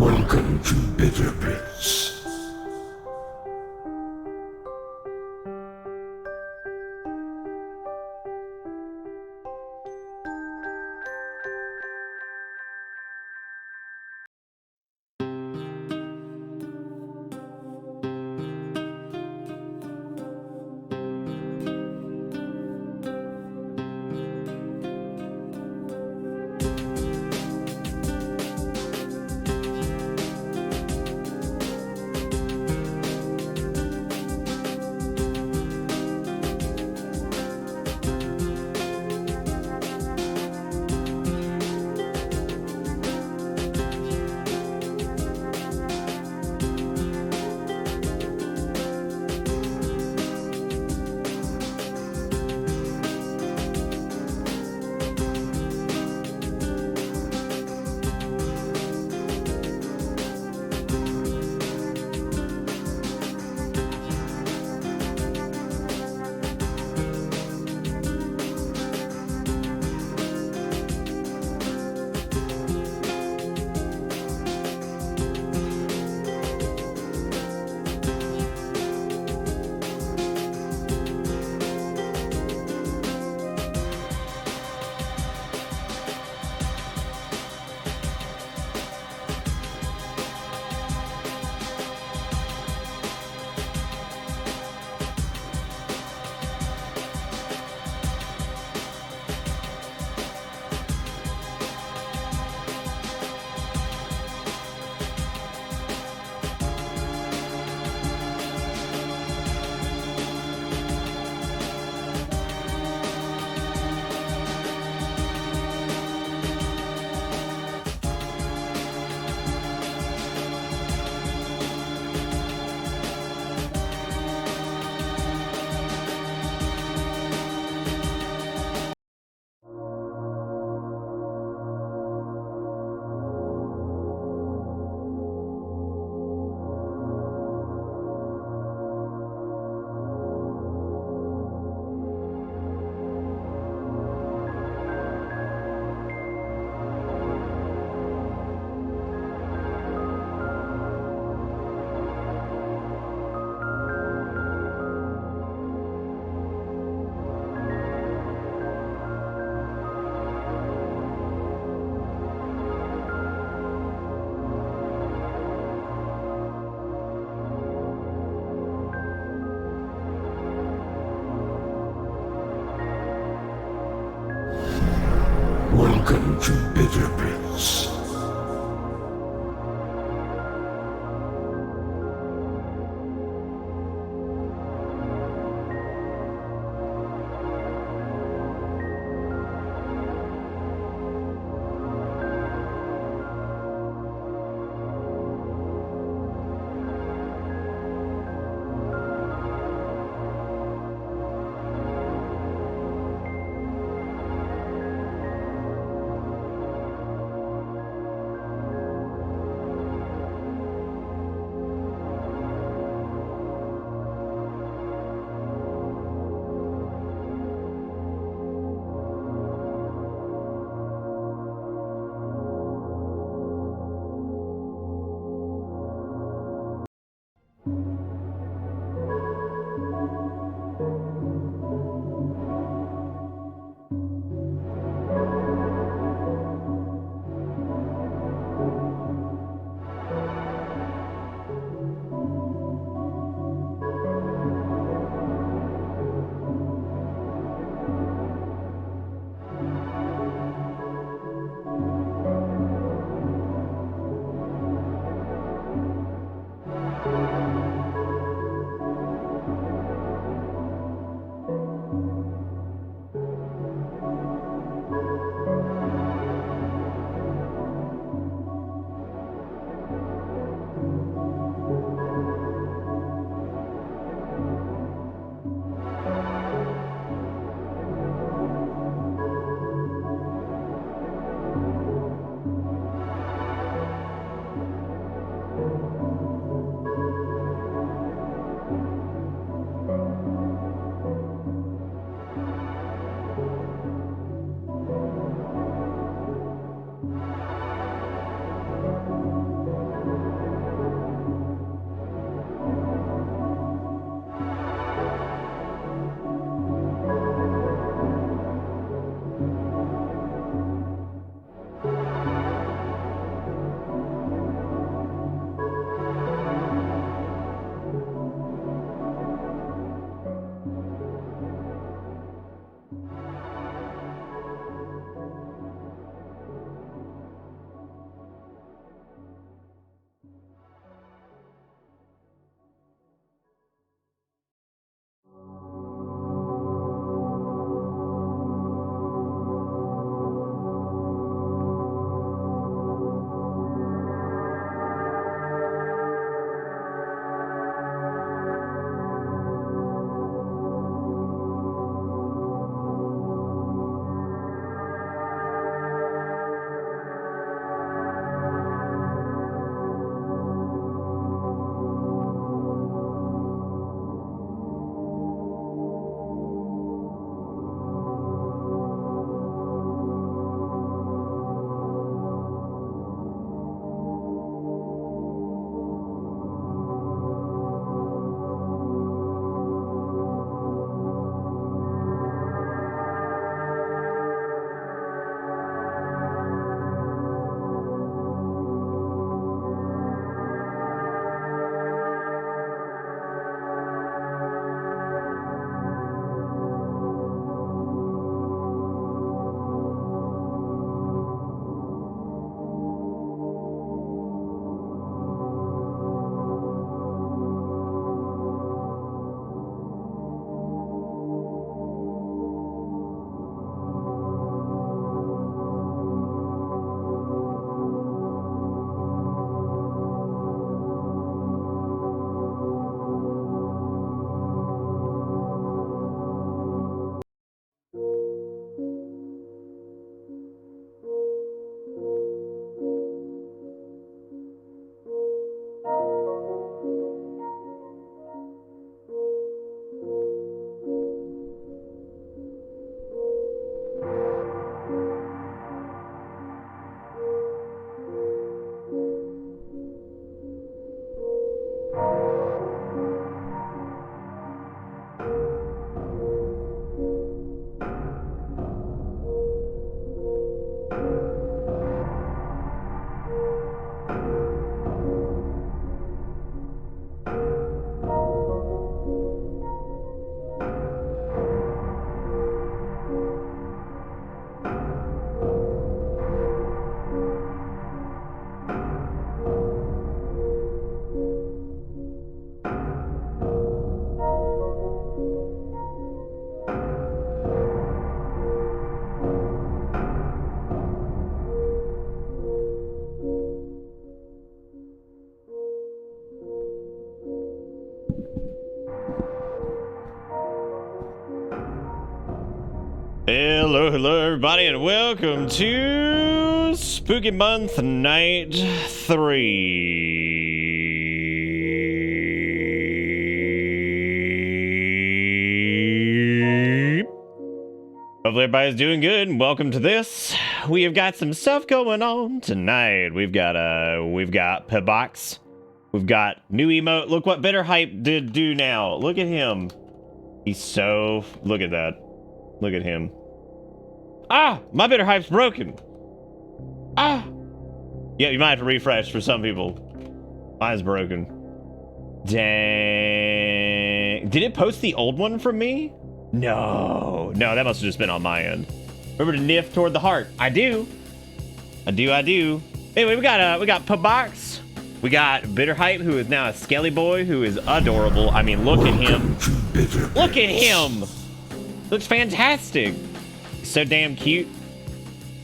Welcome to Bitter Pits. Welcome to Bitter Pits. Hello everybody, and welcome to Spooky Month Night 3. Hopefully everybody's doing good, and welcome to this. We have got some stuff going on tonight. We've got Pibox. We've got new emote. Look what Bitter Hype did do now. Look at him. He's so... Look at that. Look at him. Ah! My Bitter Hype's broken. Ah! Yeah, you might have to refresh for some people. Mine's broken. Dang. Did it post the old one from me? No. No, that must have just been on my end. Remember to niff toward the heart. I do. Anyway, we got Pibox. We got Bitter Hype, who is now a Skelly Boy, who is adorable. I mean, look at him. Look at him. Looks fantastic. So damn cute.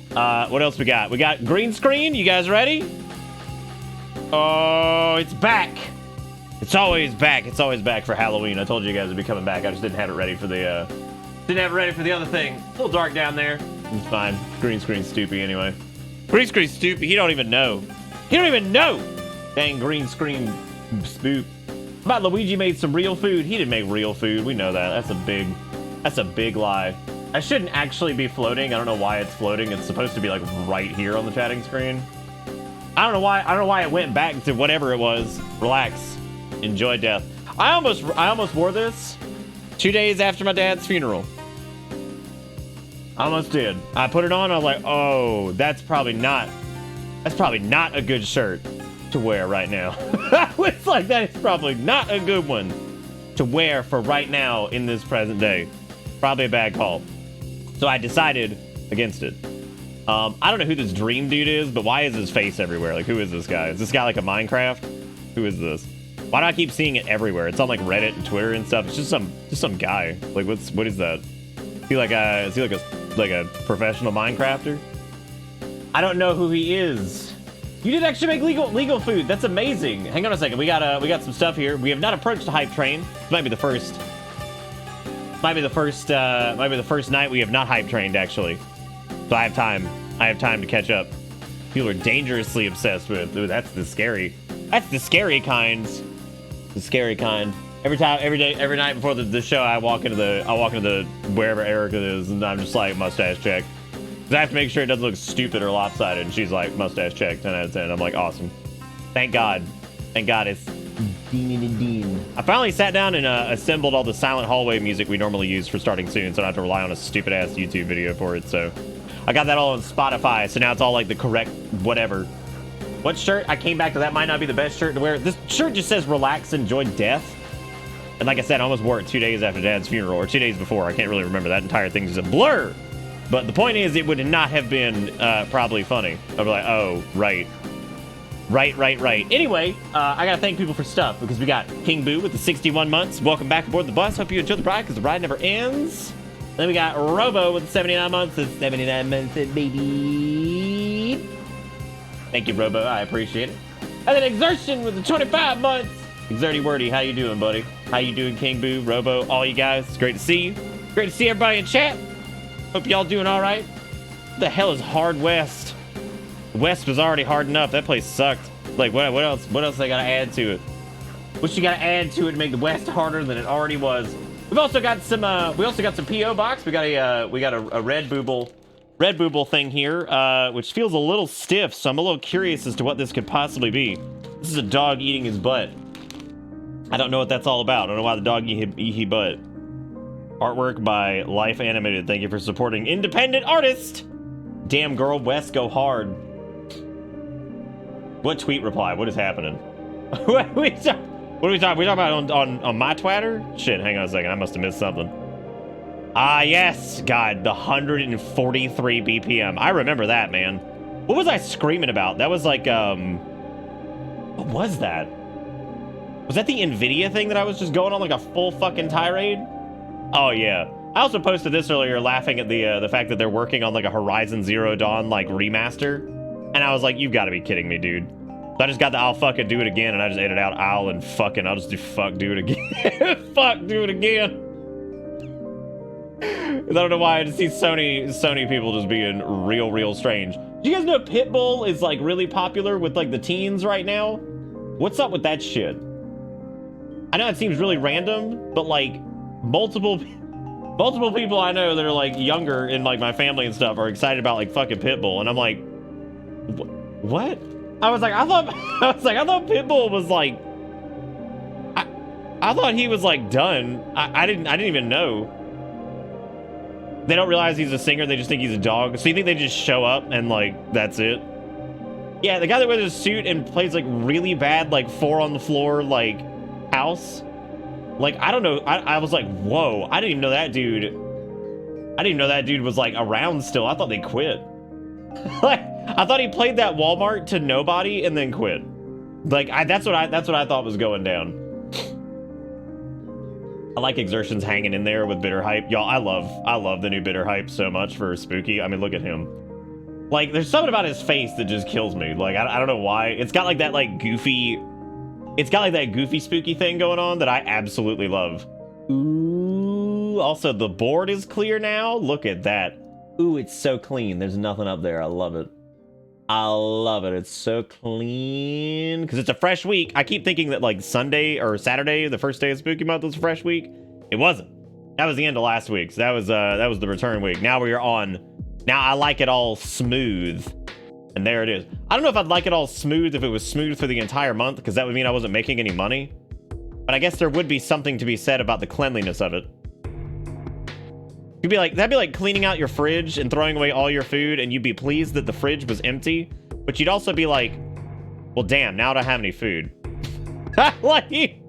What else we got? We got green screen. You guys ready? Oh, it's back. It's always back. It's always back for Halloween. I told you guys it'd be coming back. I just didn't have it ready for the other thing. A little dark down there. It's fine. Green screen Stoopy anyway. Green screen Stoopy. He don't even know. He don't even know. Dang green screen spook. But Luigi made some real food. He didn't make real food. We know that. That's a big lie. I shouldn't actually be floating. I don't know why it's floating. It's supposed to be like right here on the chatting screen. I don't know why it went back to whatever it was. Relax. Enjoy death. I almost wore this 2 days after my dad's funeral. I almost did. I put it on. I was like, oh, that's probably not a good shirt to wear right now. It's like, that is probably not a good one to wear for right now in this present day. Probably a bad call. So I decided against it. I don't know who this dream dude is, but why is his face everywhere? Like, who is this guy? Is this guy like a Minecraft? Who is this? Why do I keep seeing it everywhere? It's on like Reddit and Twitter and stuff. It's just some guy. Like, what is that? Is he like a professional Minecrafter? I don't know who he is. You did actually make legal food. That's amazing. Hang on a second. We got some stuff here. We have not approached the hype train. This might be the first night we have not hype trained, actually. So I have time. I have time to catch up. People are dangerously obsessed with. Ooh, that's the scary kind. The scary kind. Every night before the show, I walk into the wherever Erica is, and I'm just like, mustache check. Because I have to make sure it doesn't look stupid or lopsided. And she's like, mustache check, 10 out of 10. I'm like, awesome. Thank God. Thank God it's Dean. I finally sat down and assembled all the silent hallway music we normally use for starting soon, so I don't have to rely on a stupid ass YouTube video for it. So I got that all on Spotify, so now it's all like the correct whatever. What shirt? I came back to that might not be the best shirt to wear. This shirt just says relax, enjoy death. And like I said, I almost wore it 2 days after Dad's funeral, or 2 days before. I can't really remember. That entire thing's a blur. But the point is, it would not have been probably funny. I'd be like, oh, right. Right. Anyway, I gotta thank people for stuff, because we got King Boo with the 61 months. Welcome back aboard the bus. Hope you enjoy the ride, because the ride never ends. Then we got Robo with the 79 months. It's 79 months, baby. Thank you, Robo. I appreciate it. And then Exertion with the 25 months. Exerty Wordy, how you doing, buddy? How you doing, King Boo, Robo, all you guys? It's great to see you. Great to see everybody in chat. Hope y'all doing all right. What the hell is Hard West? West was already hard enough. That place sucked. Like, what else? What else they gotta add to it? What you gotta add to it to make the West harder than it already was? We've also got some. We also got some PO box. We got a red booble thing here, which feels a little stiff. So I'm a little curious as to what this could possibly be. This is a dog eating his butt. I don't know what that's all about. I don't know why the dog eat his butt. Artwork by Life Animated. Thank you for supporting independent artist. Damn girl, West, go hard. What tweet reply? What is happening? What are we talking? We talking about on my Twitter? Shit, hang on a second. I must have missed something. Ah, yes. God, the 143 BPM. I remember that, man. What was I screaming about? That was like, what was that? Was that the NVIDIA thing that I was just going on like a full fucking tirade? Oh, yeah. I also posted this earlier laughing at the fact that they're working on like a Horizon Zero Dawn like remaster. And I was like, you've got to be kidding me, dude. So I just got the I'll fucking do it again, and I just edited out I'll and fucking. I'll just do fuck do it again. Fuck do it again. I don't know why I just see Sony people just being real strange. Do you guys know Pitbull is like really popular with like the teens right now? What's up with that shit? I know it seems really random, but like multiple people I know that are like younger in like my family and stuff are excited about like fucking Pitbull, and I'm like, what? I thought Pitbull was like, I thought he was like done. I didn't even know. They don't realize he's a singer. They just think he's a dog. So you think they just show up and like that's it? Yeah, the guy that wears a suit and plays like really bad like 4 on the floor like house. Like I don't know. I was like, whoa! I didn't even know that dude. I didn't even know that dude was like around still. I thought they quit. Like I thought he played that Walmart to nobody and then quit. Like that's what I thought was going down. I like Exertion's hanging in there with Bitter Hype. Y'all, I love the new Bitter Hype so much for Spooky. I mean, look at him. Like, there's something about his face that just kills me. Like, I don't know why. It's got like that like goofy... It's got like that goofy Spooky thing going on that I absolutely love. Ooh, also the board is clear now. Look at that. Ooh, it's so clean. There's nothing up there. I love it. I love it. It's so clean because it's a fresh week. I keep thinking that like Sunday or Saturday, the first day of Spooky Month, was a fresh week. It wasn't. That was the end of last week. So that was the return week. Now we are on. Now I like it all smooth, and there it is. I don't know if I'd like it all smooth if it was smooth for the entire month because that would mean I wasn't making any money. But I guess there would be something to be said about the cleanliness of it. You'd be like, that'd be like cleaning out your fridge and throwing away all your food, and you'd be pleased that the fridge was empty, but you'd also be like, well, damn, now I don't have any food. Like,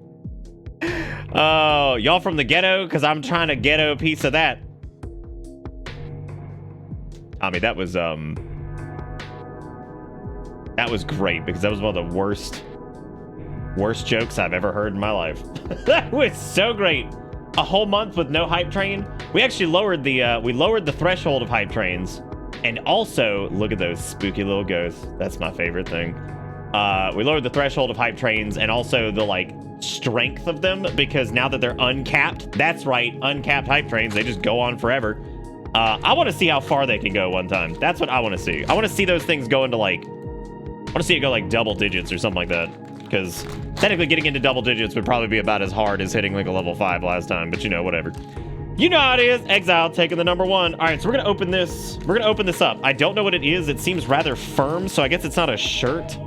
oh, y'all from the ghetto? Because I'm trying to ghetto a piece of that. Tommy, that was great because that was one of the worst jokes I've ever heard in my life. That was so great. A whole month with no hype train. We actually lowered the threshold of hype trains, and also look at those spooky little ghosts. That's my favorite thing. We lowered the threshold of hype trains and also the like strength of them because now that they're uncapped, that's right, uncapped hype trains, they just go on forever. I want to see how far they can go one time. That's what I want to see. I want to see those things go into like, I want to see it go like double digits or something like that. Because technically getting into double digits would probably be about as hard as hitting like a level 5 last time, but you know, whatever. You know how it is. Exile taking the number 1. All right, so we're gonna open this. We're gonna open this up. I don't know what it is. It seems rather firm, so I guess it's not a shirt,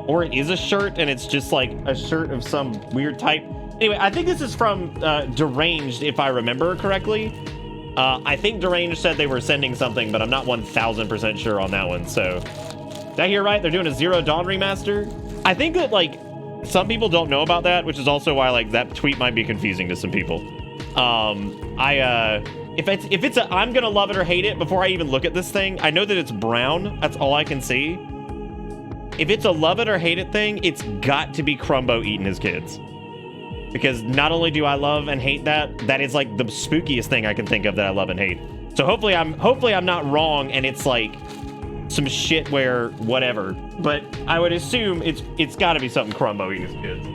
or it is a shirt and it's just like a shirt of some weird type. Anyway, I think this is from Deranged, if I remember correctly. I think Deranged said they were sending something, but I'm not 1000% sure on that one. So did I hear right? They're doing a Zero Dawn remaster. I think that like some people don't know about that, which is also why like that tweet might be confusing to some people. If it's a I'm gonna love it or hate it before I even look at this thing, I know that it's brown. That's all I can see. If it's a love it or hate it thing, it's got to be Crumbo eating his kids. Because not only do I love and hate that, that is like the spookiest thing I can think of that I love and hate. So hopefully I'm not wrong and it's like some shit where whatever, but I would assume it's got to be something Crumbo eating his kids.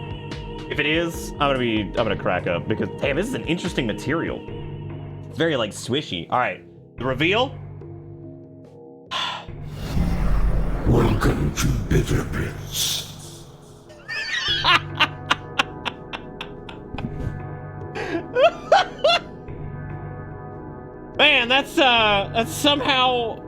If it is, I'm gonna crack up because damn, this is an interesting material. It's very like swishy. All right, the reveal. Welcome to Bitter Pits. Man, that's somehow.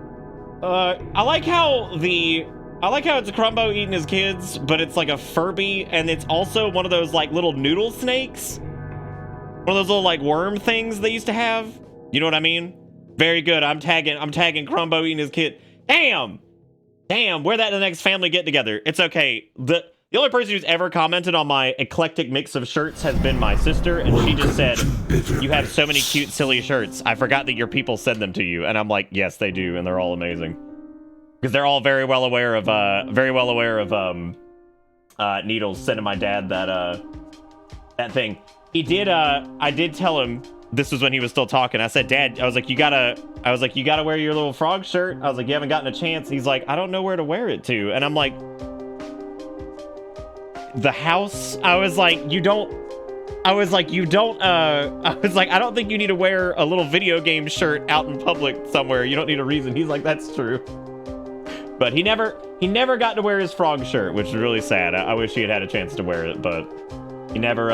I like how it's Crumbo eating his kids, but it's like a Furby, and it's also one of those like little noodle snakes. One of those little like worm things they used to have. You know what I mean? Very good. I'm tagging Crumbo eating his kid. Damn, we're that the next family get together. It's okay. The only person who's ever commented on my eclectic mix of shirts has been my sister, and she just said, "You have so many cute, silly shirts. I forgot that your people send them to you." And I'm like, "Yes, they do, and they're all amazing." Because they're all very well aware of Needles sending my dad that thing. He did. I did tell him this was when he was still talking. I said, "Dad," I was like, you gotta wear your little frog shirt." I was like, "You haven't gotten a chance." He's like, "I don't know where to wear it to," and I'm like, the house. I was like, you don't. I was like, you don't, I was like, I don't think you need to wear a little video game shirt out in public somewhere. You don't need a reason. He's like, that's true. But he never got to wear his frog shirt, which is really sad. I wish he had a chance to wear it, but he never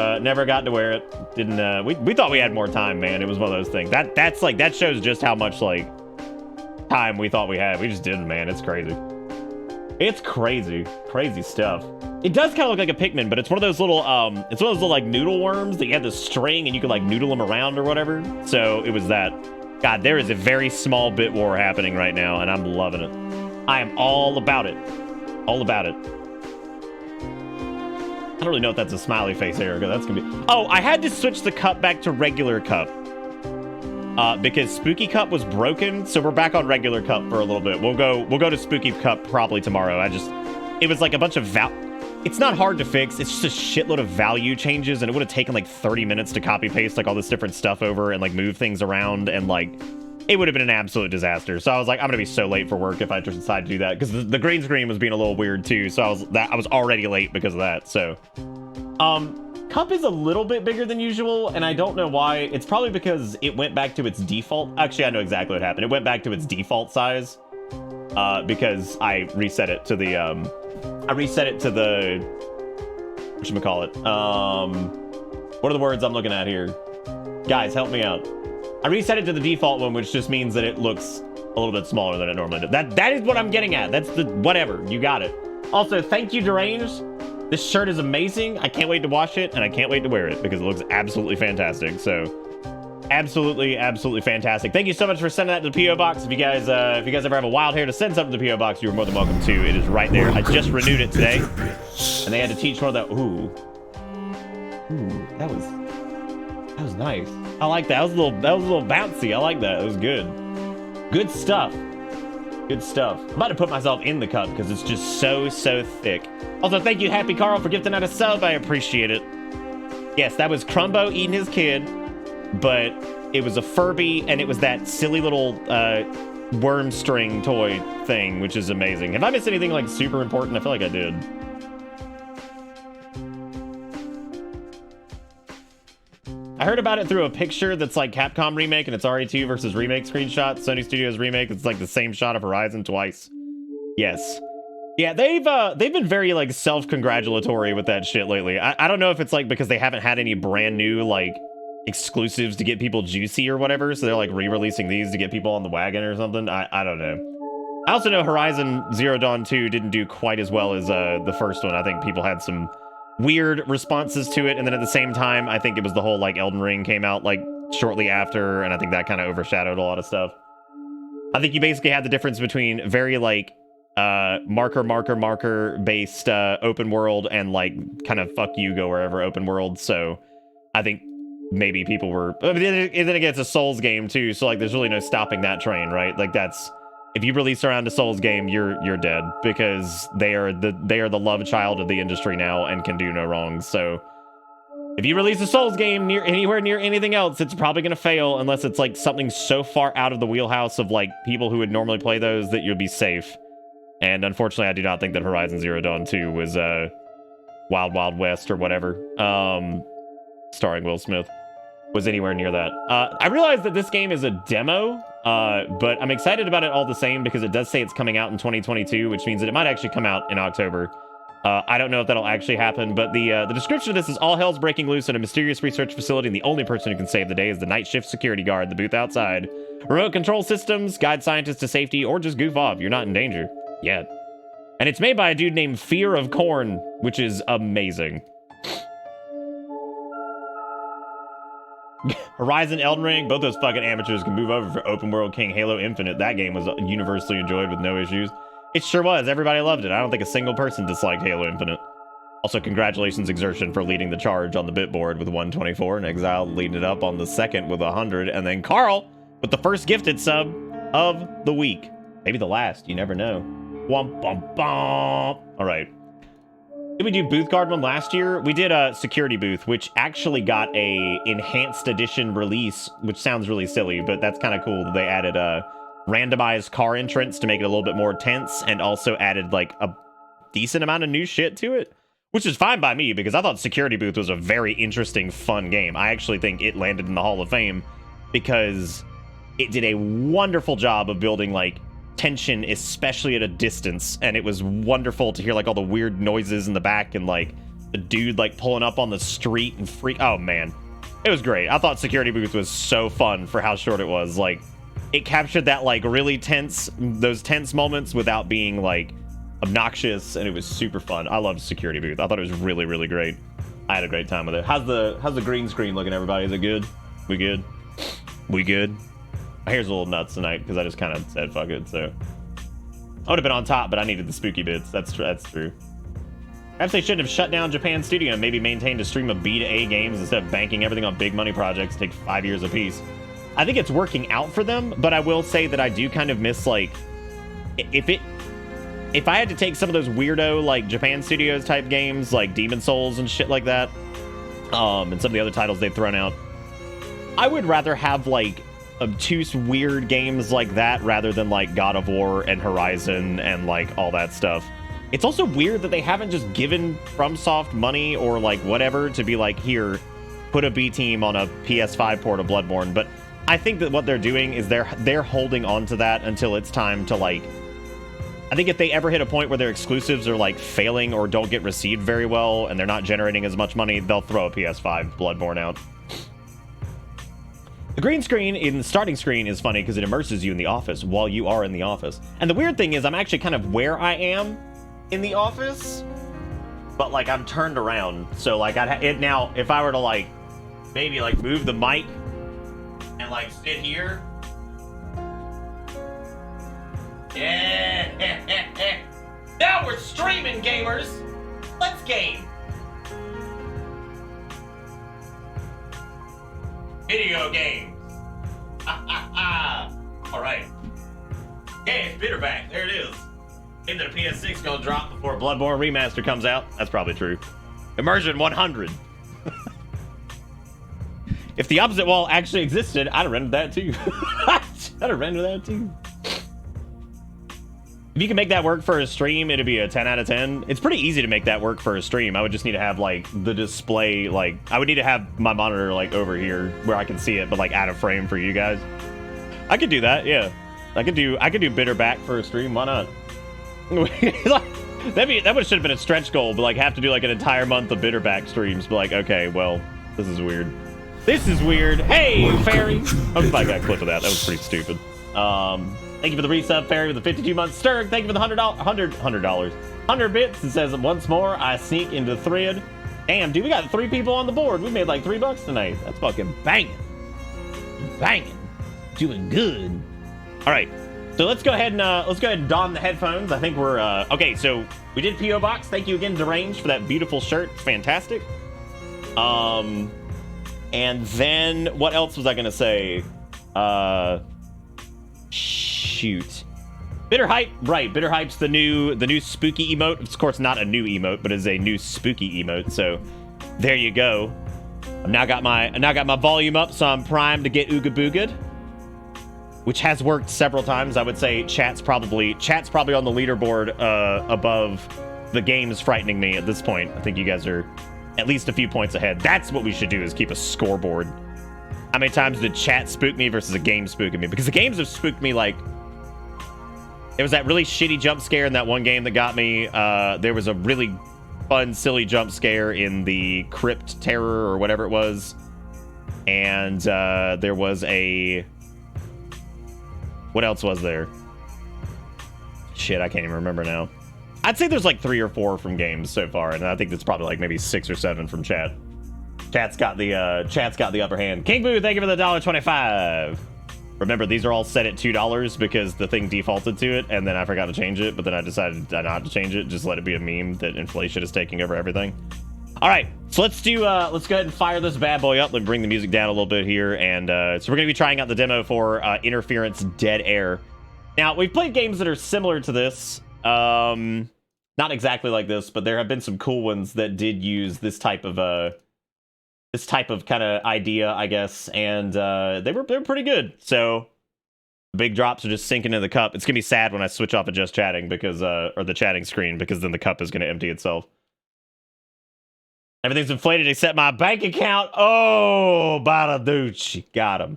got to wear it. Didn't, we thought we had more time, man. It was one of those things. That's like, that shows just how much, like, time we thought we had. We just didn't, man. It's crazy. It's crazy. Crazy stuff. It does kind of look like a Pikmin, but it's one of those little, it's one of those little, like, noodle worms that you had the string and you could, like, noodle them around or whatever. So it was that. God, there is a very small bit war happening right now, and I'm loving it. I am all about it. All about it. I don't really know if that's a smiley face, Erica. That's gonna be... Oh, I had to switch the cup back to regular cup. Because Spooky Cup was broken, so we're back on regular cup for a little bit. We'll go to Spooky Cup probably tomorrow. It was like a bunch of it's not hard to fix. It's just a shitload of value changes, and it would have taken like 30 minutes to copy paste like all this different stuff over and like move things around, and like it would have been an absolute disaster. So I was like, I'm gonna be so late for work if I just decide to do that, because the green screen was being a little weird too. So I was already late because of that. So cup is a little bit bigger than usual, and I don't know why. It's probably because it went back to its default. Actually, I know exactly what happened. It went back to its default size because I reset it to the whatchamacallit. What are the words I'm looking at here? Guys, help me out. I reset it to the default one, which just means that it looks a little bit smaller than it normally does. That is what I'm getting at. That's the whatever. You got it. Also, thank you, Deranged. This shirt is amazing. I can't wait to wash it, and I can't wait to wear it because it looks absolutely fantastic. So, absolutely, absolutely fantastic. Thank you so much for sending that to the P.O. Box. If you guys ever have a wild hair to send something to the P.O. Box, you're more than welcome to. It is right there. I just renewed it today, and they had to teach one of the... Ooh, that was nice. I like that. That was a little bouncy. I like that. It was good. Good stuff. Good stuff. I'm about to put myself in the cup because it's just so thick. Also, thank you, Happy Carl, for gifting out a sub. I appreciate it. Yes, that was Crumbo eating his kid, but it was a Furby, and it was that silly little worm string toy thing, which is amazing. Have I missed anything like super important? I feel like I did. I heard about it through a picture that's like Capcom remake, and it's RE2 versus remake screenshot. Sony Studios remake. It's like the same shot of Horizon twice. Yes. Yeah, they've been very like self-congratulatory with that shit lately. I don't know if it's like because they haven't had any brand new like exclusives to get people juicy or whatever, so they're like re-releasing these to get people on the wagon or something. I don't know. I also know Horizon Zero Dawn 2 didn't do quite as well as the first one. I think people had some weird responses to it, and then at the same time, I think it was the whole like Elden Ring came out like shortly after, and I think that kind of overshadowed a lot of stuff. I think you basically had the difference between very like marker based open world and like kind of fuck you go wherever open world. So I think maybe people were, and then again, it's a Souls game too, so like there's really no stopping that train, right? Like that's, if you release around a Souls game, you're dead, because they are the love child of the industry now and can do no wrong. So if you release a Souls game anywhere near anything else, it's probably gonna fail unless it's like something so far out of the wheelhouse of like people who would normally play those that you'll be safe. And unfortunately, I do not think that Horizon Zero Dawn 2 was Wild Wild West or whatever, starring Will Smith, was anywhere near that. I realize that this game is a demo, but I'm excited about it all the same because it does say it's coming out in 2022, which means that it might actually come out in October. I don't know if that'll actually happen, but the description of this is: all hell's breaking loose in a mysterious research facility, and the only person who can save the day is the night shift security guard, the booth outside. Remote control systems, guide scientists to safety, or just goof off. You're not in danger. Yet. And it's made by a dude named Fear of Corn, which is amazing. Horizon, Elden Ring, both those fucking amateurs can move over for Open World King Halo Infinite. That game was universally enjoyed with no issues. It sure was. Everybody loved it. I don't think a single person disliked Halo Infinite. Also, congratulations, Exertion, for leading the charge on the bit board with 124, and Exile leading it up on the second with 100, and then Carl with the first gifted sub of the week. Maybe the last. You never know. Womp, bump, bump. All right. Did we do booth card one last year? We did a security booth, which actually got a enhanced edition release, which sounds really silly, but that's kind of cool that they added a randomized car entrance to make it a little bit more tense, and also added like a decent amount of new shit to it. which is fine by me because I thought Security Booth was a very interesting, fun game. I actually think it landed in the Hall of Fame because it did a wonderful job of building like tension, especially at a distance, and it was wonderful to hear like all the weird noises in the back and like the dude like pulling up on the street and oh man, it was great. I thought Security Booth was so fun for how short it was. Like, it captured that like really those tense moments without being like obnoxious, and it was super fun. I loved Security Booth. I thought it was really, really great. I had a great time with it. How's the green screen looking, everybody? Is it good? We good? We good? My hair's a little nuts tonight because I just kind of said fuck it. So I would have been on top, but I needed the spooky bits. That's true. Perhaps they shouldn't have shut down Japan Studio and maybe maintained a stream of B to A games instead of banking everything on big money projects take 5 years apiece. I think it's working out for them, but I will say that I do kind of miss, like, if I had to take some of those weirdo, like, Japan Studios type games, like Demon Souls and shit like that, and some of the other titles they've thrown out, I would rather have, like, obtuse, weird games like that rather than, like, God of War and Horizon and, like, all that stuff. It's also weird that they haven't just given FromSoft money or, like, whatever to be like, here, put a B team on a PS5 port of Bloodborne, but I think that what they're doing is they're holding on to that until it's time to, like, I think if they ever hit a point where their exclusives are, like, failing or don't get received very well and they're not generating as much money, they'll throw a PS5 Bloodborne out. The green screen in the starting screen is funny because it immerses you in the office while you are in the office. And the weird thing is I'm actually kind of where I am in the office, but, like, I'm turned around. So, like, now, if I were to, like, maybe, like, move the mic and, like, sit here. Yeah. Now we're streaming, gamers. Let's game. Video games. All right. Okay, it's Bitterback. There it is. Game that a PS6 gonna drop before Bloodborne Remaster comes out. That's probably true. Immersion 100. If the opposite wall actually existed, I'd have rendered that too. I'd have rendered that too. If you can make that work for a stream, it'd be a 10 out of 10. It's pretty easy to make that work for a stream. I would just need to have, like, the display, like, I would need to have my monitor, like, over here where I can see it, but, like, out of frame for you guys. I could do that, yeah. I could do Bitterback for a stream. Why not? That should have been a stretch goal, but, like, have to do, like, an entire month of Bitterback streams. But, like, okay, well, this is weird. This is weird. Hey, Fairy. I'm glad I got a clip of that. That was pretty stupid. Thank you for the resub, Fairy, with the 52 months. Sturg, thank you for the $100 bits. It says, once more, I sneak into the thread. Damn, dude, we got 3 people on the board. We made like $3 tonight. That's fucking banging. Banging. Doing good. All right. So let's go ahead and don the headphones. I think we're okay. So we did PO Box. Thank you again, Deranged, for that beautiful shirt. It's fantastic. And then what else was I gonna say? Shoot. Bitter Hype, right? Bitter Hype's the new spooky emote. It's, of course, not a new emote, but it's a new spooky emote. So there you go. I've now got my volume up, so I'm primed to get ooga booga'd, which has worked several times. I would say chat's probably on the leaderboard above the games frightening me at this point. I think you guys are at least a few points ahead. That's what we should do, is keep a scoreboard. How many times did chat spook me versus a game spooking me? Because the games have spooked me, like, there was that really shitty jump scare in that one game that got me. There was a really fun, silly jump scare in the Crypt Terror or whatever it was. And there was a... What else was there? Shit, I can't even remember now. I'd say there's like 3 or 4 from games so far, and I think that's probably like maybe 6 or 7 from chat. Chat's got the upper hand. King Boo, thank you for the $1.25. Remember, these are all set at $2 because the thing defaulted to it, and then I forgot to change it, but then I decided not to change it. Just let it be a meme that inflation is taking over everything. All right, so let's go ahead and fire this bad boy up. Let me bring the music down a little bit here, and so we're gonna be trying out the demo for Interference Dead Air. Now, we've played games that are similar to this. Not exactly like this, but there have been some cool ones that did use this type of kind of idea, I guess, and they were pretty good. So the big drops are just sinking in the cup. It's gonna be sad when I switch off of just chatting because or the chatting screen, because then the cup is gonna empty itself. Everything's inflated except my bank account. Oh, Badaducci. Got him.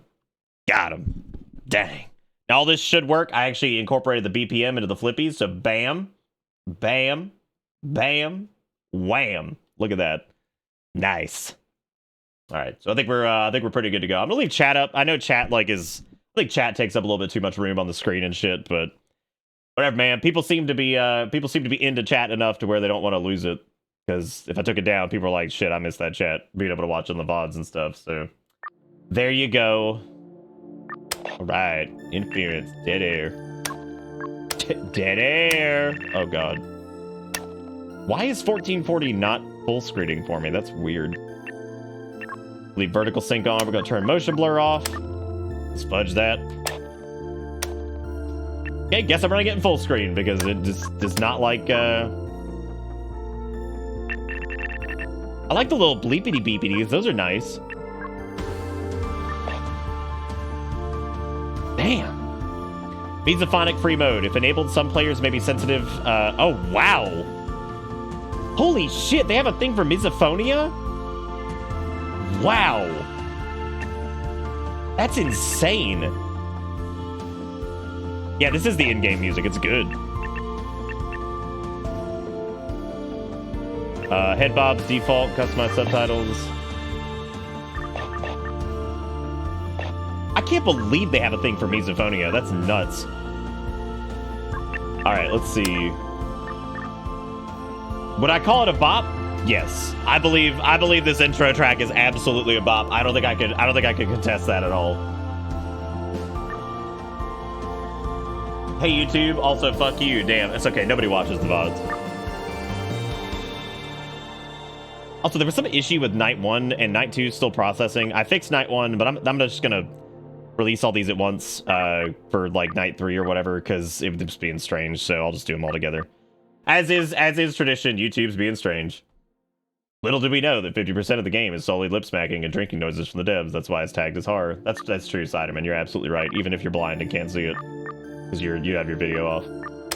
Got him. Dang. Now, all this should work. I actually incorporated the BPM into the flippies. So bam, bam, bam, wham. Look at that. Nice. All right. So I think we're pretty good to go. I'm gonna leave chat up. I know chat I think chat takes up a little bit too much room on the screen and shit, but whatever, man. People seem to be into chat enough to where they don't want to lose it. Because if I took it down, people are like, shit, I missed that chat. Being able to watch on the VoDs and stuff. So there you go. All right. Interference. Dead air. Dead air. Oh, God. Why is 1440 not full screening for me? That's weird. Leave vertical sync on. We're going to turn motion blur off. Let's fudge that. Okay, guess I'm running it in full screen because it just does not like... I like the little bleepity beepities. Those are nice. Damn. Mesophonic free mode. If enabled, some players may be sensitive. Oh, wow. Holy shit, they have a thing for misophonia? Wow. That's insane. Yeah, this is the in-game music. It's good. Head bobs, default, customized subtitles. I can't believe they have a thing for misophonia. That's nuts. All right, let's see. Would I call it a bop? Yes. I believe this intro track is absolutely a bop. I don't think I could contest that at all. Hey YouTube, also fuck you. Damn, it's okay. Nobody watches the VoDs. Also, there was some issue with night 1 and night 2 still processing. I fixed night 1, but I'm just gonna release all these at once for like night 3 or whatever, because it was being strange. So I'll just do them all together. As is tradition, YouTube's being strange. Little did we know that 50% of the game is solely lip smacking and drinking noises from the devs. That's why it's tagged as horror. That's true, Siderman. You're absolutely right. Even if you're blind and can't see it, because you have your video off.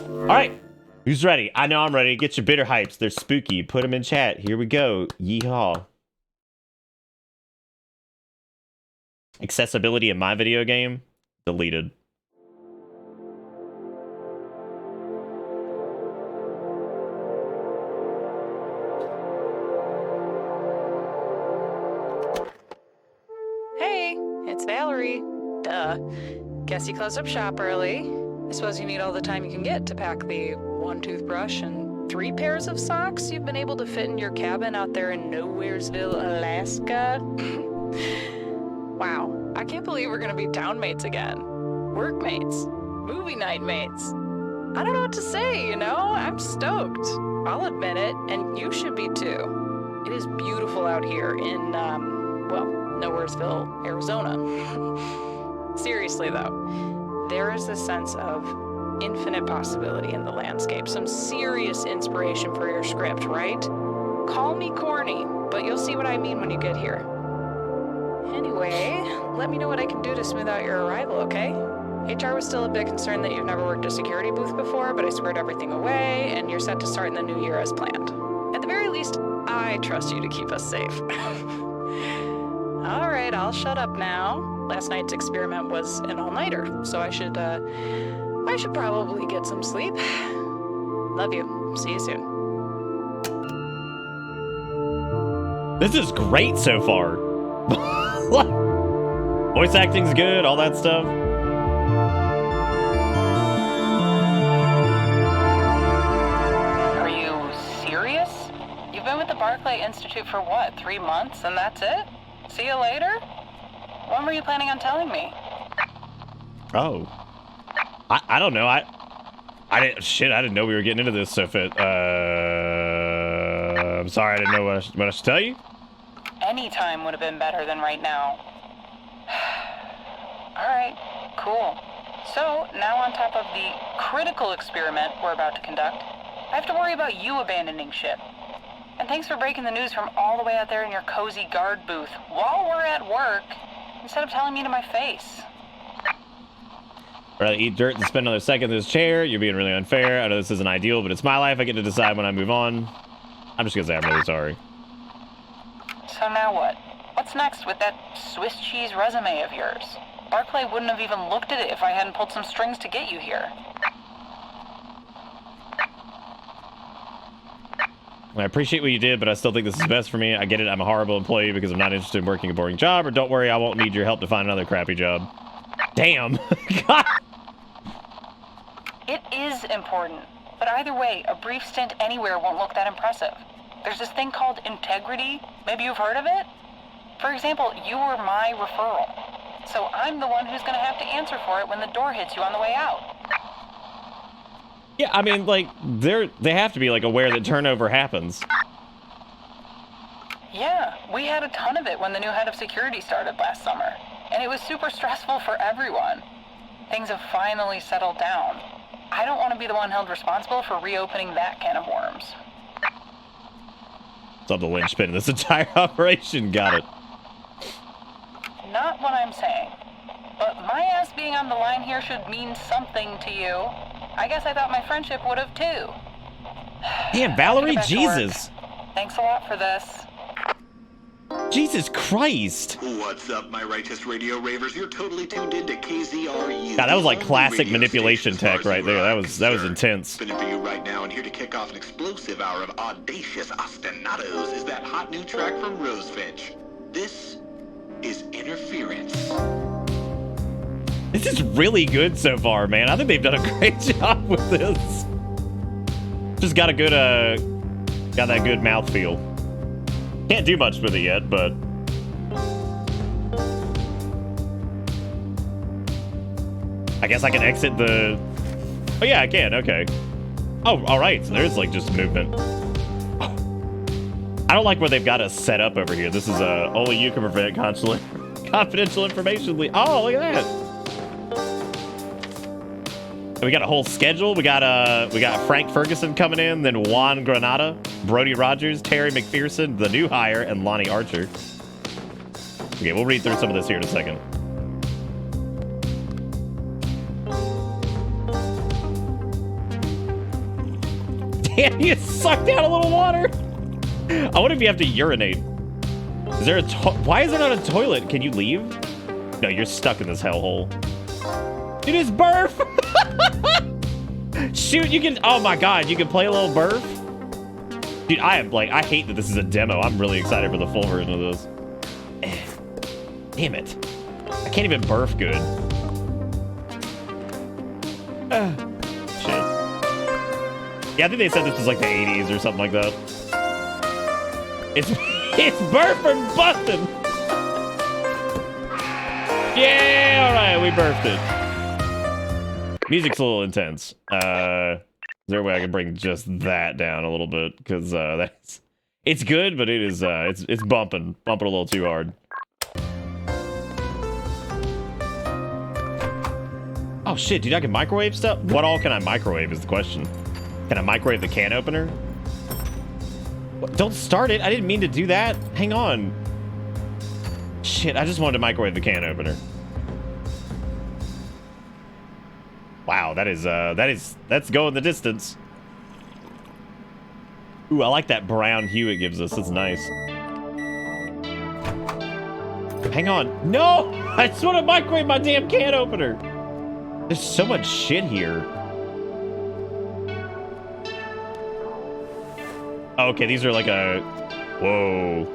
All right. Who's ready? I know I'm ready. Get your bitter hypes. They're spooky. Put them in chat. Here we go. Yeehaw. Accessibility in my video game? Deleted. Hey, it's Valerie. Duh. Guess you closed up shop early. I suppose you need all the time you can get to pack the 1 toothbrush and 3 pairs of socks you've been able to fit in your cabin out there in Nowheresville, Alaska. Wow, I can't believe we're gonna be townmates again. Workmates. Movie night mates. I don't know what to say, you know? I'm stoked. I'll admit it, and you should be too. It is beautiful out here in, well, Nowheresville, Arizona. Seriously though, there is this sense of infinite possibility in the landscape, some serious inspiration for your script, right? Call me corny, but you'll see what I mean when you get here. Anyway, let me know what I can do to smooth out your arrival, okay? HR was still a bit concerned that you've never worked a security booth before, but I squared everything away, and you're set to start in the new year as planned. At the very least, I trust you to keep us safe. All right, I'll shut up now. Last night's experiment was an all-nighter, so I should probably get some sleep. Love you. See you soon. This is great so far. Voice acting's good, all that stuff. Are you serious? You've been with the Barclay Institute for what, 3 months, and that's it? See you later? When were you planning on telling me? Oh. I don't know. I didn't know we were getting into this so fit. I'm sorry, I didn't know what I should tell you. Any time would have been better than right now. All right, cool. So, now on top of the critical experiment we're about to conduct, I have to worry about you abandoning ship. And thanks for breaking the news from all the way out there in your cozy guard booth while we're at work, instead of telling me to my face. Rather eat dirt than spend another second in this chair. You're being really unfair. I know this isn't ideal, but it's my life. I get to decide when I move on. I'm just gonna say I'm really sorry. So now what? What's next with that Swiss cheese resume of yours? Barclay wouldn't have even looked at it if I hadn't pulled some strings to get you here. I appreciate what you did, but I still think this is best for me. I get it, I'm a horrible employee because I'm not interested in working a boring job, or don't worry, I won't need your help to find another crappy job. Damn. God. It is important, but either way, a brief stint anywhere won't look that impressive. There's this thing called integrity. Maybe you've heard of it? For example, you were my referral. So I'm the one who's gonna have to answer for it when the door hits you on the way out. Yeah, I mean, like, they have to be, like, aware that turnover happens. Yeah, we had a ton of it when the new head of security started last summer. And it was super stressful for everyone. Things have finally settled down. I don't want to be the one held responsible for reopening that can of worms. It's on the linchpin of this entire operation. Got it. Not what I'm saying. But my ass being on the line here should mean something to you. I guess I thought my friendship would have too. Damn, Valerie, Back to Jesus. work. Thanks a lot for this. Jesus Christ. What's up, my righteous radio ravers? You're totally tuned into KZRU. God, that was like the classic radio manipulation station as tech far as right there. That you are was concerned. intense. Spinning for you right now, and here to kick off an explosive hour of audacious ostinatos is that hot new track from Rosefinch. This is Interference. This is really good so far, man. I think they've done a great job with this. Just got a good, got that good mouthfeel. Can't do much with it yet, but... I guess I can exit the... Oh yeah, I can, okay. Oh, alright, so there's like just movement. I don't like where they've got us set up over here. This is, only you can prevent confidential information leak. Oh, look at that. We got a whole schedule. We got Frank Ferguson coming in, then Juan Granada, Brody Rogers, Terry McPherson, the new hire, and Lonnie Archer. Okay, we'll read through some of this here in a second. Damn, you sucked out a little water. I wonder if you have to urinate. Is there a why is there not a toilet? Can you leave? No, you're stuck in this hellhole. It is burf. Shoot, you can. Oh my god, you can play a little burf. Dude, I hate that this is a demo. I'm really excited for the full version of this. Damn it. I can't even burf good. Shit. Yeah, I think they said this was like the 80s or something like that. It's burping busting. Yeah, alright, we burped it. Music's a little intense. Is there a way I can bring just that down a little bit? Because it's good, but it is it's bumping a little too hard. Oh shit, dude, I can microwave stuff? What all can I microwave is the question. Can I microwave the can opener? What? Don't start it. I didn't mean to do that. Hang on. Shit, I just wanted to microwave the can opener. Wow, that's going the distance. Ooh, I like that brown hue it gives us. It's nice. Hang on. No! I just want to microwave my damn can opener. There's so much shit here. Oh, okay, these are like a... Whoa.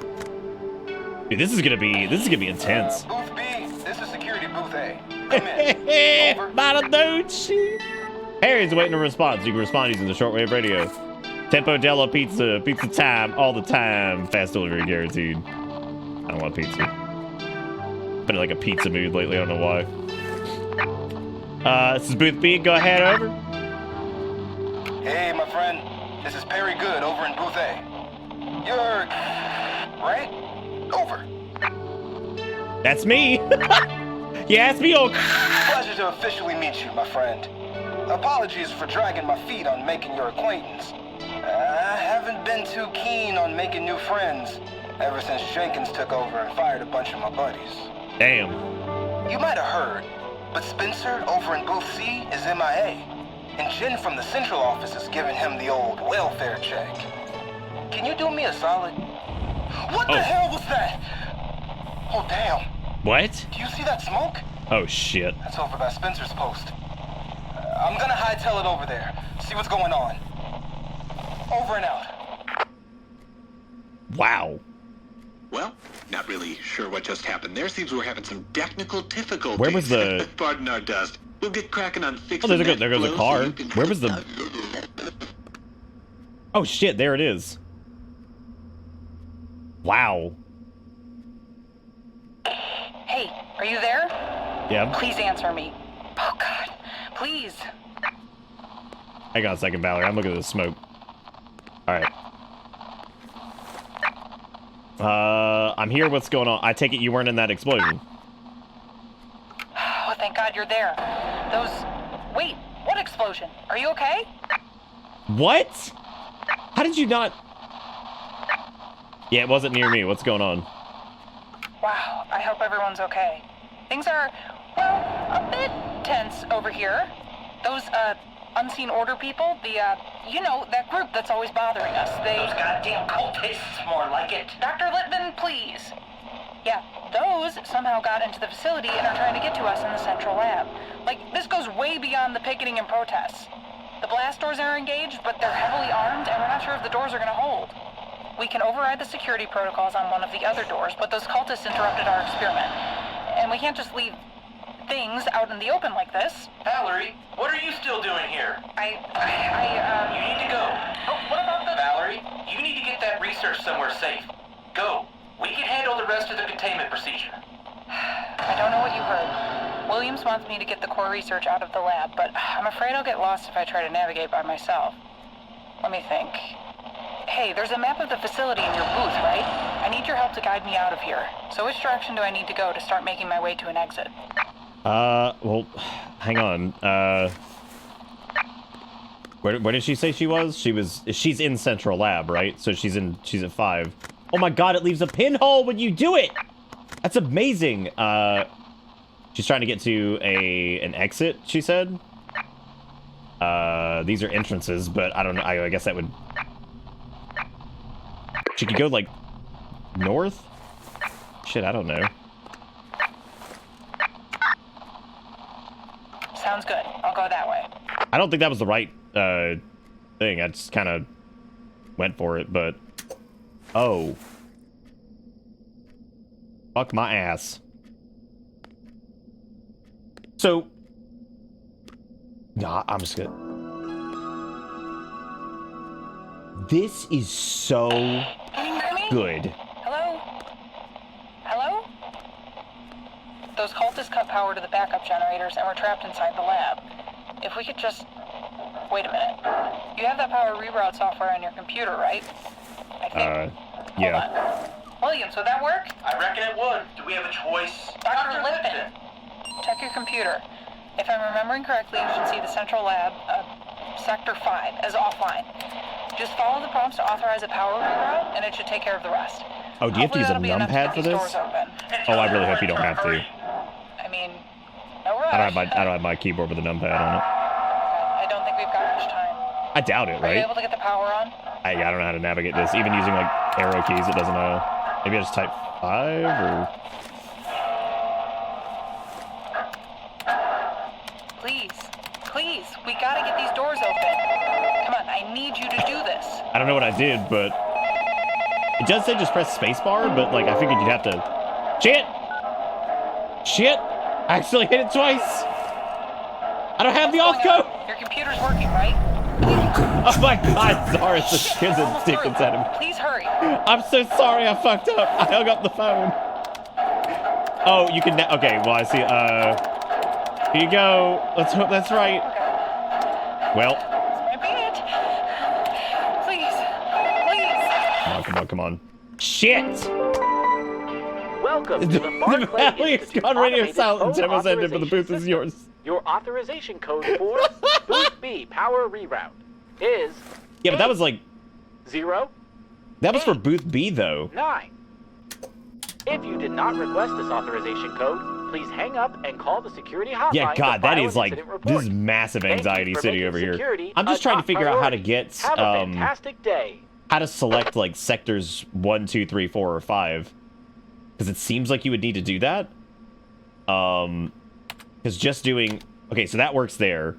Dude, this is gonna be intense. Booth B, this is security booth A. Come in. Over. Not a dude. Harry's waiting a response. You can respond using the shortwave radio. Tempo Della pizza time, all the time. Fast delivery guaranteed. I don't want pizza. Been in like a pizza mood lately, I don't know why. This is Booth B, go ahead, over. Hey, my friend. This is Perry Good over in booth A. You're... right? Over. That's me. You asked me, oh... Pleasure to officially meet you, my friend. Apologies for dragging my feet on making your acquaintance. I haven't been too keen on making new friends ever since Jenkins took over and fired a bunch of my buddies. Damn. You might have heard, but Spencer over in booth C is MIA. And Jen from the central office is giving him the old welfare check. Can you do me a solid? What the hell was that? Oh, damn. What? Do you see that smoke? Oh, shit. That's over by Spencer's post. I'm gonna hightail it over there. See what's going on. Over and out. Wow. Well, not really sure what just happened there. Seems we're having some technical difficulties. Where was the... Pardon our dust. We'll get cracking on fixing Oh, there that goes a flow car. so you can- Where was the... Oh, shit, there it is. Wow. Hey, are you there? Yeah. Please answer me. Oh, God. Please. Hang on a second, Valerie. I'm looking at the smoke. Alright. I'm here. What's going on? I take it you weren't in that explosion. Oh, thank God you're there. Those... Wait, what explosion? Are you okay? What? How did you not... Yeah, it wasn't near me. What's going on? Wow, I hope everyone's okay. Things are, well, a bit tense over here. Those, unseen order people, you know, that group that's always bothering us, they... Those goddamn cultists, more like it. Dr. Littman, please. Yeah, those somehow got into the facility and are trying to get to us in the central lab. Like, this goes way beyond the picketing and protests. The blast doors are engaged, but they're heavily armed, and we're not sure if the doors are gonna hold. We can override the security protocols on one of the other doors, but those cultists interrupted our experiment. And we can't just leave things out in the open like this. Valerie, what are you still doing here? You You need to go. Oh, what about the... Valerie, you need to get that research somewhere safe. Go. We can handle the rest of the containment procedure. I don't know what you heard. Williams wants me to get the core research out of the lab, but I'm afraid I'll get lost if I try to navigate by myself. Let me think. Hey, there's a map of the facility in your booth, right? I need your help to guide me out of here. So which direction do I need to go to start making my way to an exit? Well, hang on. Where did she say she was? She's in Central Lab, right? So she's at 5. Oh my god, it leaves a pinhole when you do it! That's amazing! She's trying to get to an exit, she said. These are entrances, but I don't know, I guess that would... She could go, like, north? Shit, I don't know. Sounds good. I'll go that way. I don't think that was the right, thing. I just kind of went for it, but... Oh. Fuck my ass. So... Nah, I'm just gonna... This is so Can you hear me? good. Hello? Hello? Those cultists cut power to the backup generators and we're trapped inside the lab. If we could just... Wait a minute. You have that power reroute software on your computer, right? I think. Yeah. Hold on. Williams, would that work? I reckon it would. Do we have a choice? Dr. Lipton. Check your computer. If I'm remembering correctly, you should see the central lab, Sector 5, as offline. Just follow the prompts to authorize a power reroute, and it should take care of the rest. Oh, do you have to use a numpad for this? Oh, I really hope you don't have to. I mean, no rush. I don't have my keyboard with a numpad on it. I don't think we've got much time. I doubt it, Are you right? able to get the power on? I don't know how to navigate this. Even using, like, arrow keys, it doesn't, maybe I just type 5, or... Please, we gotta get these doors open. Come on, I need you to do this. I don't know what I did, but... It does say just press spacebar, but, like, I figured you'd have to... Shit! Shit! I actually hit it twice! I don't have the off code! Your computer's working, right? Oh my god, sorry, the kids are Almost sticking through. at him. Please hurry. I'm so sorry, I fucked up. I hung up the phone. Oh, you can... Okay, well, I see, Here you go. Let's hope that's right. Okay. Well... This might be it. Please. Come on. Shit! Welcome to the The Barclay Valley has Institute gone radio Automated silent. Phone Demo's ended, but the booth Authorization is yours. System. Your authorization code for Booth B Power Reroute is... Yeah, but that was like... 0 That was for Booth B, though. 9. If you did not request this authorization code, please hang up and call the security hotline. Yeah, God, to that file is an like... incident report. This is massive Thank you anxiety for city making over here. security I'm just a trying to top figure out how to priority. get... Have a fantastic day. how to select like sectors 1, 2, 3, 4, or 5. Because it seems like you would need to do that. Because just doing... Okay, so that works there.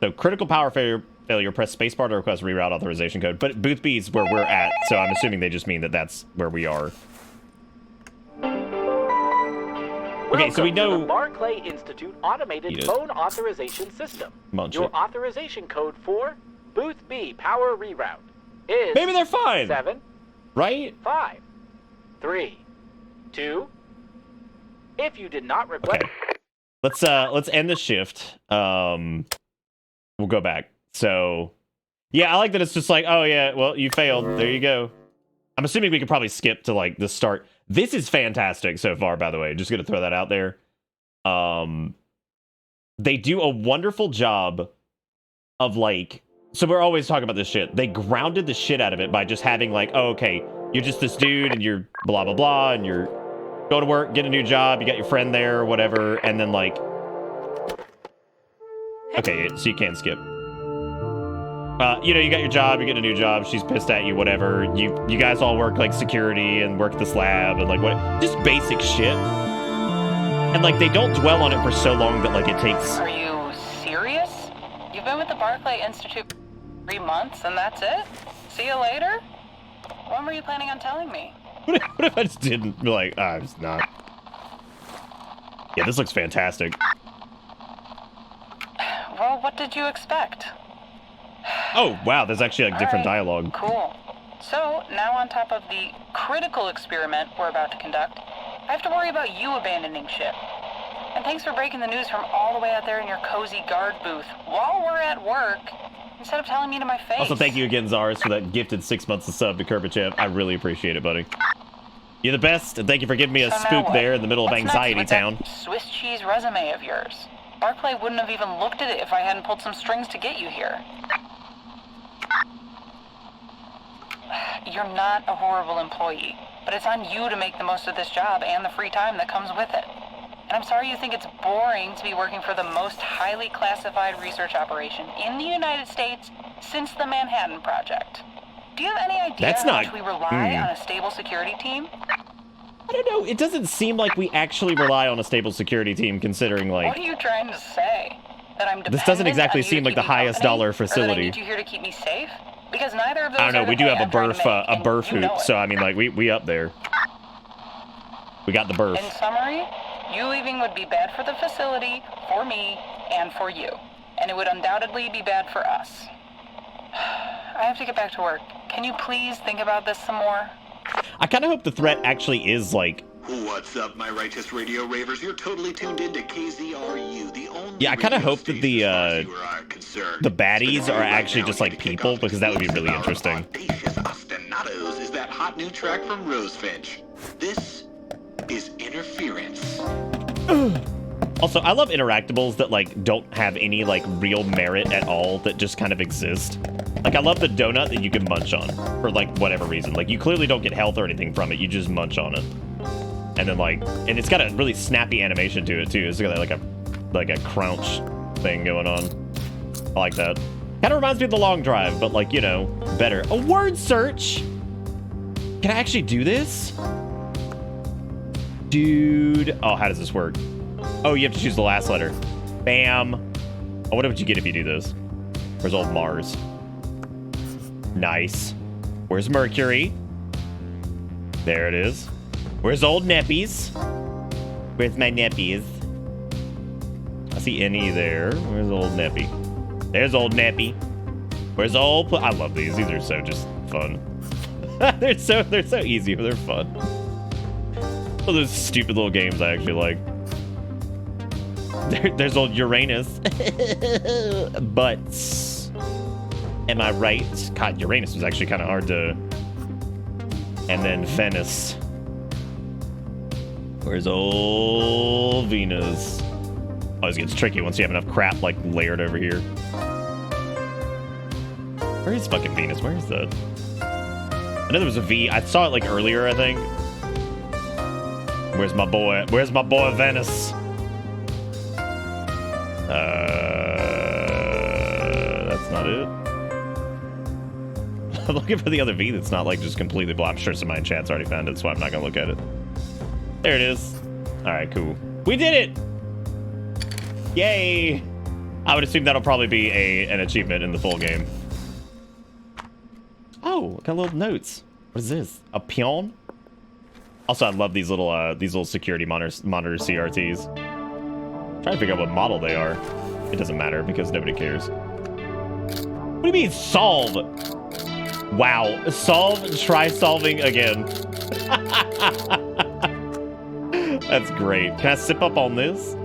So critical power failure, press spacebar to request reroute authorization code. But booth B is where we're at, so I'm assuming they just mean that that's where we are. Okay, so we know... Welcome to the Barclay Institute Automated Phone Authorization System. Your authorization code for Booth B Power Reroute is... Maybe they're fine! 7... Right? 5... 3... 2... If you did not request... Okay. Let's end the shift. We'll go back. So... Yeah, I like that it's just like, oh yeah, well, you failed. There you go. I'm assuming we could probably skip to, like, the start... This is fantastic so far, by the way. Just gonna throw that out there. They do a wonderful job of, like... So we're always talking about this shit. They grounded the shit out of it by just having, like, oh, okay, you're just this dude, and you're blah, blah, blah, and you're going to work, get a new job, you got your friend there, or whatever, and then, like... Okay, so you can't skip. You know, you got your job, you get a new job, she's pissed at you, whatever. You guys all work, like, security and work this lab and, like, what... Just basic shit. And, like, they don't dwell on it for so long that, like, it takes... Are you serious? You've been with the Barclay Institute 3 months and that's it? See you later? When were you planning on telling me? What if I just didn't? Be like, I'm just not. Yeah, this looks fantastic. Well, what did you expect? Oh, wow, there's actually, like, different dialogue. Cool. So, now on top of the critical experiment we're about to conduct, I have to worry about you abandoning ship. And thanks for breaking the news from all the way out there in your cozy guard booth while we're at work, instead of telling me to my face. Also, thank you again, Zars, for that gifted 6 months of sub to Kerbachev. I really appreciate it, buddy. You're the best, and thank you for giving me a spook there in the middle of Anxiety Town. Swiss cheese resume of yours. Barclay wouldn't have even looked at it if I hadn't pulled some strings to get you here. You're not a horrible employee, but it's on you to make the most of this job and the free time that comes with it. And I'm sorry you think it's boring to be working for the most highly classified research operation in the United States since the Manhattan Project. Do you have any idea how much we rely on a stable security team? I don't know. It doesn't seem like we actually rely on a stable security team, considering, like... What are you trying to say? That I'm dependent this doesn't exactly on you seem like the highest dollar facility. Or that I need you here to keep me safe? Because neither of those I don't know. We do have a burf you know hoop, so I mean, like, we up there. We got the burf. In summary, you leaving would be bad for the facility, for me, and for you. And it would undoubtedly be bad for us. I have to get back to work. Can you please think about this some more? I kind of hope the threat actually is, like... What's up, my righteous radio ravers? You're totally tuned into KZRU, the only... Yeah, I kind of hope that the baddies are actually just, like, people, because that would be really interesting. Audacious Ostinatos is that hot new track from Rosefinch. This is Interference. Also, I love interactables that, like, don't have any, like, real merit at all, that just kind of exist. Like, I love the donut that you can munch on for, like, whatever reason. Like, you clearly don't get health or anything from it. You just munch on it. And then, like, and it's got a really snappy animation to it, too. It's got, like a crouch thing going on. I like that. Kind of reminds me of The Long Drive, but, like, you know, better. A word search! Can I actually do this? Dude. Oh, how does this work? Oh, you have to choose the last letter. Bam. Oh, what would you get if you do this? Where's old Mars? Nice. Where's Mercury? There it is. Where's old Neppies? Where's my Neppies? I see any there. Where's old Neppy? There's old Neppy. Where's old... I love these. These are so just fun. they're so easy, but they're fun. Oh, those stupid little games I actually like. There's old Uranus. Butts. Am I right? God, Uranus was actually kind of hard to... And then Venus. Where's old Venus? Always gets tricky once you have enough crap, like, layered over here. Where is fucking Venus? Where is that? I know there was a V. I saw it, like, earlier, I think. Where's my boy? Where's my boy Venus? That's not it. I'm looking for the other V that's not like just completely blocked. I'm sure somebody in chat's already found it, so I'm not gonna look at it. There it is. All right, cool. We did it! Yay! I would assume that'll probably be an achievement in the full game. Oh, got little notes. What is this? A peon? Also, I love these little security monitor CRTs. I'm trying to figure out what model they are. It doesn't matter because nobody cares. What do you mean solve? Wow, solve. Try solving again. That's great. Can I sip up on this?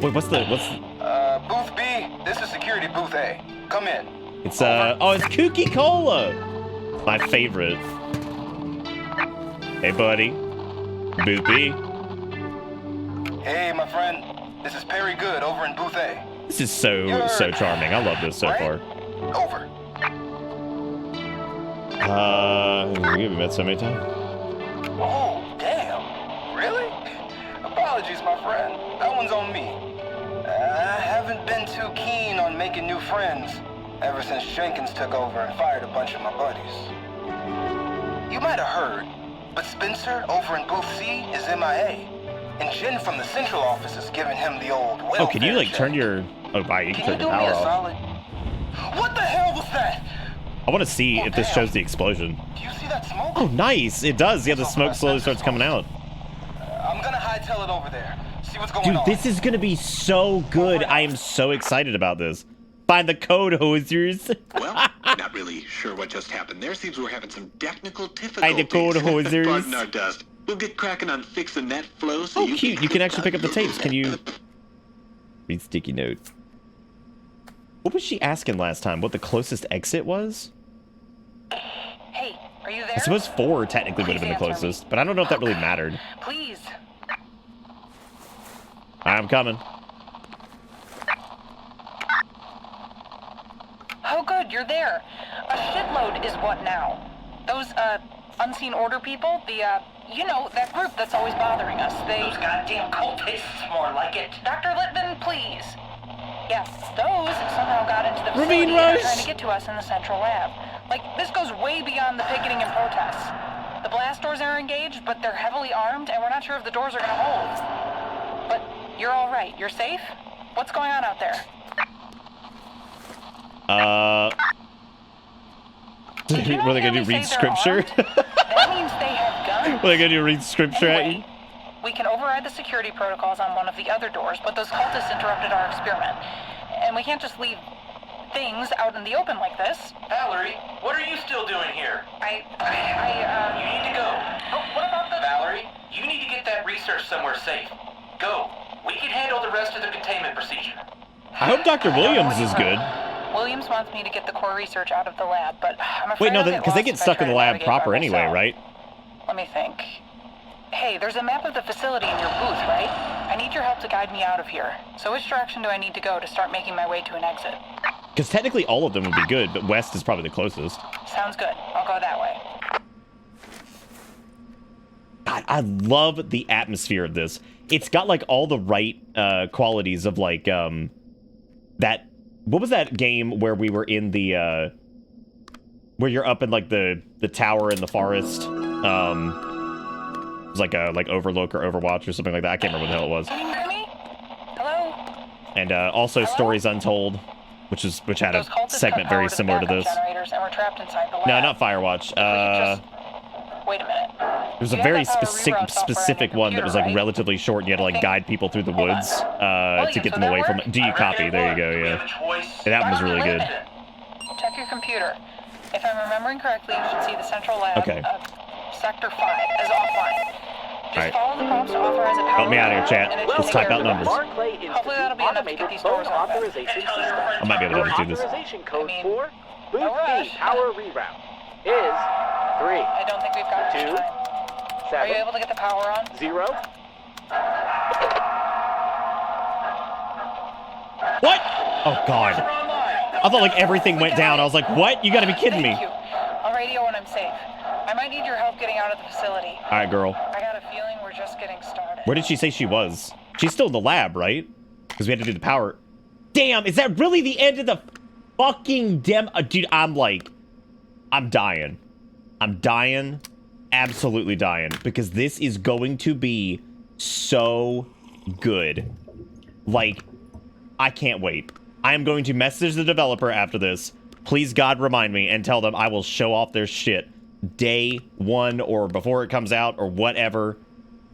Wait, what's Booth B, this is security booth A. Come in. It's oh, it's Kooky Cola. My favorite. Hey, buddy. Booth B. Hey, my friend. This is Perry Good over in booth A. This is so charming. I love this so far. Over. We've met so many times. Oh, damn. Really? Apologies, my friend. That one's on me. I haven't been too keen on making new friends ever since Jenkins took over and fired a bunch of my buddies. You might have heard, but Spencer over in booth C is MIA. And Jen from the central office is giving him the old welfare. Oh, can you like turn your... Oh, bye. You can turn your power off. Solid? What the hell was that? I want to see if this shows the explosion. Do you see that smoke? Oh, nice. It does. Yeah, the smoke slowly starts coming out. I'm gonna hightail it over there. See what's going on. Dude, this is going to be so good. I am so excited about this. Find the code, hosers. Well, not really sure what just happened there. Seems we're having some technical difficulties. Find the code, hosers. Pardon our dust. We'll get cracking on fixing that flow so oh, cute. You can actually pick up the tapes. Can you... Read sticky notes. What was she asking last time? What the closest exit was? Hey, are you there? I suppose 4 technically would have been the closest, but I don't know if that really mattered. Please. I'm coming. Oh, good, you're there. A shitload is what now? Those, unseen order people? The, you know, that group that's always bothering us. Those goddamn cultists, more like it. Dr. Littman, please. Yes, those somehow got into the Ravine facility and are Rush. trying to get to us in the central lab. Like, this goes way beyond the picketing and protests. The blast doors are engaged, but they're heavily armed, and we're not sure if the doors are gonna hold. But you're all right. You're safe? What's going on out there? Were they gonna do read scripture? That means they have guns. Were they gonna do read scripture at you? Anyway, we can override the security protocols on one of the other doors, but those cultists interrupted our experiment. And we can't just leave things out in the open like this. Valerie, what are you still doing here? You You need to go. Oh, what about the... Valerie, you need to get that research somewhere safe. Go. We can handle the rest of the containment procedure. I hope Dr. Williams is good. Williams wants me to get the core research out of the lab, but I'm afraid Wait, no, I'll because they lost get if I stuck try in the to lab navigate proper by anyway, myself. right? Let me think. Hey, there's a map of the facility in your booth, right? I need your help to guide me out of here. So which direction do I need to go to start making my way to an exit? Because technically all of them would be good, but west is probably the closest. Sounds good. I'll go that way. God, I love the atmosphere of this. It's got like all the right qualities of like that. What was that game where we were in the where you're up in like the tower in the forest? It was like a Overlook or Overwatch or something like that. I can't remember what the hell it was. Can you hear me? Hello? And also Stories Untold, which had a Those cultists segment cut very power to the similar to backup this. generators and we're trapped inside the lab. No, not Firewatch. Wait a minute. There's a You very have that power reroute software on specific your one that was like computer, right? relatively short, and you had to like guide people through the Hold on. woods to get so them away that from work? it. Do you copy? There you go, Do we yeah. have a choice? Yeah, that one was really good. Check your computer. If I'm remembering correctly, you should see the central lab, Okay. Sector 5, as offline. Just Alright. follow the prompts to authorize a power Help me out here, reroute, chat. and it Let's should type take out care of the numbers. rest. Barclay Hopefully that'll be enough to get Automated these Phone doors open. Authorization System. I might be able to Your do this. authorization code I mean, for Booth no rush. B power reroute is I don't think we've got much 2, time. Are you 7, able to get the power on? 0. What? Oh god. I thought like everything went down. I was like, what? You gotta be kidding me. Thank you. I'll radio when I'm safe. I might need your help getting out of the facility. Alright, girl. I got a feeling we're just getting started. Where did she say she was? She's still in the lab, right? Because we had to do the power. Damn, is that really the end of the fucking dude, I'm like I'm dying. I'm dying. Absolutely dying. Because this is going to be so good. Like, I can't wait. I am going to message the developer after this. Please, God, remind me and tell them I will show off their shit day one or before it comes out or whatever.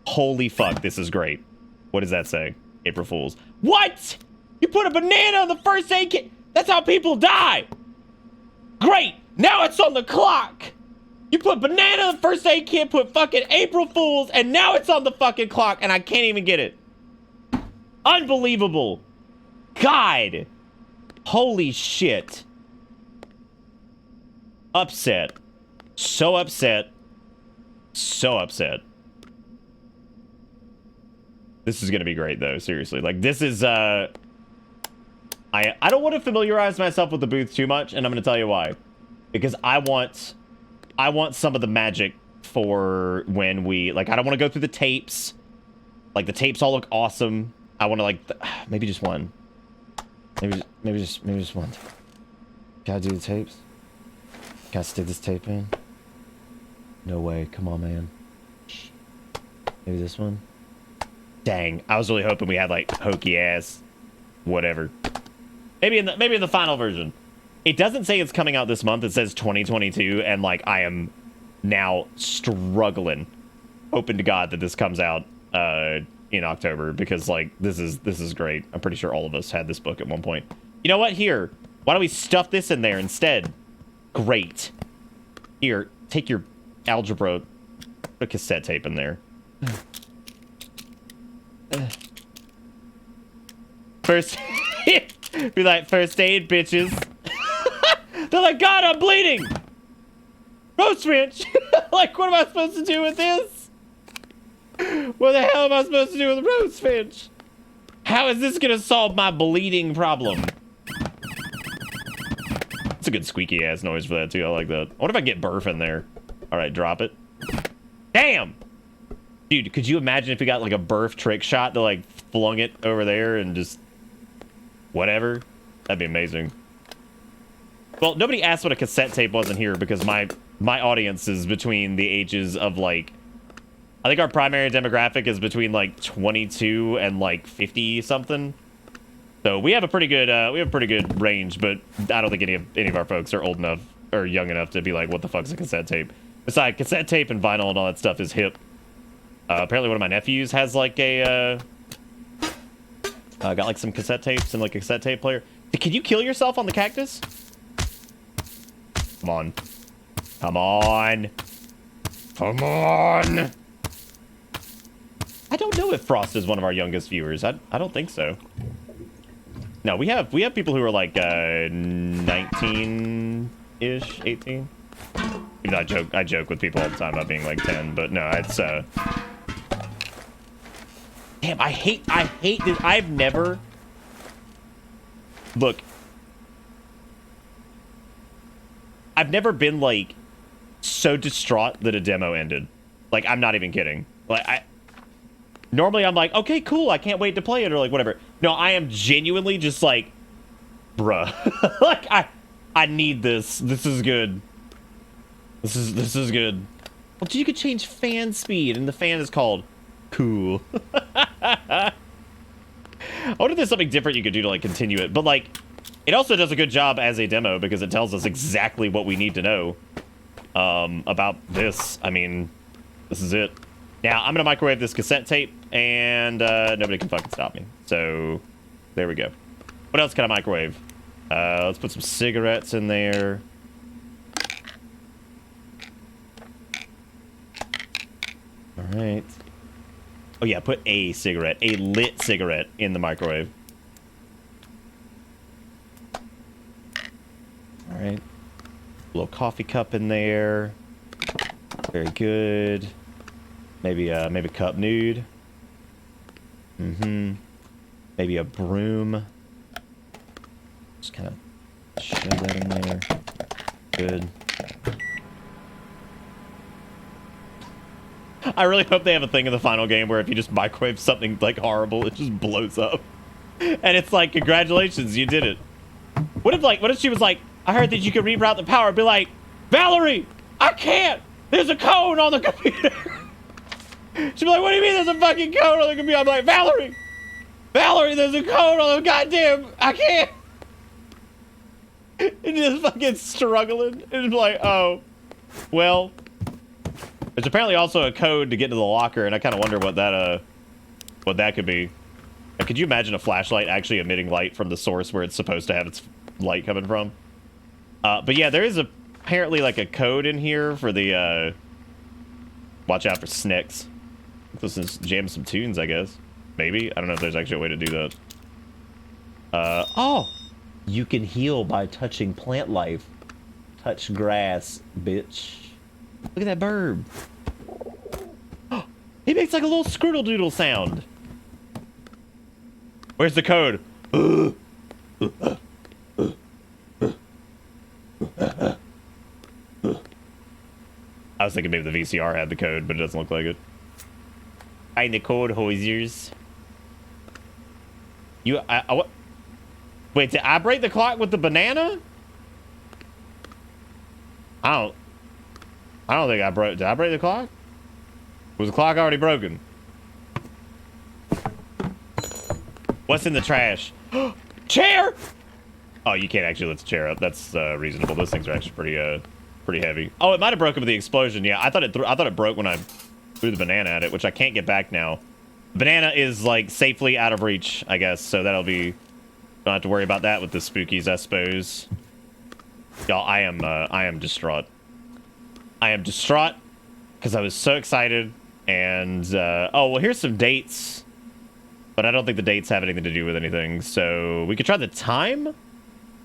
Holy fuck, this is great. What does that say? April Fools. What? You put a banana on the first aid kit? That's how people die. Great. Now it's on the clock. You put banana on the first aid kit, put fucking April Fools, and now it's on the fucking clock, and I can't even get it. Unbelievable. God. Holy shit. Upset. So upset. So upset. This is gonna be great though, seriously. Like this is I don't want to familiarize myself with the booth too much, and I'm gonna tell you why. Because I want some of the magic for when we like I don't want to go through the tapes. Like the tapes all look awesome. I want to like maybe just one. Maybe just one. Gotta do the tapes. Gotta stick this tape in. No way. Come on, man. Maybe this one. Dang, I was really hoping we had like hokey ass, whatever. Maybe in the final version. It doesn't say it's coming out this month. It says 2022, and like I am now struggling, hoping to God that this comes out in October because like this is great. I'm pretty sure all of us had this book at one point. You know what? Here, why don't we stuff this in there instead? Great. Here, take your algebra, put a cassette tape in there. First, be like, first aid, bitches. They're like, God, I'm bleeding. Rose Finch. Like, what am I supposed to do with this? What the hell am I supposed to do with Rose Finch? How is this gonna solve my bleeding problem? It's a good squeaky ass noise for that too. I like that. I wonder if I get Burf in there. All right, drop it. Damn. Dude, could you imagine if we got like a Burf trick shot that like flung it over there and just whatever? That'd be amazing. Well, nobody asked what a cassette tape was in here because my audience is between the ages of like, I think our primary demographic is between like 22 and like 50 something. So we have a pretty good range, but I don't think any of our folks are old enough or young enough to be like, what the fuck's a cassette tape? Besides, cassette tape and vinyl and all that stuff is hip. Apparently one of my nephews has like a got like some cassette tapes and like a cassette tape player. Can you kill yourself on the cactus? Come on. Come on. Come on. I don't know if Frost is one of our youngest viewers. I don't think so. No, we have people who are like 19-ish, 18. Even though I joke with people all the time about being like 10, but no, it's damn, I hate this. I've never been like so distraught that a demo ended. Like, I'm not even kidding. Like, normally I'm like, okay, cool, I can't wait to play it or like whatever. No, I am genuinely just like, bruh. Like, I need this. This is good. This is good. Well, you could change fan speed, and the fan is called cool. I wonder if there's something different you could do to like continue it, but like, it also does a good job as a demo because it tells us exactly what we need to know about this. I mean, this is it. Now, I'm gonna microwave this cassette tape, and nobody can fucking stop me. So, there we go. What else can I microwave? Let's put some cigarettes in there. All right. Oh yeah, put a cigarette, a lit cigarette in the microwave. All right. A little coffee cup in there. Very good. Maybe maybe cup nude. Mm-hmm. Maybe a broom. Just kind of shove that in there. Good. I really hope they have a thing in the final game where if you just microwave something like horrible, it just blows up. And it's like, congratulations, you did it. What if she was like, I heard that you could reroute the power. Be like, Valerie, I can't. There's a code on the computer. She'd be like, what do you mean there's a fucking code on the computer? I'm like, Valerie, there's a code on the goddamn, I can't. And just fucking struggling. And like, oh, well, there's apparently also a code to get to the locker, and I kind of wonder what that could be. Like, could you imagine a flashlight actually emitting light from the source where it's supposed to have its light coming from? But yeah, there is apparently like a code in here for the, watch out for snakes. Listen, jam some tunes, I guess. Maybe. I don't know if there's actually a way to do that. Oh! You can heal by touching plant life. Touch grass, bitch. Look at that bird. He makes like a little squirtle doodle sound. Where's the code? I was thinking maybe the VCR had the code, but it doesn't look like it. Find the code, hosiers. What? Wait, did I break the clock with the banana? I don't think I broke. Did I break the clock? Was the clock already broken? What's in the trash? Chair! Oh, you can't actually lift the chair up. That's reasonable. Those things are actually pretty heavy. Oh, it might have broken with the explosion. Yeah, I thought it broke when I threw the banana at it, which I can't get back now. Banana is like safely out of reach, I guess. So that'll be. Don't have to worry about that with the spookies, I suppose. Y'all, I am distraught. I am distraught because I was so excited. And oh well, here's some dates. But I don't think the dates have anything to do with anything. So we could try the time,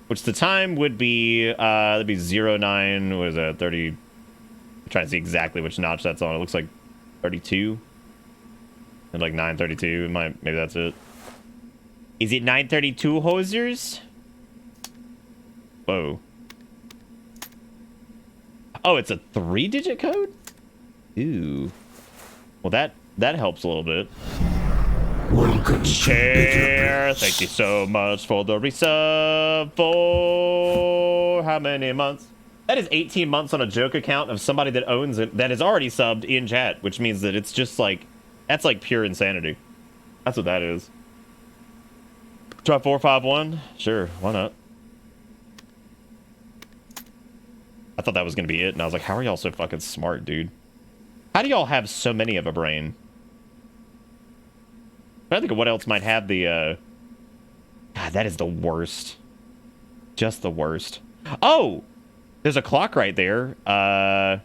which the time would be that'd be 09. What is that? 30. I'm trying to see exactly which notch that's on. It looks like 32 and like 9:32. Maybe that's it. Is it 9:32, hosiers? Whoa. Oh, it's a 3-digit code? Ooh. Well, that helps a little bit. Welcome Chair, thank you so much for the resub for how many months? That is 18 months on a joke account of somebody that owns it that is already subbed in chat, which means that it's just like, that's like pure insanity. That's what that is. Try 451? Sure, why not? I thought that was going to be it, and I was like, how are y'all so fucking smart, dude? How do y'all have so many of a brain? I think of what else might have the, God, that is the worst. Just the worst. Oh! There's a clock right there. No,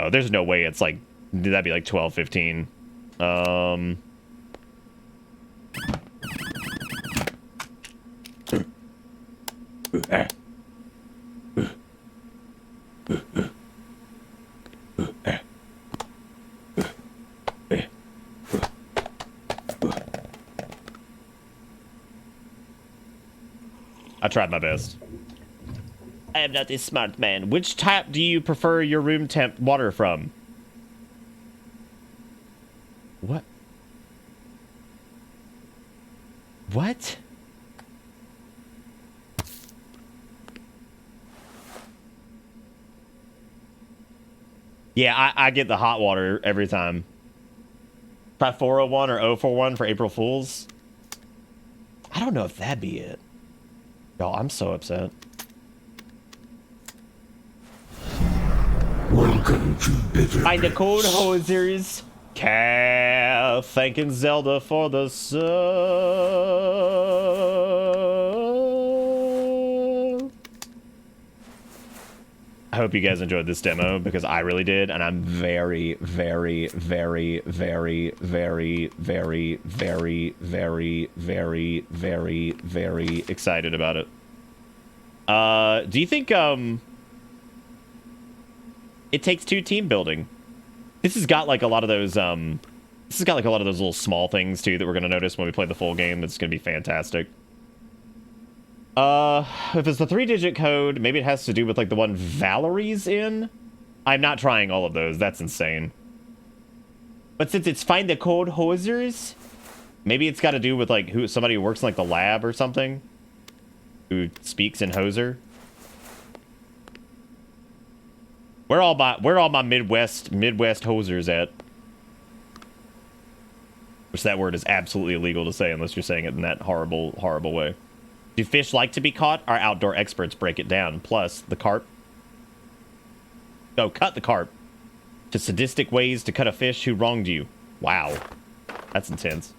there's no way it's like, that'd be like 12:15. I tried my best. I am not a smart man. Which tap do you prefer your room temp water from? What? What? Yeah, I get the hot water every time. Try 401 or 041 for April Fools. I don't know if that'd be it. Y'all, I'm so upset. Welcome to Bitter Find the Bits. code, hosers. Cal, thanking Zelda for the sub. I hope you guys enjoyed this demo because I really did, and I'm very, very, very, very, very, very, very, very, very, very, very excited about it. Do you think it takes two team building? This has got like a lot of those little small things too that we're gonna notice when we play the full game. That's gonna be fantastic. If it's the 3-digit code, maybe it has to do with like the one Valerie's in. I'm not trying all of those. That's insane. But since it's find the code hosers, maybe it's got to do with like somebody who works in like the lab or something, who speaks in hoser. Where all my Midwest hosers at? Which that word is absolutely illegal to say unless you're saying it in that horrible, horrible way. Do fish like to be caught? Our outdoor experts break it down. Plus, the carp. Oh, cut the carp. To sadistic ways to cut a fish who wronged you. Wow. That's intense.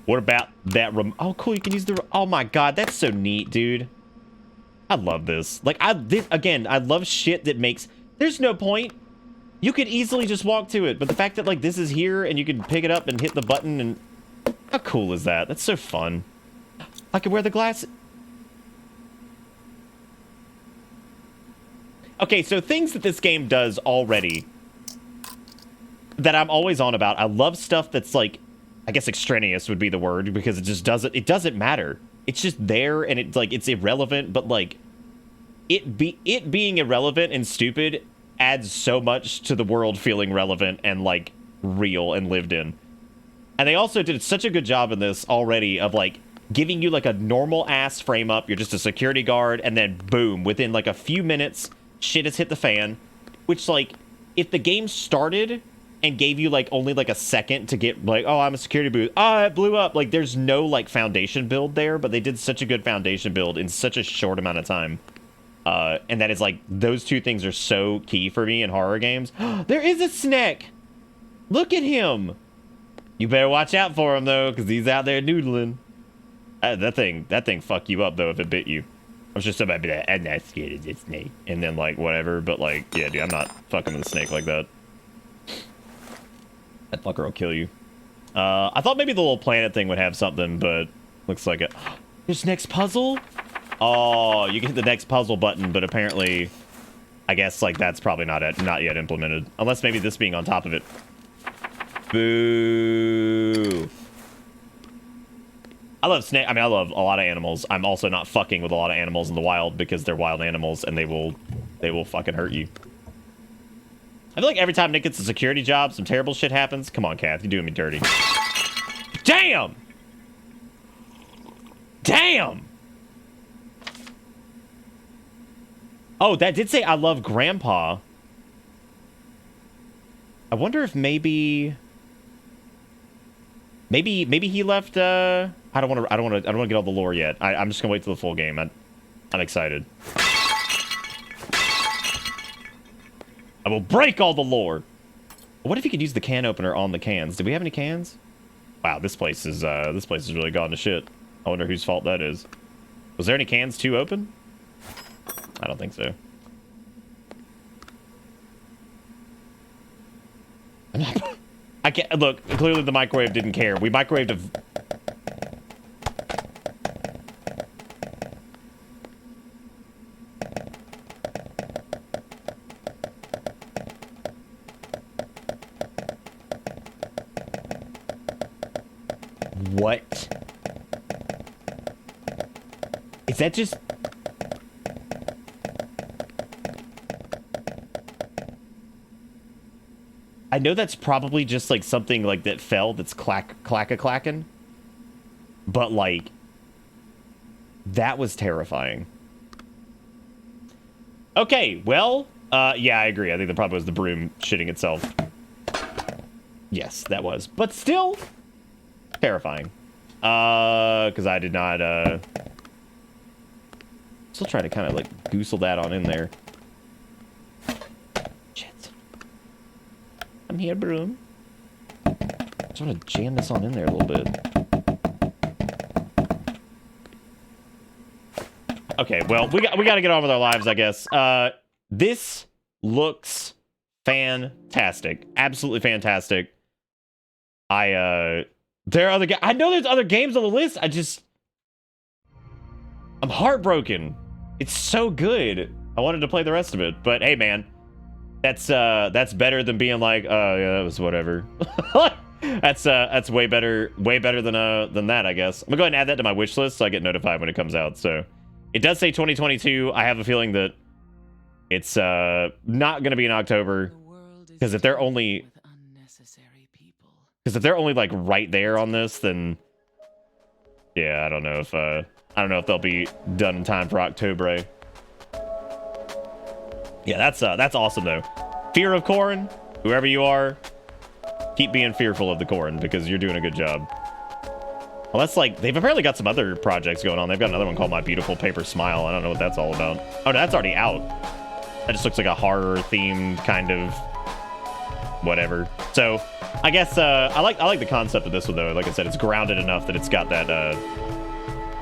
What about that oh, cool, you can use the... Oh my god, that's so neat, dude. I love this. Like, again, I love shit that makes... There's no point. You could easily just walk to it, but the fact that, like, this is here and you can pick it up and hit the button and... How cool is that? That's so fun. I can wear the glasses. Okay, so things that this game does already that I'm always on about. I love stuff that's, like, I guess extraneous would be the word, because it just doesn't matter. It's just there, and it's like, it's irrelevant, but like, it being irrelevant and stupid adds so much to the world feeling relevant and like real and lived in. And they also did such a good job in this already of like giving you like a normal ass frame up. You're just a security guard, and then boom, within like a few minutes, shit has hit the fan. Which, like, if the game started and gave you like only like a second to get like, oh, I'm a security booth, oh, it blew up, like there's no like foundation build there, but they did such a good foundation build in such a short amount of time. And that is like, those two things are so key for me in horror games. There is a snake. Look at him. You better watch out for him though, because he's out there noodling. That thing fuck you up though if it bit you. I was just about to be like, I'm not scared of this snake, and then like whatever. But like, yeah, dude, I'm not fucking with a snake like that. That fucker will kill you. I thought maybe the little planet thing would have something, but looks like it. This next puzzle? Oh, you can hit the next puzzle button, but apparently, I guess like that's probably not yet implemented. Unless maybe this being on top of it. Boo. I love snake. I mean, I love a lot of animals. I'm also not fucking with a lot of animals in the wild because they're wild animals and they will fucking hurt you. I feel like every time Nick gets a security job, some terrible shit happens. Come on, Kath, you're doing me dirty. Damn! Damn! Oh, that did say I love Grandpa. I wonder if maybe he left. I don't want to get all the lore yet. I'm just gonna wait till the full game. I'm excited. I will break all the lore. What if you could use the can opener on the cans? Do we have any cans? Wow, this place is really gone to shit. I wonder whose fault that is. Was there any cans to open? I don't think so. I can't look. Clearly, the microwave didn't care. We microwaved a. What? Is that just... I know that's probably just like something like that fell that's clack-a-clacking. But like... that was terrifying. Okay, well... yeah, I agree. I think the problem was the broom shitting itself. Yes, that was. But still... terrifying. Because I did not, still trying to kind of, like, goosel that on in there. Shit. I'm here, broom. Just want to jam this on in there a little bit. Okay, well, we got to get on with our lives, I guess. This looks fantastic. Absolutely fantastic. There are other I know there's other games on the list. I'm heartbroken. It's so good. I wanted to play the rest of it, but hey, man, that's better than being like, oh yeah, that was whatever. that's way better than that, I guess. I'm gonna go ahead and add that to my wish list so I get notified when it comes out. So it does say 2022. I have a feeling that it's not gonna be in October, because if they're only like right there on this, then yeah, I don't know if I don't know if they'll be done in time for October. Yeah, that's awesome though. Fear of Corn, whoever you are, keep being fearful of the corn because you're doing a good job. Well, that's like, they've apparently got some other projects going on. They've got another one called My Beautiful Paper Smile. I don't know what that's all about. Oh, no, that's already out. That just looks like a horror themed kind of whatever. So I guess I like the concept of this one though. Like I said, it's grounded enough that it's got that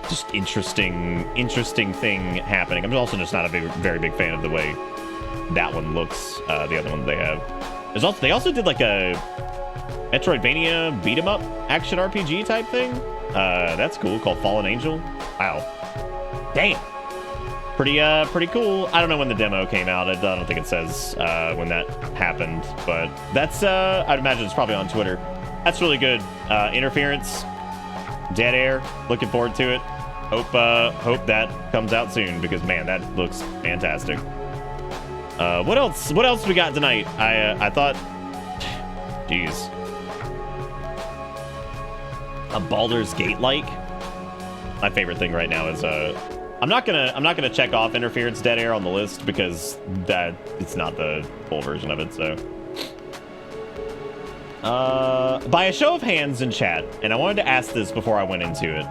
just interesting thing happening. I'm also just not a very big fan of the way that one looks. The other one they have. They also did like a Metroidvania beat 'em up action RPG type thing. That's cool, called Fallen Angel. Wow. Damn. Pretty cool. I don't know when the demo came out. I don't think it says when that happened, but that's I'd imagine it's probably on Twitter. That's really good. Interference, Dead Air. Looking forward to it. Hope that comes out soon because man, that looks fantastic. What else we got tonight? I thought, jeez, a Baldur's Gate like. My favorite thing right now is I'm not gonna check off Interference Dead Air on the list because that it's not the full version of it. So by a show of hands in chat, and I wanted to ask this before I went into it,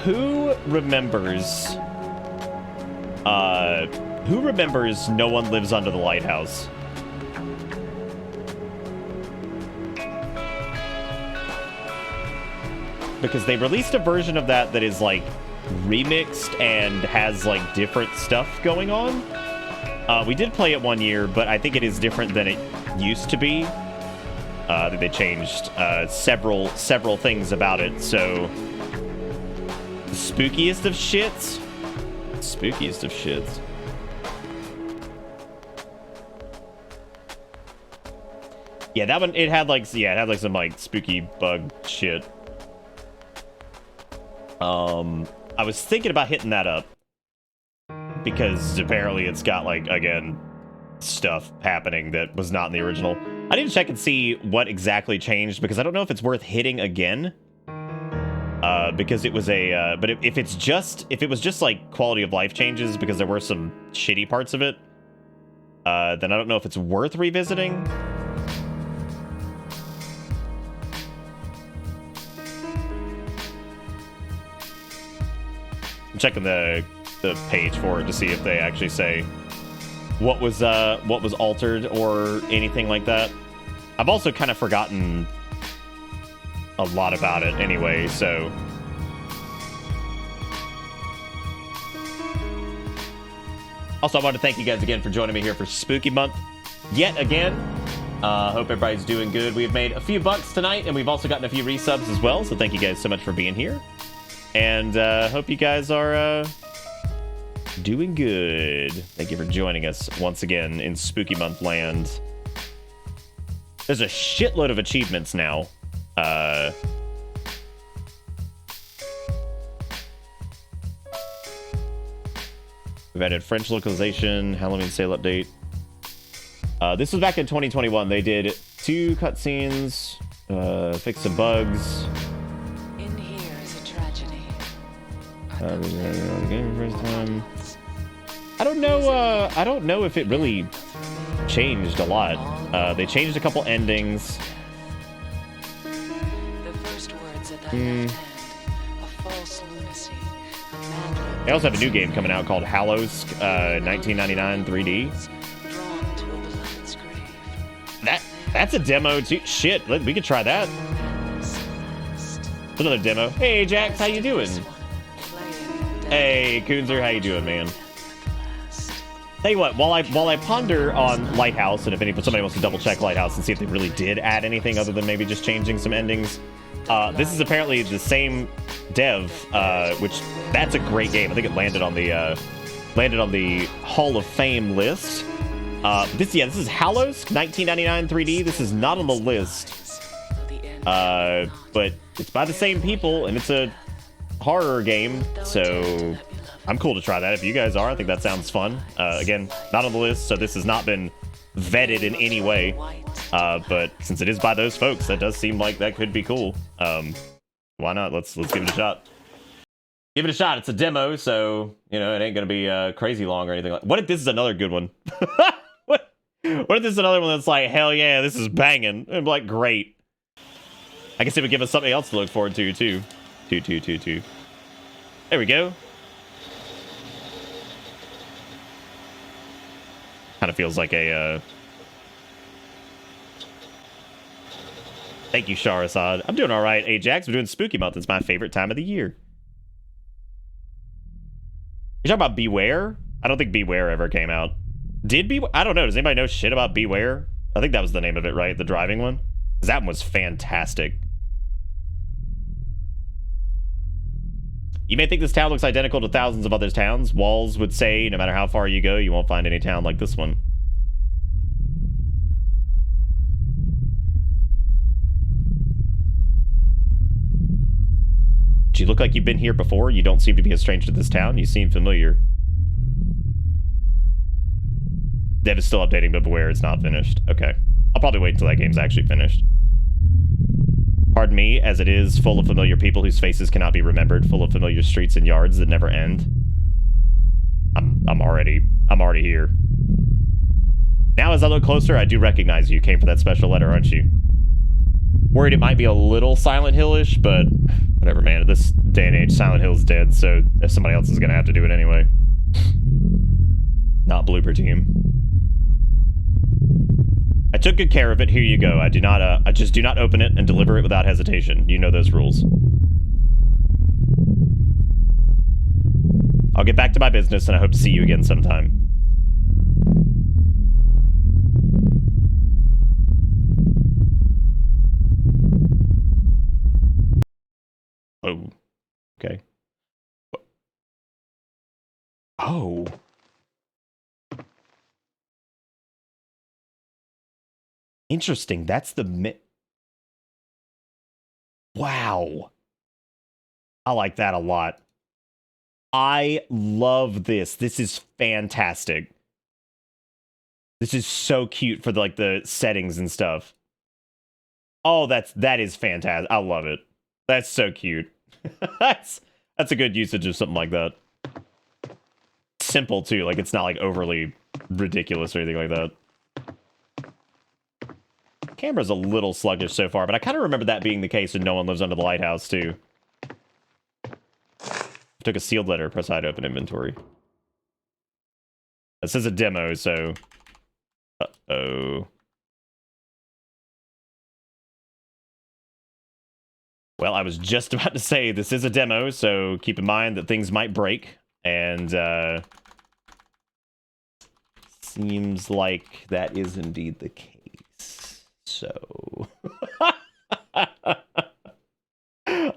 who remembers No One Lives Under the Lighthouse? Because they released a version of that is like remixed and has like different stuff going on. We did play it one year, but I think it is different than it used to be. They changed several things about it. So the spookiest of shits. Yeah, that one it had like some like spooky bug shit. I was thinking about hitting that up because apparently it's got like, again, stuff happening that was not in the original. I need to check and see what exactly changed because I don't know if it's worth hitting again. Because it was but if it was just like quality of life changes because there were some shitty parts of it, then I don't know if it's worth revisiting. I'm checking the page for it to see if they actually say what was altered or anything like that. I've also kind of forgotten a lot about it anyway, so also I want to thank you guys again for joining me here for Spooky Month yet again. Hope everybody's doing good. We've made a few bucks tonight and we've also gotten a few resubs as well, so thank you guys so much for being here. And hope you guys are doing good. Thank you for joining us once again in Spooky Month land. There's a shitload of achievements now. We've added French localization, Halloween sale update. This was back in 2021. They did 2 cutscenes, fixed some bugs. First time. I don't know if it really changed a lot. They changed a couple endings. They also have a new game coming out called Hallows 1999 3D. That's a demo too. Shit, we could try that. Another demo. Hey Jax, how you doing? Hey, Coonzer, how you doing, man? Tell you what, while I ponder on Lighthouse, and if somebody wants to double check Lighthouse and see if they really did add anything other than maybe just changing some endings, this is apparently the same dev, which that's a great game. I think it landed on the Hall of Fame list. This is Hallows 1999 3D. This is not on the list, but it's by the same people, and it's a horror game, so I'm cool to try that. If you guys are, I think that sounds fun. Again, not on the list, so this has not been vetted in any way, but since it is by those folks, that does seem like that could be cool. Why not? Let's give it a shot. Give it a shot. It's a demo, so, you know, it ain't going to be crazy long or anything like. What if this is another good one? what if this is another one that's like, hell yeah, this is banging? I'm like, great. I guess it would give us something else to look forward to, too. There we go. Kind of feels like a, Thank you, Shahrasad. I'm doing all right, Ajax. We're doing Spooky Month. It's my favorite time of the year. You're talking about Beware? I don't think Beware ever came out. Did Beware? I don't know. Does anybody know shit about Beware? I think that was the name of it, right? The driving one? Because that one was fantastic. You may think this town looks identical to thousands of other towns. Walls would say, no matter how far you go, you won't find any town like this one. You look like you've been here before. You don't seem to be a stranger to this town. You seem familiar. Dev is still updating, but beware, it's not finished. Okay. I'll probably wait until that game's actually finished. Pardon me, as it is full of familiar people whose faces cannot be remembered, full of familiar streets and yards that never end. I'm already here. Now, as I look closer, I do recognize you. You came for that special letter, aren't you? Worried it might be a little Silent Hill-ish, but whatever, man. At this day and age, Silent Hill's dead, so if somebody else is going to have to do it anyway. Not Blooper Team. I took good care of it. Here you go. I just do not open it and deliver it without hesitation. You know those rules. I'll get back to my business, and I hope to see you again sometime. Oh, okay. Oh. Interesting. That's the wow. I like that a lot. I love this. This is fantastic. This is so cute for the settings and stuff. Oh, that is fantastic. I love it. That's so cute. that's a good usage of something like that. Simple too, like it's not like overly ridiculous or anything like that. Camera's a little sluggish so far, but I kind of remember that being the case when No One Lives Under the Lighthouse too. Took a sealed letter, press I to open inventory. This is a demo, so... Uh-oh. Well, I was just about to say this is a demo, so keep in mind that things might break, and seems like that is indeed the case. So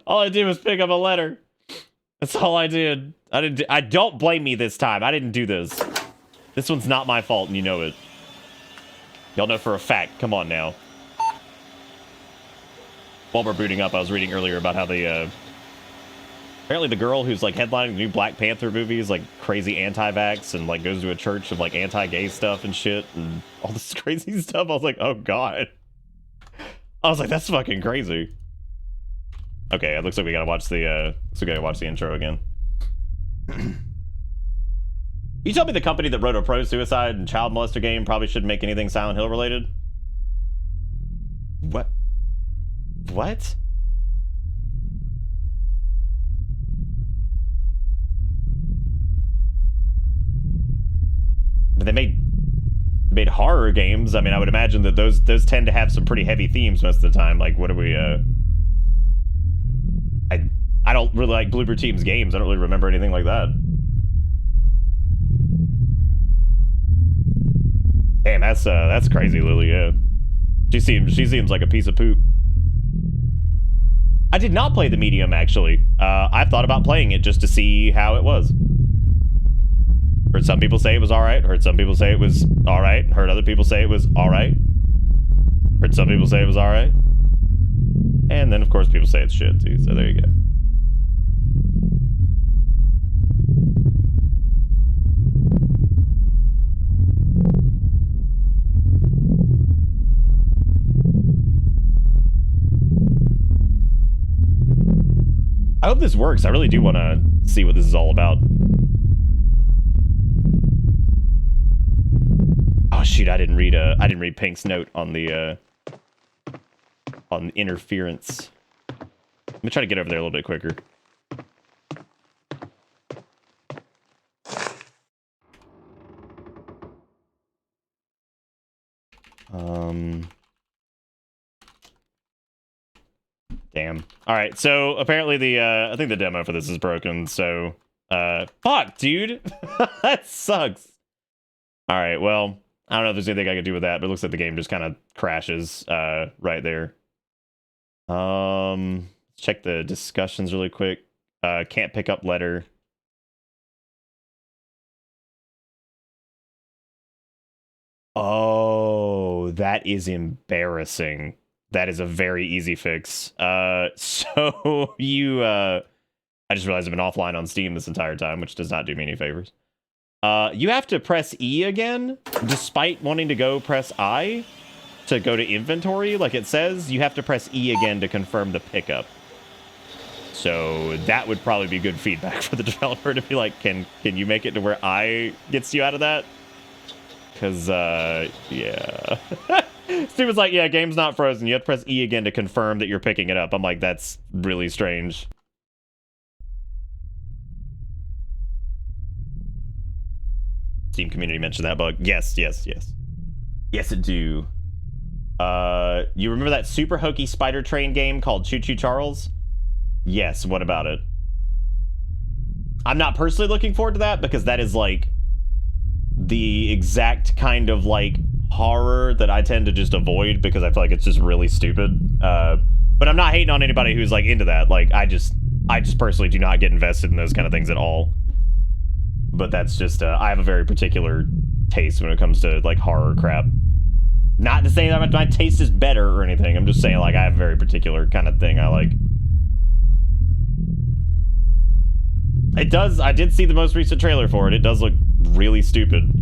all I did was pick up a letter. That's all I did. I don't blame me this time. I didn't do this. This one's not my fault, and you know it. Y'all know for a fact. Come on now. While we're booting up, I was reading earlier about how the apparently the girl who's like headlining the new Black Panther movie is like crazy anti-vax and like goes to a church of like anti-gay stuff and shit and all this crazy stuff. I was like, oh god. I was like, that's fucking crazy. Okay, it looks like we gotta watch the intro again. You tell me the company that wrote a pro-suicide and child molester game probably shouldn't make anything Silent Hill related? What? What? But they made horror games. I mean, I would imagine that those tend to have some pretty heavy themes most of the time. Like, what are we? I don't really like Blooper Team's games. I don't really remember anything like that. Damn, that's crazy, Lily. Yeah, she seems like a piece of poop. I did not play the medium, actually. I've thought about playing it just to see how it was. Heard some people say it was alright. Heard some people say it was alright. Heard other people say it was alright. Heard some people say it was alright. And then, of course, people say it's shit, too. So there you go. I hope this works. I really do want to see what this is all about. Oh shoot, I didn't read Pink's note on the interference. Let me try to get over there a little bit quicker. Damn. All right, so apparently I think the demo for this is broken, so fuck, dude. That sucks. All right, well, I don't know if there's anything I can do with that, but it looks like the game just kind of crashes right there. Check the discussions really quick. Can't pick up letter. Oh, that is embarrassing. That is a very easy fix. So you, I just realized I've been offline on Steam this entire time, which does not do me any favors. You have to press E again, despite wanting to go press I to go to inventory. Like it says, you have to press E again to confirm the pickup. So that would probably be good feedback for the developer to be like, can you make it to where I gets you out of that? Because, yeah. Steven's like, yeah, game's not frozen. You have to press E again to confirm that you're picking it up. I'm like, that's really strange. Steam community mentioned that bug. Yes. Yes, it do. You remember that super hokey spider train game called Choo Choo Charles? Yes, what about it? I'm not personally looking forward to that because that is like the exact kind of like horror that I tend to just avoid because I feel like it's just really stupid. But I'm not hating on anybody who's like into that. Like I just personally do not get invested in those kind of things at all. But that's just I have a very particular taste when it comes to like horror crap. Not to say that my taste is better or anything. I'm just saying like I have a very particular kind of thing I like. It does. I did see the most recent trailer for it. It does look really stupid.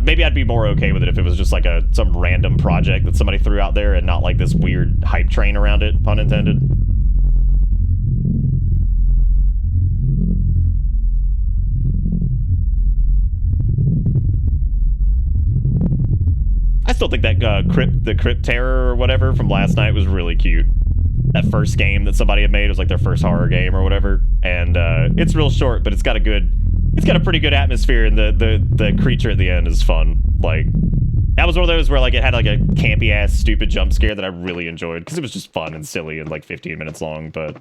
Maybe I'd be more okay with it if it was just like some random project that somebody threw out there and not like this weird hype train around it, pun intended. I still think that the Crypt Terror or whatever from last night was really cute. That first game that somebody had made was like their first horror game or whatever, and it's real short, but it's got a pretty good atmosphere, and the creature at the end is fun. Like that was one of those where like it had like a campy ass stupid jump scare that I really enjoyed because it was just fun and silly and like 15 minutes long, and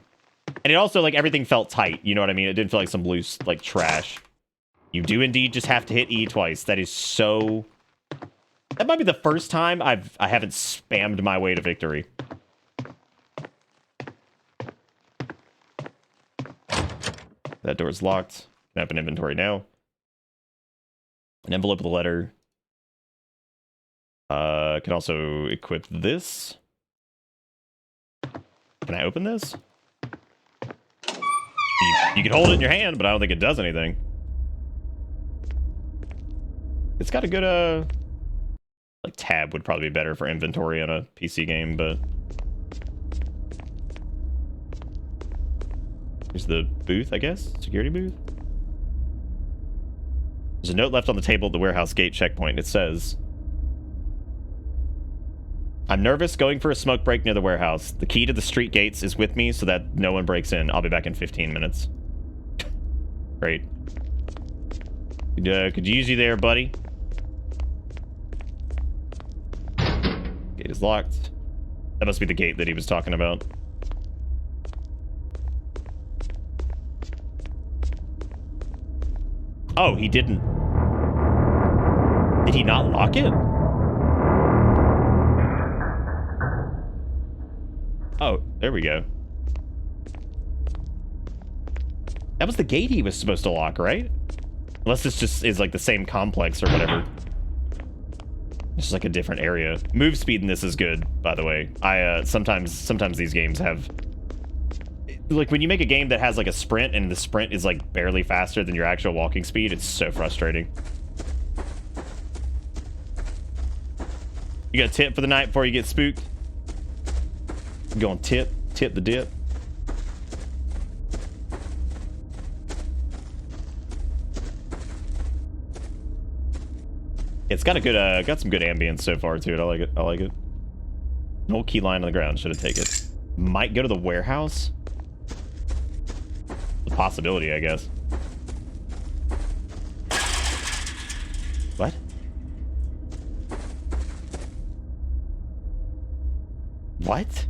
it also like everything felt tight. You know what I mean? It didn't feel like some loose like trash. You do indeed just have to hit E twice. That is so. That might be the first time I haven't spammed my way to victory. That door's locked. Can open inventory now. An envelope with a letter. Can also equip this. Can I open this? You can hold it in your hand, but I don't think it does anything. It's got a good like tab would probably be better for inventory on a PC game, but here's the booth, I guess. Security booth. There's a note left on the table at the warehouse gate checkpoint. It says, I'm nervous going for a smoke break near the warehouse. The key to the street gates is with me so that no one breaks in. I'll be back in 15 minutes. Great. Could use you there, buddy. Gate is locked. That must be the gate that he was talking about. Oh, he didn't. Did he not lock it? Oh, there we go. That was the gate he was supposed to lock, right? Unless this just is like the same complex or whatever. It's just like a different area. Move speed in this is good, by the way. Sometimes these games have... Like, when you make a game that has, like, a sprint, and the sprint is, like, barely faster than your actual walking speed, it's so frustrating. You got a tip for the night before you get spooked? You going tip the dip? It's got a good, got some good ambience so far to it. I like it. I like it. No key line on the ground. Should have taken it. Might go to the warehouse. A possibility, I guess. What? What?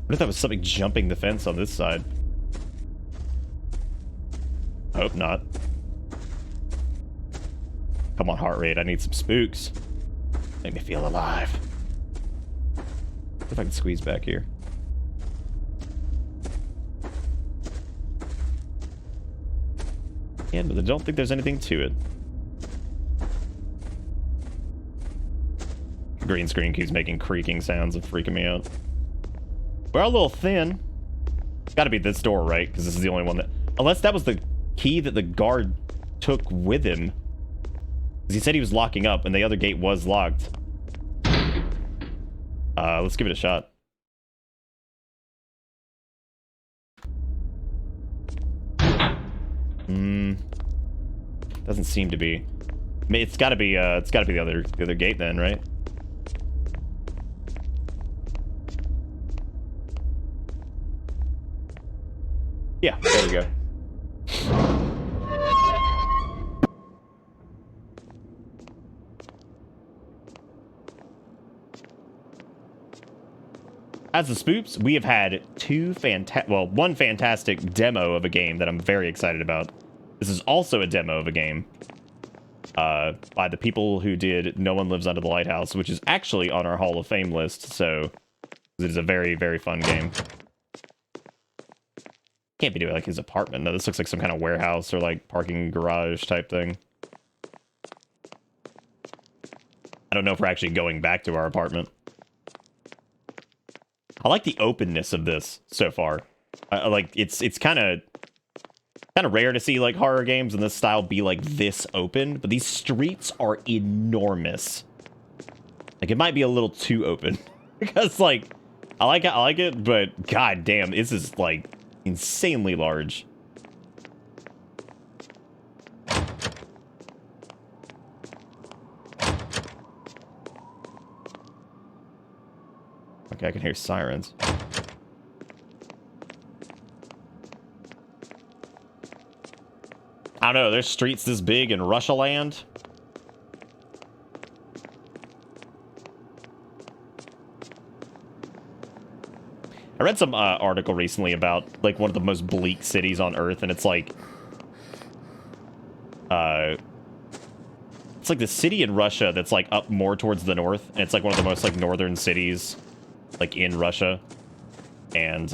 What if that was something jumping the fence on this side? I hope not. Come on, heart rate. I need some spooks. Make me feel alive. What if I can squeeze back here? Yeah, but I don't think there's anything to it. Green screen keeps making creaking sounds and freaking me out. We're a little thin. It's got to be this door, right? Because this is the only one that... Unless that was the key that the guard took with him. Because he said he was locking up, and the other gate was locked. Let's give it a shot. Doesn't seem to be. I mean, it's got to be the other gate then, right? Yeah, there we go. As the spoops, we have had one fantastic demo of a game that I'm very excited about. This is also a demo of a game by the people who did No One Lives Under the Lighthouse, which is actually on our Hall of Fame list, so it is a very, very fun game. Can't be doing like his apartment. No, this looks like some kind of warehouse or like parking garage type thing. I don't know if we're actually going back to our apartment. I like the openness of this so far. Like it's kind of rare to see like horror games in this style be like this open, but these streets are enormous. Like it might be a little too open because like I like it, but god damn, this is like insanely large. Okay, I can hear sirens. I don't know, there's streets this big in Russia land. I read some article recently about like one of the most bleak cities on Earth, and it's like the city in Russia that's like up more towards the north, and it's like one of the most like northern cities like in Russia, and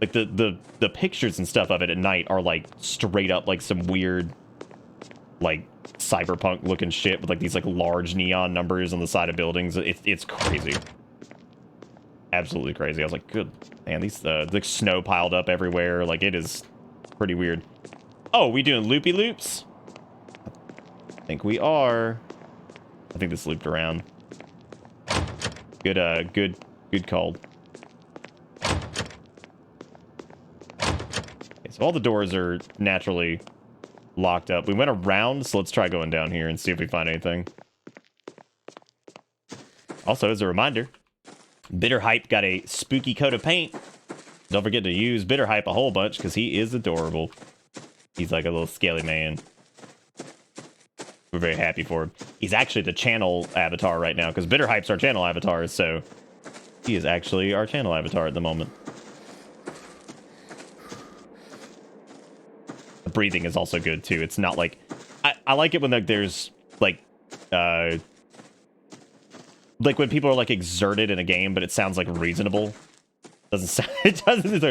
like the pictures and stuff of it at night are like straight up like some weird like cyberpunk looking shit with like these like large neon numbers on the side of buildings. It's crazy. Absolutely crazy. I was like, good man, these the snow piled up everywhere. Like it is pretty weird. Oh, we doing loopy loops? I think we are. I think this looped around. Good call. Okay, so all the doors are naturally locked up. We went around, so let's try going down here and see if we find anything. Also, as a reminder, Bitter Hype got a spooky coat of paint. Don't forget to use Bitter Hype a whole bunch because he is adorable. He's like a little scaly man. We're very happy for him. He's actually the channel avatar right now because Bitter Hype's our channel avatar, so he is actually our channel avatar at the moment. The breathing is also good too. It's not like I like it when there's like when people are like exerted in a game, but it sounds like reasonable. Doesn't sound. It doesn't. It's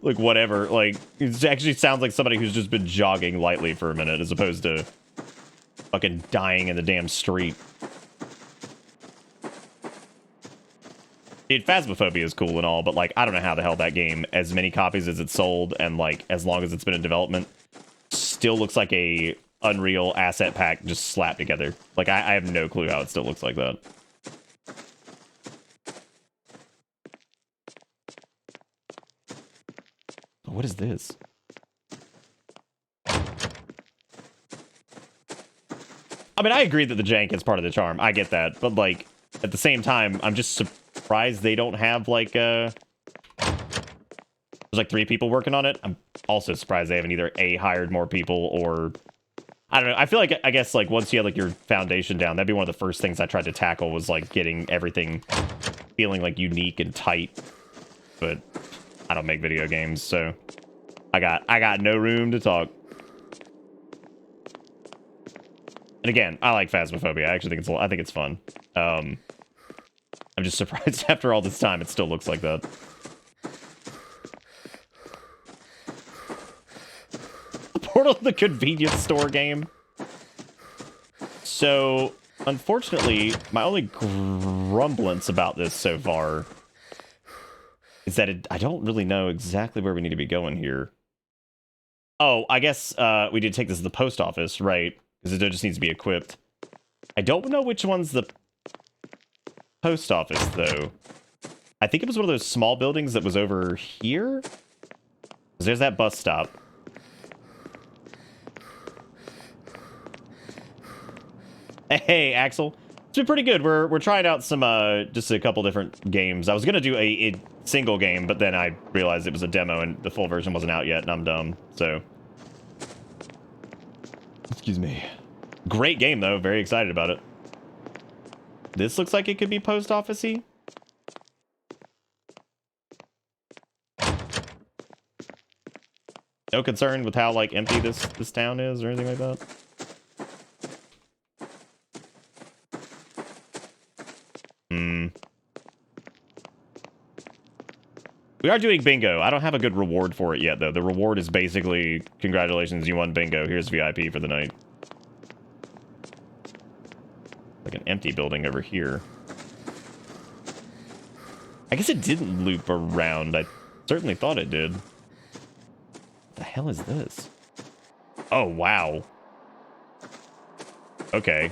like whatever. Like it actually sounds like somebody who's just been jogging lightly for a minute, as opposed to fucking dying in the damn street. Dude, Phasmophobia is cool and all, but like I don't know how the hell that game, as many copies as it's sold, and like as long as it's been in development, still looks like a Unreal asset pack just slapped together. Like I have no clue how it still looks like that. What is this? I mean, I agree that the jank is part of the charm. I get that. But, like, at the same time, I'm just surprised they don't have, like, there's, like, 3 people working on it. I'm also surprised they haven't either, A, hired more people, or... I don't know. I feel like, I guess, like, once you had, like, your foundation down, that'd be one of the first things I tried to tackle was, like, getting everything feeling, like, unique and tight. But I don't make video games, so I got no room to talk. And again, I like Phasmophobia. I actually think I think it's fun. I'm just surprised after all this time it still looks like that. Portal to the convenience store game. So, unfortunately, my only grumblance about this so far is that I don't really know exactly where we need to be going here. Oh, I guess we did take this to the post office, right? Because it just needs to be equipped. I don't know which one's the post office, though. I think it was one of those small buildings that was over here. 'Cause there's that bus stop. Hey, Axel. It's been pretty good. We're trying out some, just a couple different games. I was going to do a single game, but then I realized it was a demo and the full version wasn't out yet, and I'm dumb, so... Excuse me. Great game, though. Very excited about it. This looks like it could be post office-y. No concern with how, like, empty this town is or anything like that. We are doing bingo. I don't have a good reward for it yet, though. The reward is basically, congratulations, you won bingo. Here's VIP for the night. Like an empty building over here. I guess it didn't loop around. I certainly thought it did. What the hell is this? Oh, wow. Okay.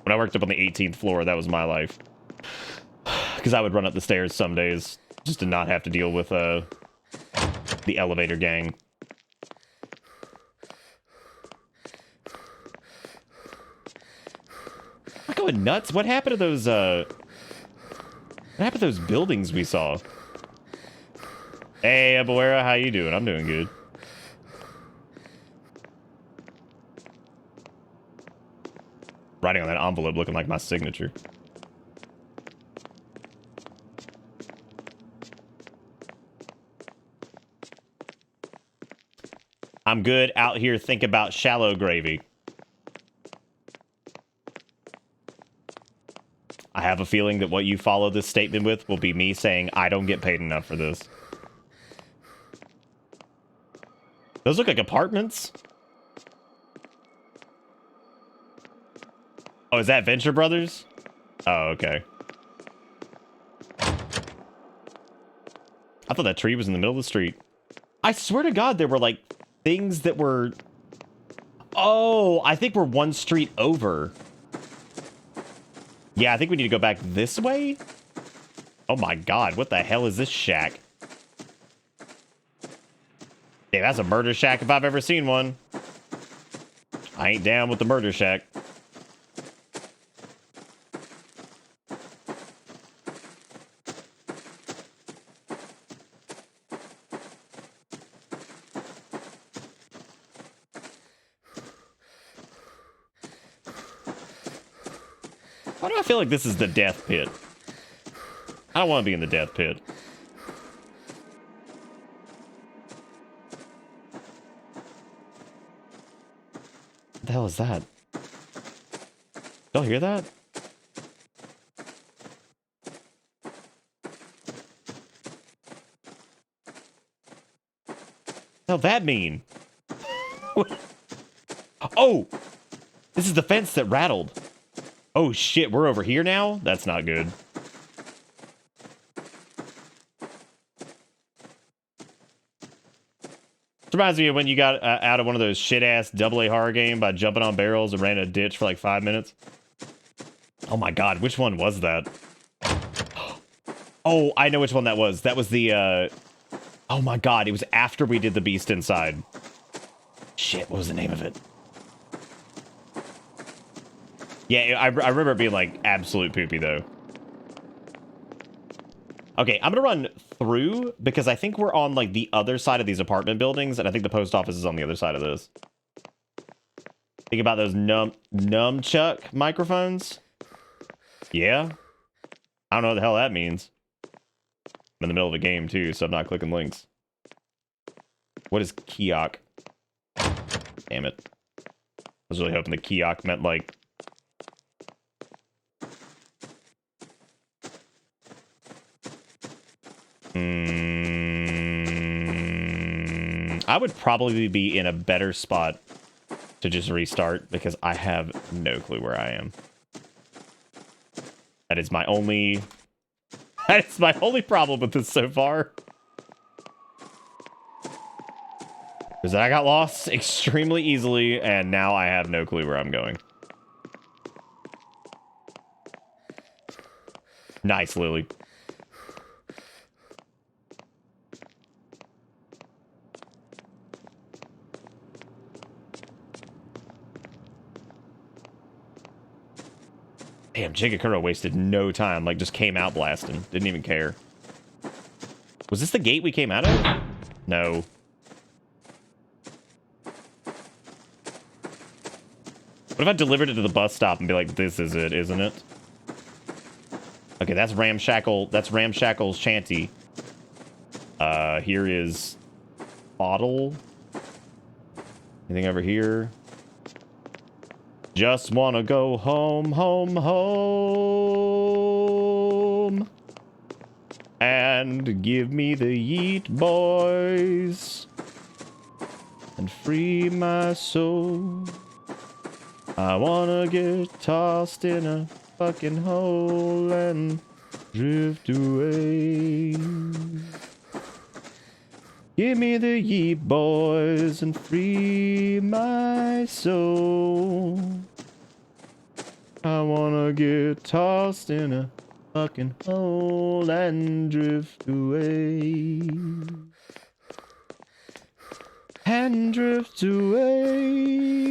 When I worked up on the 18th floor, that was my life. Because I would run up the stairs some days just to not have to deal with the elevator gang. I'm going nuts. What happened to those, what happened to those buildings we saw? Hey, Abuera, how you doing? I'm doing good. Writing on that envelope looking like my signature. I'm good out here thinking about shallow gravy. I have a feeling that what you follow this statement with will be me saying I don't get paid enough for this. Those look like apartments. Oh, is that Venture Brothers? Oh, okay. I thought that tree was in the middle of the street. I swear to God, there were like things that were... Oh, I think we're one street over. Yeah, I think we need to go back this way. Oh my God, what the hell is this shack? Yeah, that's a murder shack if I've ever seen one. I ain't down with the murder shack. Why do I feel like this is the death pit? I don't want to be in the death pit. What the hell is that? Y'all hear that? What the hell that mean? Oh! This is the fence that rattled. Oh shit, we're over here now? That's not good. This reminds me of when you got out of one of those shit-ass AA horror game by jumping on barrels and ran in a ditch for like 5 minutes. Oh my god, which one was that? Oh, I know which one that was. That was the, oh my god, it was after we did the beast inside. Shit, what was the name of it? Yeah, I remember it being, like, absolute poopy, though. Okay, I'm gonna run through, because I think we're on, like, the other side of these apartment buildings, and I think the post office is on the other side of this. Think about those nunchuck microphones. Yeah? I don't know what the hell that means. I'm in the middle of a game, too, so I'm not clicking links. What is kiosk? Damn it. I was really hoping the kiosk meant, like... I would probably be in a better spot to just restart because I have no clue where I am. That is my only... That is my only problem with this so far. Because I got lost extremely easily, and now I have no clue where I'm going. Nice, Lily. Damn, Jigakuro wasted no time. Like, just came out blasting. Didn't even care. Was this the gate we came out of? No. What if I delivered it to the bus stop and be like, this is it, isn't it? Okay, that's Ramshackle. That's Ramshackle's shanty. Here is bottle. Anything over here? Just wanna go home, home, home. And give me the yeet, boys. And free my soul. I wanna get tossed in a fucking hole and drift away. Give me the yeet, boys, and free my soul. I wanna get tossed in a fucking hole and drift away. And drift away.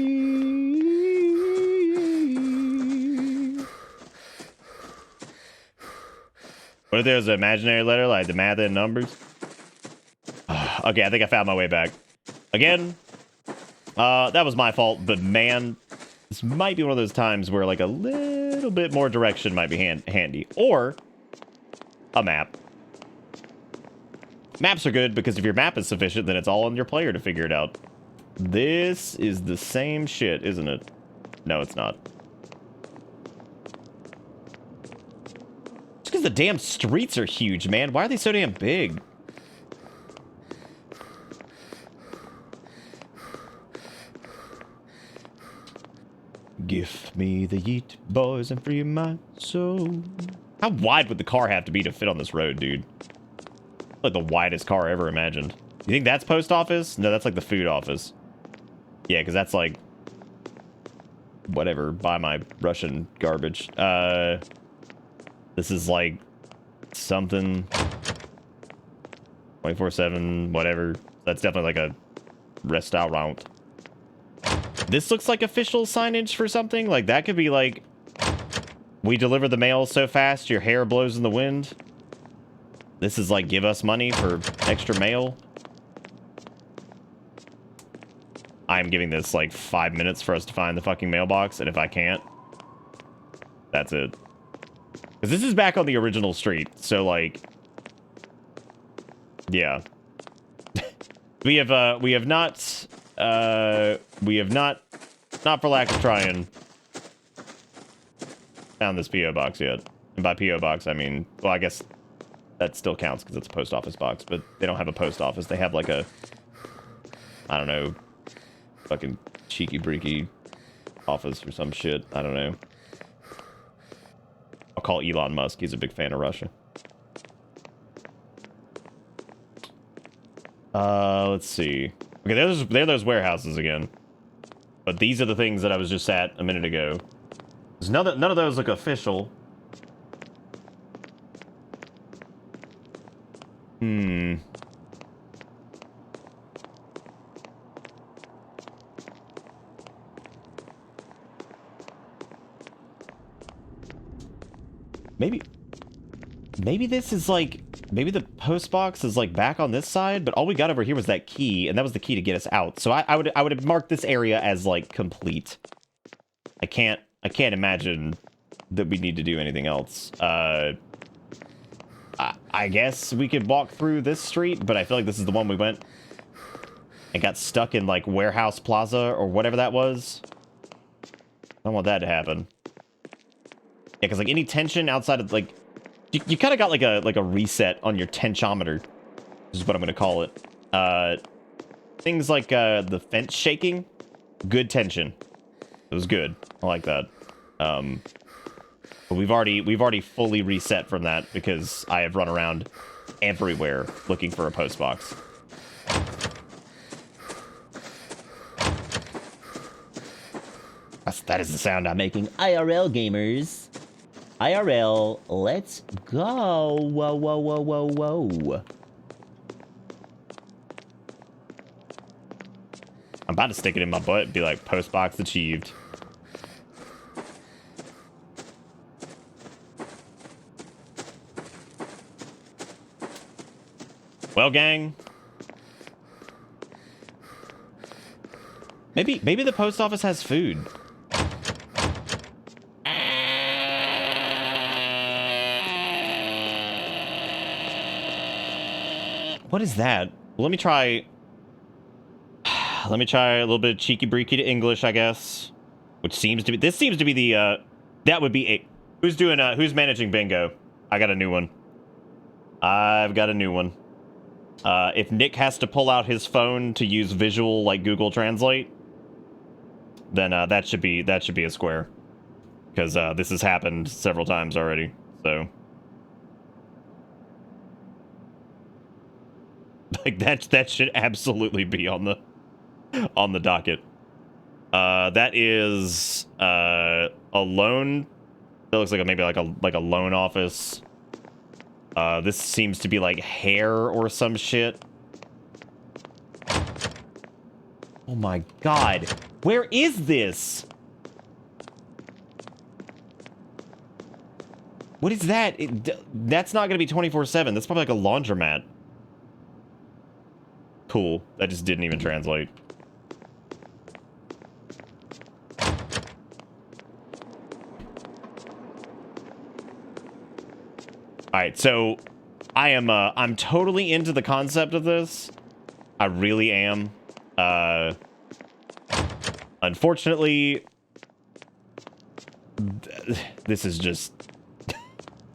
What if there's an imaginary letter like the math and numbers? Okay, I think I found my way back. Again, that was my fault, but man, this might be one of those times where like a little bit more direction might be handy. Or a map. Maps are good because if your map is sufficient, then it's all on your player to figure it out. This is the same shit, isn't it? No, it's not. It's because the damn streets are huge, man. Why are they so damn big? Give me the yeet, boys, and free my soul. How wide would the car have to be to fit on this road, dude? Like the widest car ever imagined. You think that's post office? No, that's like the food office. Yeah, because that's like... whatever, buy my Russian garbage. This is like... something... 24/7, whatever. That's definitely like a restaurant. This looks like official signage for something. Like, that could be like... we deliver the mail so fast, your hair blows in the wind. This is like, give us money for extra mail. I'm giving this like 5 minutes for us to find the fucking mailbox, and if I can't, that's it. Because this is back on the original street, so like... yeah. we have not, not for lack of trying, found this P.O. box yet. And by P.O. box, I mean, well, I guess that still counts because it's a post office box, but they don't have a post office. They have like a, I don't know, fucking cheeky-breaky office or some shit. I don't know. I'll call Elon Musk. He's a big fan of Russia. Let's see. Okay, there are those warehouses again. But these are the things that I was just at a minute ago. None of those look official. Hmm. Maybe this is like, maybe the post box is like back on this side, but all we got over here was that key, and that was the key to get us out. So I would have marked this area as like complete. I can't imagine that we need to do anything else. I guess we could walk through this street, but I feel like this is the one we went and got stuck in like Warehouse Plaza or whatever that was. I don't want that to happen. Yeah, because like any tension outside of like, you kind of got like a reset on your tensiometer, is what I'm gonna call it. Things like the fence shaking, good tension. It was good. I like that. But we've already fully reset from that because I have run around everywhere looking for a post box. That is the sound I'm making. IRL gamers. IRL, let's go. Whoa, whoa, whoa, whoa, whoa. I'm about to stick it in my butt and be like, post box achieved. Well, gang. Maybe the post office has food. What is that? Let me try a little bit of cheeky breaky to English, I guess. Which seems to be, this seems to be the, that would be a, who's managing bingo? I got a new one. I've got a new one. If Nick has to pull out his phone to use visual, like Google Translate, then that should be a square. Because this has happened several times already, so. Like that should absolutely be on the docket. That is a loan. That looks like maybe like a loan office. This seems to be like hair or some shit. Oh my god, where is this? What is that? That's not gonna be 24/7. That's probably like a laundromat. Cool. That just didn't even translate. Alright, so I'm totally into the concept of this. I really am. Unfortunately, this is just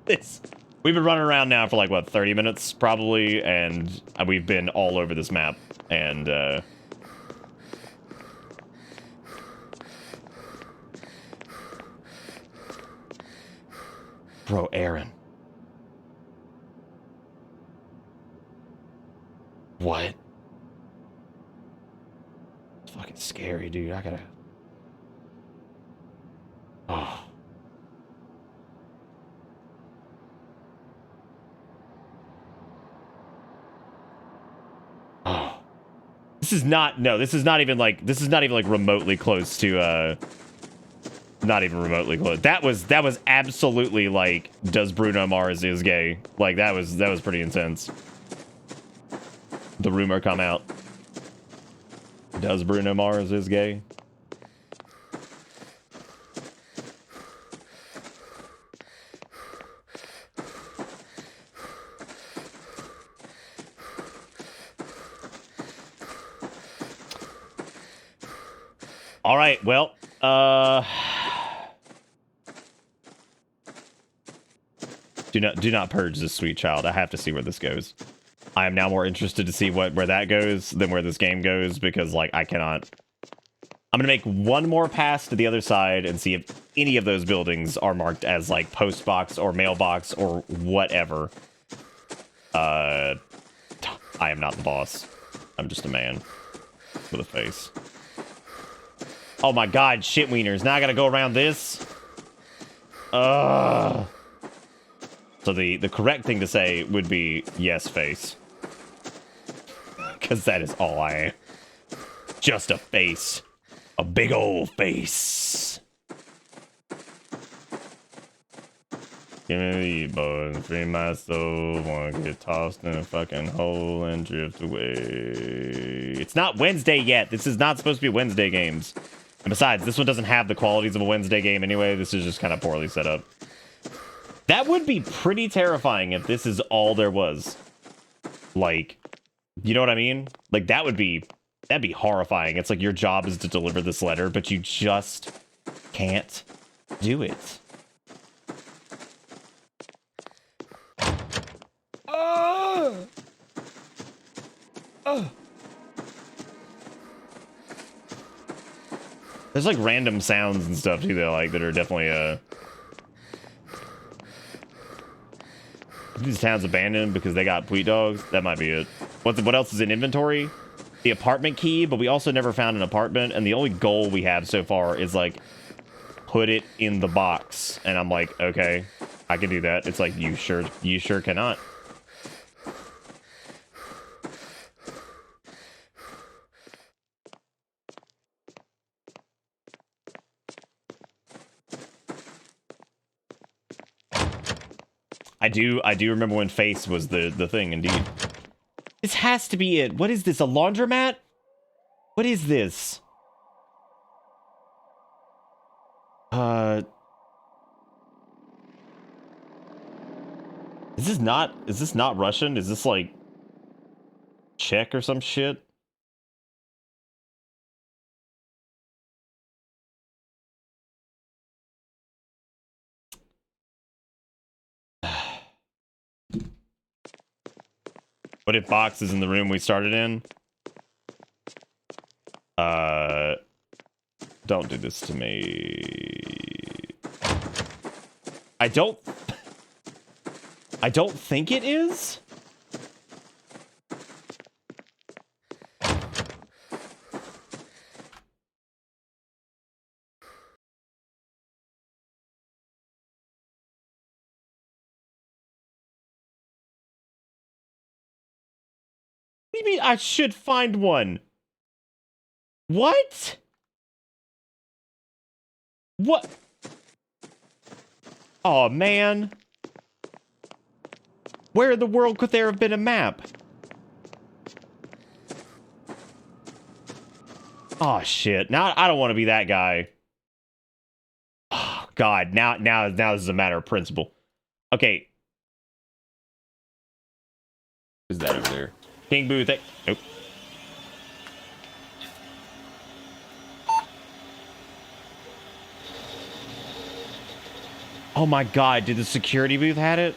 this. We've been running around now for like, what, 30 minutes probably, and we've been all over this map, and bro, Aaron. What? It's fucking scary, dude. I gotta... Oh. Oh. This is not even like remotely close to not even remotely close. That was absolutely like, does Bruno Mars is gay? Like that was pretty intense. The rumor come out. Does Bruno Mars is gay? All right, well, do not purge this sweet child. I have to see where this goes. I am now more interested to see where that goes than where this game goes, because like I cannot. I'm gonna make one more pass to the other side and see if any of those buildings are marked as like post box or mailbox or whatever. I am not the boss. I'm just a man with a face. Oh my god, shit wieners. Now I gotta go around this. So the correct thing to say would be yes face. Because that is all I am. Just a face. A big old face. Give me the boy and free my soul. Wanna get tossed in a fucking hole and drift away. It's not Wednesday yet. This is not supposed to be Wednesday games. And besides, this one doesn't have the qualities of a Wednesday game anyway. This is just kind of poorly set up. That would be pretty terrifying if this is all there was. Like, you know what I mean? Like, that'd be horrifying. It's like your job is to deliver this letter, but you just can't do it. There's like random sounds and stuff too that are definitely these towns abandoned because they got Pweet dogs. That might be it. What else is in inventory? The apartment key, but we also never found an apartment, and the only goal we have so far is like put it in the box. And I'm like, okay, I can do that. It's like you sure cannot. I do remember when face was the thing, indeed. This has to be it. What is this, a laundromat? What is this? Is this not Russian? Is this like Czech or some shit? What if box is in the room we started in? Don't do this to me. I don't think it is. What do you mean I should find one? What? What? Oh, man. Where in the world could there have been a map? Oh, shit. Now, I don't want to be that guy. Oh, God. Now this is a matter of principle. Okay. Who's that over there? King Booth. Nope. Oh my God, did the security booth have it?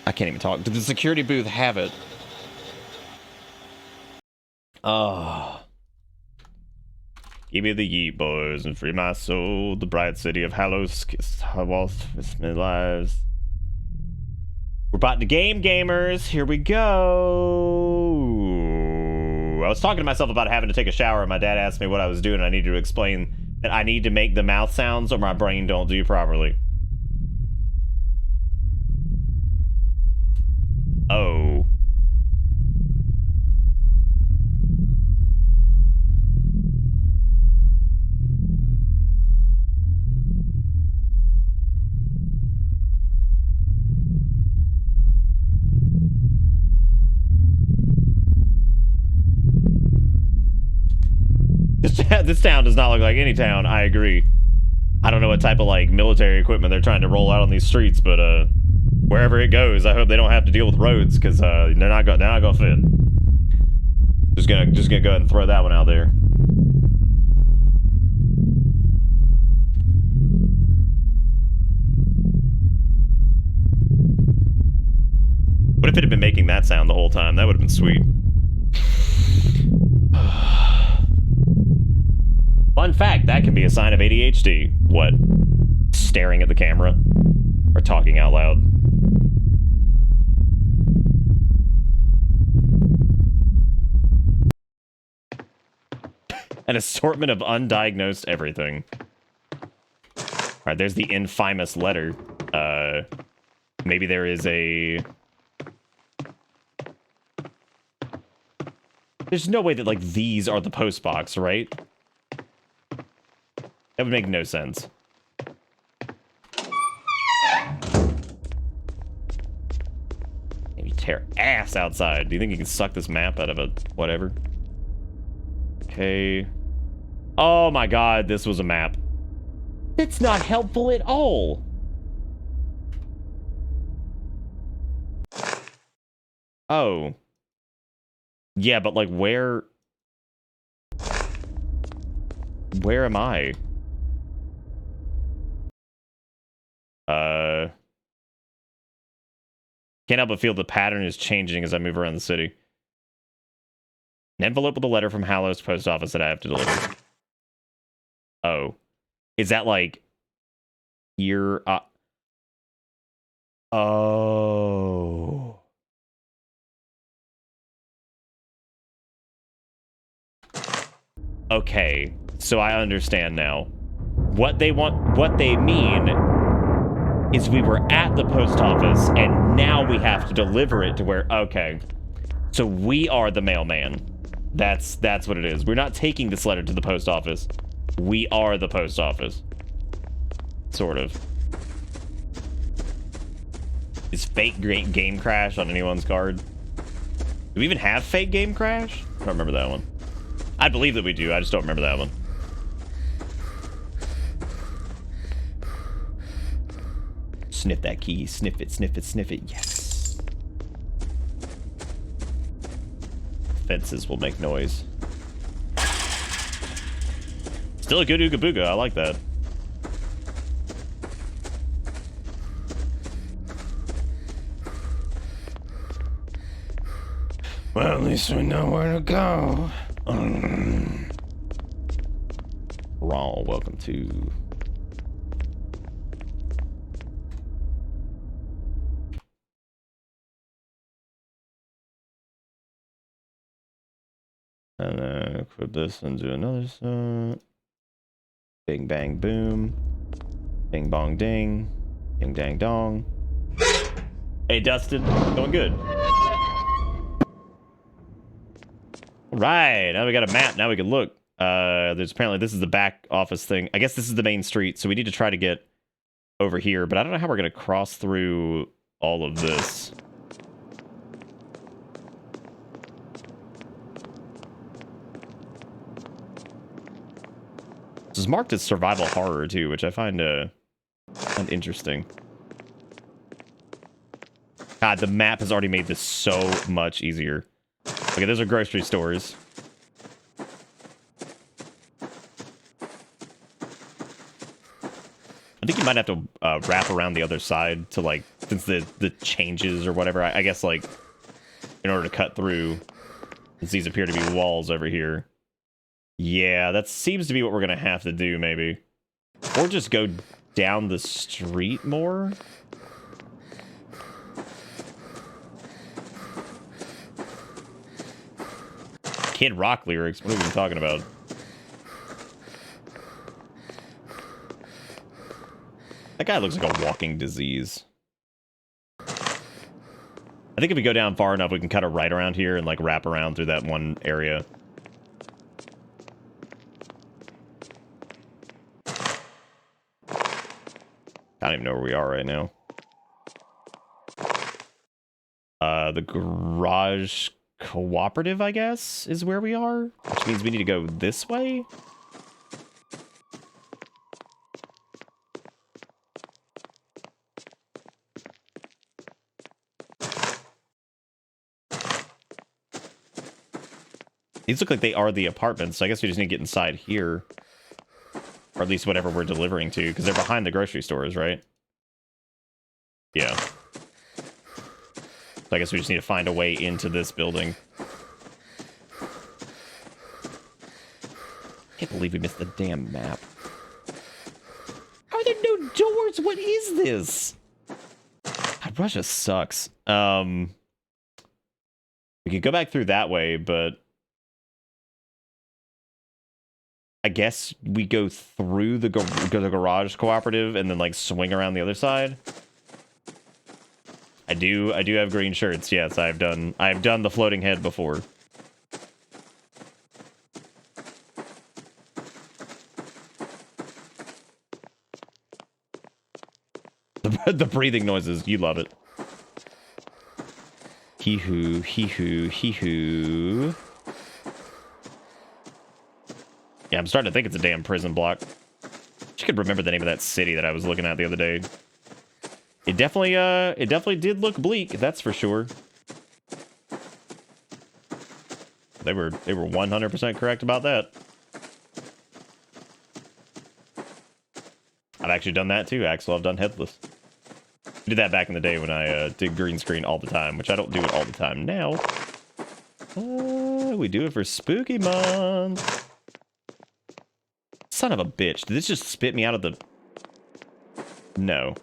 I can't even talk. Did the security booth have it? Oh. Give me the yeet, boys, and free my soul. The bright city of Hallows, my lives. We're about to game, gamers. Here we go. I was talking to myself about having to take a shower, and my dad asked me what I was doing, and I needed to explain that I need to make the mouth sounds or my brain don't do properly. Oh. This town does not look like any town. I agree. I don't know what type of like military equipment they're trying to roll out on these streets, but wherever it goes, I hope they don't have to deal with roads because they're not gonna fit. Just gonna go ahead and throw that one out there. What if it had been making that sound the whole time? That would have been sweet. Fun fact, that can be a sign of ADHD. What? Staring at the camera? Or talking out loud? An assortment of undiagnosed everything. Alright, right, there's the infamous letter. Maybe there is a... There's no way that, like, these are the post box, right? That would make no sense. Maybe tear ass outside. Do you think you can suck this map out of a whatever? Okay. Oh my god, this was a map. It's not helpful at all. Oh. Yeah, but like where am I? Can't help but feel the pattern is changing as I move around the city. An envelope with a letter from Hallows post office that I have to deliver. Oh. Is that like your oh. Okay, so I understand now. What they mean is we were at the post office and now we have to deliver it to where, okay. So we are the mailman. That's what it is. We're not taking this letter to the post office. We are the post office. Sort of. Is fake game crash on anyone's card? Do we even have fake game crash? I don't remember that one. I believe that we do. I just don't remember that one. Sniff that key. Sniff it, sniff it, sniff it. Yes. Fences will make noise. Still a good Ooga Booga. I like that. Well, at least we know where to go. Raw, welcome to... And then equip this and do another set. Bing, bang, boom. Bing, bong, ding. Ding, dang, dong. Hey, Dustin. Going good. Right, now we got a map. Now we can look. There's apparently this is the back office thing. I guess this is the main street, so we need to try to get over here, but I don't know how we're gonna cross through all of this. This is marked as survival horror too, which I find interesting. God, the map has already made this so much easier. Okay, those are grocery stores. I think you might have to wrap around the other side to, like, since the changes or whatever. I guess, like, in order to cut through, since these appear to be walls over here. Yeah, that seems to be what we're gonna have to do, maybe. Or just go down the street more. Kid Rock lyrics. What are we even talking about? That guy looks like a walking disease. I think if we go down far enough, we can cut a right around here and, like, wrap around through that one area. I don't even know where we are right now. The garage cooperative, I guess, is where we are, which means we need to go this way. These look like they are the apartments, so I guess we just need to get inside here. Or at least whatever we're delivering to, because they're behind the grocery stores, right? Yeah. So I guess we just need to find a way into this building. Can't believe we missed the damn map. How are there no doors? What is this? God, Russia sucks. We could go back through that way, but I guess we go through the garage cooperative and then like swing around the other side. I do have green shirts. Yes, I've done the floating head before. The breathing noises, you love it. Hee-hoo, hee-hoo, hee-hoo. Yeah, I'm starting to think it's a damn prison block. I could remember the name of that city that I was looking at the other day. It definitely did look bleak, that's for sure. They were 100% correct about that. I've actually done that too, Axel. I've done headless. I did that back in the day when I did green screen all the time, which I don't do it all the time now. We do it for spooky month. Son of a bitch. Did this just spit me out of the... No.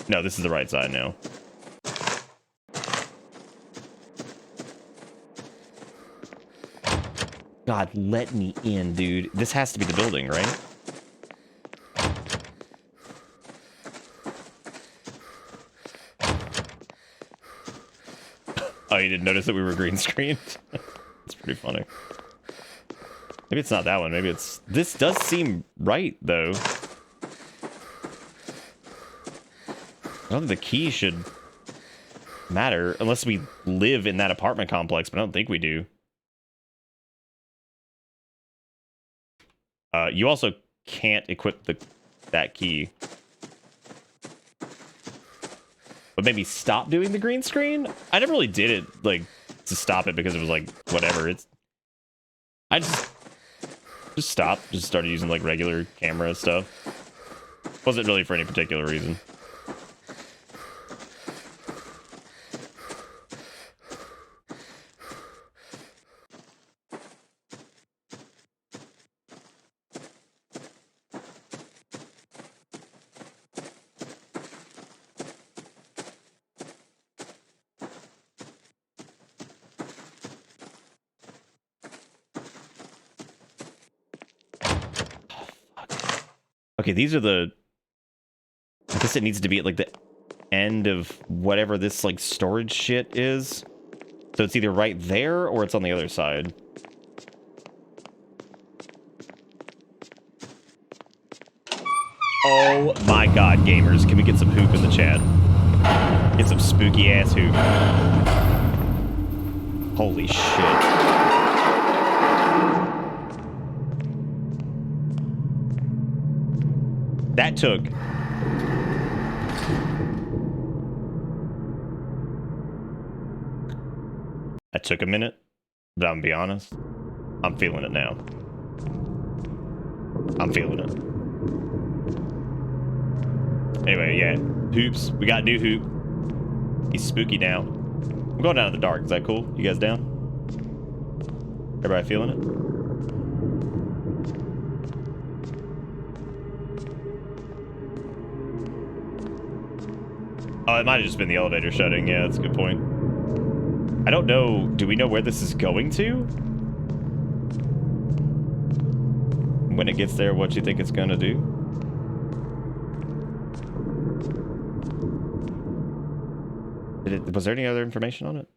No, this is the right side now. God, let me in, dude. This has to be the building, right? Oh, you didn't notice that we were green screened? It's pretty funny. Maybe it's not that one. Maybe it's... This does seem right, though. I don't think the key should matter unless we live in that apartment complex, but I don't think we do. You also can't equip that key. But maybe stop doing the green screen? I never really did it, like, to stop it because it was like, whatever. I just stopped. Just started using, like, regular camera stuff. Wasn't really for any particular reason. Okay, these are the... I guess it needs to be at, like, the end of whatever this, like, storage shit is. So it's either right there or it's on the other side. Oh my god, gamers. Can we get some hoop in the chat? Get some spooky-ass hoop. Holy shit. That took... That took a minute, but I'm gonna be honest. I'm feeling it now. I'm feeling it. Anyway, yeah. Hoops. We got a new hoop. He's spooky now. I'm going down to the dark. Is that cool? You guys down? Everybody feeling it? Oh, it might have just been the elevator shutting. Yeah, that's a good point. I don't know. Do we know where this is going to? When it gets there, what you think it's gonna do? Was there any other information on it?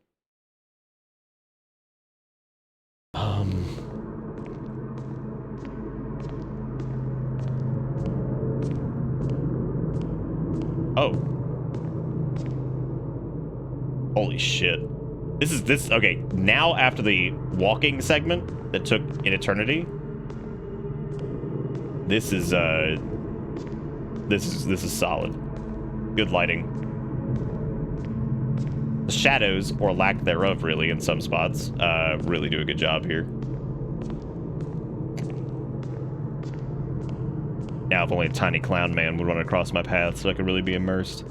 Oh. Holy shit. Okay, now after the walking segment that took an eternity, this is solid. Good lighting. The shadows, or lack thereof really in some spots, really do a good job here. Now if only a tiny clown man would run across my path so I could really be immersed.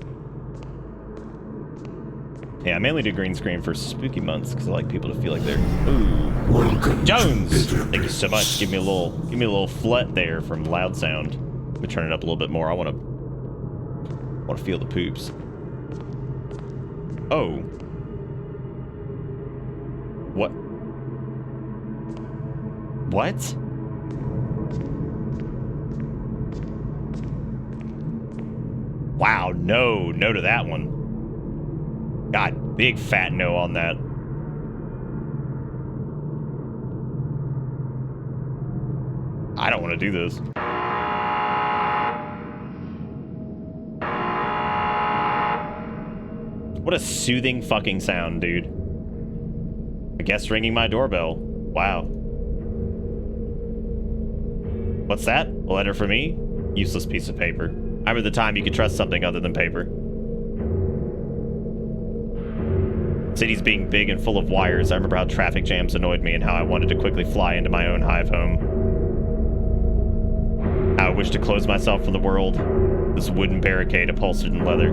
Yeah, I mainly do green screen for spooky months because I like people to feel like they're... Ooh. Welcome Jones! Thank you so much. Give me a little flut there from Loud Sound. Let me turn it up a little bit more. I want to feel the poops. Oh. What? What? Wow, no to that one. God, big fat no on that. I don't want to do this. What a soothing fucking sound, dude. I guess ringing my doorbell. Wow. What's that? A letter for me? Useless piece of paper. I remember the time you could trust something other than paper. Cities being big and full of wires. I remember how traffic jams annoyed me and how I wanted to quickly fly into my own hive home. How I wish to close myself from the world. This wooden barricade upholstered in leather.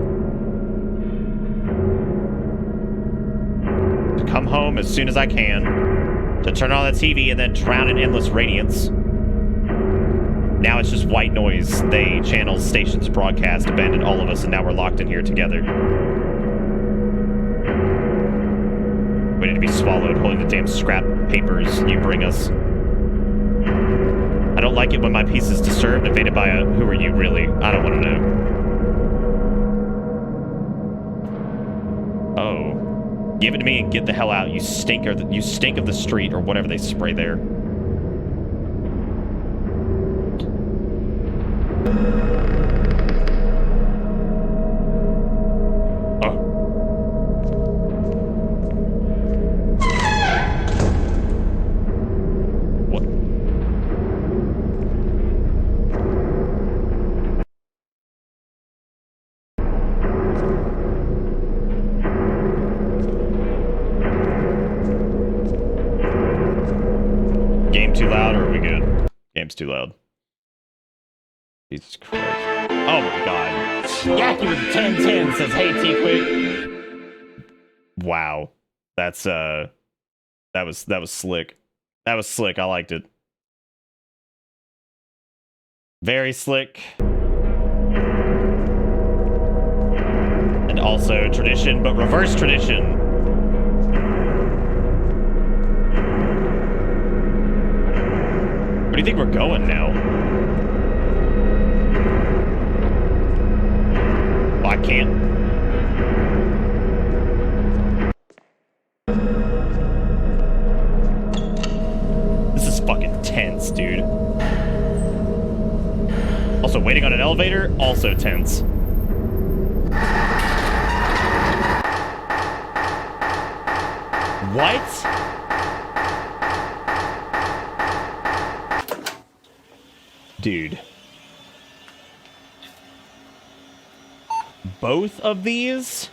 To come home as soon as I can. To turn on the TV and then drown in endless radiance. Now it's just white noise. They channel stations broadcast, abandoned all of us, and now we're locked in here together. Waiting to be swallowed, holding the damn scrap papers you bring us. I don't like it when my peace is disturbed, invaded by a who are you really? I don't want to know. Oh. Give it to me and get the hell out, you stink of the street or whatever they spray there. Game's too loud. Jesus Christ. Oh my god. Yaki with the 1010 says, hey T-Quick. Wow. That's that was slick. That was slick. I liked it. Very slick. And also tradition, but reverse tradition. Where do you think we're going now? Oh, I can't. This is fucking tense, dude. Also, waiting on an elevator, also tense. What? Dude. Both of these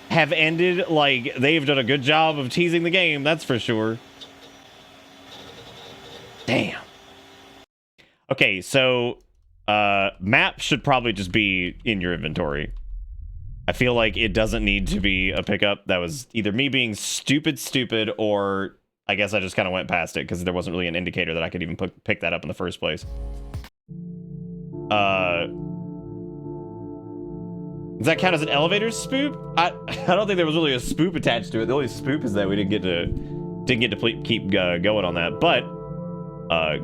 have ended like they've done a good job of teasing the game, that's for sure. Damn. Okay, so map should probably just be in your inventory. I feel like it doesn't need to be a pickup. That was either me being stupid or I guess I just kind of went past it because there wasn't really an indicator that I could even pick that up in the first place. Does that count as an elevator spoop? I don't think there was really a spoop attached to it. The only spoop is that we didn't get to keep going on that. But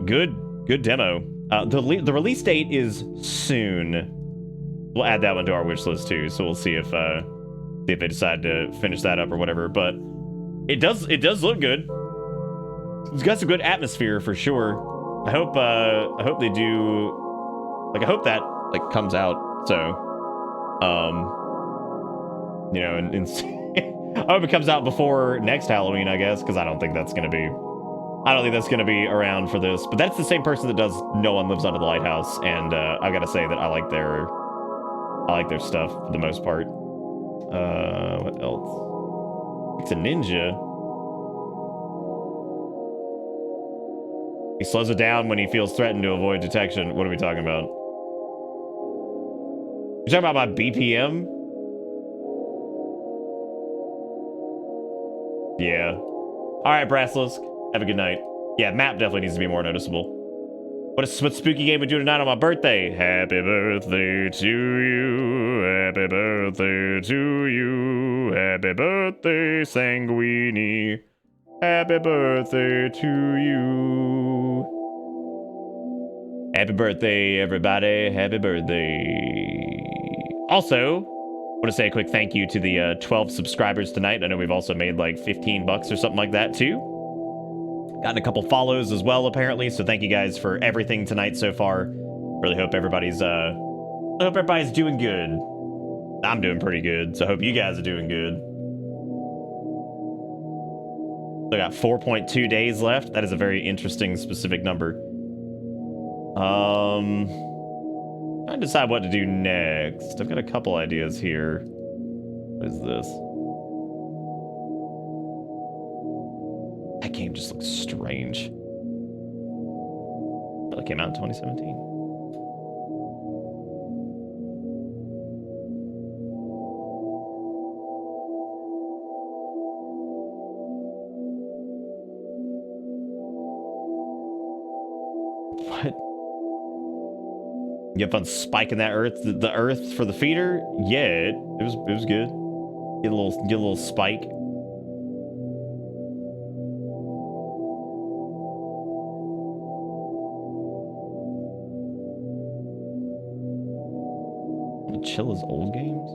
good demo. The release date is soon. We'll add that one to our wish list too. So we'll see if they decide to finish that up or whatever. But it does look good. It's got some good atmosphere for sure. I hope they do, like, I hope that like comes out. So, you know, and I hope it comes out before next Halloween, I guess, because I don't think that's gonna be around for this. But that's the same person that does No One Lives Under the Lighthouse, and I gotta say that I like their stuff for the most part. What else? It's a ninja. He slows it down when he feels threatened to avoid detection. What are we talking about? You talking about my BPM? Yeah. All right, Brasilisk. Have a good night. Yeah, map definitely needs to be more noticeable. What spooky game we do tonight on my birthday? Happy birthday to you. Happy birthday to you. Happy birthday, Sanguini. Happy birthday to you. Happy birthday, everybody. Happy birthday. Also, I want to say a quick thank you to the 12 subscribers tonight. I know we've also made like 15 bucks or something like that too. Gotten a couple follows as well, apparently. So thank you guys for everything tonight so far. Really hope everybody's doing good. I'm doing pretty good, so I hope you guys are doing good. So I got 4.2 days left. That is a very interesting, specific number. I decide what to do next. I've got a couple ideas here. What is this? That game just looks strange. It came out in 2017. What? You have fun spiking that the earth for the feeder? Yeah, it was good. Get a little spike. Chilla's old games?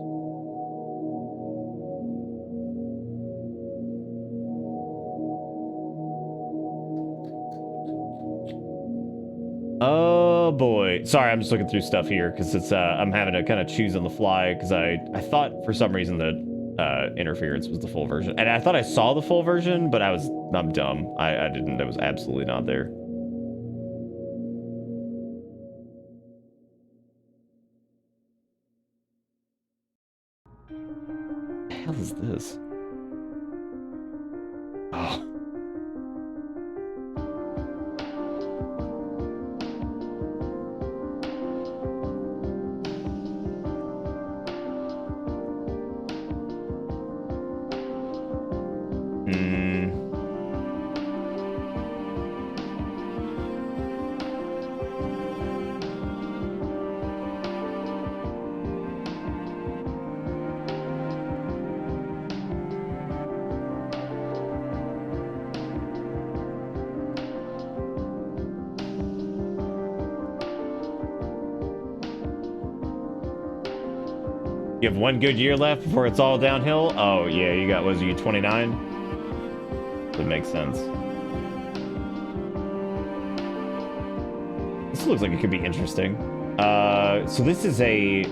Oh boy. Sorry, I'm just looking through stuff here because it's I'm having to kind of choose on the fly because I thought for some reason that Interference was the full version. And I thought I saw the full version, but I'm dumb. I didn't. It was absolutely not there. What the hell is this? Oh. You have one good year left before it's all downhill? Oh, yeah, you got, was you 29? That makes sense. This looks like it could be interesting. So this is a...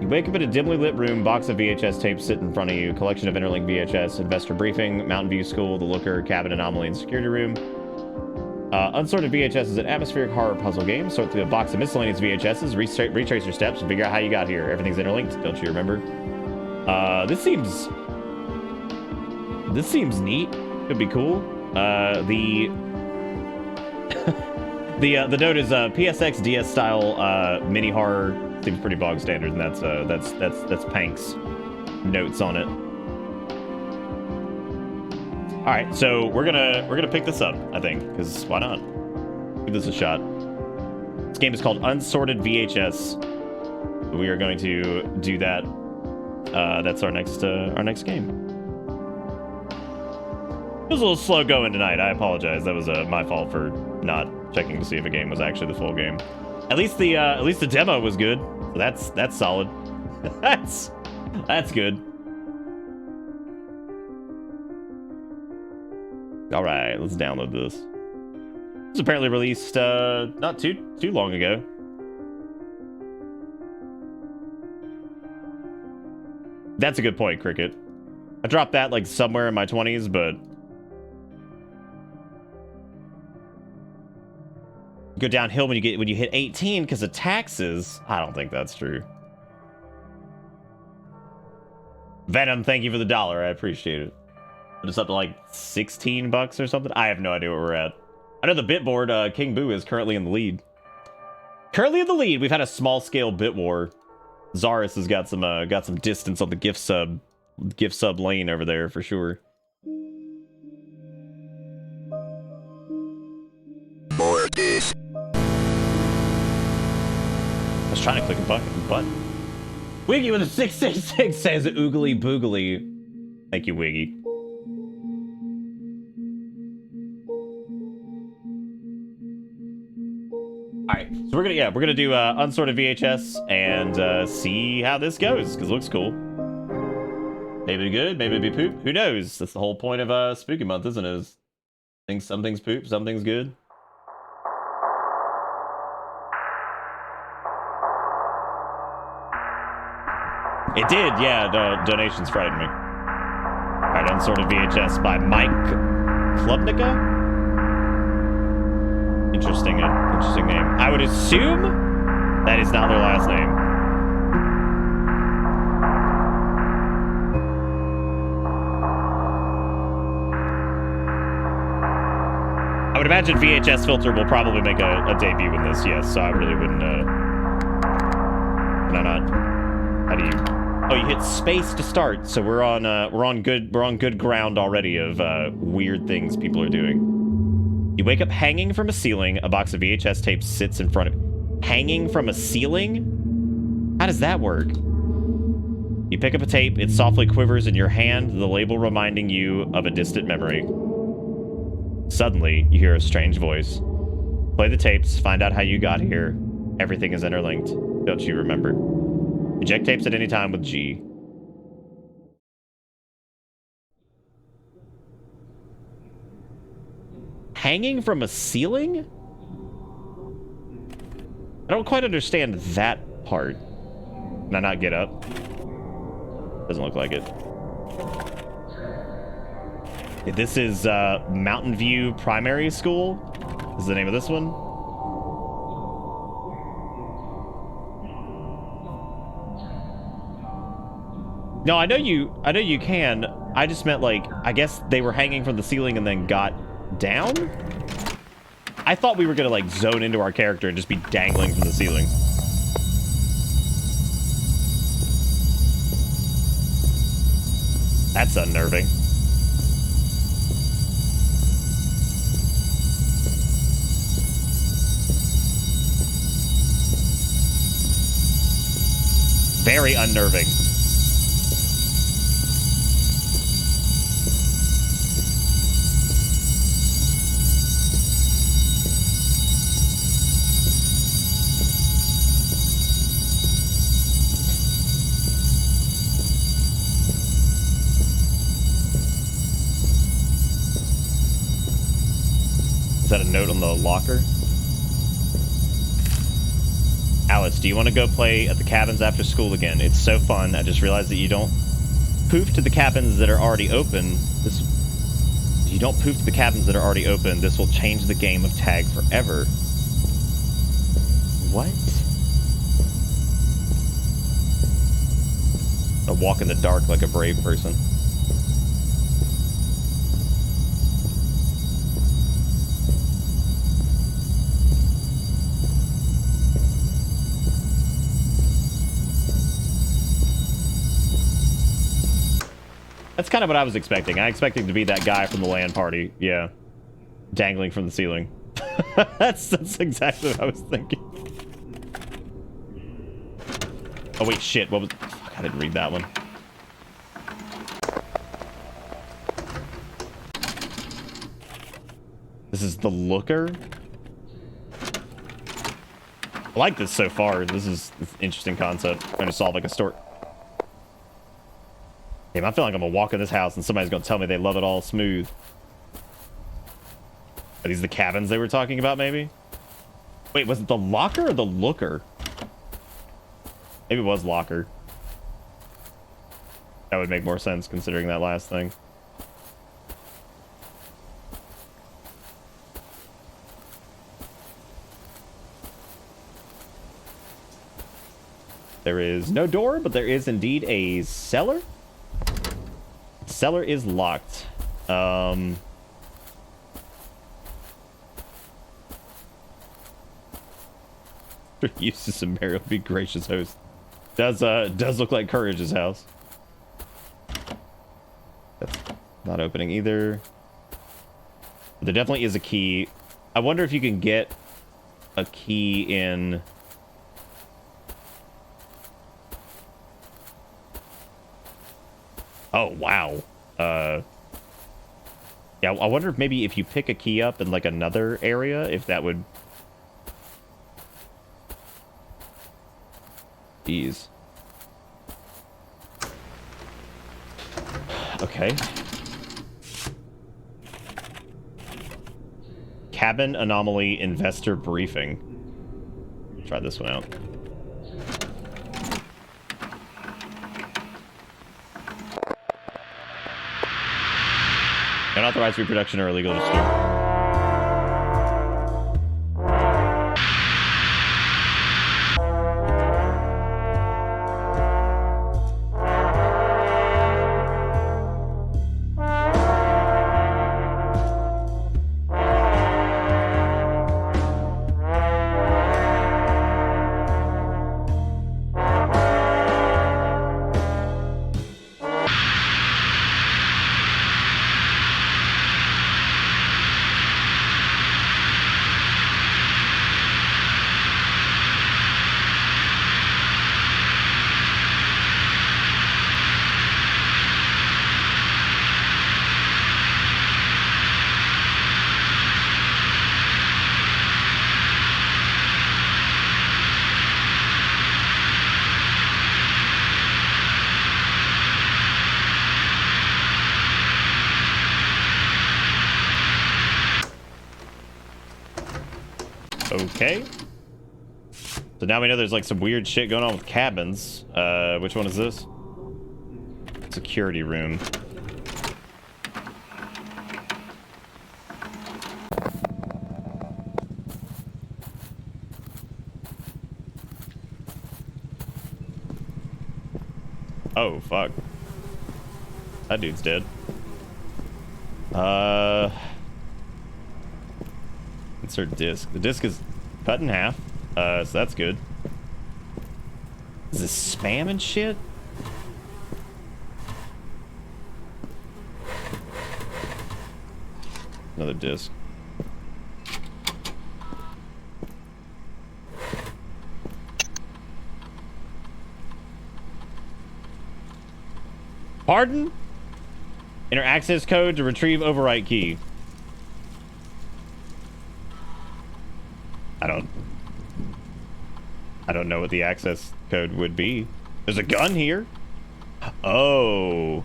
You wake up in a dimly lit room, box of VHS tapes sit in front of you, collection of interlinked VHS, investor briefing, Mountain View School, The Looker, cabin anomaly, and security room. Unsorted VHS is an atmospheric horror puzzle game. Sort through a box of miscellaneous VHSs, retrace your steps, and figure out how you got here. Everything's interlinked, don't you remember? This seems neat. Could be cool. The note is PSX DS style mini horror. Seems pretty bog standard, and that's Pank's notes on it. All right, so we're gonna pick this up, I think, because why not? Give this a shot. This game is called Unsorted VHS. We are going to do that. That's our next game. It was a little slow going tonight. I apologize. That was my fault for not checking to see if a game was actually the full game. At least the demo was good. So that's solid. that's good. All right, let's download this. It was apparently released not too long ago. That's a good point, Cricket. I dropped that like somewhere in my 20s, but go downhill when you hit 18 because of taxes. I don't think that's true. Venom, thank you for the $1. I appreciate it. It's up to like 16 bucks or something. I have no idea where we're at. I know the bit board, King Boo is currently in the lead. Currently in the lead. We've had a small scale bit war. Zaris has got some distance on the gift sub lane over there for sure. More of this. I was trying to click a button. Wiggy with a 666 says oogly boogly. Thank you, Wiggy. Alright, so we're gonna do Unsorted VHS and see how this goes, because it looks cool. Maybe good, maybe it'd be poop. Who knows? That's the whole point of Spooky Month, isn't it? Something's poop, something's good. It did, yeah, the donations frightened me. Alright, Unsorted VHS by Mike Klubnica? Interesting name. I would assume that is not their last name. I would imagine VHS Filter will probably make a debut in this, yes, so I really wouldn't, can I not? How do you... Oh, you hit space to start, so we're on good ground already of weird things people are doing. You wake up hanging from a ceiling. A box of VHS tapes sits in front of you. Hanging from a ceiling? How does that work? You pick up a tape. It softly quivers in your hand, the label reminding you of a distant memory. Suddenly, you hear a strange voice. Play the tapes. Find out how you got here. Everything is interlinked. Don't you remember? Eject tapes at any time with G. Hanging from a ceiling? I don't quite understand that part. Can I not get up? Doesn't look like it. This is Mountain View Primary School. Is the name of this one? No, I know you can. I just meant, like, I guess they were hanging from the ceiling and then got down? I thought we were gonna, like, zone into our character and just be dangling from the ceiling. That's unnerving. Very unnerving. Is that a note on the locker? Alice, do you want to go play at the cabins after school again? It's so fun. I just realized that you don't poof to the cabins that are already open. You don't poof to the cabins that are already open. This will change the game of tag forever. What? A walk in the dark like a brave person. That's kind of what I was expecting. I expected to be that guy from the LAN party. Yeah. Dangling from the ceiling. That's exactly what I was thinking. Oh, wait, shit. What was... Fuck, I didn't read that one. This is the Looker. I like this so far. This is an interesting concept. I'm gonna solve like a story. Damn, I feel like I'm gonna walk in this house and somebody's gonna tell me they love it all smooth. Are these the cabins they were talking about, maybe? Wait, was it the locker or the looker? Maybe it was locker. That would make more sense considering that last thing. There is no door, but there is indeed a cellar. Cellar is locked. Eustace and Mario be gracious host. Does look like Courage's house. That's not opening either. But there definitely is a key. I wonder if you can get a key in... Oh, wow. Yeah, I wonder if maybe if you pick a key up in, like, another area, if that would Jeez. Okay. Cabin anomaly investor briefing. Try this one out. Unauthorized reproduction or illegal disturbance. Okay. So now we know there's like some weird shit going on with cabins. Which one is this? Security room. Oh, fuck. That dude's dead. Insert disc. The disc is cut in half, so that's good. Is this spam and shit? Another disc. Pardon? Enter access code to retrieve overwrite key. I don't know what the access code would be. There's a gun here. Oh.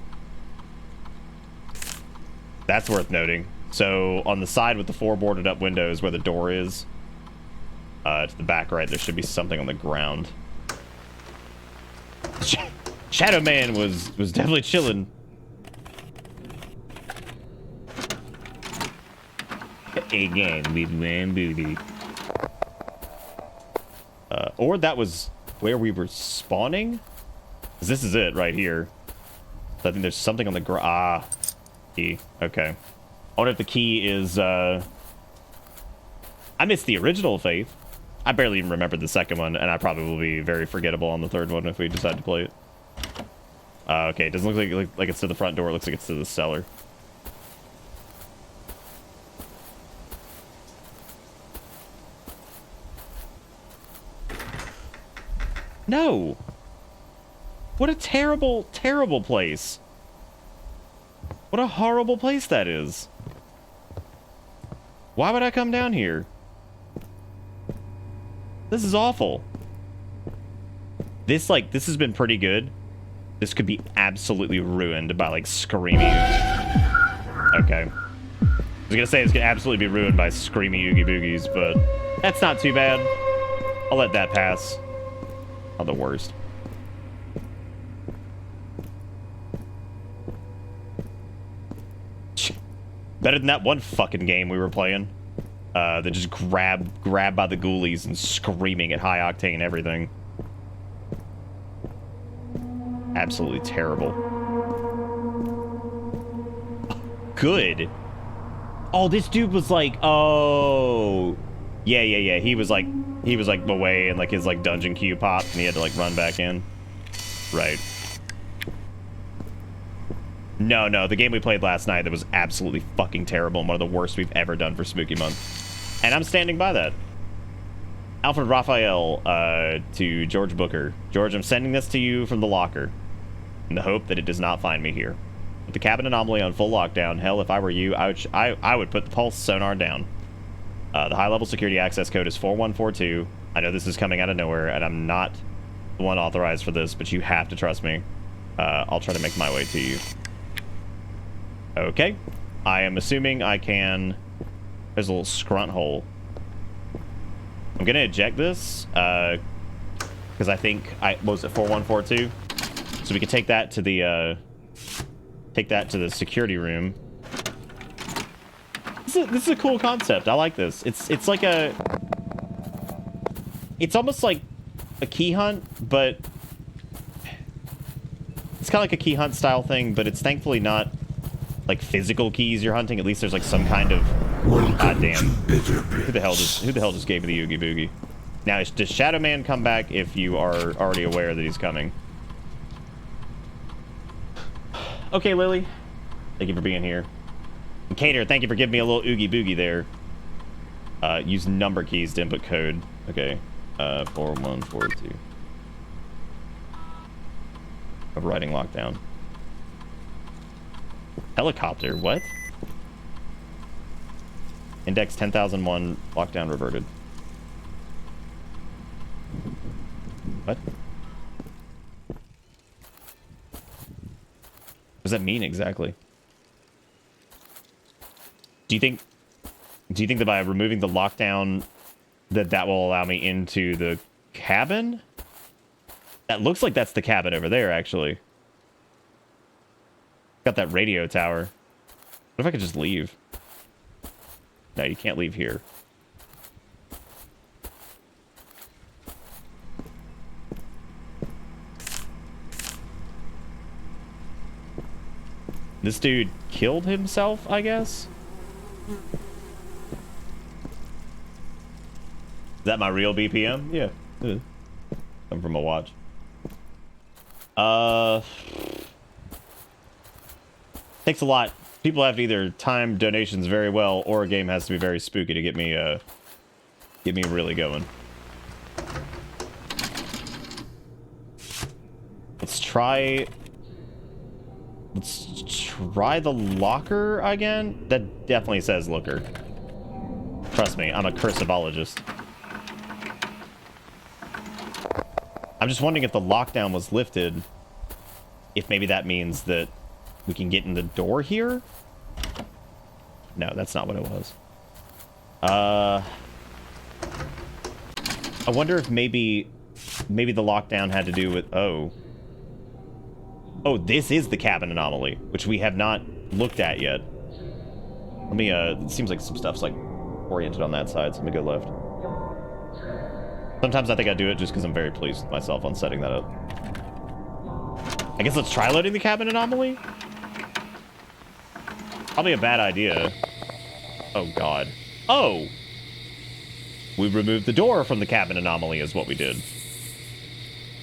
That's worth noting. So on the side with the 4 boarded up windows where the door is, to the back right, there should be something on the ground. Shadow Man was definitely chilling. Again, with man booty. Or that was where we were spawning? 'Cause this is it right here. So I think there's something on the ground. Ah, key. Okay. I wonder if the key is, I missed the original Faith. I barely even remembered the second one, and I probably will be very forgettable on the third one if we decide to play it. Okay, it doesn't look like it's to the front door. It looks like it's to the cellar. No! What a terrible, terrible place. What a horrible place that is. Why would I come down here? This is awful. This has been pretty good. This could be absolutely ruined by, like, screaming. Okay. I was gonna say it's gonna absolutely be ruined by screaming Oogie Boogies, but that's not too bad. I'll let that pass. Not the worst. Better than that one fucking game we were playing. That just grabbed by the ghoulies and screaming at high octane everything. Absolutely terrible. Good. Oh, this dude was like, oh, yeah. He was like away and like his like dungeon queue popped and he had to like run back in. Right. No, the game we played last night that was absolutely fucking terrible and one of the worst we've ever done for Spooky Month. And I'm standing by that. Alfred Raphael to George Booker. George, I'm sending this to you from the locker in the hope that it does not find me here. With the cabin anomaly on full lockdown, hell, if I were you, I would put the pulse sonar down. The high-level security access code is 4142. I know this is coming out of nowhere, and I'm not the one authorized for this, but you have to trust me. I'll try to make my way to you. Okay. I am assuming I can... There's a little scrunt hole. I'm gonna eject this, because I think what was it, 4142? So we can take that to the security room. This is a cool concept. I like this. It's like a... It's almost like a key hunt, but... It's kind of like a key hunt style thing, but it's thankfully not like physical keys you're hunting. At least there's like some kind of... God damn. Who the hell just gave me the Oogie Boogie? Now, does Shadow Man come back if you are already aware that he's coming? Okay, Lily. Thank you for being here. And Cater, thank you for giving me a little Oogie Boogie there. Use number keys to input code. Okay. 4142. Overriding lockdown. Helicopter, what? Index 10,001, lockdown reverted. What? What does that mean exactly? Do you think that by removing the lockdown that will allow me into the cabin? That looks like that's the cabin over there, actually. Got that radio tower. What if I could just leave? No, you can't leave here. This dude killed himself, I guess? Is that my real BPM? Yeah. I'm from a watch. Takes a lot. People have to either time donations very well, or a game has to be very spooky to get me really going. Let's try the locker again. That definitely says looker. Trust me, I'm a cursivologist. I'm just wondering if the lockdown was lifted, if maybe that means that we can get in the door here? No, that's not what it was. I wonder if maybe the lockdown had to do with... Oh, this is the cabin anomaly, which we have not looked at yet. Let me, it seems like some stuff's, like, oriented on that side, so let me go left. Sometimes I think I do it just because I'm very pleased with myself on setting that up. I guess let's try loading the cabin anomaly? Probably a bad idea. Oh, God. Oh! We removed the door from the cabin anomaly is what we did.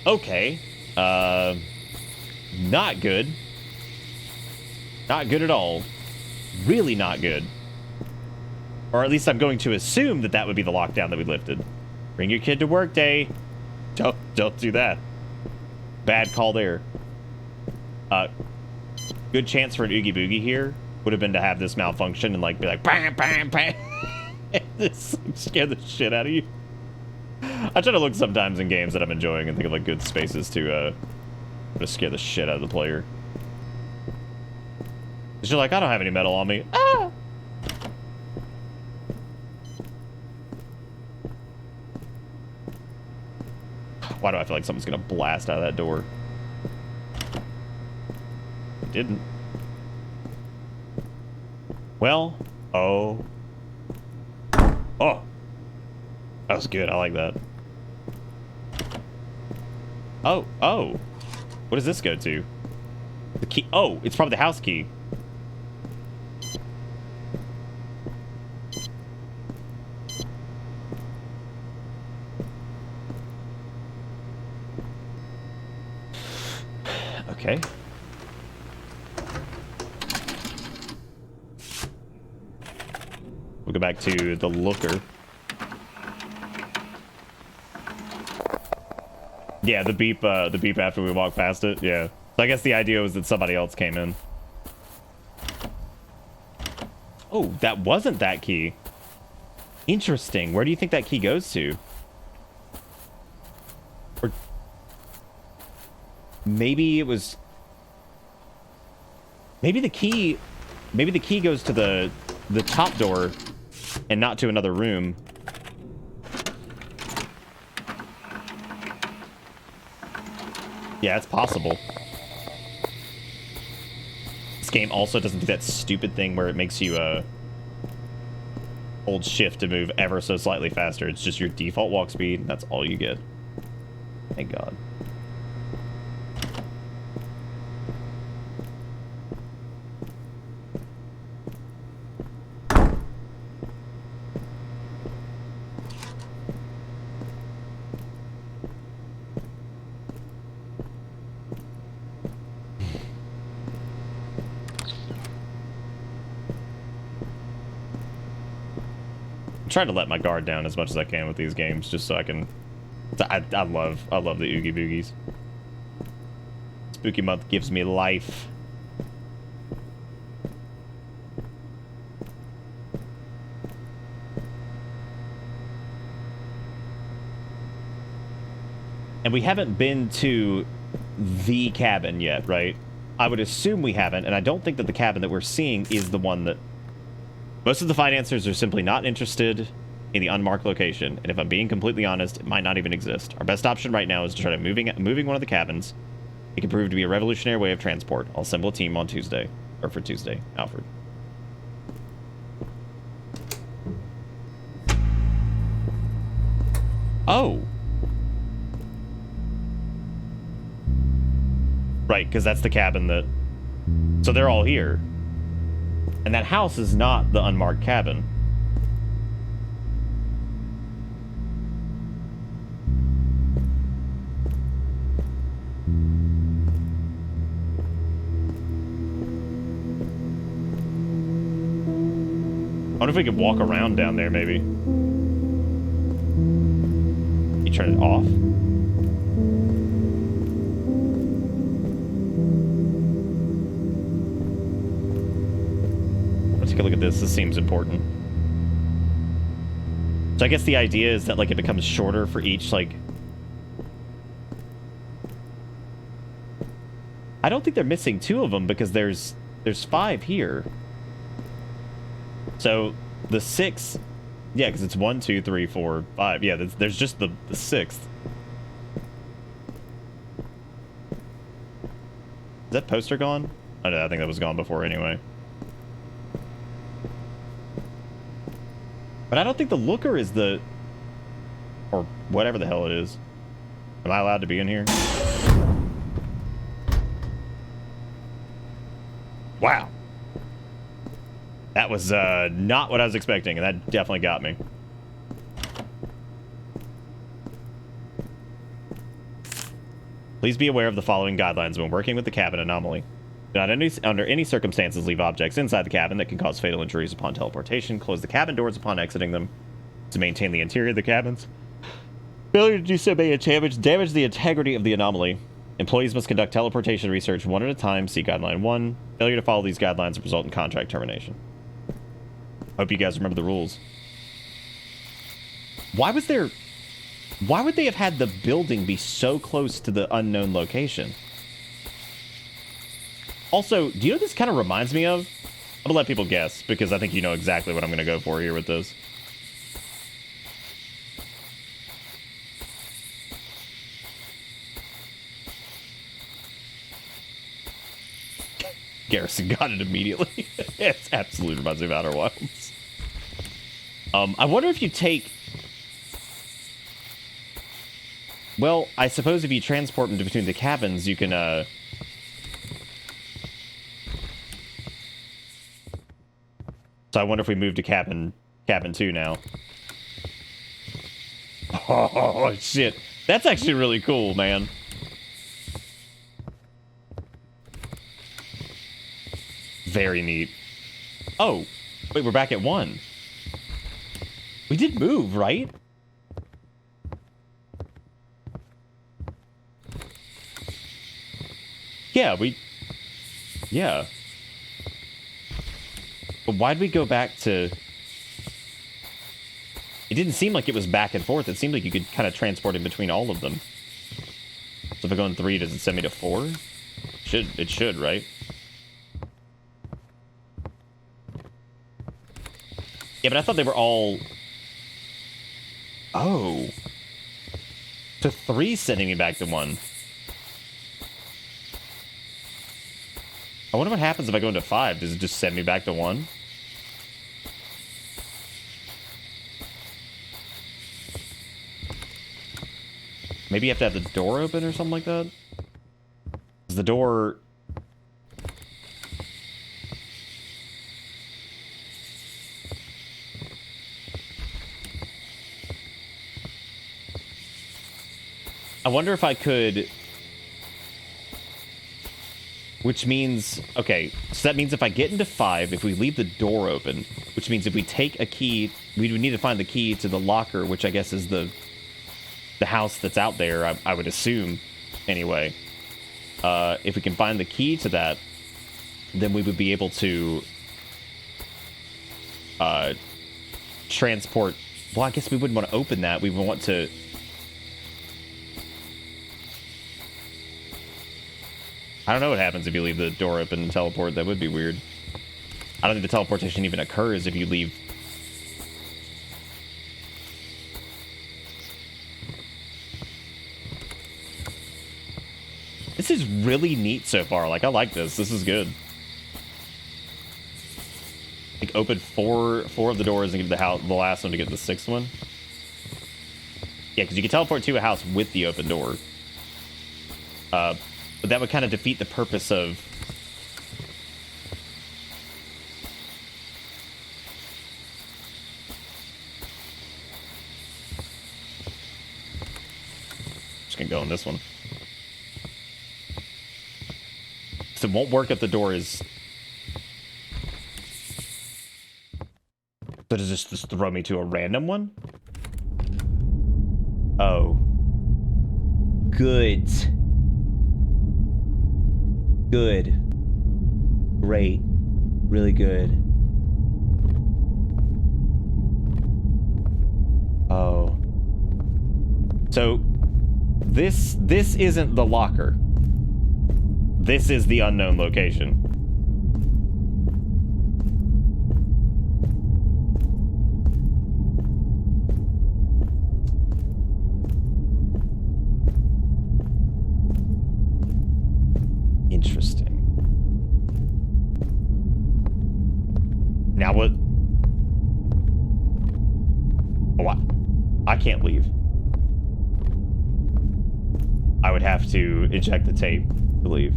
Okay. Not good. Not good at all. Really not good. Or at least I'm going to assume that that would be the lockdown that we lifted. Bring your kid to work day. Don't do that. Bad call there. Good chance for an Oogie Boogie here would have been to have this malfunction and like be like bam bam bam. This scare the shit out of you. I try to look sometimes in games that I'm enjoying and think of like good spaces to scare the shit out of the player. Cause you're like, I don't have any metal on me. Ah! Why do I feel like something's gonna blast out of that door? It didn't. Well, oh. That was good. I like that. Oh. What does this go to? The key. Oh, it's probably the house key. Okay. We'll go back to the looker. Yeah, the beep after we walk past it. Yeah. So I guess the idea was that somebody else came in. Oh, that wasn't that key. Interesting. Where do you think that key goes to? Or Maybe it was... Maybe the key goes to the top door and not to another room. Yeah, it's possible. This game also doesn't do that stupid thing where it makes you hold shift to move ever so slightly faster. It's just your default walk speed, and that's all you get. Thank God. Trying to let my guard down as much as I can with these games, just so I can. I love the Oogie Boogies. Spooky Month gives me life. And we haven't been to the cabin yet, right? I would assume we haven't, and I don't think that the cabin that we're seeing is the one that... Most of the financiers are simply not interested in the unmarked location, and if I'm being completely honest, it might not even exist. Our best option right now is to try to moving one of the cabins. It could prove to be a revolutionary way of transport. I'll assemble a team on Tuesday, or for Tuesday, Alfred. Oh! Right, because that's the cabin that... So they're all here. And that house is not the unmarked cabin. I wonder if we could walk around down there, maybe. You turn it off? Take a look at this. This seems important. So I guess the idea is that, like, it becomes shorter for each, like... I don't think they're missing 2 of them because there's 5 here. So the 6... Yeah, because it's 1, 2, 3, 4, 5. Yeah, there's just the 6th. Is that poster gone? Oh, no, I think that was gone before anyway. But I don't think the looker is the... Or whatever the hell it is. Am I allowed to be in here? Wow. That was not what I was expecting, and that definitely got me. Please be aware of the following guidelines when working with the cabin anomaly. Do not under any circumstances leave objects inside the cabin that can cause fatal injuries upon teleportation. Close the cabin doors upon exiting them to maintain the interior of the cabins. Failure to do so may damage the integrity of the anomaly. Employees must conduct teleportation research one at a time. See Guideline 1. Failure to follow these guidelines will result in contract termination. Hope you guys remember the rules. Why would they have had the building be so close to the unknown location? Also, do you know what this kind of reminds me of? I'm gonna let people guess, because I think you know exactly what I'm gonna go for here with this. Garrison got it immediately. It's absolutely reminds me of Outer Wilds. I wonder if you take... Well, I suppose if you transport them between the cabins, you can, So I wonder if we move to cabin 2 now. Oh, shit. That's actually really cool, man. Very neat. Oh, wait, we're back at 1. We did move, right? Yeah, yeah. But why'd we go back to... It didn't seem like it was back and forth. It seemed like you could kind of transport in between all of them. So if I go in 3, does it send me to 4? It should, right? Yeah, but I thought they were all... Oh. So 3 sending me back to 1. I wonder what happens if I go into 5. Does it just send me back to 1? Maybe you have to have the door open or something like that? Is the door... I wonder if I could... Which means... Okay, so that means if I get into 5, if we leave the door open, which means if we take a key, we would need to find the key to the locker, which I guess is the house that's out there, I would assume, anyway. If we can find the key to that, then we would be able to transport... Well, I guess we wouldn't want to open that. We would want to... I don't know what happens if you leave the door open and teleport. That would be weird. I don't think the teleportation even occurs if you leave. This is really neat so far. Like, I like this. This is good. Like, open four of the doors and give the last one to get the 6th one. Yeah, because you can teleport to a house with the open door. But that would kind of defeat the purpose of... Just gonna go on this one. So it won't work if the door is... So does this just throw me to a random one? Oh. Good. Good. Great. Really good. Oh. So, this isn't the locker. This is the unknown location. Interesting. Now what? Oh, I can't leave. I would have to eject the tape to leave.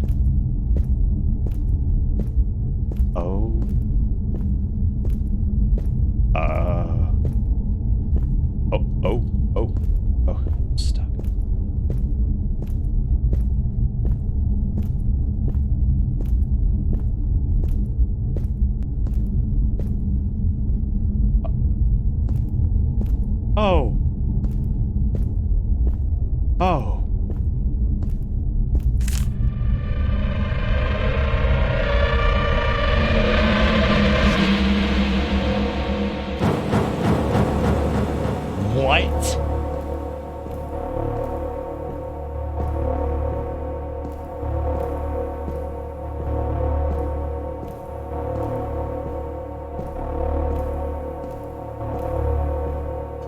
Oh. Oh, stuck. Oh. Oh. What?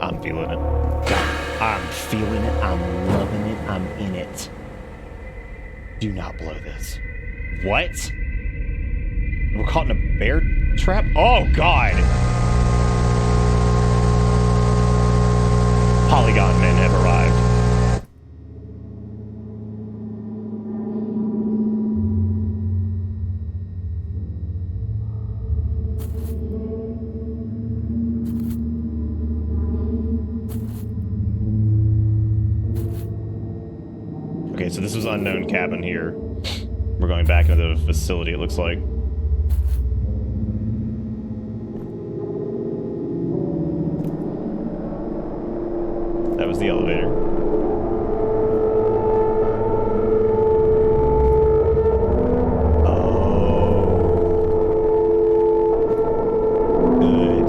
I'm feeling it. I'm feeling it. I'm loving it. I'm in it. Do not blow this. What? We're caught in a bear trap? Oh, God. Polygon men have arrived. Okay, so this was unknown cabin here. We're going back into the facility, it looks like. That was the elevator. Oh. Good.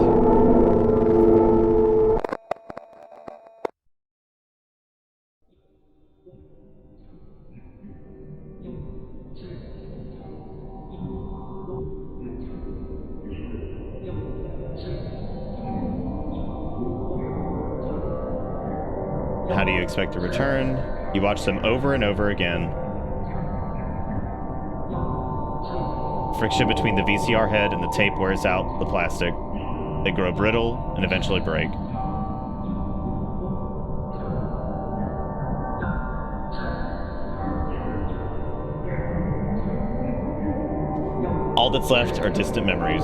How do you expect to return? You watch them over and over again. Friction between the VCR head and the tape wears out the plastic. They grow brittle and eventually break. All that's left are distant memories.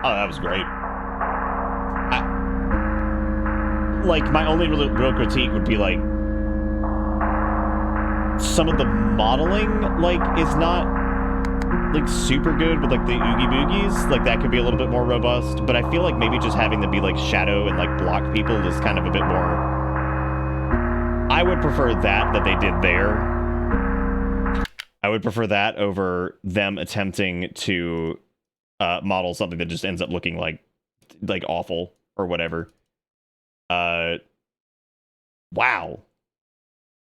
Oh, that was great. Like, my only real critique would be, like, some of the modeling, like, is not, like, super good with, like, the Oogie Boogies. Like, that could be a little bit more robust. But I feel like maybe just having them be, like, shadow and, like, block people is kind of a bit more... I would prefer that they did there. I would prefer that over them attempting to model something that just ends up looking like awful or whatever. Wow.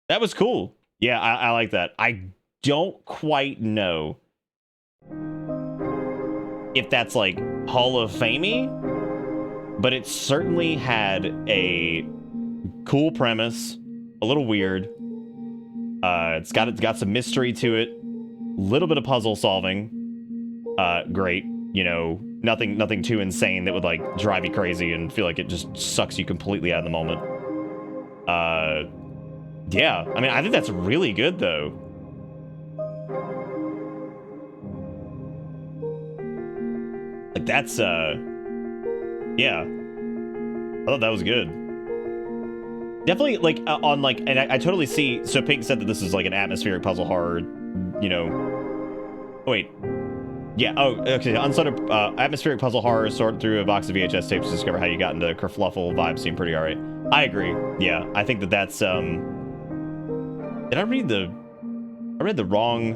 That was cool. Yeah, I like that. I don't quite know if that's like Hall of Famey, but it certainly had a cool premise, a little weird. It's got some mystery to it, a little bit of puzzle solving. Great. You know, nothing too insane that would like drive you crazy and feel like it just sucks you completely out of the moment. Yeah, I mean, I think that's really good though. Like that's yeah, I thought that was good. Definitely like on like, and I totally see. So Pink said that this is like an atmospheric puzzle horror, you know. Oh, wait. Yeah, oh, okay, unsorted atmospheric puzzle horror, sort through a box of VHS tapes to discover how you got into kerfluffle vibes seem pretty alright. I agree. Yeah, I think that's, did I read the wrong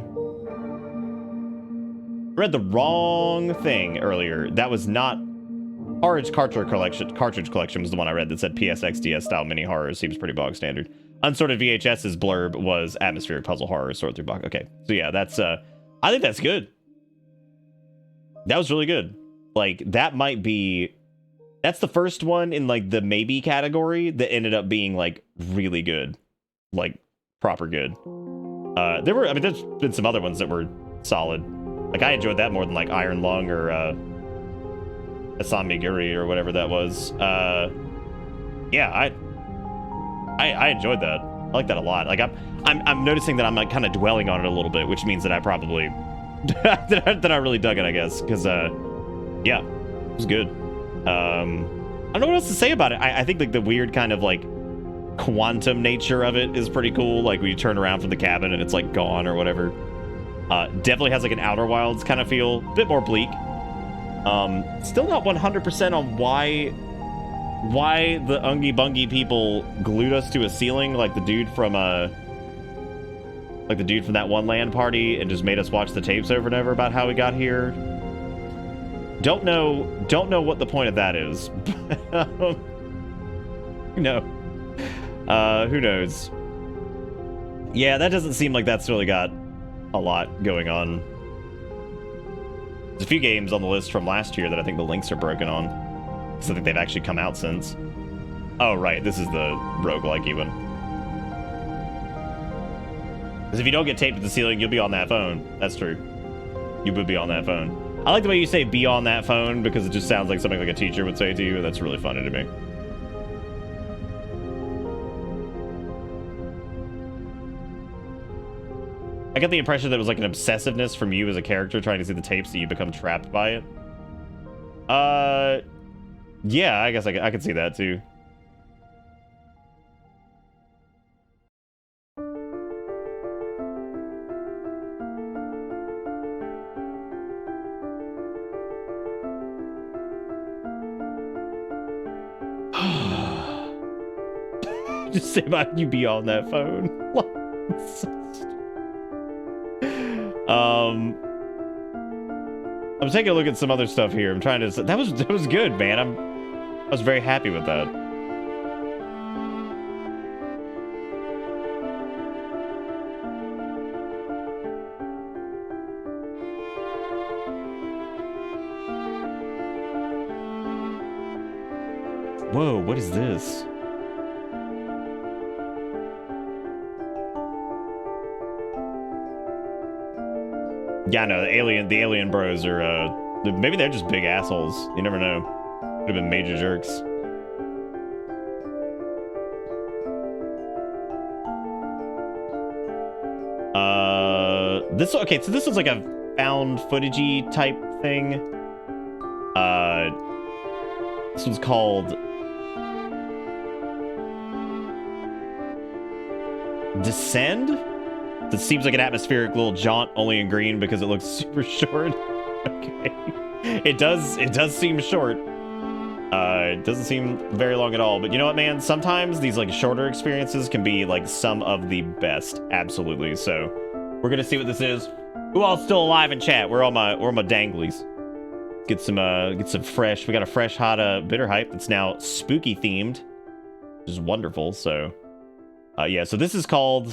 thing earlier. That was not, Horror's Cartridge Collection was the one I read that said PSXDS style mini horror. Seems pretty bog standard. Unsorted VHS's blurb was atmospheric puzzle horror, sort through box. Okay, so yeah, that's, I think that's good. That was really good. Like, that might be... That's the first one in, like, the maybe category that ended up being, like, really good. Like, proper good. There's been some other ones that were solid. Like, I enjoyed that more than, like, Iron Lung or, Assam Meguri or whatever that was. Yeah, I enjoyed that. I like that a lot. Like, I'm noticing that I'm, like, kind of dwelling on it a little bit, which means that I probably... that I really dug it, I guess, because yeah, it was good. I don't know what else to say about it. I think like the weird kind of like quantum nature of it is pretty cool. Like when you turn around from the cabin and it's like gone or whatever. Definitely has like an Outer Wilds kind of feel, a bit more bleak. Still not 100% on why the Ungy Bungy people glued us to a ceiling like the dude from that one LAN party and just made us watch the tapes over and over about how we got here. Don't know what the point of that is. No. Who knows? Yeah, that doesn't seem like that's really got a lot going on. There's a few games on the list from last year that I think the links are broken on. So I think they've actually come out since. Oh, right. This is the roguelike one. Because if you don't get taped to the ceiling, you'll be on that phone. That's true. You would be on that phone. I like the way you say be on that phone because it just sounds like something like a teacher would say to you. That's really funny to me. I get the impression that it was like an obsessiveness from you as a character trying to see the tapes that you become trapped by it. Yeah, I guess I could see that too. Just say about you be on that phone. I'm taking a look at some other stuff here. I'm trying to. That was good, man. I was very happy with that. Whoa, what is this? Yeah, no, the alien bros are, maybe they're just big assholes. You never know. Could have been major jerks. Okay, so this was like a found footagey type thing. This one's called Descend? It seems like an atmospheric little jaunt, only in green because it looks super short. Okay. It does seem short. It doesn't seem very long at all, but you know what, man? Sometimes these like shorter experiences can be like some of the best. Absolutely. So we're gonna see what this is. Who all's still alive in chat? We're on my danglies. Get some fresh. We got a fresh hot bitter hype that's now spooky themed, which is wonderful. So yeah, so this is called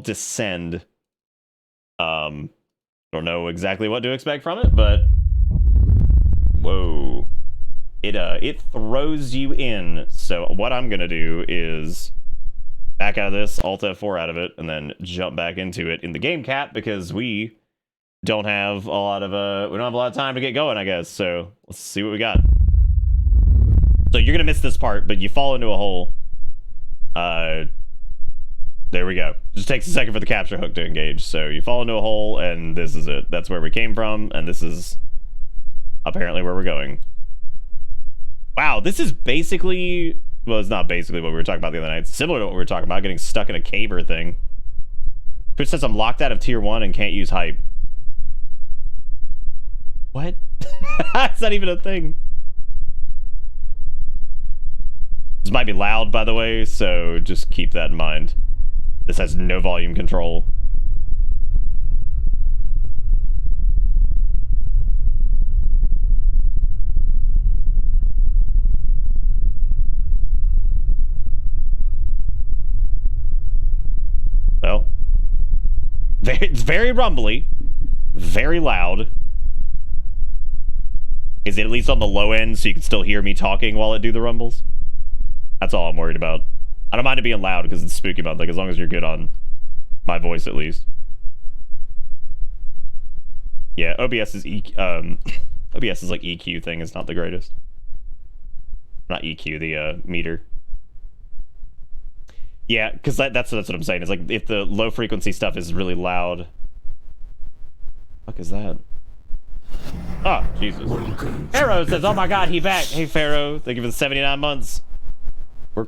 Descend. Don't know exactly what to expect from it, but whoa. It throws you in. So what I'm gonna do is back out of this, Alt F4 out of it, and then jump back into it in the game cap because we don't have a lot of time to get going, I guess. So let's see what we got. So you're gonna miss this part, but you fall into a hole. There we go. Just takes a second for the capture hook to engage. So you fall into a hole, and this is it. That's where we came from, and this is apparently where we're going. Wow, this is basically... Well, it's not basically what we were talking about the other night. It's similar to what we were talking about, getting stuck in a caver thing. Twitch says I'm locked out of tier 1 and can't use hype. What? That's not even a thing. This might be loud, by the way, so just keep that in mind. This has no volume control. Well, it's very rumbly, very loud. Is it at least on the low end so you can still hear me talking while it do the rumbles? That's all I'm worried about. I don't mind it being loud because it's spooky month, like as long as you're good on my voice at least. Yeah, OBS is OBS is like EQ thing, it's not the greatest. Not EQ, the meter. Yeah, because that's what I'm saying. It's like if the low frequency stuff is really loud. What is that? Oh, Jesus. Pharaoh says, oh my god, he back. Hey, Pharaoh. Thank you for the 79 months. We're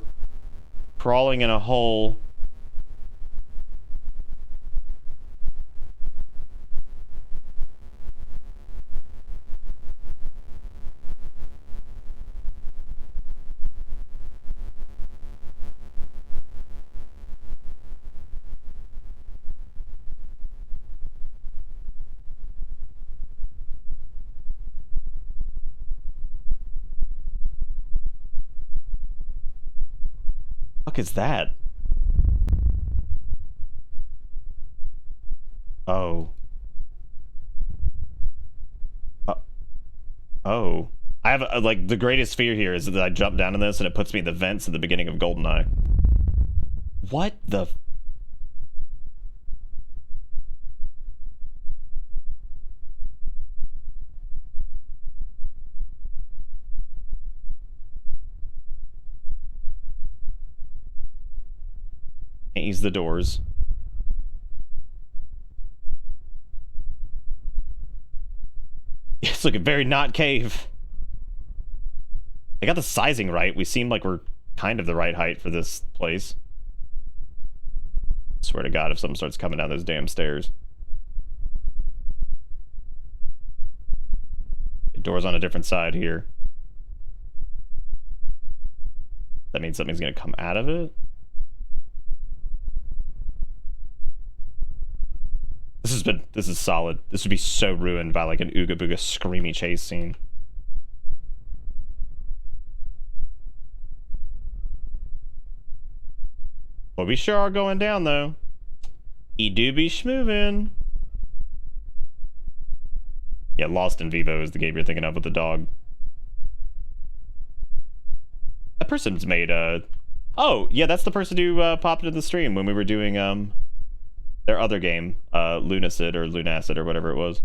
crawling in a hole. What is that? Oh. Oh. I have, like, the greatest fear here is that I jump down in this and it puts me in the vents at the beginning of GoldenEye. What the... Can't use the doors. It's looking very not cave. I got the sizing right. We seem like we're kind of the right height for this place. Swear to God, if someone starts coming down those damn stairs. The door's on a different side here. That means something's gonna come out of it. This is solid. This would be so ruined by like an Ooga Booga screamy chase scene. Well, we sure are going down though. E do be schmoovin'. Yeah, Lost in Vivo is the game you're thinking of with the dog. person's made oh yeah, that's the person who popped into the stream when we were doing their other game, Lunacid or Lunacid or whatever it was.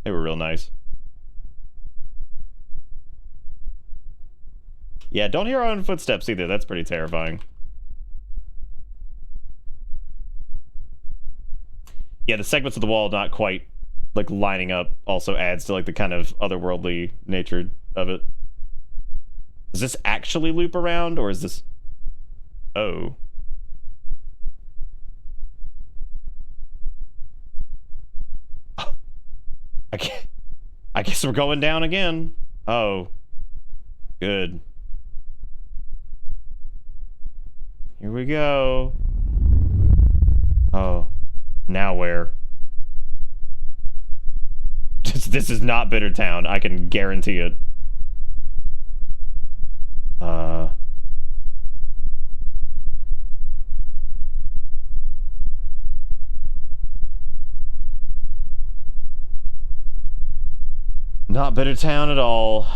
They were real nice. Yeah, don't hear our own footsteps either. That's pretty terrifying. Yeah, the segments of the wall not quite like lining up also adds to like the kind of otherworldly nature of it. Does this actually loop around, or is this... Oh. I guess we're going down again. Oh. Good. Here we go. Oh. Now where? This is not Bittertown. I can guarantee it. Not Bittertown at all.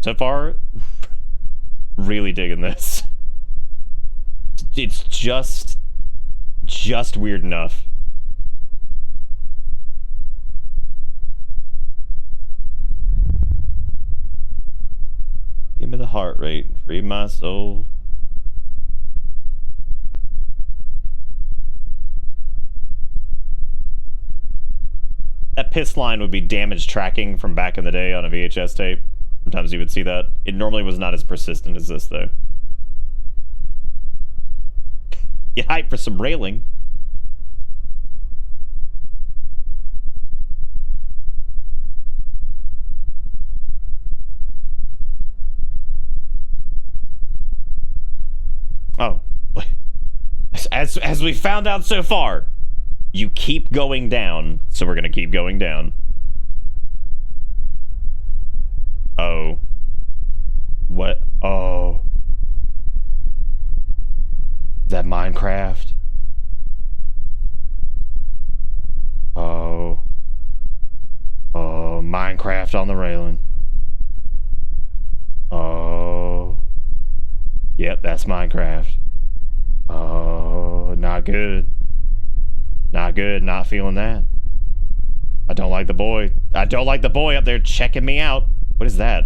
So far, really digging this. It's just weird enough. Give me the heart rate. Free my soul. That piss line would be damage tracking from back in the day on a VHS tape. Sometimes you would see that. It normally was not as persistent as this, though. Get hype for some railing. Oh. As we found out so far, you keep going down, so we're gonna keep going down. Oh. What? Oh. Is that Minecraft? Oh. Oh, Minecraft on the railing. Oh. Yep, that's Minecraft. Oh, not good. Not good, not feeling that. I don't like the boy. I don't like the boy up there checking me out. What is that?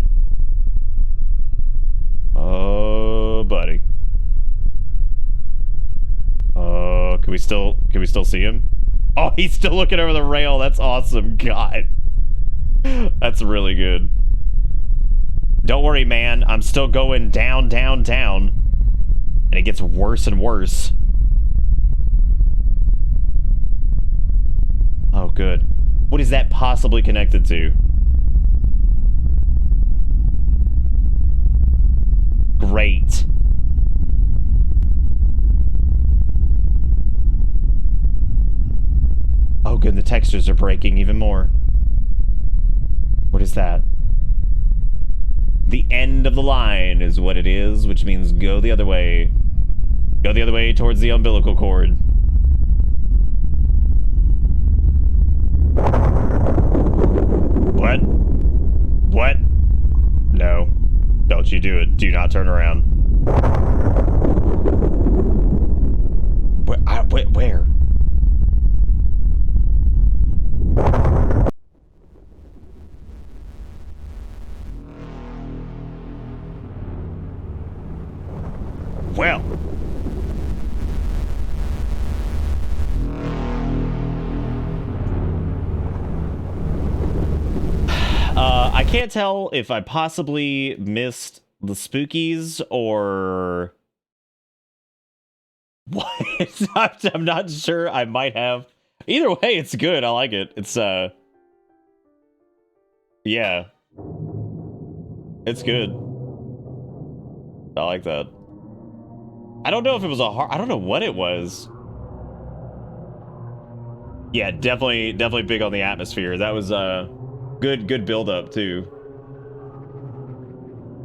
Oh, buddy. Oh, can we still see him? Oh, he's still looking over the rail. That's awesome. God. That's really good. Don't worry, man. I'm still going down, down, down. And it gets worse and worse. Oh, good. What is that possibly connected to? Great. Oh, good. The textures are breaking even more. What is that? The end of the line is what it is, which means go the other way. Go the other way towards the umbilical cord. What? What? No. Don't you do it. Do not turn around. Where? Well. I can't tell if I possibly missed the spookies or what. I'm not sure. I might have. Either way, it's good. I like it. It's yeah. It's good. I like that. I don't know if it was a hard... I don't know what it was. Yeah, definitely big on the atmosphere. That was good build up too.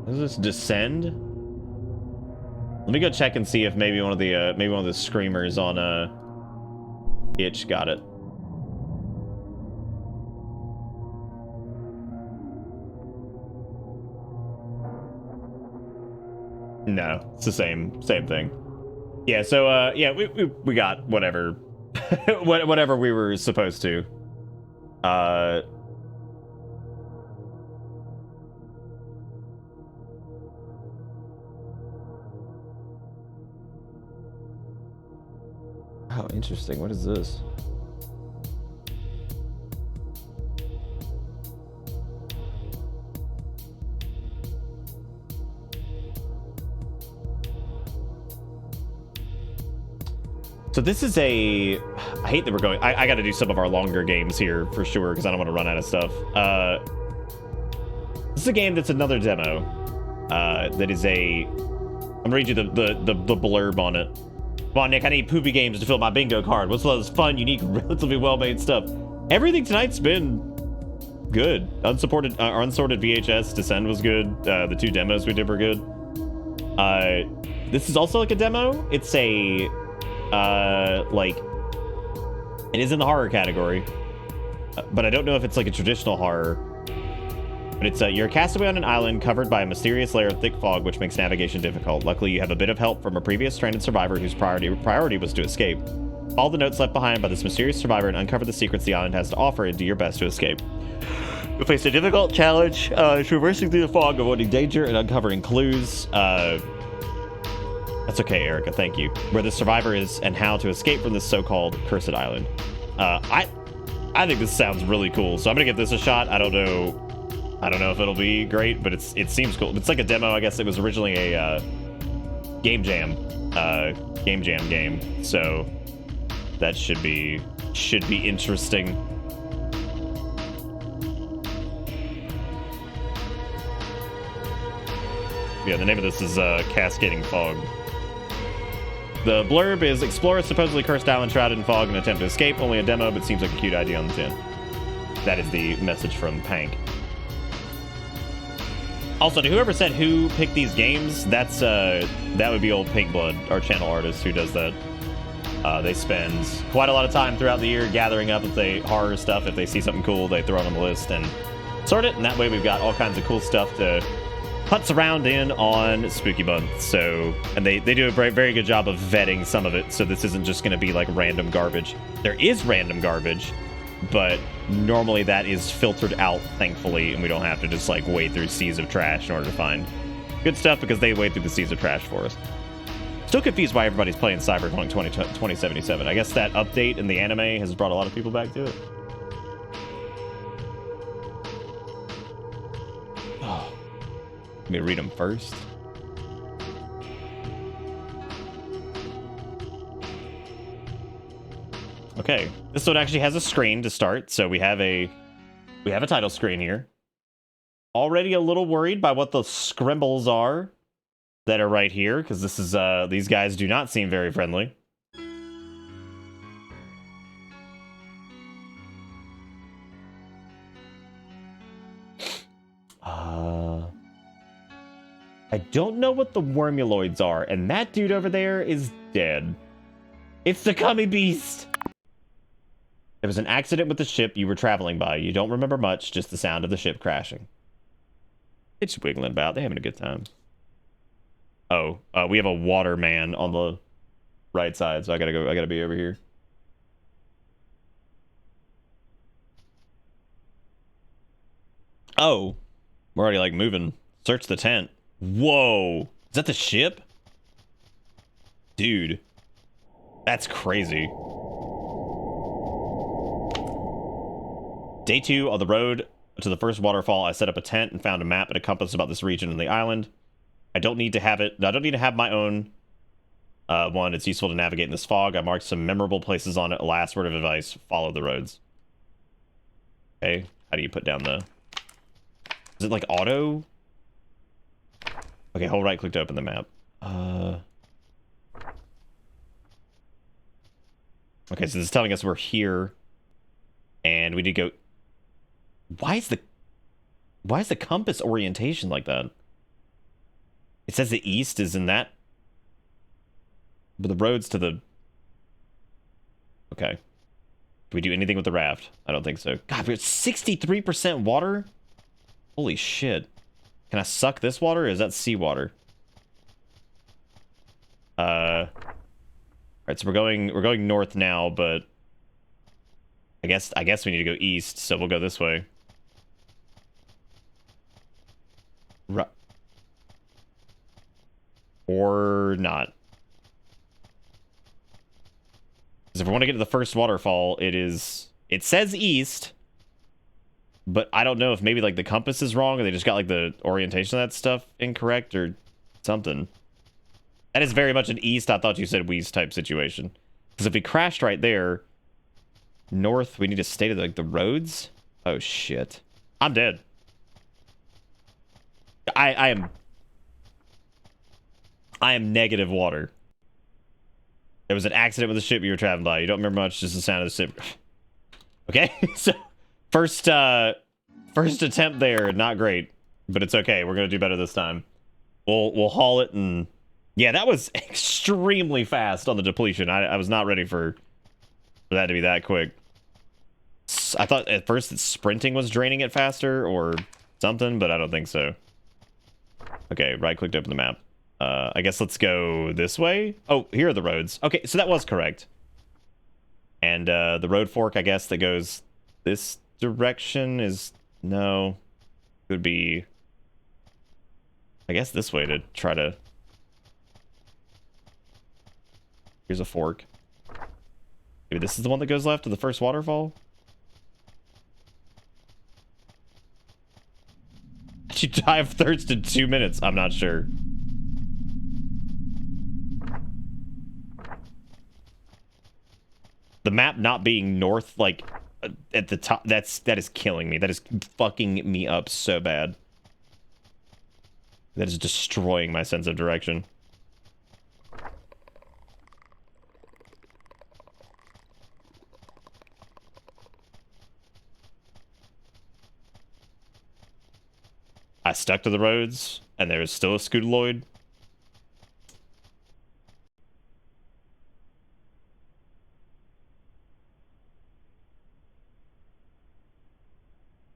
Does this descend? Let me go check and see if maybe one of the screamers on Itch got it. No, it's the same thing. Yeah, so yeah, we got whatever whatever we were supposed to. Oh, interesting. What is this? So this is a... I hate that we're going... I got to do some of our longer games here for sure, because I don't want to run out of stuff. This is a game that's another demo. That is a... I'm going to read you the blurb on it. Come on, Nick, I need poopy games to fill my bingo card. What's all this fun, unique, relatively well-made stuff? Everything tonight's been good. Unsorted VHS Descend was good. The 2 demos we did were good. This is also like a demo. It's a... like... It is in the horror category. But I don't know if it's like a traditional horror. But it's you're a castaway on an island covered by a mysterious layer of thick fog, which makes navigation difficult. Luckily, you have a bit of help from a previous stranded survivor whose priority was to escape. Follow the notes left behind by this mysterious survivor and uncover the secrets the island has to offer and do your best to escape. You'll face a difficult challenge, traversing through the fog, avoiding danger, and uncovering clues. That's okay, Erica, thank you. Where the survivor is and how to escape from this so-called cursed island. I think this sounds really cool, so I'm gonna give this a shot. I don't know if it'll be great, but it seems cool. It's like a demo. I guess it was originally a game jam game, so that should be interesting. Yeah, the name of this is Cascading Fog. The blurb is: explore a supposedly cursed island shrouded in fog and attempt to escape. Only a demo, but seems like a cute idea on the tin. That is the message from Pank. Also, to whoever said who picked these games, that would be old Pinkblood, our channel artist who does that. They spend quite a lot of time throughout the year gathering up horror stuff. If they see something cool, they throw it on the list and sort it, and that way we've got all kinds of cool stuff to putz around in on Spooky Month. So, and they do a very good job of vetting some of it, so this isn't just going to be like random garbage. There is random garbage, but normally that is filtered out, thankfully, and we don't have to just like wade through seas of trash in order to find good stuff, because they wade through the seas of trash for us. Still confused why everybody's playing Cyberpunk 2077. I guess that update in the anime has brought a lot of people back to it. Oh. Let me read them first. Okay, this one actually has a screen to start, so we have a title screen here. Already a little worried by what the scribbles are that are right here, because this is these guys do not seem very friendly. I don't know what the wormuloids are, and that dude over there is dead. It's the Gummy Beast! There was an accident with the ship you were traveling by. You don't remember much, just the sound of the ship crashing. It's wiggling about. They're having a good time. Oh, we have a water man on the right side, so I gotta be over here. Oh, we're already like moving. Search the tent. Whoa, is that the ship? Dude, that's crazy. Day 2 on the road to the first waterfall. I set up a tent and found a map and a compass about this region and the island. I don't need to have my own one. It's useful to navigate in this fog. I marked some memorable places on it. A last word of advice: follow the roads. Okay, how do you put down the... Is it like auto? Okay, hold right click to open the map. Okay, so this is telling us we're here, and we need to go... Why is the compass orientation like that? It says the east is in that, but the road's to the... Okay. Do we do anything with the raft? I don't think so. God, we're at 63% water? Holy shit. Can I suck this water, or is that seawater? All right, so we're going north now, but I guess we need to go east, so we'll go this way. Or not. Because if we want to get to the first waterfall, it says east, but I don't know if maybe like the compass is wrong or they just got like the orientation of that stuff incorrect or something. That is very much an east. I thought you said west type situation. Because if we crashed right there, north, we need to stay to like the roads. Oh shit, I'm dead. I am negative water. There was an accident with the ship you were traveling by. You don't remember much, just the sound of the ship. Okay, so first attempt there, not great, but it's okay. We're gonna do better this time. We'll haul it, and yeah, that was extremely fast on the depletion. I was not ready for that to be that quick. I thought at first that sprinting was draining it faster or something, but I don't think so. Okay, right-clicked open the map. I guess let's go this way. Oh, here are the roads. Okay, so that was correct. And the road fork, I guess, that goes this direction is... No. It would be... I guess this way to try to... Here's a fork. Maybe this is the one that goes left to the first waterfall? Did you die of thirst in 2 minutes? I'm not sure. The map not being north, like, at the top, that is killing me. That is fucking me up so bad. That is destroying my sense of direction. I stuck to the roads, and there was still a scootaloid.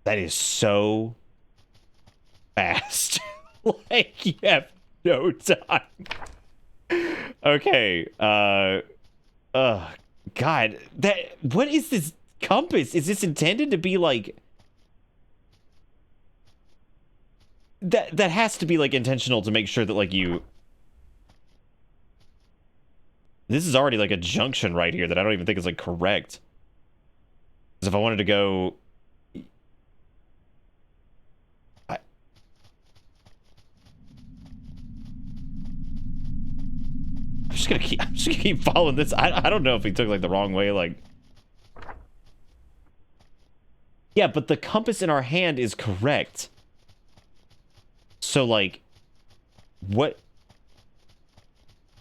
That is so fast. Like, you have no time. Okay, God, what is this compass? Is this intended to be like... That has to be, like, intentional to make sure that, like, you... This is already, like, a junction right here that I don't even think is, like, correct. Because if I wanted to go... I'm just gonna keep following this. I don't know if he took, like, the wrong way, like... Yeah, but the compass in our hand is correct. So, like, what?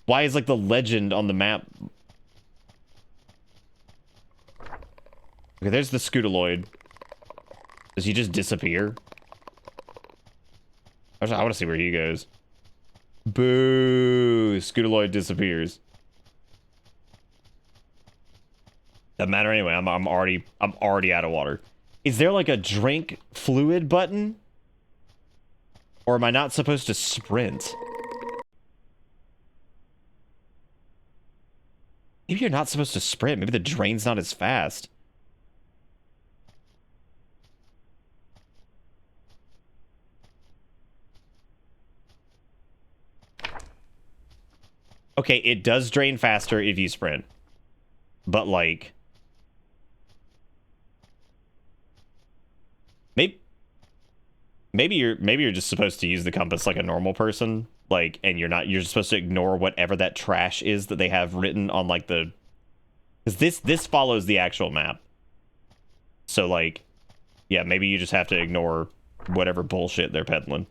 Why is, like, the legend on the map? Okay, there's the scootaloid. Does he just disappear? I want to see where he goes. Boo! Scootaloid disappears. Doesn't matter anyway. I'm already out of water. Is there, like, a drink fluid button? Or am I not supposed to sprint? Maybe you're not supposed to sprint. Maybe the drain's not as fast. Okay, it does drain faster if you sprint. But, like... Maybe you're just supposed to use the compass like a normal person, like, and you're supposed to ignore whatever that trash is that they have written on, like, the... Because this follows the actual map. So, like, yeah, maybe you just have to ignore whatever bullshit they're peddling.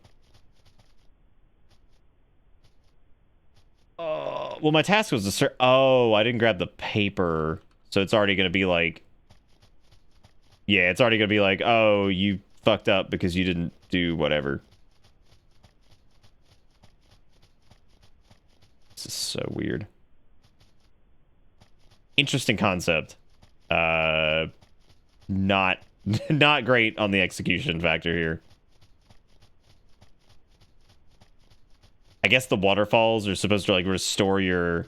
Well, my task was to oh, I didn't grab the paper. So it's already going to be like... Yeah, it's already going to be like, oh, you fucked up because you didn't do whatever. This is so weird. Interesting concept. Not great on the execution factor here. I guess the waterfalls are supposed to like restore your...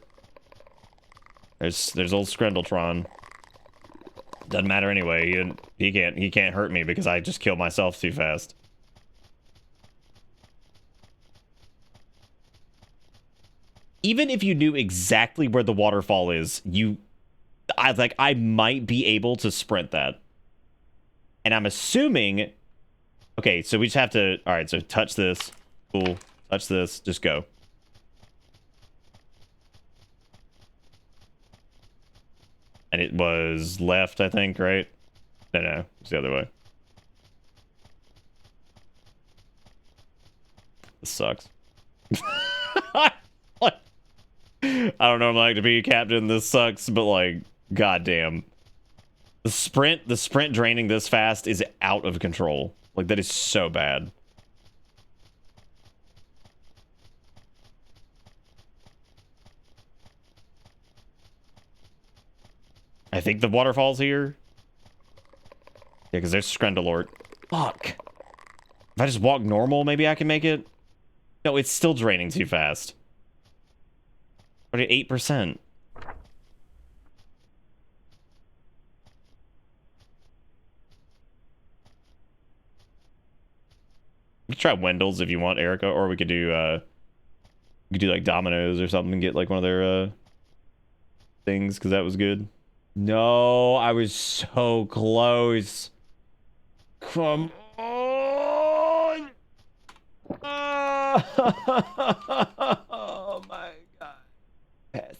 There's old Screndletron. Doesn't matter anyway. He can't hurt me because I just killed myself too fast. Even if you knew exactly where the waterfall is, I might be able to sprint that. And I'm assuming... Okay, so we just have to... Alright, so touch this. Cool. Touch this. Just go. And it was left, I think, right? No, it's the other way. This sucks. What? I don't normally like to be a captain. This sucks, but like, goddamn. The sprint draining this fast is out of control. Like, that is so bad. I think the waterfall's here. Yeah, because there's Screndalort. Fuck. If I just walk normal, maybe I can make it? No, it's still draining too fast. But at 8%. We could try Wendell's if you want, Erica, or we could do like Domino's or something and get like one of their things, because that was good. No, I was so close. Come on. Oh my god. Pass.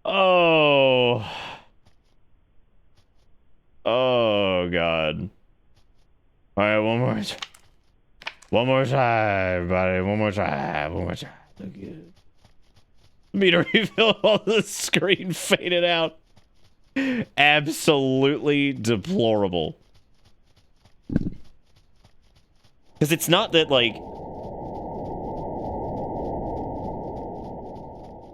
Oh. Oh god. All right, one more time, buddy. One more time. Look good. Meter refill on the screen faded out. Absolutely deplorable. Because it's not that, like...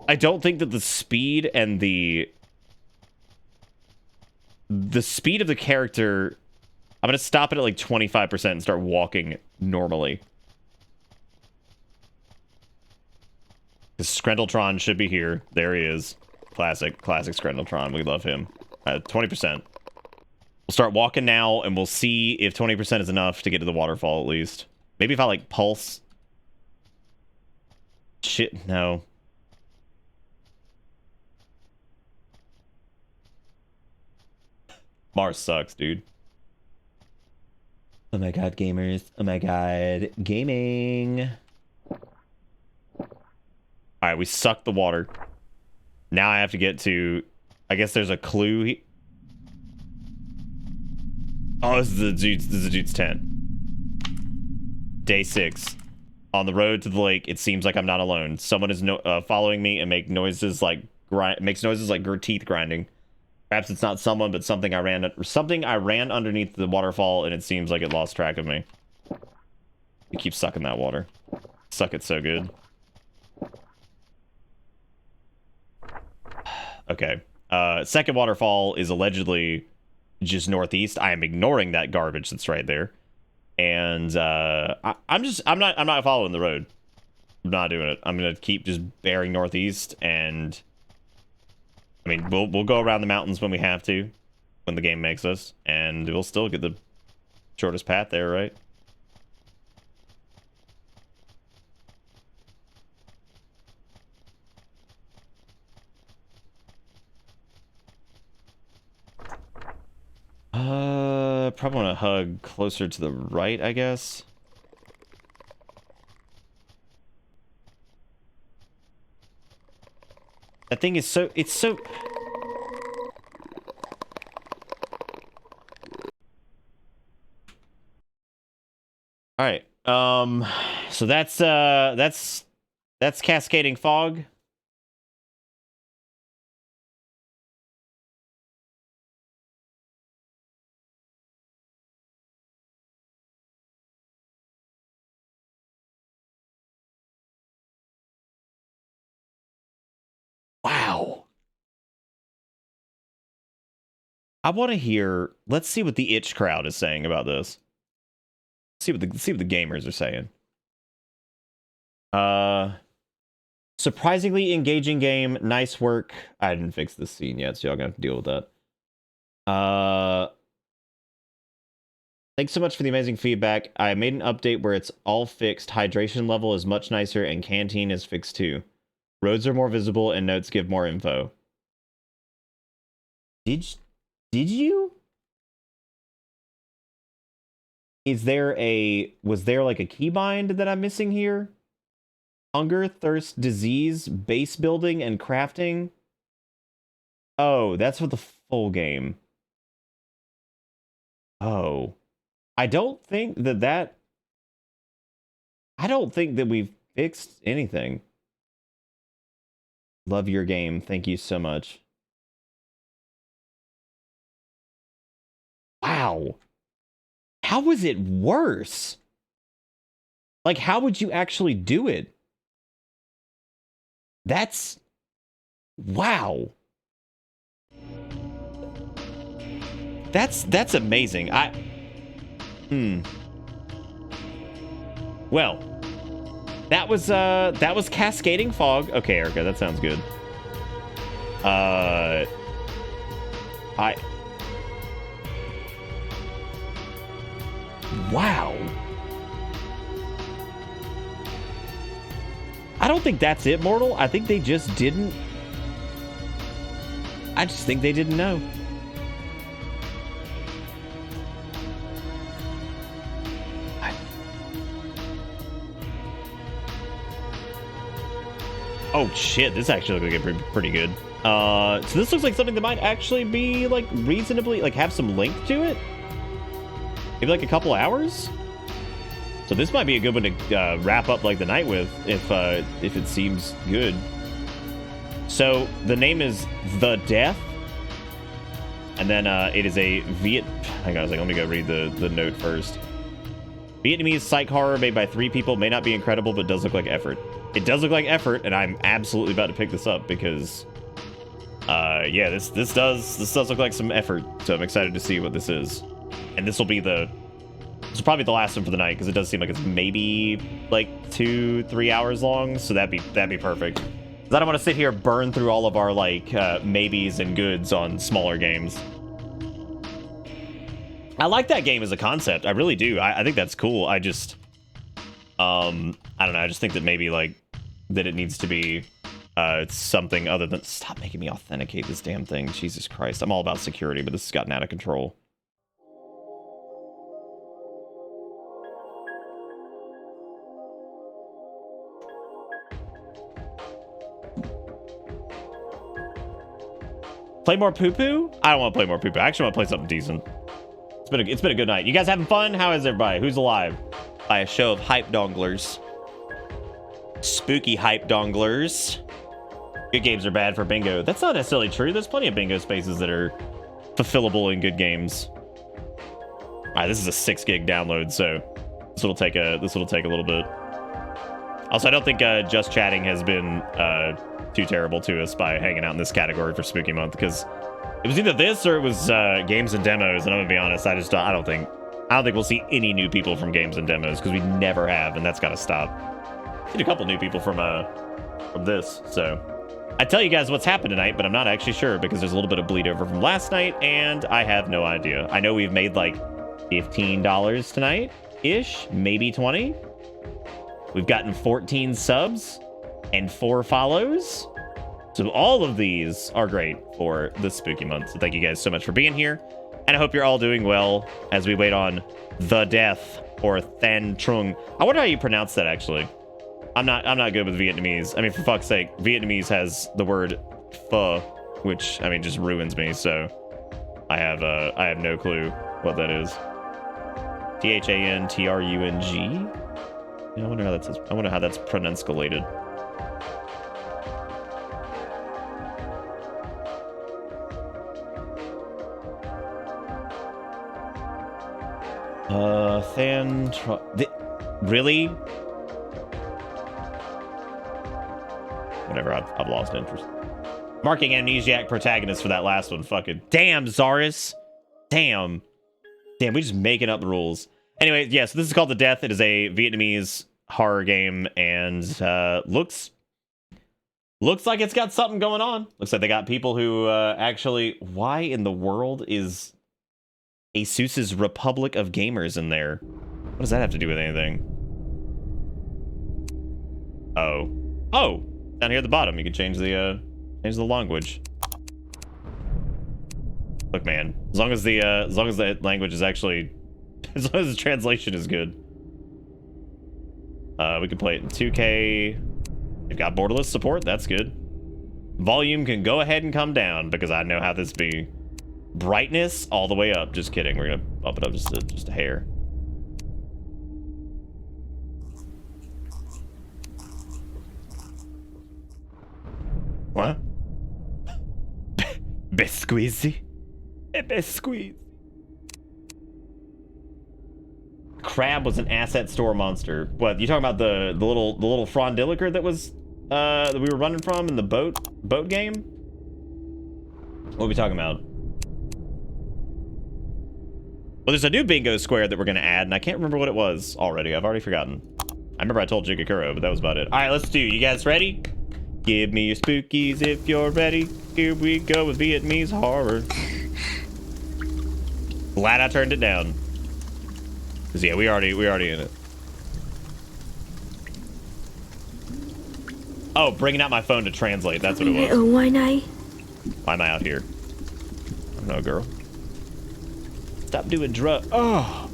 I don't think that the speed and the speed of the character... I'm going to stop it at like 25% and start walking normally. Because Screndletron should be here. There he is. Classic Screndletron. We love him. 20%. We'll start walking now, and we'll see if 20% is enough to get to the waterfall, at least. Maybe if I, like, pulse. Shit, no. Mars sucks, dude. Oh my god, gamers. Oh my god. Gaming. Alright, we sucked the water. Now I have to get to... I guess there's a clue. Oh, this is the dude's tent. Day 6. On the road to the lake, it seems like I'm not alone. Someone is following me and makes noises like teeth grinding. Perhaps it's not someone, but something I ran underneath the waterfall, and it seems like it lost track of me. We keep sucking that water. Suck it so good. Okay. Second waterfall is allegedly just northeast. I am ignoring that garbage that's right there. And I'm not following the road. I'm not doing it. I'm gonna keep just bearing northeast, and I mean we'll go around the mountains when we have to, when the game makes us, and we'll still get the shortest path there, right? Probably want to hug closer to the right, I guess. That thing is so... It's so... Alright, so that's cascading fog. Wow. I want to hear... Let's see what the itch crowd is saying about this. See what the gamers are saying. Surprisingly engaging game. Nice work. I didn't fix this scene yet, so y'all gonna have to deal with that. Thanks so much for the amazing feedback. I made an update where it's all fixed. Hydration level is much nicer, and canteen is fixed too. Roads are more visible, and notes give more info. Did you? Was there like a keybind that I'm missing here? Hunger, thirst, disease, base building, and crafting. Oh, that's for the full game. Oh. I don't think that we've fixed anything. Love your game. Thank you so much. Wow. How was it worse? Like, how would you actually do it? That's... Wow. That's amazing. Well, that was Cascading Fog. Okay, Erica, that sounds good. Wow. I don't think that's it, Mortal. I think they just didn't... I just think they didn't know. Oh shit, this actually looks like pretty good. So this looks like something that might actually be like reasonably, like have some length to it. Maybe like a couple hours. So this might be a good one to wrap up like the night with, if it seems good. So the name is The Death, and then it is a hang on a second, let me go read the note first. Vietnamese psych horror made by 3 people, may not be incredible, but does look like effort. It does look like effort, and I'm absolutely about to pick this up because, yeah, this does look like some effort. So I'm excited to see what this is, and this will probably the last one for the night because it does seem like it's maybe like 2-3 hours long. So that'd be perfect. 'Cause I don't want to sit here burn through all of our like maybes and goods on smaller games. I like that game as a concept. I really do. I think that's cool. I just, I don't know. I just think that maybe like that it needs to be something other than... Stop making me authenticate this damn thing. Jesus Christ. I'm all about security, but this has gotten out of control. Play more poo-poo? I don't want to play more poo-poo. I actually want to play something decent. It's been a good night. You guys having fun? How is everybody? Who's alive? By a show of hype donglers. Spooky hype donglers. Good games are bad for bingo. That's not necessarily true. There's plenty of bingo spaces that are fulfillable in good games. All right, this is a 6 gig download, so this will take a little bit. Also, I don't think Just Chatting has been too terrible to us by hanging out in this category for Spooky Month, because it was either this or it was games and demos, and I'm gonna be honest, I don't think we'll see any new people from games and demos, because we never have, and that's got to stop. I've seen a couple new people from this, so I tell you guys what's happened tonight, but I'm not actually sure because there's a little bit of bleed over from last night, and I have no idea. I know we've made like $15 tonight ish, maybe 20. We've gotten 14 subs and 4 follows. So all of these are great for the spooky month. So thank you guys so much for being here. And I hope you're all doing well as we wait on The Death, or Than Trung. I wonder how you pronounce that, actually. I'm not good with Vietnamese. I mean, for fuck's sake, Vietnamese has the word pho, which, I mean, just ruins me. So I have no clue what that is. THANTRUNG. Yeah, I wonder how that's pronunciated. Really? Whatever, I've lost interest. Marking amnesiac protagonist for that last one. Fucking damn, Zaris. Damn, we just making up rules. Anyway, yeah, so this is called The Death. It is a Vietnamese horror game, and looks like it's got something going on. Looks like they got people who actually... Why in the world is ASUS's Republic of Gamers in there? What does that have to do with anything? Oh, down here at the bottom, you can change the language. Look, man, as long as the language is actually, as long as the translation is good, we can play it in 2K. They've got borderless support. That's good. Volume can go ahead and come down because I know how this be. Brightness all the way up. Just kidding. We're gonna bump it up just a hair. What? Biscuizy? Biscuit. Crab was an asset store monster. What, you talking about the little frondiliker that was that we were running from in the boat game? What are we talking about? Well, there's a new bingo square that we're gonna add, and I can't remember what it was already. I've already forgotten. I remember I told Jigakuro, but that was about it. All right, let's do. You guys ready? Give me your spookies if you're ready. Here we go with Vietnamese horror. Glad I turned it down. Cause yeah, we already in it. Oh, bringing out my phone to translate. That's what it was. Why am I out here? I don't know, girl. Stop doing drugs. Oh,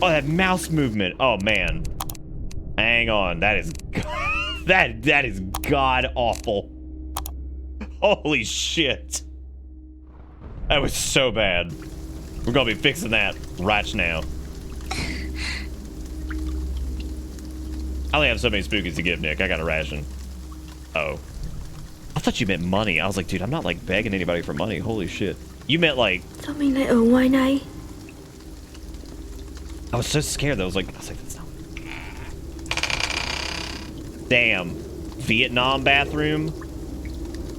that mouse movement. Oh man. Hang on, that is that is god awful. Holy shit. That was so bad. We're gonna be fixing that right now. I only have so many spookies to give, Nick. I got a ration. Oh. I thought you meant money. I was like, dude, I'm not like begging anybody for money. Holy shit. You meant like... I was so scared though. I was like, that's not... Damn. Vietnam bathroom.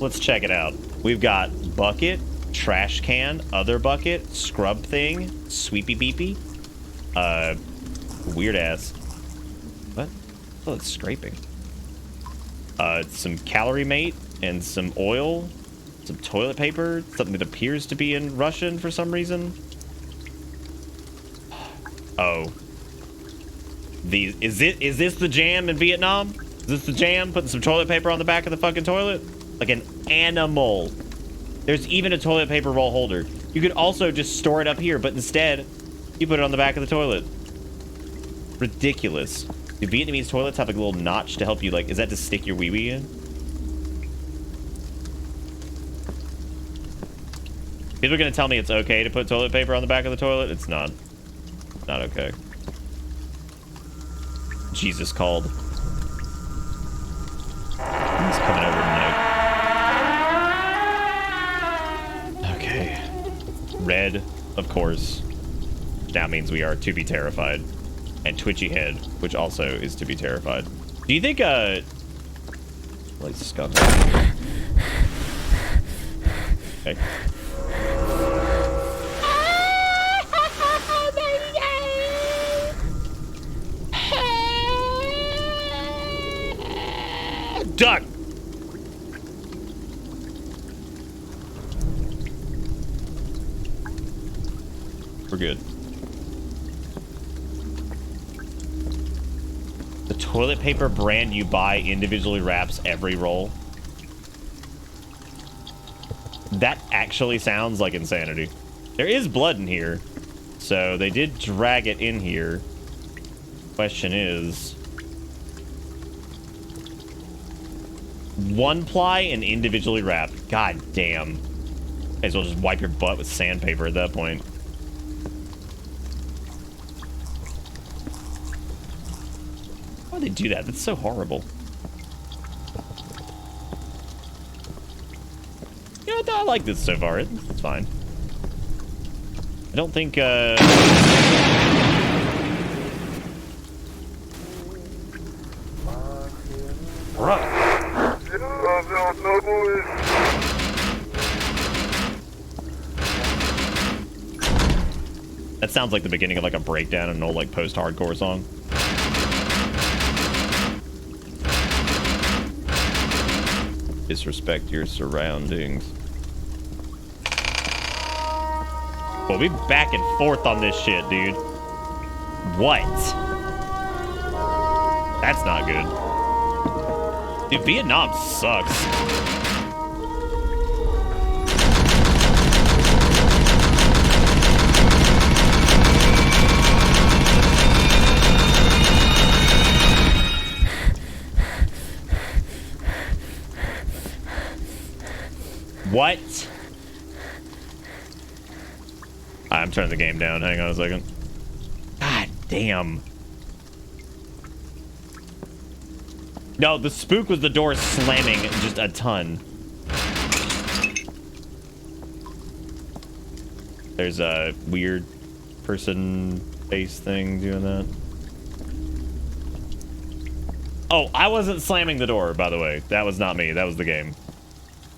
Let's check it out. We've got bucket, trash can, other bucket, scrub thing, sweepy beepy. Weird ass. What? Oh, it's scraping. Some calorie mate and some oil, some toilet paper, something that appears to be in Russian for some reason. Oh. Is this the jam in Vietnam? Is this the jam? Putting some toilet paper on the back of the fucking toilet? Like an animal. There's even a toilet paper roll holder. You could also just store it up here, but instead, you put it on the back of the toilet. Ridiculous. Do Vietnamese toilets have like a little notch to help you, like, is that to stick your wee-wee in? People are gonna tell me it's okay to put toilet paper on the back of the toilet? It's not. Not okay. Jesus called. He's coming over tonight. Okay. Red, of course. Now means we are to be terrified. And twitchy head, which also is to be terrified. Do you think, like skunk? Okay. Duck! We're good. The toilet paper brand you buy individually wraps every roll. That actually sounds like insanity. There is blood in here, so they did drag it in here. Question is... one ply and individually wrapped. God damn. May as well just wipe your butt with sandpaper at that point. Why would they do that? That's so horrible. You know what, I like this so far. It's fine. I don't think, Right. That sounds like the beginning of like a breakdown in an old like post-hardcore song. Disrespect your surroundings. Well, we back and forth on this shit, dude. What? That's not good. Dude, Vietnam sucks. What? I'm turning the game down. Hang on a second. God damn. No, the spook was the door slamming just a ton. There's a weird person face thing doing that. Oh, I wasn't slamming the door, by the way. That was not me. That was the game.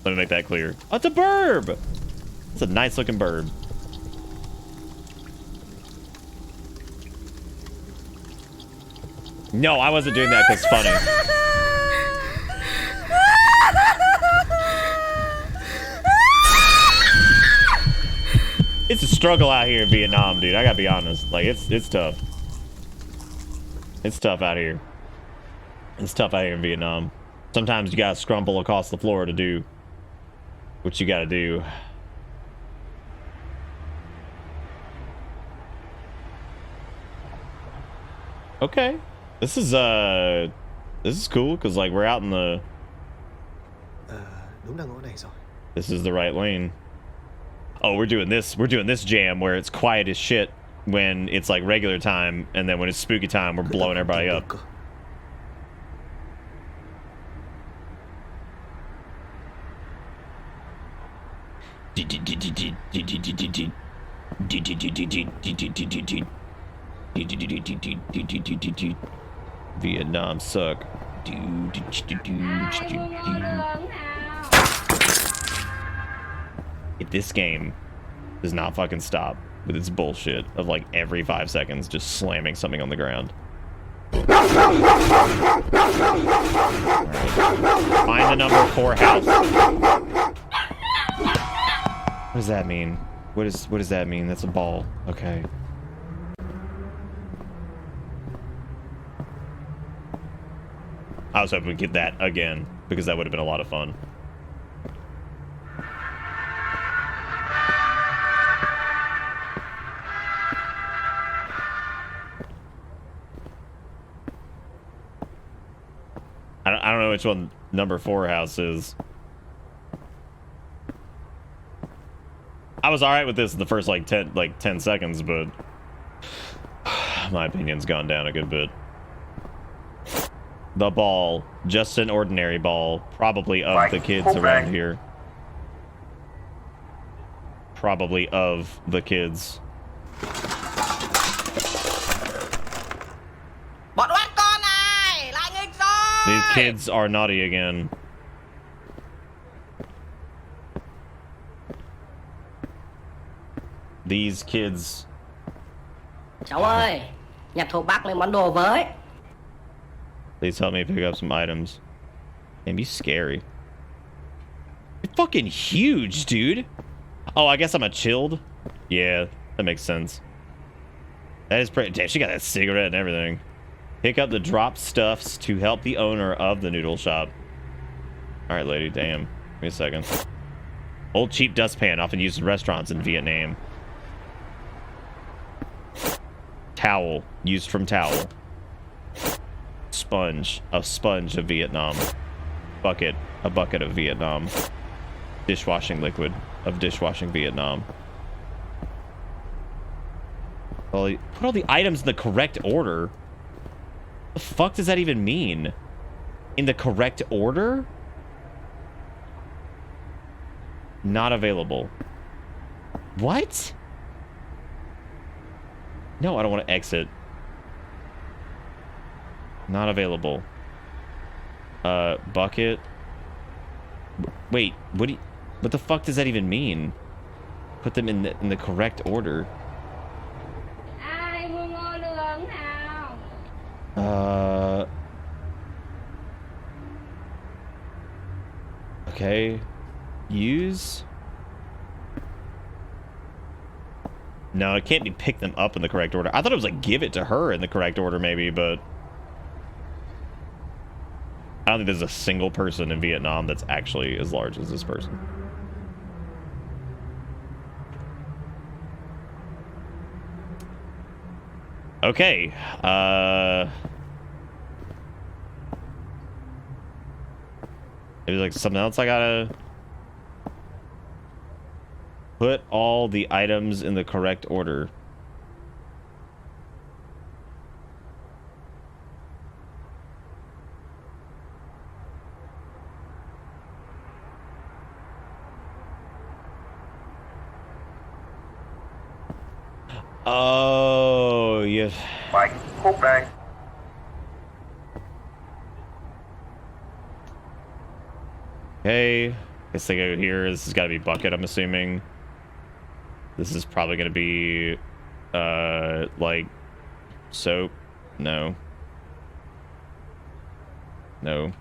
Let me make that clear. Oh, it's a burb! It's a nice looking burb. No, I wasn't doing that because it's funny. It's a struggle out here in Vietnam, dude. I gotta be honest. Like, it's tough. It's tough out here. It's tough out here in Vietnam. Sometimes you gotta scrumble across the floor to do what you gotta do. Okay. This is cool because like we're out in the this is the right lane. Oh, we're doing this jam where it's quiet as shit when it's like regular time, and then when it's spooky time we're blowing everybody up. Vietnam suck. If this game does not fucking stop with its bullshit of like every 5 seconds just slamming something on the ground. Right. Find the number 4 house. What does that mean? What does that mean? That's a ball. Okay. I was hoping we'd get that again, because that would have been a lot of fun. I don't know which one number 4 house is. I was alright with this in the first like 10 seconds, but my opinion's gone down a good bit. The ball, just an ordinary ball, probably of the kids around here. Probably of the kids. These kids are naughty again. These kids. Cháu ơi, nhặt thùng bác lên món đồ với. Please help me pick up some items. Damn, you scary. You're fucking huge, dude. Oh, I guess I'm a chilled. Yeah, that makes sense. That is pretty. Damn, she got that cigarette and everything. Pick up the drop stuffs to help the owner of the noodle shop. All right, lady. Damn. Give me a second. Old cheap dustpan, often used in restaurants in Vietnam. Towel, used from towel. Sponge, a sponge of Vietnam. Bucket, a bucket of Vietnam. Dishwashing liquid of dishwashing Vietnam. Put all the items in the correct order. The fuck does that even mean? In the correct order? Not available. What? No, I don't want to exit. Not available. Bucket. Wait, what the fuck does that even mean? Put them in the correct order. Okay. Use. No, it can't be pick them up in the correct order. I thought it was like give it to her in the correct order maybe, but I don't think there's a single person in Vietnam that's actually as large as this person. Okay. Maybe like something else I gotta put all the items in the correct order. Oh, yes. Mike, hold back. Okay. Guess they go here. This has got to be bucket, I'm assuming. This is probably going to be, like, soap. No. No.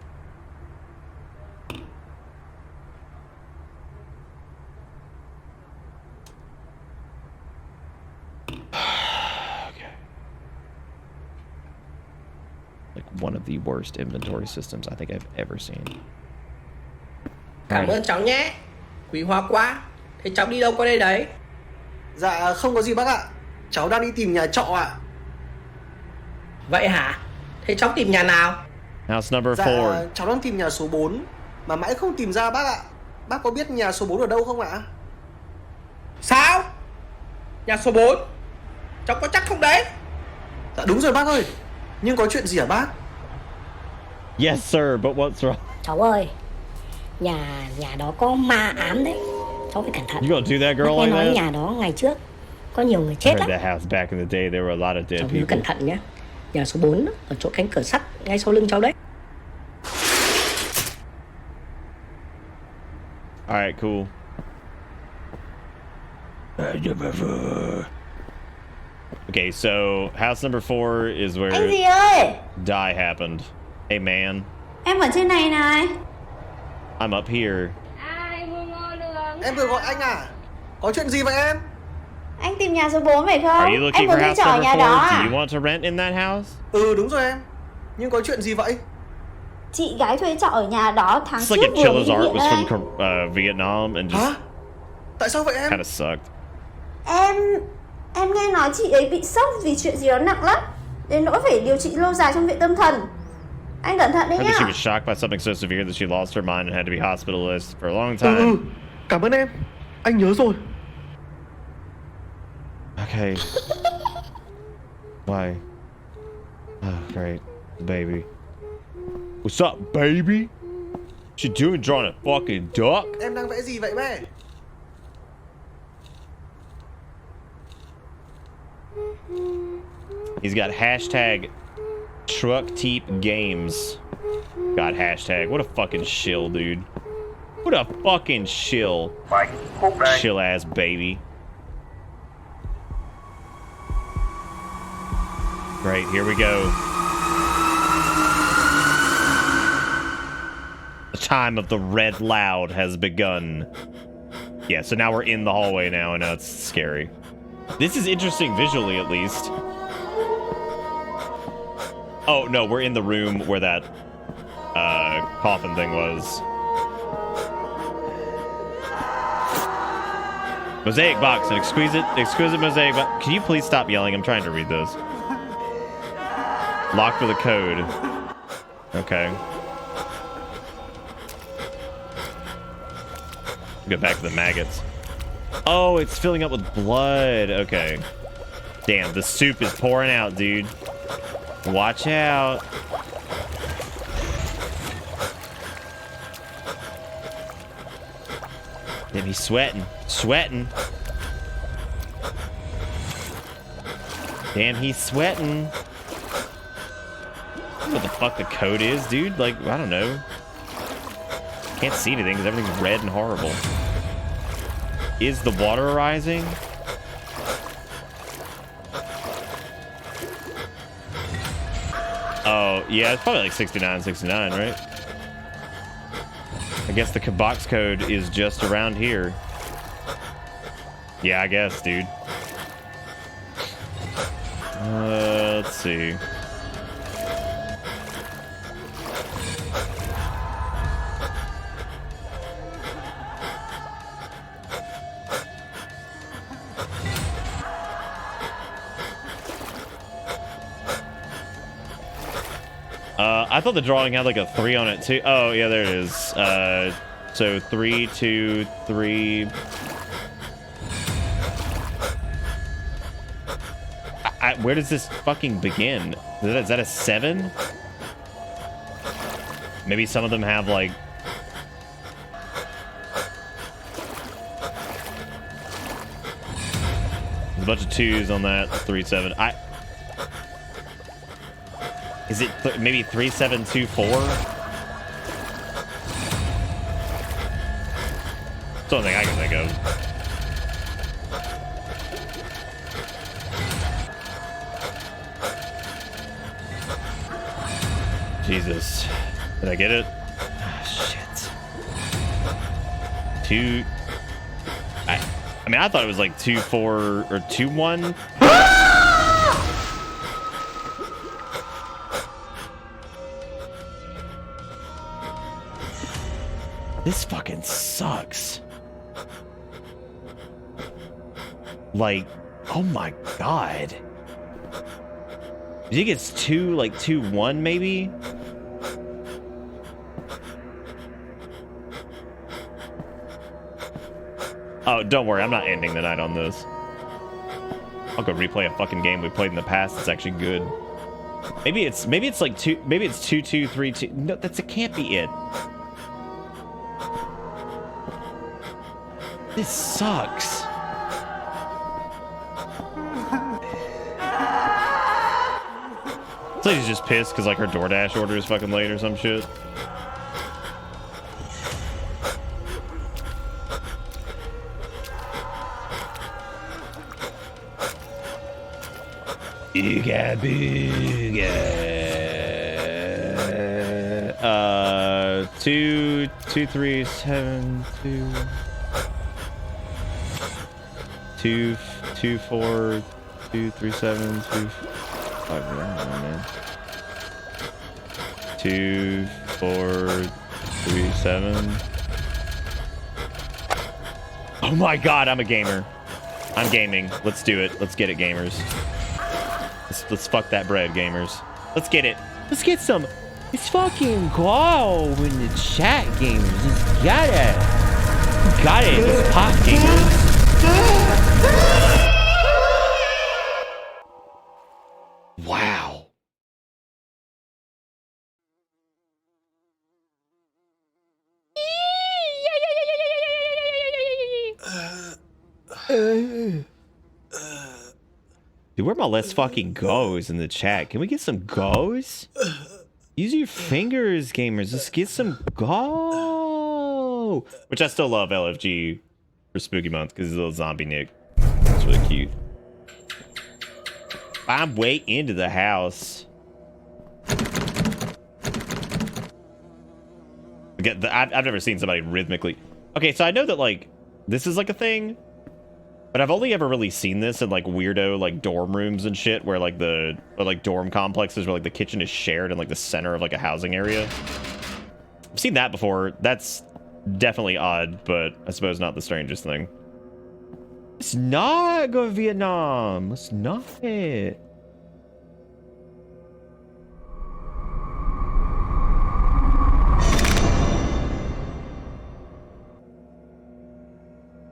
Like one of the worst inventory systems I think I've ever seen. Cảm ơn cháu nhé. Quý hóa quá. Thế cháu đi đâu qua đây đấy? Dạ không có gì bác ạ. Cháu đang đi tìm nhà trọ ạ. Vậy hả? Thế cháu tìm nhà nào? House number 4. Dạ cháu đang tìm nhà số 4 mà mãi không tìm ra bác ạ. Bác có biết nhà số 4 ở đâu không ạ? Sao? Nhà số 4? Cháu có chắc không đấy? Dạ đúng rồi bác ơi. Nhưng có chuyện gì hả bác? Yes sir, but what's wrong? Cháu ơi, nhà đó có ma ám đấy. Cháu phải cẩn thận. You gonna do that girl Nghe like nói that? nhà đó ngày trước có nhiều người I chết heard lắm. that house back in the day there were a lot of dead Cháu people. nhớ cẩn thận nhé. Nhà số 4 ở chỗ cánh cửa sắt ngay sau lưng cháu đấy. Alright, cool. Okay, so house number 4 is where Anh gì ơi? die happened. Hey man, Em ở trên này này. I'm up here. Em vừa gọi anh à? Có chuyện gì vậy em? Anh tìm nhà số 4 phải không? Are you looking Em for muốn thuê house trọ ở number nhà 4? đó Do à? you want to rent in that house? Ừ đúng rồi em. Nhưng có chuyện gì vậy? Chị gái thuê trọ ở nhà đó tháng It's trước like vừa if mới Chilla's art hiện was đây. from Vietnam and just Hả? Tại sao vậy em? kind of sucked. Em nghe nói chị ấy bị sốc vì chuyện gì đó nặng lắm. Đến nỗi phải điều trị lâu dài trong viện tâm thần. Anh cẩn thận đấy I think she nhá. was shocked by something so severe that she lost her mind and had to be hospitalized for a long time. Cảm ơn em. Anh nhớ rồi. Okay. Why? Oh, great. Baby. What's up, baby? What you doing drawing a fucking duck? Em đang vẽ gì vậy bé? He's got hashtag truck teep games. Got hashtag. What a fucking shill, dude. What a fucking shill. Mike, hold back. Chill ass baby. Great, here we go. The time of the red loud has begun. Yeah, so now we're in the hallway now, and now it's scary. This is interesting visually, at least. Oh, no, we're in the room where that coffin thing was. Mosaic box, an exquisite mosaic box. Can you please stop yelling? I'm trying to read this. Lock for the code. Okay. Go back to the maggots. Oh, it's filling up with blood. Okay. Damn, the soup is pouring out, dude. Watch out. Damn, he's sweating. Sweating. Damn, he's sweating. What the fuck the code is, dude? Like, I don't know. Can't see anything because everything's red and horrible. Is the water rising? Oh, yeah, it's probably like 69, right? I guess the box code is just around here. Yeah, I guess, dude. Let's see. I thought the drawing had like a 3 on it too. Oh, yeah, there it is. So 3, 2, 3. Where does this fucking begin? Is that a 7? Maybe some of them have like... There's a bunch of 2s on that. 3, 7. Is it maybe 3, 7, 2, 4? That's the only thing I can think of. Jesus. Did I get it? Oh, shit. 2... I mean, I thought it was like 2, 4, or 2, 1. This fucking sucks. Like, oh my god. You think it's 2, like 2, 1 maybe? Oh, don't worry, I'm not ending the night on this. I'll go replay a fucking game we played in the past. It's actually good. Maybe it's like 2, maybe it's 2, 2, 3, 2. No, it can't be it. This sucks. This lady's just pissed because like her DoorDash order is fucking late or some shit. Ooga booga. 2, 2, 3, 7, 2. 2, 2, 4, 2, 3, 7, 2. Fuck, man. 2, 4, 3, 7. Oh my god, I'm a gamer. I'm gaming. Let's do it. Let's get it, gamers. Let's fuck that bread, gamers. Let's get it. Let's get some. Let's fucking go in the chat, gamers. Let's get it. Got it. Let's pop, gamers. Wow. Dude, where my let's fucking goes in the chat? Can we get some goes? Use your fingers, gamers. Let's get some go. Which I still love LFG for Spooky Month because he's a little zombie Nick. It's really cute. I'm way into the house. I've never seen somebody rhythmically. Okay, so I know that like this is like a thing, but I've only ever really seen this in like weirdo like dorm rooms and shit, where like dorm complexes where like the kitchen is shared in like the center of like a housing area. I've seen that before. That's definitely odd, but I suppose not the strangest thing. Let's not go to Vietnam. Let's not it.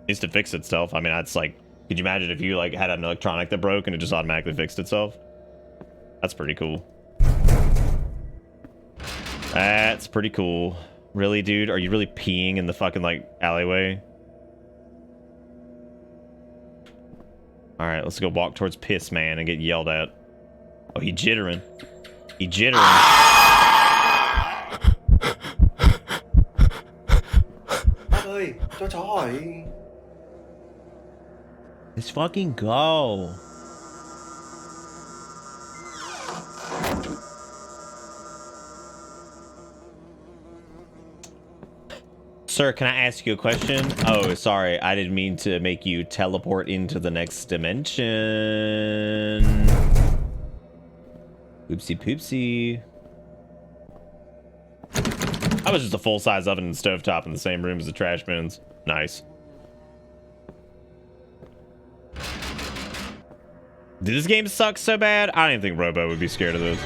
Needs to fix itself. I mean, that's like, could you imagine if you like had an electronic that broke and it just automatically fixed itself? That's pretty cool. That's pretty cool. Really, dude? Are you really peeing in the fucking like alleyway? All right, let's go walk towards Piss Man and get yelled at. Oh, he jittering. He jittering. Ơi, cho chó hỏi. Let's fucking go. Sir, can I ask you a question? Oh, sorry. I didn't mean to make you teleport into the next dimension. Oopsie poopsie. I was just a full-size oven and stovetop in the same room as the trash bins. Nice. Did this game suck so bad? I don't even think Robo would be scared of this.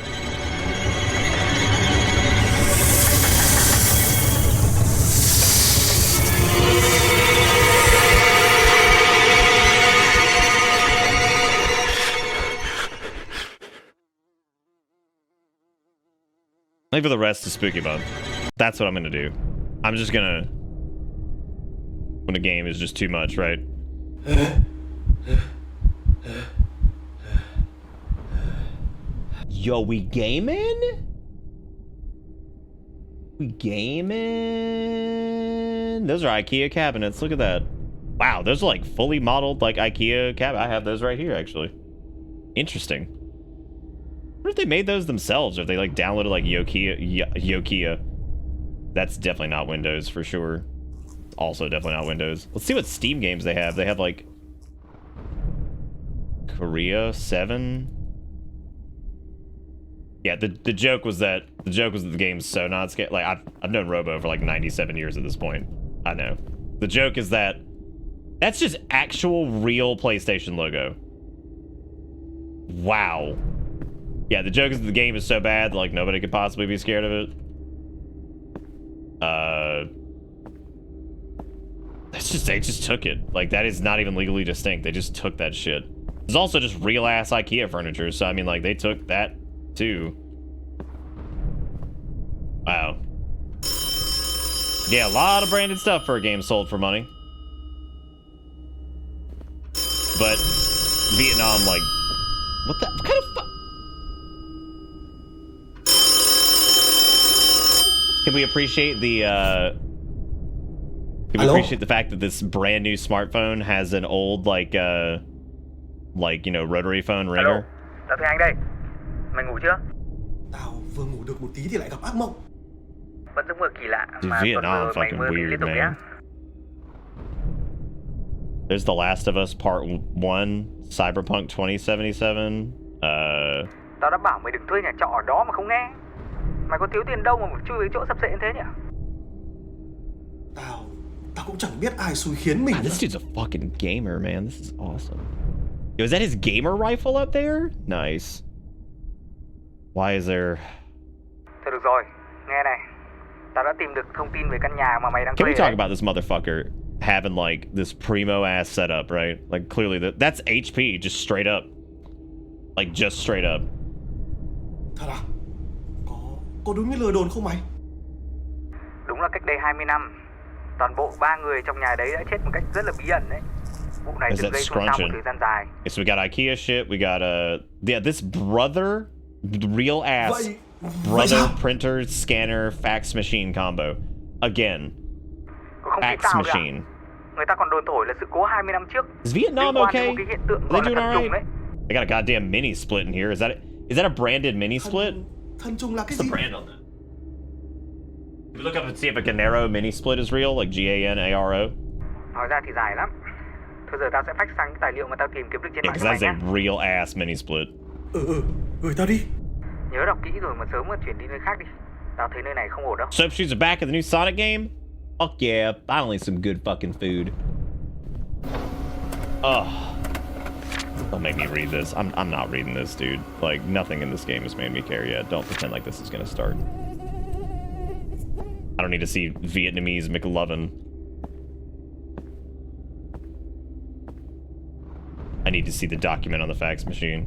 I think for the rest of Spooky Month, that's what I'm gonna do. I'm just gonna, when a game is just too much, right? Yo, we gaming? We gaming? Those are IKEA cabinets. Look at that. Wow, those are like fully modeled like IKEA cabinets. I have those right here, actually. Interesting. I wonder if they made those themselves or if they like downloaded like Yokia. That's definitely not Windows for sure. Also definitely not Windows. Let's see what Steam games they have. They have like Korea 7. Yeah, the joke was that the game's so not scale. Like I've known Robo for like 97 years at this point. I know. The joke is that that's just actual real PlayStation logo. Wow. Yeah, the joke is that the game is so bad like nobody could possibly be scared of it. They just took it. Like that is not even legally distinct. They just took that shit. There's also just real ass IKEA furniture, so I mean like they took that too. Wow. Yeah, a lot of branded stuff for a game sold for money. But Vietnam, like, what kind of Can we appreciate the appreciate the fact that this brand new smartphone has an old like you know, rotary phone ringer? Tao thấy anh đây. Mày ngủ chưa? Tao vừa ngủ được một tí thì lại gặp ác mộng. Vẫn giấc mơ kỳ lạ mà Vietnam mày fucking mơ weird, liên tục man. nhá. There's The Last of Us Part 1, Cyberpunk 2077. Tao đã bảo mày đừng thuê nhà trọ ở đó mà không nghe. Mày có thiếu tiền đâu mà chui cái chỗ sắp xệ như thế nhỉ? Tao cũng chẳng biết ai xui khiến mình. This dude's a fucking gamer, man. This is awesome. Yo, is that his gamer rifle up there? Nice. Why is there... Thôi được rồi, nghe này. Tao đã tìm được thông tin về căn nhà mà mày đang thuê. Can we talk about this motherfucker having like this primo ass setup, right? Like clearly that's HP, just straight up. Like just straight up. Thật à? Có đúng như lời đồn không mày? Đúng là cách đây 20 năm, toàn bộ 3 người trong nhà đấy đã chết một cách rất là bí ẩn đấy. Vụ này từng gây xôn xao một thời gian dài. Okay, so we got IKEA shit, we got yeah, this brother, real ass brother printer scanner fax machine combo. Again, fax machine. Người ta còn đồn thổi là sự cố 20 năm trước. Is Vietnam okay? Are they doing alright? They got a goddamn mini split in here. Is that a branded mini split? What's the brand on that? Can we look up and see if a Ganaro mini split is real, like Ganaro? Nói ra thì dài lắm. Thôi giờ tao sẽ fax sang cái tài liệu mà tao tìm kiếm được trên mạng Yeah, because that's a real ass mini split. Gửi tao đi. Nhớ đọc kỹ rồi mà sớm mà chuyển đi nơi khác đi. Tao thấy nơi này không ổn đâu. Soap shoes are back in the new Sonic game? Fuck yeah, finally some good fucking food. Ugh. Don't make me read this. I'm not reading this, dude. Like, nothing in this game has made me care yet. Don't pretend like this is gonna start. I don't need to see Vietnamese McLovin. I need to see the document on the fax machine.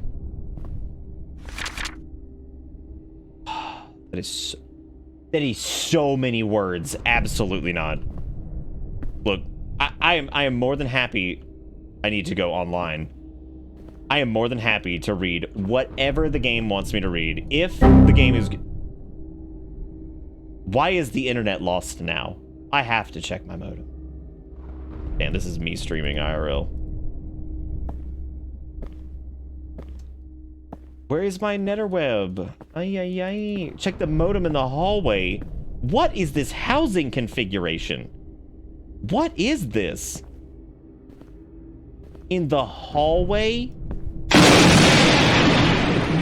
That is so many words. Absolutely not. Look, I am more than happy. I need to go online. I am more than happy to read whatever the game wants me to read. If the game is... Why is the internet lost now? I have to check my modem. Damn, this is me streaming IRL. Where is my netherweb? Ay, ay, ay. Check the modem in the hallway. What is this housing configuration? What is this? In the hallway?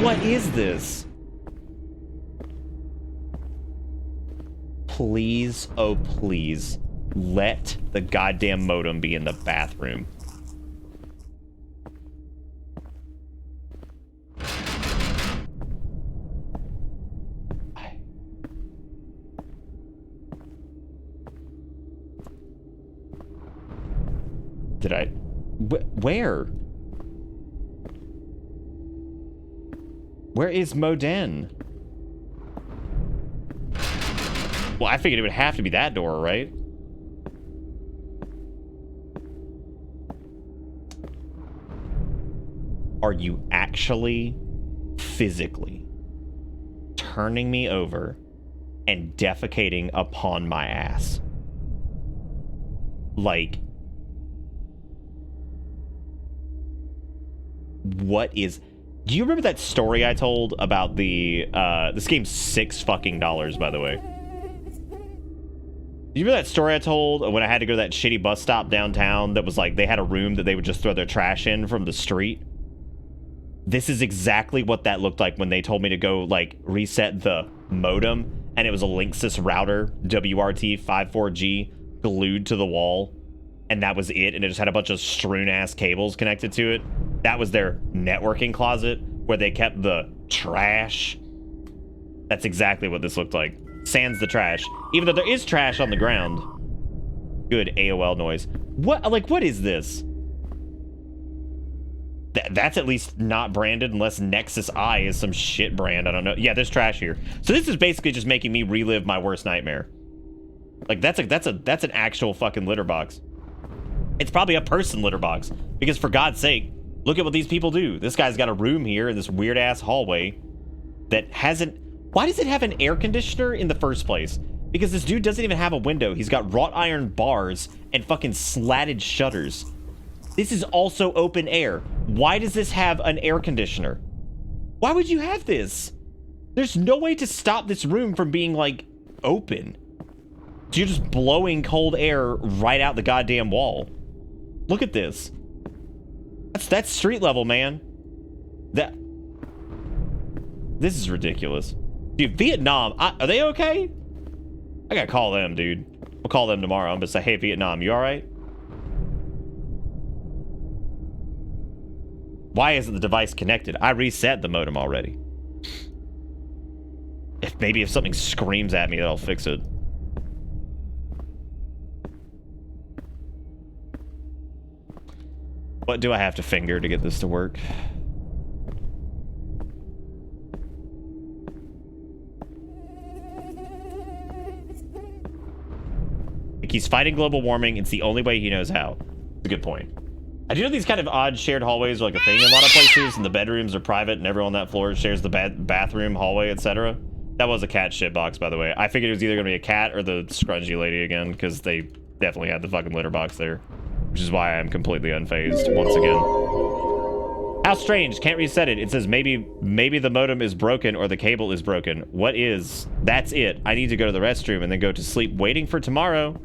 What is this? Please, oh please, let the goddamn modem be in the bathroom. Did I? Where? Where is Moden? Well, I figured it would have to be that door, right? Are you actually physically turning me over and defecating upon my ass? Like, what is... Do you remember that story I told about the... this game's $6 fucking, by the way. You remember that story I told when I had to go to that shitty bus stop downtown that was like, they had a room that they would just throw their trash in from the street? This is exactly what that looked like when they told me to go, like, reset the modem, and it was a Linksys router, WRT54G, glued to the wall, and that was it, and it just had a bunch of strewn-ass cables connected to it. That was their networking closet, where they kept the trash. That's exactly what this looked like. Sans the trash. Even though there is trash on the ground. Good AOL noise. What, like, what is this? That's at least not branded, unless Nexus I is some shit brand. I don't know. Yeah, there's trash here. So this is basically just making me relive my worst nightmare. Like, that's an actual fucking litter box. It's probably a person litter box. Because for God's sake, look at what these people do. This guy's got a room here in this weird-ass hallway that hasn't... Why does it have an air conditioner in the first place? Because this dude doesn't even have a window. He's got wrought iron bars and fucking slatted shutters. This is also open air. Why does this have an air conditioner? Why would you have this? There's no way to stop this room from being, like, open. So you're just blowing cold air right out the goddamn wall. Look at this. That's street level, man. This is ridiculous. Dude, Vietnam, are they okay? I gotta call them, dude. We'll call them tomorrow. I'm gonna say, hey, Vietnam, you all right? Why isn't the device connected? I reset the modem already. Maybe if something screams at me, that'll fix it. What do I have to finger to get this to work? Like, he's fighting global warming. It's the only way he knows how. It's a good point. I do know these kind of odd shared hallways are like a thing in a lot of places, and the bedrooms are private, and everyone on that floor shares the bathroom, hallway, etc. That was a cat shit box, by the way. I figured it was either going to be a cat or the scrungy lady again, because they definitely had the fucking litter box there. Which is why I'm completely unfazed once again. How strange. Can't reset it. It says maybe the modem is broken or the cable is broken. What is? That's it. I need to go to the restroom and then go to sleep waiting for tomorrow.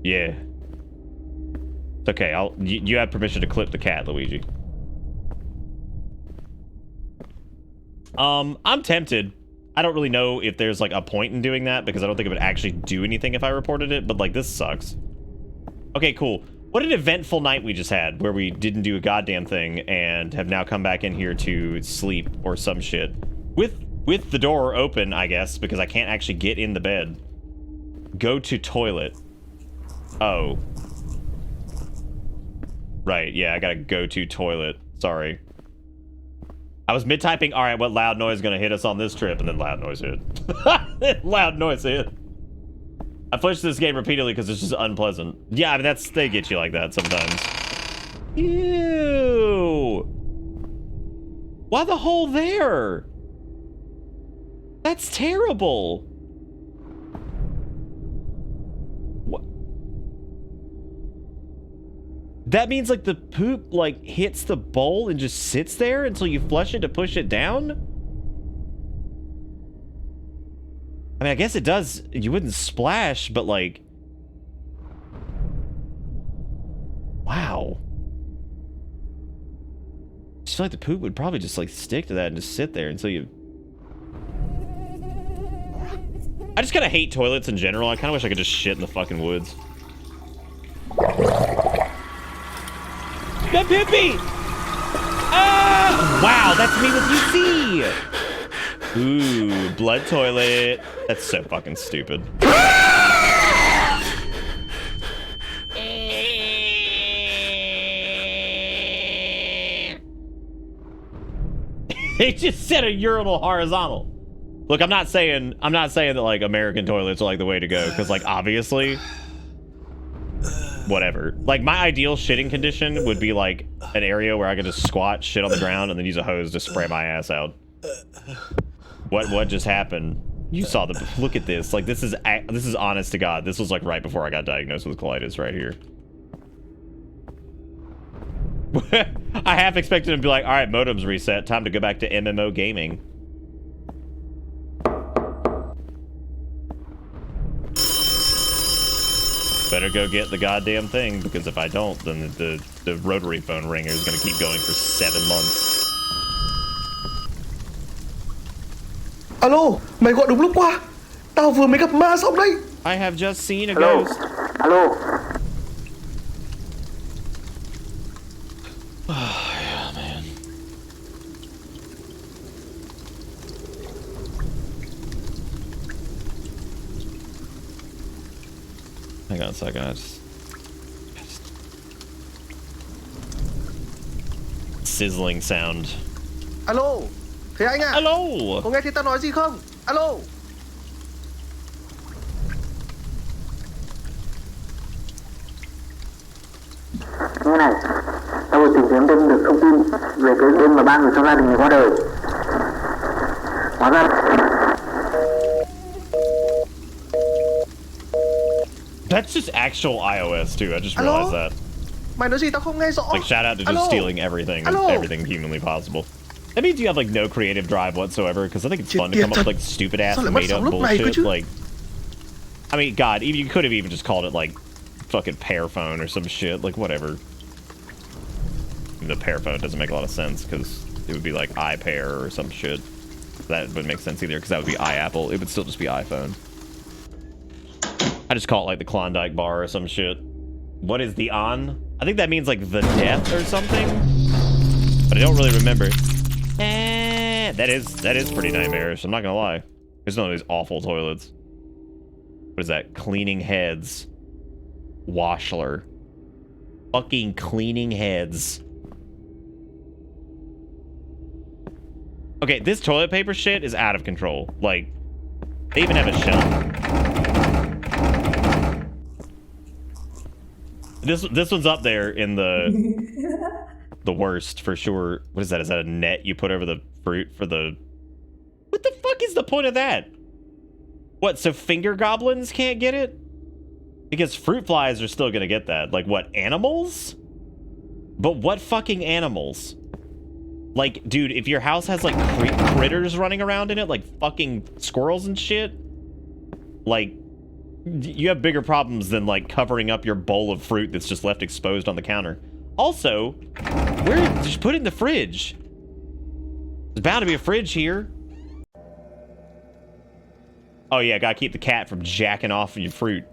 Yeah. It's okay. You have permission to clip the cat, Luigi. I'm tempted. I don't really know if there's like a point in doing that because I don't think it would actually do anything if I reported it, but like this sucks. Okay, cool. What an eventful night we just had where we didn't do a goddamn thing and have now come back in here to sleep or some shit. With the door open, I guess, because I can't actually get in the bed. Go to toilet. Oh. Right, yeah, I gotta go to toilet. Sorry. I was mid-typing, all right, what loud noise is gonna hit us on this trip? And then loud noise hit. Loud noise hit. I flushed this game repeatedly because it's just unpleasant. Yeah, I mean, they get you like that sometimes. Ew. Why the hole there? That's terrible. What? That means like the poop like hits the bowl and just sits there until you flush it to push it down? I mean, I guess it does. You wouldn't splash, but like, feel like the poop would probably just like stick to that and just sit there until you... I just kind of hate toilets in general. I kind of wish I could just shit in the fucking woods. The poopy! Wow, that's me with UC! Ooh, blood toilet. That's so fucking stupid. They just set a urinal horizontal. Look, I'm not saying that like American toilets are like the way to go, because like obviously, whatever. Like my ideal shitting condition would be like an area where I could just squat, shit on the ground, and then use a hose to spray my ass out. What just happened? You saw the look at this. Like this is honest to God. This was like right before I got diagnosed with colitis right here. I half expected him to be like, all right, modem's reset. Time to go back to MMO gaming. Better go get the goddamn thing, because if I don't, then the rotary phone ringer is going to keep going for 7 months. Alo, mày gọi đúng lúc quá. Tao vừa mới gặp ma xong đây. I have just seen a ghost. Alo. Oh, yeah, man. Hang on a second, I just... Sizzling sound. Alo, thế anh à? Alo. Có nghe thấy tao nói gì không? Alo. Nghe này, tao vừa tìm kiếm thêm được thông tin về cái đêm mà 3 người trong gia đình này qua đời. Hóa ra... That's just actual iOS too. I just realized that. Mày nói gì tao không nghe rõ. Like shout out to just stealing everything, everything humanly possible. That means you have like no creative drive whatsoever, because I think it's fun to come up with like stupid ass made up bullshit. Like, I mean, God, even you could have even just called it like fucking pear phone or some shit. Like whatever. The pear phone doesn't make a lot of sense because it would be like iPair or some shit. That wouldn't make sense either because that would be iApple. It would still just be iPhone. I just call it like the Klondike bar or some shit. What is the on? I think that means like the death or something, but I don't really remember. That is pretty nightmarish. I'm not gonna lie. There's none of these awful toilets. What is that? Cleaning heads. Washler. Fucking cleaning heads. Okay, this toilet paper shit is out of control. Like, they even have a shelf. This one's up there in the worst for sure. What is that? Is that a net you put over the fruit for the... What the fuck is the point of that? What, so finger goblins can't get it? Because fruit flies are still gonna get that. Like what, animals? But what fucking animals? Like, dude, if your house has like critters running around in it, like fucking squirrels and shit, like, you have bigger problems than like covering up your bowl of fruit that's just left exposed on the counter. Also, just put it in the fridge. There's bound to be a fridge here. Oh yeah, gotta keep the cat from jacking off your fruit.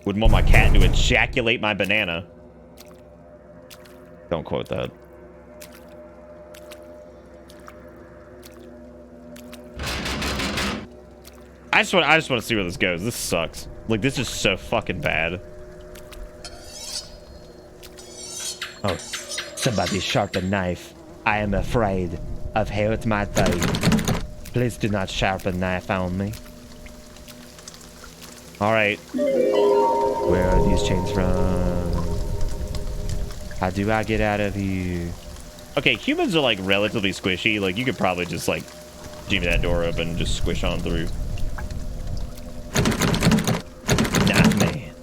Wouldn't want my cat to ejaculate my banana. Don't quote that. I just want to see where this goes. This sucks. Like, this is so fucking bad. Oh, somebody sharpen knife. I am afraid of hurt my body. Please do not sharpen knife on me. Alright. Where are these chains from? How do I get out of here? Okay, humans are like relatively squishy. Like, you could probably just like jimmy that door open and just squish on through. Nah, man.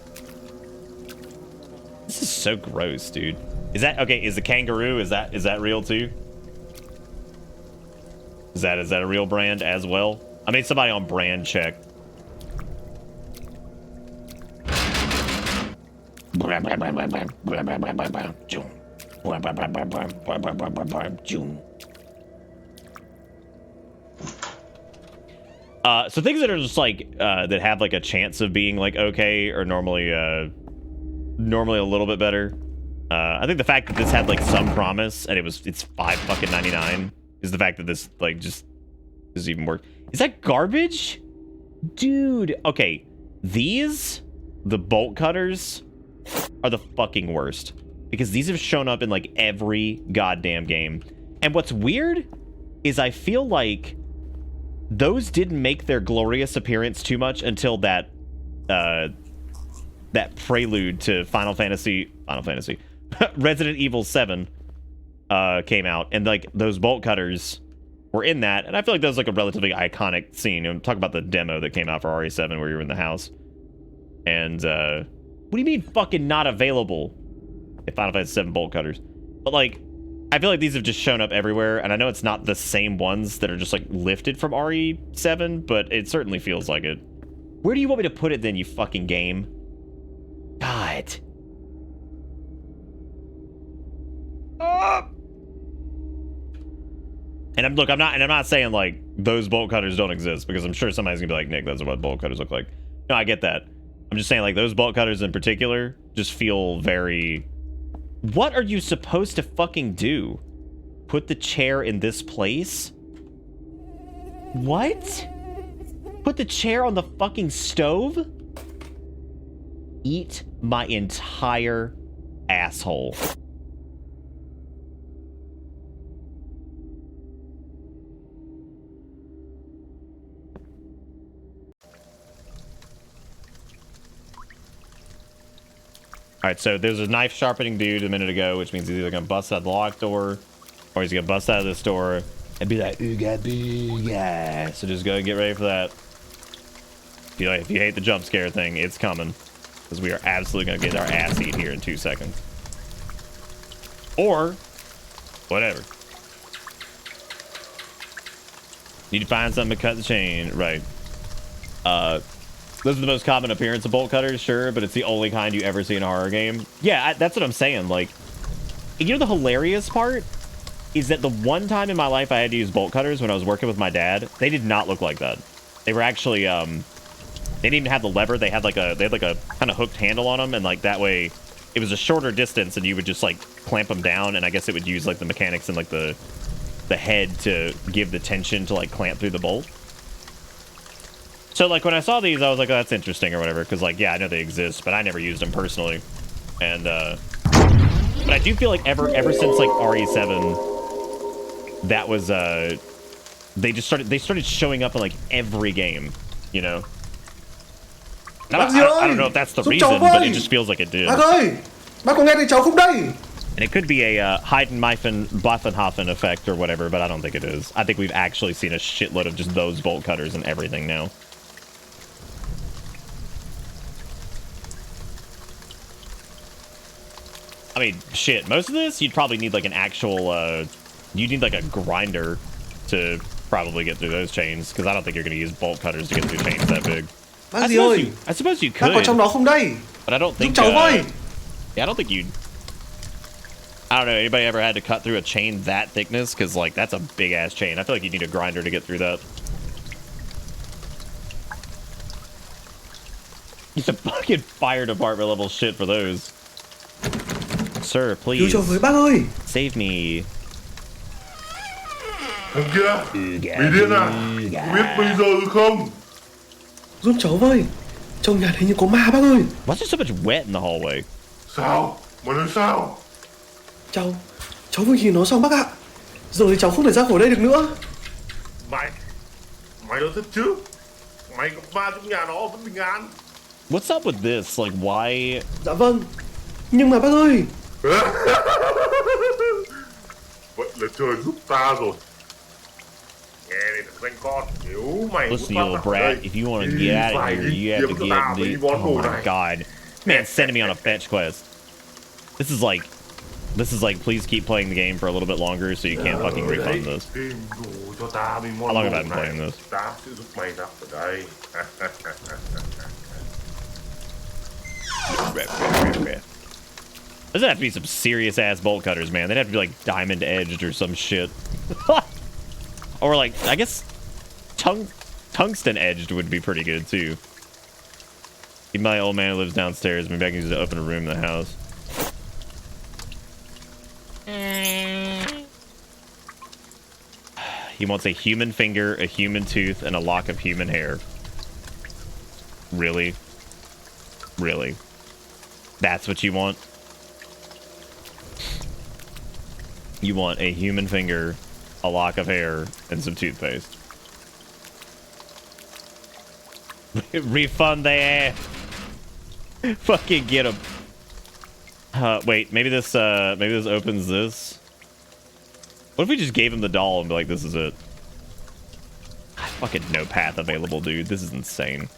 This is so gross, dude. Is that okay? Is the kangaroo, is that real too? Is that a real brand as well? I made somebody on brand check. So things that are just like that have like a chance of being like okay or normally a little bit better. I think the fact that this had like some promise and it's $5.99 is the fact that this like just doesn't even work. Is that garbage? Dude, okay. The bolt cutters are the fucking worst because these have shown up in like every goddamn game. And what's weird is I feel like those didn't make their glorious appearance too much until that prelude to Final Fantasy Resident Evil 7 came out, and like those bolt cutters were in that, and I feel like that was like a relatively iconic scene. And talk about the demo that came out for RE7 where you were in the house. And what do you mean fucking not available? Final Fantasy 7 bolt cutters. But like I feel like these have just shown up everywhere, and I know it's not the same ones that are just like lifted from RE7, but it certainly feels like it. Where do you want me to put it then, you fucking game? God. And I'm not saying like those bolt cutters don't exist, because I'm sure somebody's gonna be like, Nick, that's what bolt cutters look like. No, I get that. I'm just saying like those bolt cutters in particular just feel very... What are you supposed to fucking do? Put the chair in this place? What? Put the chair on the fucking stove? Eat my entire asshole. Alright, so there's a knife sharpening dude a minute ago, which means he's either gonna bust out the locked door, or he's gonna bust out of this door and be like, ooga booga. So just go and get ready for that. If you hate the jump scare thing, it's coming. Because we are absolutely gonna get our ass eat here in 2 seconds. Or, whatever. Need to find something to cut the chain. Right. Those are the most common appearance of bolt cutters, sure, but it's the only kind you ever see in a horror game. Yeah, that's what I'm saying. Like, you know the hilarious part? Is that the one time in my life I had to use bolt cutters when I was working with my dad, they did not look like that. They were actually, they didn't even have the lever. They had like a kind of hooked handle on them, and like that way, it was a shorter distance, and you would just like clamp them down, and I guess it would use like the mechanics and like the head to give the tension to like clamp through the bolt. So, like, when I saw these, I was like, oh, that's interesting or whatever. Because, like, yeah, I know they exist, but I never used them personally. And, but I do feel like ever since, like, RE7, that was, they started showing up in, like, every game, you know? I don't know if that's the reason, but it just feels like it did. And it could be a Heidenmeifen-Boffenhofen effect or whatever, but I don't think it is. I think we've actually seen a shitload of just those bolt cutters and everything now. I mean, shit, most of this, you'd probably need like an actual, you'd need like a grinder to probably get through those chains, because I don't think you're going to use bolt cutters to get through chains that big. I suppose you could, but I don't think, yeah, I don't think you'd, I don't know, anybody ever had to cut through a chain that thickness? Because, like, that's a big-ass chain. I feel like you need a grinder to get through that. It's a fucking fire department level shit for those. Sir, please. Save me. Thằng kia, mày điên à? Biết bây giờ không? Giúp cháu với. Trong nhà thấy như có ma bác ơi. Why's there so much wet in the hallway? Sao? Mà nói sao? Cháu vừa nhìn nó xong bác ạ. Giờ thì cháu không thể ra khỏi đây được nữa. Mày nói thật chứ? Mày gặp ma trong nhà nó vẫn bình an. What's up with this? Like, why? Dạ vâng. Nhưng mà bác ơi. Vậy là trời giúp ta rồi. Nghe này thằng danh con, nếu mày listen, you little brat, if you want to get out of here, you have to get the... Oh my god. Man, sending me on a fetch quest. This is like, please keep playing the game for a little bit longer so you can't fucking refund this. How long have I been playing this? Those would have to be some serious ass bolt cutters, man. They'd have to be like diamond edged or some shit. Or like, I guess tungsten edged would be pretty good too. Even my old man who lives downstairs. Maybe I can use it to open a room in the house. He wants a human finger, a human tooth, and a lock of human hair. Really? Really? That's what you want? You want a human finger, a lock of hair, and some toothpaste. Refund their ass. Fucking get them. Wait, maybe this opens this. What if we just gave him the doll and be like, this is it? Fucking no path available, dude. This is insane.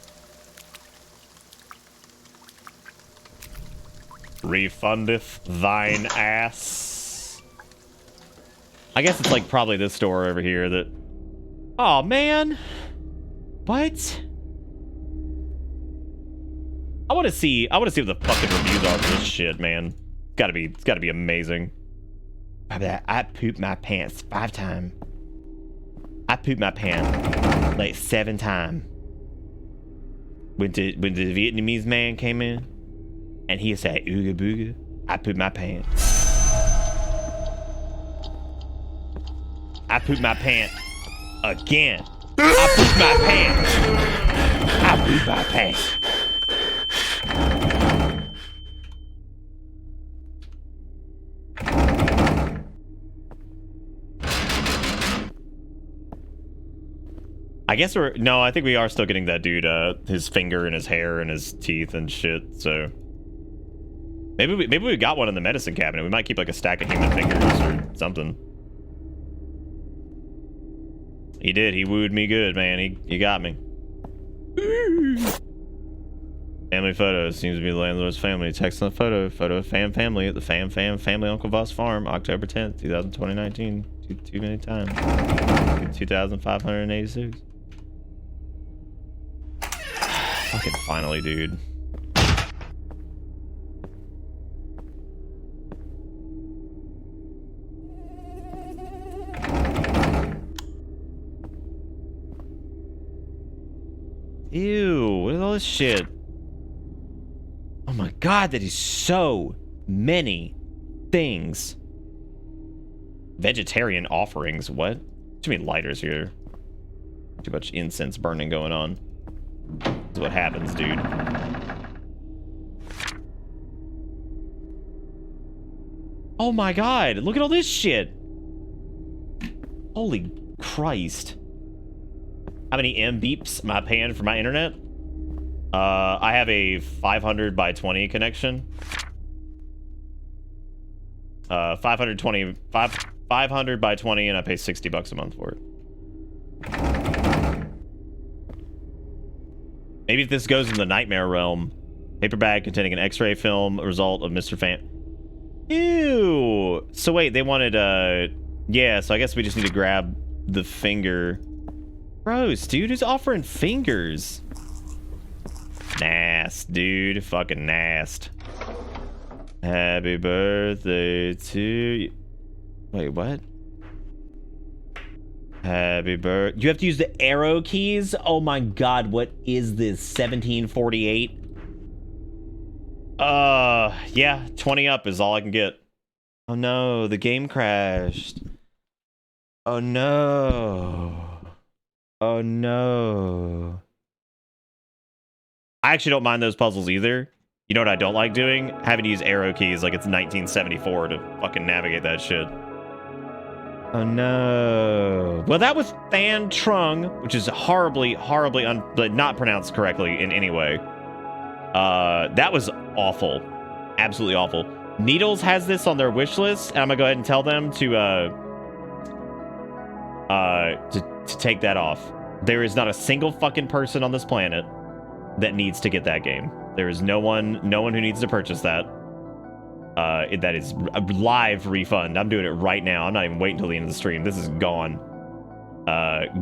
Refundeth thine ass. I guess it's like probably this store over here that... Oh, man. What? I want to see what the fucking reviews are for this shit, man. It's gotta be amazing. I pooped my pants 5 times. I pooped my pants like 7 times. When the Vietnamese man came in and he said ooga booga, I pooped my pants. I pooped my pants again. I pooped my pants. I pooped my pants. I guess I think we are still getting that dude, his finger and his hair and his teeth and shit, so. Maybe we got one in the medicine cabinet. We might keep like a stack of human fingers or something. He did, he wooed me good, man. He got me. Family photos. Seems to be the landlord's family. Text on the photo. Photo of family at the family Uncle Voss farm, October 10th, 2019. Too many times. 2,586. Fucking finally, dude. Ew, what is all this shit? Oh my god, that is so many things. Vegetarian offerings, what? Too many lighters here. Too much incense burning going on. That's what happens, dude. Oh my god, look at all this shit. Holy Christ. How many M beeps am I paying for my internet? I have a 500 by 20 connection. 500 by 20, and I pay $60 a month for it. Maybe if this goes in the nightmare realm. Paper bag containing an X-ray film, a result of Mr. Fan. Ew. So wait, they wanted yeah, so I guess we just need to grab the finger. Gross, dude, who's offering fingers? Nast, dude. Fucking nast. Happy birthday to you. Wait, what? Happy birthday. You have to use the arrow keys? Oh my god, what is this? 1748? Yeah, 20 up is all I can get. Oh no, the game crashed. Oh no. Oh no. I actually don't mind those puzzles either. You know what I don't like doing? Having to use arrow keys like it's 1974 to fucking navigate that shit. Oh no. Well, that was Fan Trung, which is horribly not pronounced correctly in any way. That was awful. Absolutely awful. Needles has this on their wish list, and I'm gonna go ahead and tell them to take that off. There is not a single fucking person on this planet that needs to get that game. There is no one who needs to purchase that. That is a live refund. I'm doing it right now. I'm not even waiting until the end of the stream. This is gone.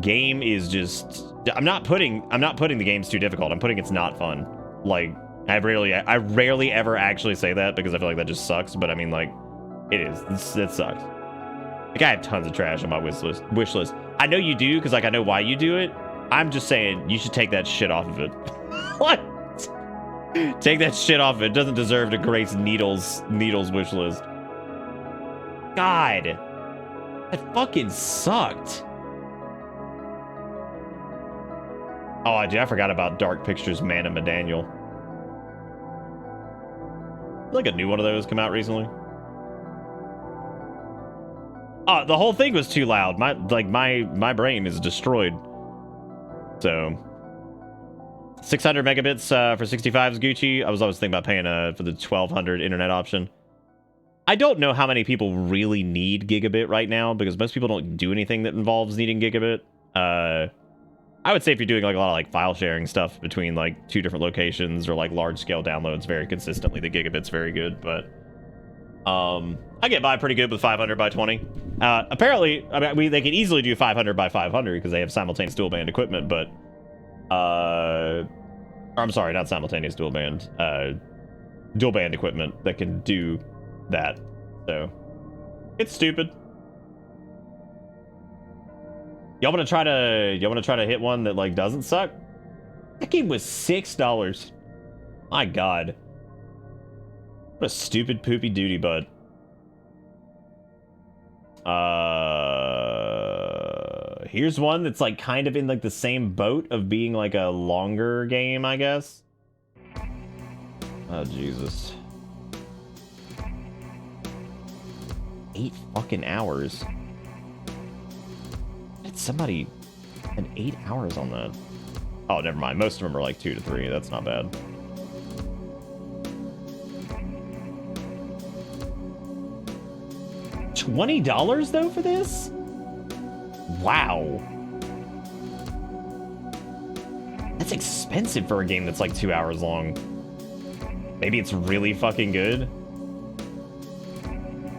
Game is just. I'm not putting the games too difficult. I'm putting it's not fun. Like I rarely ever actually say that because I feel like that just sucks. But I mean, like, it is. It sucks. Like, I have tons of trash on my wish list. I know you do because, like, I know why you do it. I'm just saying you should take that shit off of it. What? Take that shit off of it. It doesn't deserve to grace Needle's wish list. God. That fucking sucked. Oh, I forgot about Dark Pictures Man and Medaniel. Like a new one of those come out recently. Oh, the whole thing was too loud. My brain is destroyed. So 600 megabits for 65 is Gucci. I was always thinking about paying for the 1200 internet option. I don't know how many people really need gigabit right now because most people don't do anything that involves needing gigabit. I would say if you're doing like a lot of like file sharing stuff between like 2 different locations or like large scale downloads very consistently, the gigabit's very good. But I get by pretty good with 500 by 20. Apparently, I mean, they can easily do 500 by 500 because they have simultaneous dual band equipment. But I'm sorry, not simultaneous dual band equipment that can do that. So it's stupid. Y'all want to try to hit one that like doesn't suck? That game was $6. My God. What a stupid poopy duty bud. Here's one that's like kind of in like the same boat of being like a longer game, I guess. Oh Jesus. 8 fucking hours. Somebody had 8 hours on that. Oh, never mind. Most of them are like 2 to 3. That's not bad. $20 though for this? Wow. That's expensive for a game that's like 2 hours long. Maybe it's really fucking good.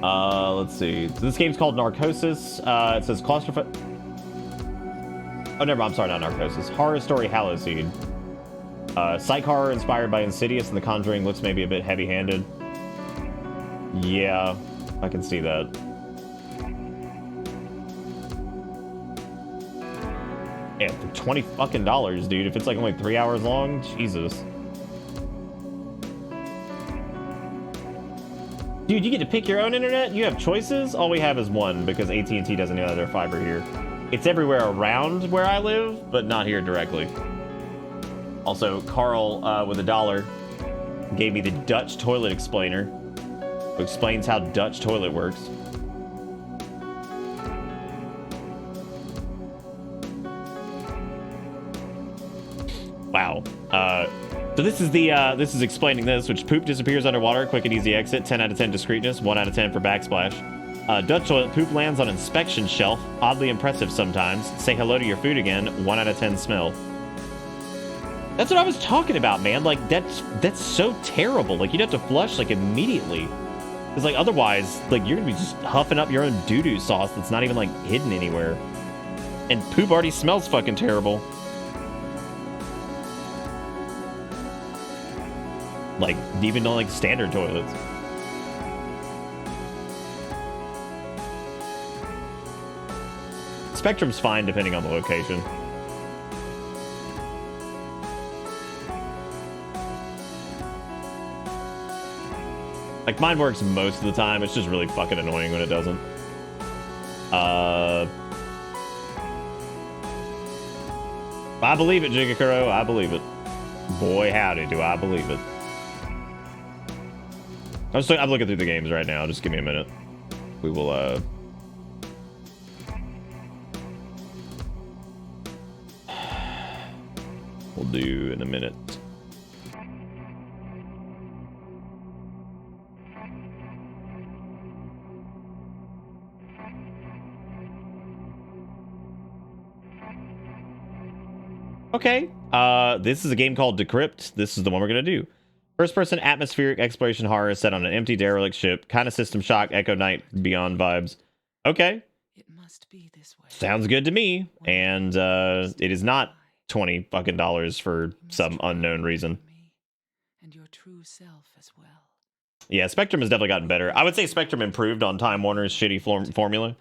Let's see. So this game's called Narcosis. It says claustrophobic. Oh, never mind. I'm sorry, not Narcosis. Horror Story Hallowseed. Psych horror inspired by Insidious and The Conjuring looks maybe a bit heavy-handed. Yeah, I can see that. Yeah, for $20 fucking dollars, dude. If it's like only 3 hours long, Jesus. Dude, you get to pick your own internet? You have choices? All we have is one because AT&T doesn't have their fiber here. It's everywhere around where I live, but not here directly. Also, Carl with $1 gave me the Dutch toilet explainer, who explains how Dutch toilet works. Wow. So this is explaining this, which poop disappears underwater, quick and easy exit, 10 out of 10 discreetness, 1 out of 10 for backsplash. Dutch toilet poop lands on inspection shelf, oddly impressive sometimes. Say hello to your food again, 1 out of 10 smell. That's what I was talking about, man. Like that's so terrible. Like you'd have to flush like immediately. Because like otherwise, like you're gonna be just huffing up your own doo-doo sauce that's not even like hidden anywhere. And poop already smells fucking terrible. Like even on like standard toilets. Spectrum's fine depending on the location. Like mine works most of the time. It's just really fucking annoying when it doesn't. I believe it, Jigakuro. I believe it. Boy, howdy, do I believe it. I'm looking through the games right now. Just give me a minute. We will, we'll do in a minute. Okay, this is a game called Decrypt. This is the one we're gonna do. First-person atmospheric exploration horror set on an empty derelict ship. Kind of System Shock, Echo Night, Beyond vibes. Okay. It must be this way. Sounds good to me. And it is not $20 fucking for some unknown reason. and your true self as well. Yeah, Spectrum has definitely gotten better. I would say Spectrum improved on Time Warner's shitty formula.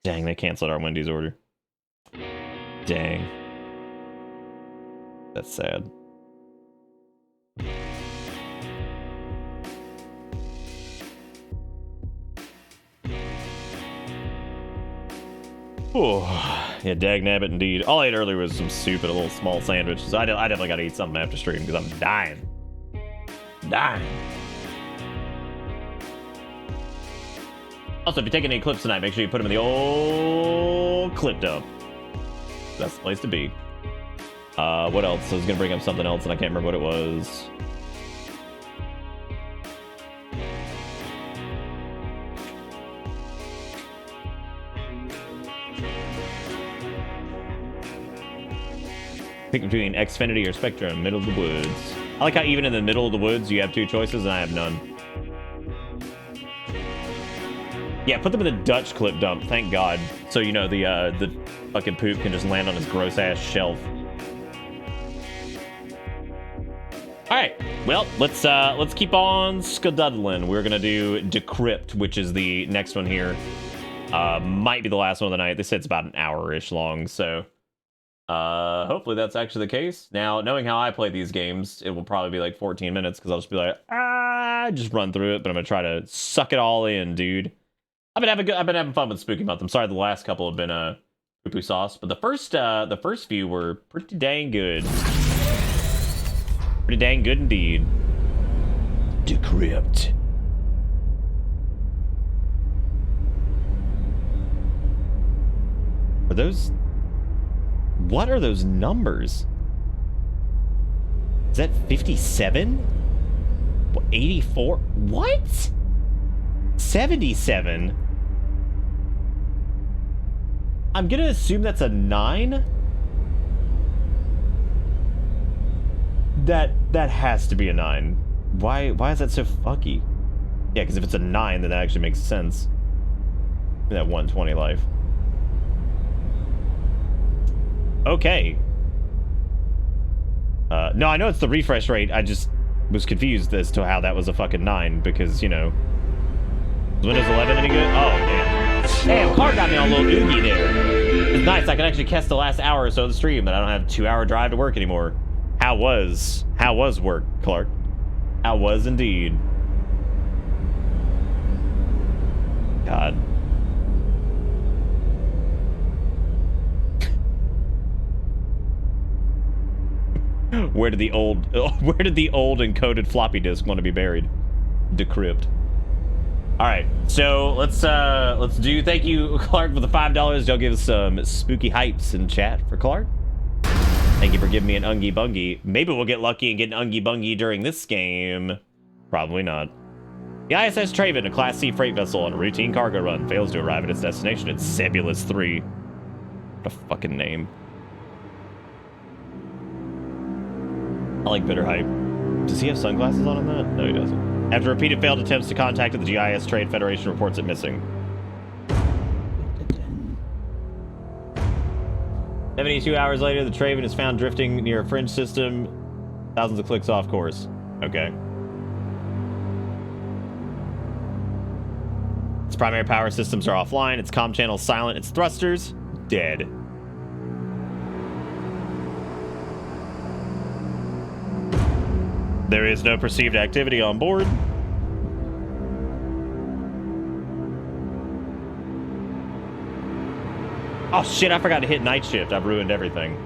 Dang, they canceled our Wendy's order. Dang. That's sad. Oh, yeah, dag nabbit indeed. All I ate earlier was some soup and a little small sandwich. So I definitely got to eat something after stream because I'm dying. Dying. Also, if you're taking any clips tonight, make sure you put them in the old clip dump. That's the place to be. What else? I was going to bring up something else and I can't remember what it was. Pick between Xfinity or Spectrum, middle of the woods. I like how even in the middle of the woods, you have two choices and I have none. Yeah, put them in the Dutch clip dump, thank God. So, you know, the fucking poop can just land on his gross-ass shelf. Alright, well, let's keep on skedaddling. We're gonna do Decrypt, which is the next one here. Might be the last one of the night. They said it's about an hour-ish long, so... hopefully that's actually the case. Now, knowing how I play these games, it will probably be like 14 minutes, because I'll just be like, just run through it, but I'm gonna try to suck it all in, dude. I've been having fun with Spooky Month. I'm sorry the last couple have been poo-poo sauce, but the first few were pretty dang good. Pretty dang good indeed. Decrypt. Are those... What are those numbers? Is that 57? 84? What? 77? I'm gonna assume that's a 9? That has to be a 9. Why is that so fucky? Yeah, because if it's a 9, then that actually makes sense. That 120 life. Okay. No, I know it's the refresh rate. I just was confused as to how that was a fucking 9 because, you know... Is Windows 11 any good? Oh, damn. Damn, Clark got me on a little oogie there. It's nice. I can actually catch the last hour or so of the stream, but I don't have a 2-hour drive to work anymore. How was work, Clark? How was indeed. God. Where did the old encoded floppy disk want to be buried? Decrypt. All right, so let's do. Thank you, Clark, for the $5. Y'all give us some spooky hypes in chat for Clark. Thank you for giving me an Ungy Bungy. Maybe we'll get lucky and get an Ungy Bungy during this game. Probably not. The ISS Traven, a Class C freight vessel on a routine cargo run, fails to arrive at its destination at Sebulus 3. What a fucking name. I like Bitter Hype. Does he have sunglasses on that? No, he doesn't. After repeated failed attempts to contact the GIS Trade Federation reports it missing. 72 hours later, the Traven is found drifting near a fringe system. Thousands of clicks off course. Okay. Its primary power systems are offline. Its comm channel silent. Its thrusters dead. There is no perceived activity on board. Oh shit, I forgot to hit night shift. I've ruined everything.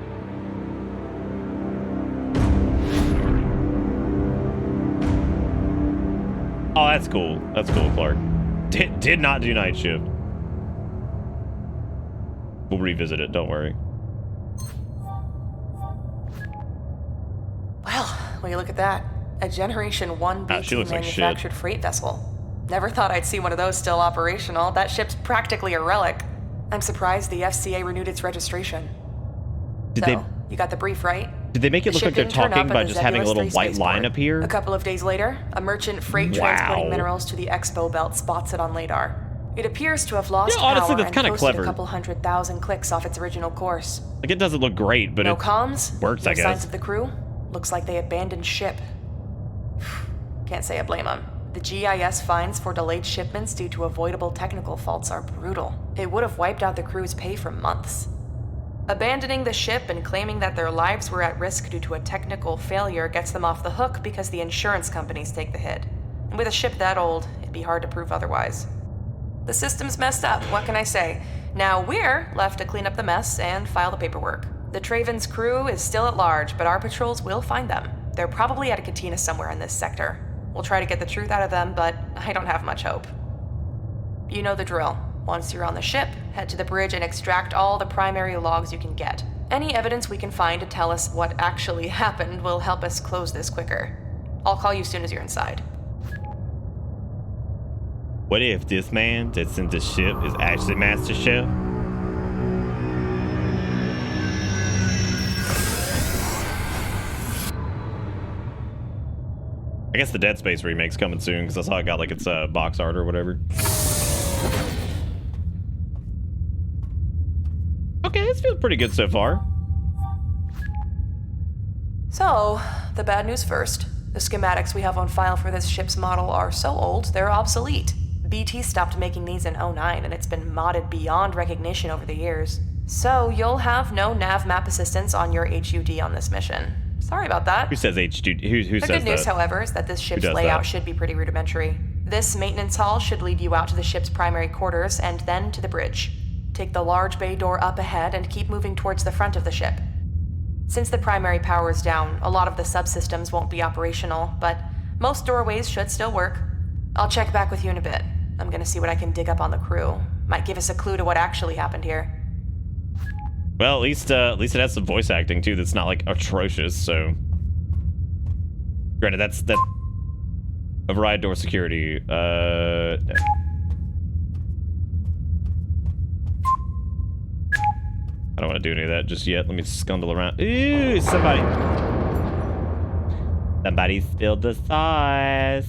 Oh, that's cool. That's cool, Clark. Did not do night shift. We'll revisit it, don't worry. Well, will you look at that? A Generation 1 BT manufactured freight vessel. Never thought I'd see one of those still operational. That ship's practically a relic. I'm surprised the FCA renewed its registration. You got the brief, right? Did they make it look like they're talking by just having a little white line appear? A couple of days later, a merchant freight transporting minerals to the Expo Belt spots it on LADAR. It appears to have lost honestly, power that's kind and of posted clever. a couple 100,000 clicks off its original course. Like, it doesn't look great, but no it comms, works, no I guess. signs of the crew. Looks like they abandoned ship. Can't say I blame them. The GIS fines for delayed shipments due to avoidable technical faults are brutal. It would have wiped out the crew's pay for months. Abandoning the ship and claiming that their lives were at risk due to a technical failure gets them off the hook because the insurance companies take the hit. And with a ship that old, it'd be hard to prove otherwise. The system's messed up, what can I say? Now we're left to clean up the mess and file the paperwork. The Traven's crew is still at large, but our patrols will find them. They're probably at a cantina somewhere in this sector. We'll try to get the truth out of them, but I don't have much hope. You know the drill. Once you're on the ship, head to the bridge and extract all the primary logs you can get. Any evidence we can find to tell us what actually happened will help us close this quicker. I'll call you soon as you're inside. What if this man that's in the ship is actually Master Chef? I guess the Dead Space remake's coming soon because I saw it got like its box art or whatever. Okay, this feels pretty good so far. So, the bad news first. The schematics we have on file for this ship's model are so old, they're obsolete. BT stopped making these in 09, and it's been modded beyond recognition over the years. So, you'll have no nav map assistance on your HUD on this mission. Sorry about that. Who says HUD? Who says that? The good news, however, is that this ship's layout should be pretty rudimentary. This maintenance hall should lead you out to the ship's primary quarters and then to the bridge. Take the large bay door up ahead and keep moving towards the front of the ship. Since the primary power is down, a lot of the subsystems won't be operational, but most doorways should still work. I'll check back with you in a bit. I'm gonna see what I can dig up on the crew. Might give us a clue to what actually happened here. Well, at least it has some voice acting too. That's not like atrocious. So, granted, that's override door security. No. I don't want to do any of that just yet. Let me scundle around. Ooh, somebody spilled the sauce.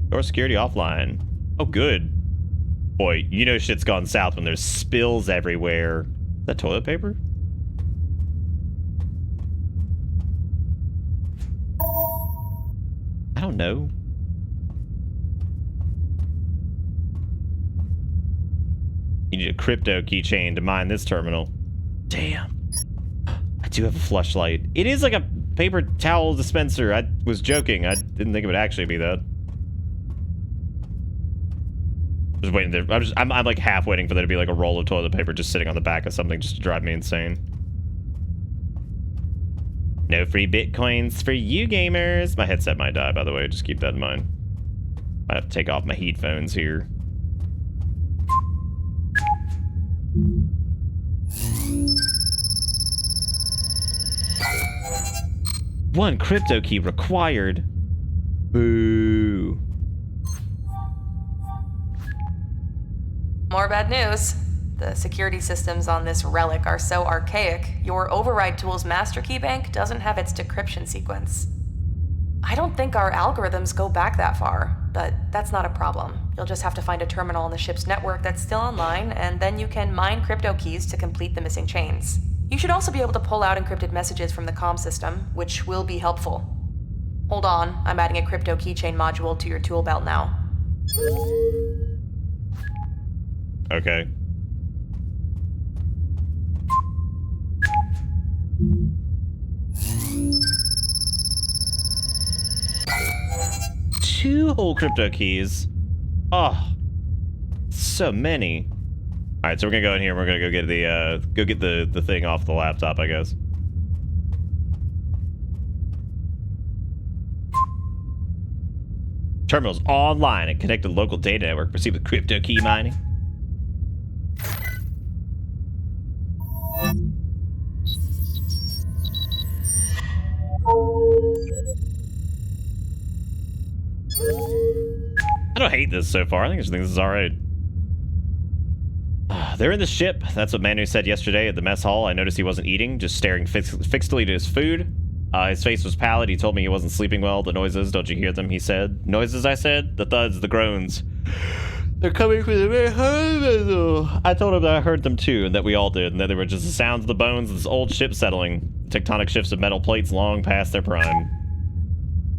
Door security offline. Oh, good. Boy, you know shit's gone south when there's spills everywhere. Is that toilet paper? I don't know. You need a crypto keychain to mine this terminal. Damn. I do have a fleshlight. It is like a paper towel dispenser. I was joking. I didn't think it would actually be that. Just waiting there. I'm like half waiting for there to be like a roll of toilet paper just sitting on the back of something just to drive me insane. No free bitcoins for you gamers. My headset might die, by the way. Just keep that in mind. I have to take off my headphones here. One crypto key required. Boo. More bad news. The security systems on this relic are so archaic, your override tool's master key bank doesn't have its decryption sequence. I don't think our algorithms go back that far, but that's not a problem. You'll just have to find a terminal on the ship's network that's still online, and then you can mine crypto keys to complete the missing chains. You should also be able to pull out encrypted messages from the comm system, which will be helpful. Hold on, I'm adding a crypto keychain module to your tool belt now. Okay. Two whole crypto keys. Oh, so many. All right, so we're gonna go in here and we're gonna go get the thing off the laptop, I guess. Terminal's online and connect to the local data network. Proceed with crypto key mining. I don't hate this so far. I think this is all right. They're in the ship. That's what Manu said yesterday at the mess hall. I noticed he wasn't eating, just staring fixedly to his food. His face was pallid. He told me he wasn't sleeping well. The noises, don't you hear them? He said. Noises, I said. The thuds, the groans. They're coming from the very heart. I told him that I heard them too, and that we all did, and that they were just the sounds of the bones of this old ship settling. Tectonic shifts of metal plates long past their prime.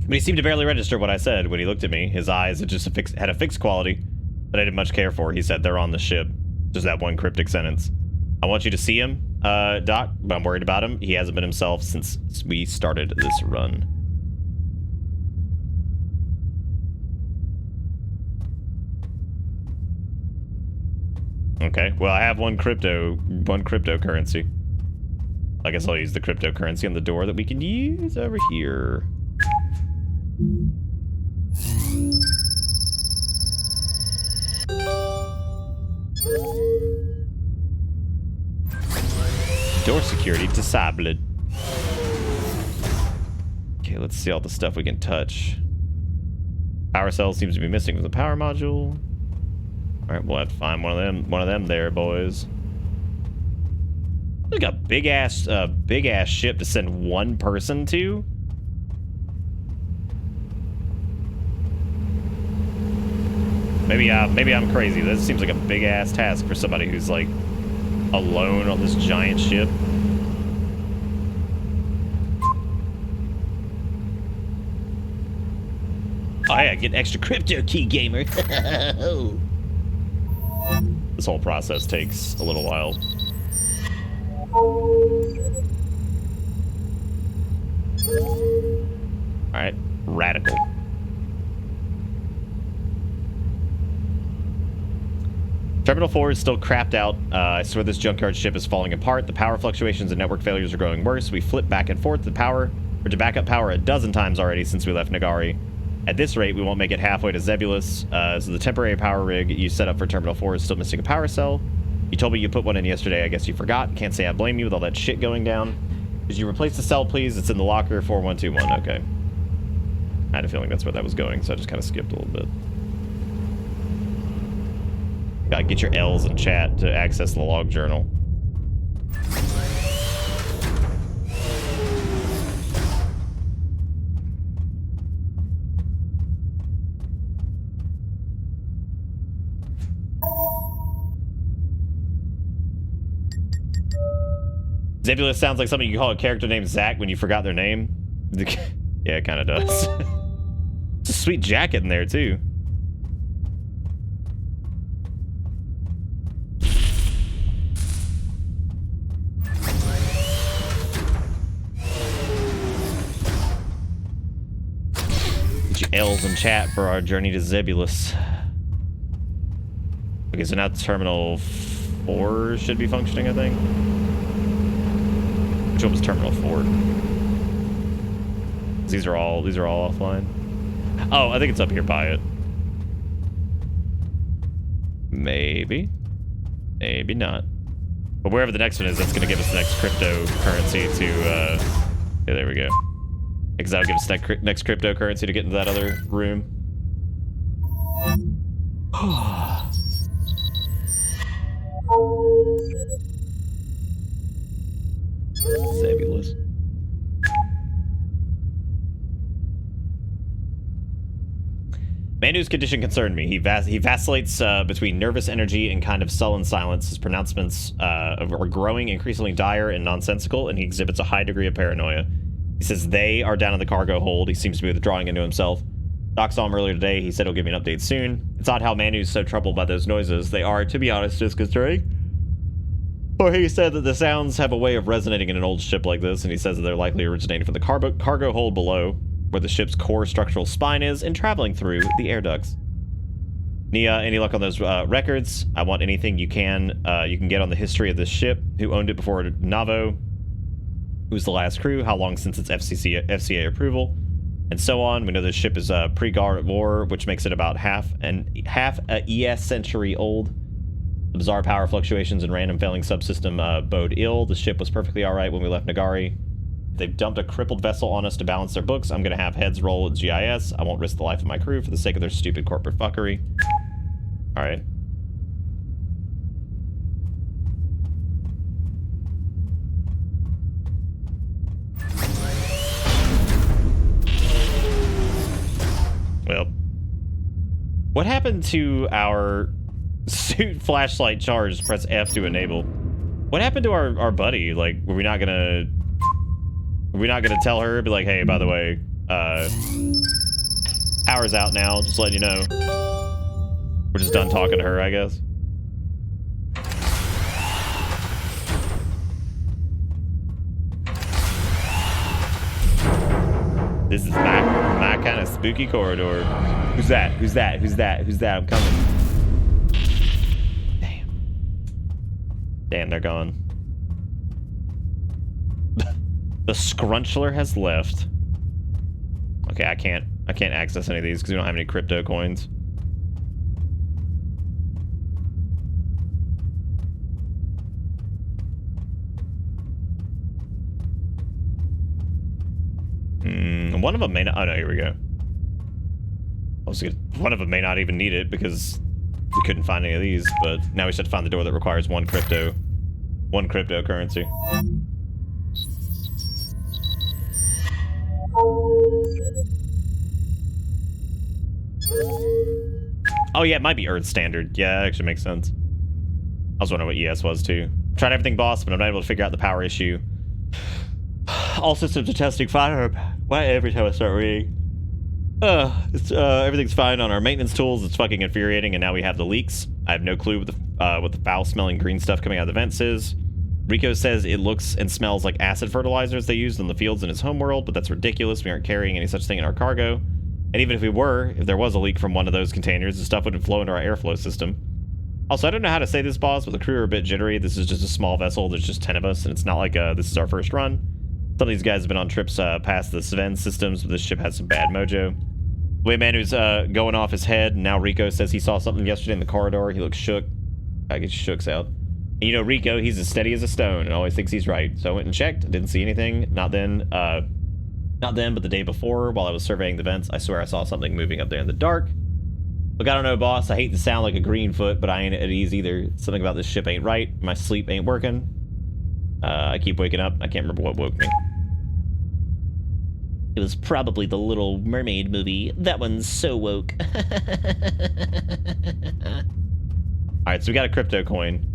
But he seemed to barely register what I said when he looked at me. His eyes had just had a fixed quality that I didn't much care for. He said, they're on the ship. Just that one cryptic sentence. I want you to see him, Doc, but I'm worried about him. He hasn't been himself since we started this run. Okay, well, I have one cryptocurrency. I guess I'll use the cryptocurrency on the door that we can use over here. Door security disabled. Okay, let's see all the stuff we can touch. Power cell seems to be missing from the power module. All right, we'll have to find one of them there, boys. Like a big ass ship to send one person to. Maybe I'm crazy. This seems like a big ass task for somebody who's like alone on this giant ship. Oh yeah, get extra crypto key, gamer. This whole process takes a little while. Alright, radical. Terminal 4 is still crapped out. I swear this junkyard ship is falling apart. The power fluctuations and network failures are growing worse. We flip back and forth to back up power a dozen times already since we left Nagari. At this rate, we won't make it halfway to Zebulus. So the temporary power rig you set up for Terminal 4 is still missing a power cell. You told me you put one in yesterday. I guess you forgot. Can't say I blame you with all that shit going down. Could you replace the cell, please? It's in the locker 4121. Okay. I had a feeling that's where that was going, so I just kind of skipped a little bit. Gotta get your L's in chat to access the log journal. Zebulus sounds like something you call a character named Zach when you forgot their name. Yeah, it kind of does. It's a sweet jacket in there, too. Get your L's in chat for our journey to Zebulus. Okay, so now Terminal 4 should be functioning, I think. Which one was Terminal 4? These are all offline. Oh, I think it's up here by it. Maybe. Maybe not. But wherever the next one is, that's going to give us the next cryptocurrency to, yeah, there we go. Because that'll give us next cryptocurrency to get into that other room. Zebulus. Manu's condition concerned me. He vacillates between nervous energy and kind of sullen silence. His pronouncements are growing increasingly dire and nonsensical, and he exhibits a high degree of paranoia. He says they are down in the cargo hold. He seems to be withdrawing into himself. Doc saw him earlier today. He said he'll give me an update soon. It's odd how Manu's so troubled by those noises. They are, to be honest, disconcerting. Or he said that the sounds have a way of resonating in an old ship like this, and he says that they're likely originating from the cargo hold below, where the ship's core structural spine is, and traveling through the air ducts. Nia, any luck on those records? I want anything you can get on the history of this ship, who owned it before Navo, who's the last crew, how long since its FCA approval, and so on. We know this ship is pre-Guard War, which makes it about half a ES century old. The bizarre power fluctuations and random failing subsystem bode ill. The ship was perfectly alright when we left Nagari. If they've dumped a crippled vessel on us to balance their books, I'm going to have heads roll at GIS. I won't risk the life of my crew for the sake of their stupid corporate fuckery. Alright. Well. What happened to our suit flashlight charge? Press F to enable. What happened to our buddy? Like, were we not gonna We're not gonna tell her, be like, hey, by the way, power's out now, just letting you know. We're just done talking to her, I guess. This is my kind of spooky corridor. Who's that? Who's that? Who's that? Who's that? I'm coming. Damn. Damn, they're gone. The Scrunchler has left. Okay, I can't access any of these because we don't have any crypto coins. One of them may not. Oh no, here we go. One of them may not even need it because we couldn't find any of these. But now we should find the door that requires one cryptocurrency. Oh yeah, it might be Earth Standard. Yeah, that actually makes sense. I was wondering what ES was too. Tried everything, boss, but I'm not able to figure out the power issue. All systems are testing fine. Why every time I start reading? Everything's fine on our maintenance tools. It's fucking infuriating, and now we have the leaks. I have no clue what the foul-smelling green stuff coming out of the vents is. Rico says it looks and smells like acid fertilizers they used in the fields in his homeworld, but that's ridiculous. We aren't carrying any such thing in our cargo. And even if we were, if there was a leak from one of those containers, the stuff wouldn't flow into our airflow system. Also, I don't know how to say this, boss, but the crew are a bit jittery. This is just a small vessel. There's just 10 of us, and it's not like this is our first run. Some of these guys have been on trips past the Sven systems, but this ship has some bad mojo. The way Manu's going off his head, and now Rico says he saw something yesterday in the corridor. He looks shook. I get shooks out. And you know, Rico, he's as steady as a stone and always thinks he's right. So I went and checked. Didn't see anything. Not then, but the day before, while I was surveying the vents, I swear I saw something moving up there in the dark. Look, I don't know, boss. I hate to sound like a greenfoot, but I ain't at ease either. Something about this ship ain't right. My sleep ain't working. I keep waking up. I can't remember what woke me. It was probably the Little Mermaid movie. That one's so woke. Alright, so we got a crypto coin.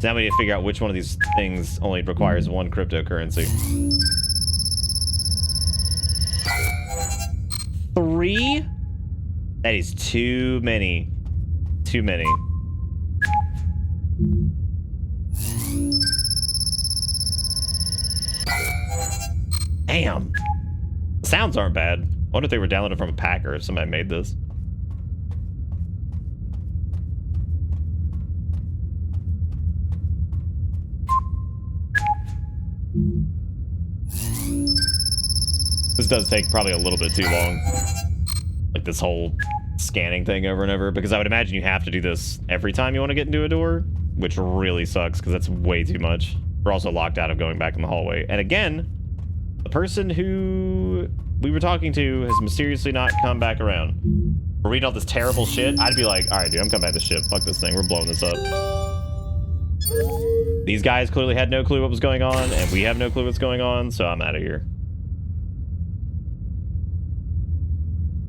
So now we need to figure out which one of these things only requires one cryptocurrency. 3? That is too many. Too many. Damn. Sounds aren't bad. I wonder if they were downloaded from a pack or if somebody made this. This does take probably a little bit too long. Like this whole scanning thing over and over, because I would imagine you have to do this every time you want to get into a door, which really sucks because that's way too much. We're also locked out of going back in the hallway. And again, the person who we were talking to has mysteriously not come back around. We're reading all this terrible shit. I'd be like, all right, dude, I'm coming back to the ship. Fuck this thing. We're blowing this up. These guys clearly had no clue what was going on, and we have no clue what's going on, so I'm out of here.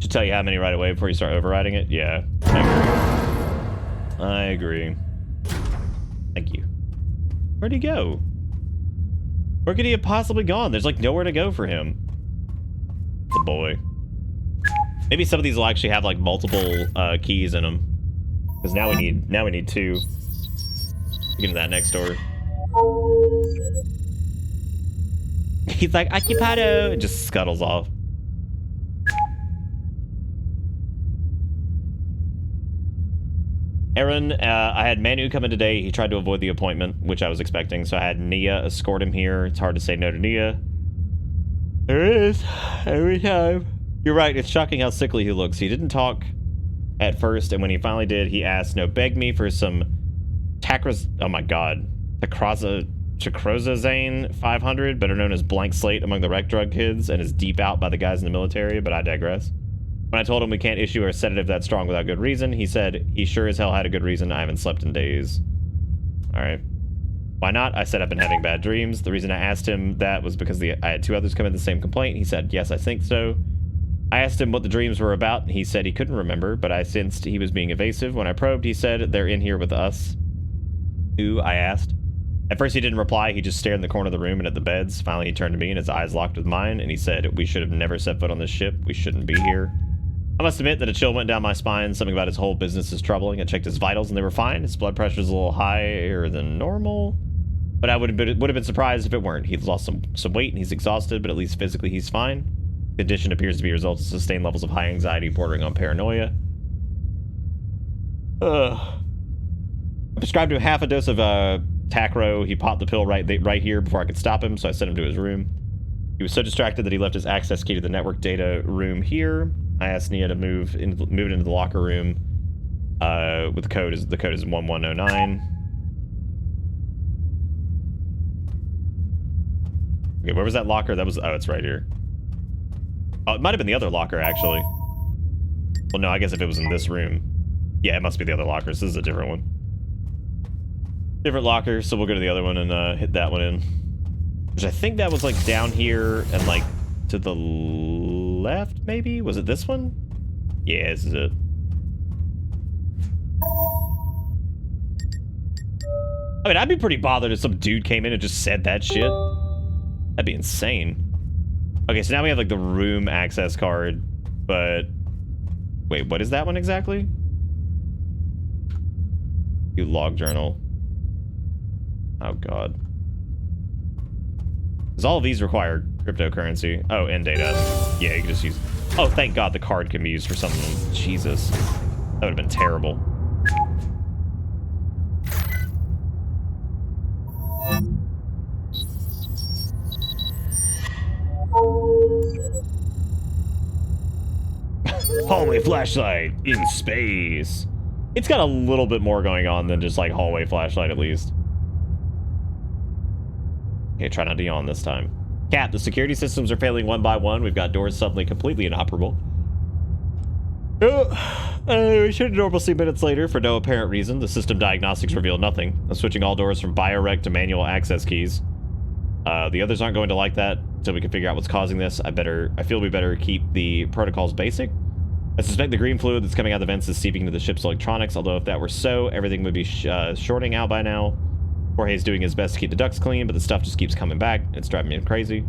Should tell you how many right away before you start overriding it. Yeah, I agree. Thank you. Where'd he go? Where could he have possibly gone? There's like nowhere to go for him. The boy. Maybe some of these will actually have like multiple keys in them. Because now we need 2. Get into that next door. He's like, occupado, and just scuttles off. Aaron, I had Manu come in today. He tried to avoid the appointment, which I was expecting, so I had Nia escort him here. It's hard to say no to Nia. There is, every time. You're right, it's shocking how sickly he looks. He didn't talk at first, and when he finally did, he asked, no, begged me for some Chacrozazane 500, better known as Blank Slate among the rec drug kids, and is deep out by the guys in the military, but I digress. When I told him we can't issue a sedative that strong without good reason, he said he sure as hell had a good reason. I haven't slept in days. Alright. Why not? I said I've been having bad dreams. The reason I asked him that was because I had 2 others come in the same complaint. He said, yes, I think so. I asked him what the dreams were about, and he said he couldn't remember, but I sensed he was being evasive. When I probed, he said, they're in here with us. Who? I asked. At first he didn't reply, he just stared in the corner of the room and at the beds. Finally he turned to me and his eyes locked with mine, and he said, "We should have never set foot on this ship. We shouldn't be here." I must admit that a chill went down my spine. Something about his whole business is troubling. I checked his vitals and they were fine. His blood pressure was a little higher than normal, but I would have been surprised if it weren't. He's lost some weight and he's exhausted, but at least physically he's fine. The condition appears to be a result of sustained levels of high anxiety bordering on paranoia. I prescribed him half a dose of Tacro. He popped the pill right here before I could stop him, so I sent him to his room. He was so distracted that he left his access key to the network data room here. I asked Nia to move it into the locker room. With the code is 1109. Okay, where was that locker? That was it's right here. Oh, it might have been the other locker actually. Well, no, I guess if it was in this room, yeah, it must be the other lockers. This is a different one. Different locker, so we'll go to the other one and hit that one in. Which I think that was like down here and like to the left, maybe? Was it this one? Yeah, this is it. I mean, I'd be pretty bothered if some dude came in and just said that shit. That'd be insane. Okay, so now we have like the room access card, but wait, what is that one exactly? You log journal. Oh god. Does all of these require cryptocurrency? Oh, and data. Yeah, you can just use... Oh, thank god the card can be used for something. Jesus. That would have been terrible. Hallway flashlight in space. It's got a little bit more going on than just like hallway flashlight at least. Okay, try not to yawn this time. Cap, the security systems are failing one by one. We've got doors suddenly completely inoperable. We should normalcy minutes later for no apparent reason. The system diagnostics reveal nothing. I'm switching all doors from biorec to manual access keys. The others aren't going to like that until we can figure out what's causing this. I feel we better keep the protocols basic. I suspect the green fluid that's coming out of the vents is seeping into the ship's electronics, although if that were so, everything would be shorting out by now. Jorge's doing his best to keep the ducts clean, but the stuff just keeps coming back. It's driving me crazy.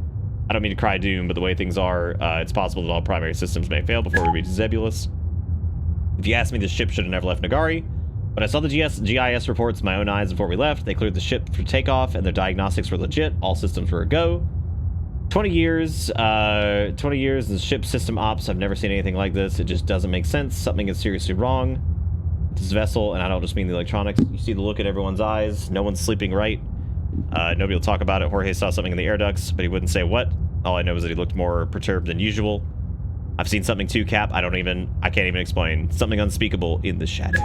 I don't mean to cry doom, but the way things are, it's possible that all primary systems may fail before we reach Zebulus. If you ask me, this ship should have never left Nagari. But I saw the GIS reports with my own eyes before we left. They cleared the ship for takeoff, and their diagnostics were legit. All systems were a go. 20 years, and the ship system ops. I've never seen anything like this. It just doesn't make sense. Something is seriously wrong with this vessel, and I don't just mean the electronics. You see the look in everyone's eyes. No one's sleeping right. Nobody will talk about it. Jorge saw something in the air ducts, but he wouldn't say what. All I know is that he looked more perturbed than usual. I've seen something too, Cap. I can't even explain. Something unspeakable in the shadows.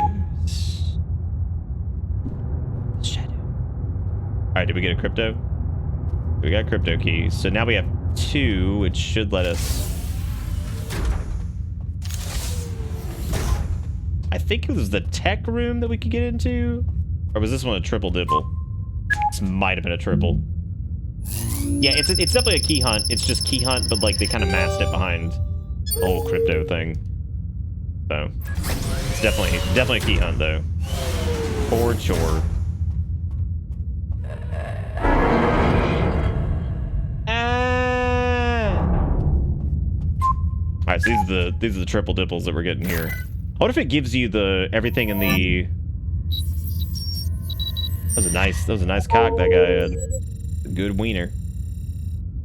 Shadow. All right, did we get a crypto? We got crypto keys. So now we have 2, which should let us... I think it was the tech room that we could get into. Or was this one a triple dibble? This might have been a triple. Yeah, it's definitely a key hunt. It's just key hunt, but like they kind of masked it behind the whole crypto thing. So it's definitely a key hunt though. For sure. All right, so these are the triple dibbles that we're getting here. I wonder if it gives you everything in the... That was a nice cock that guy had. A good wiener.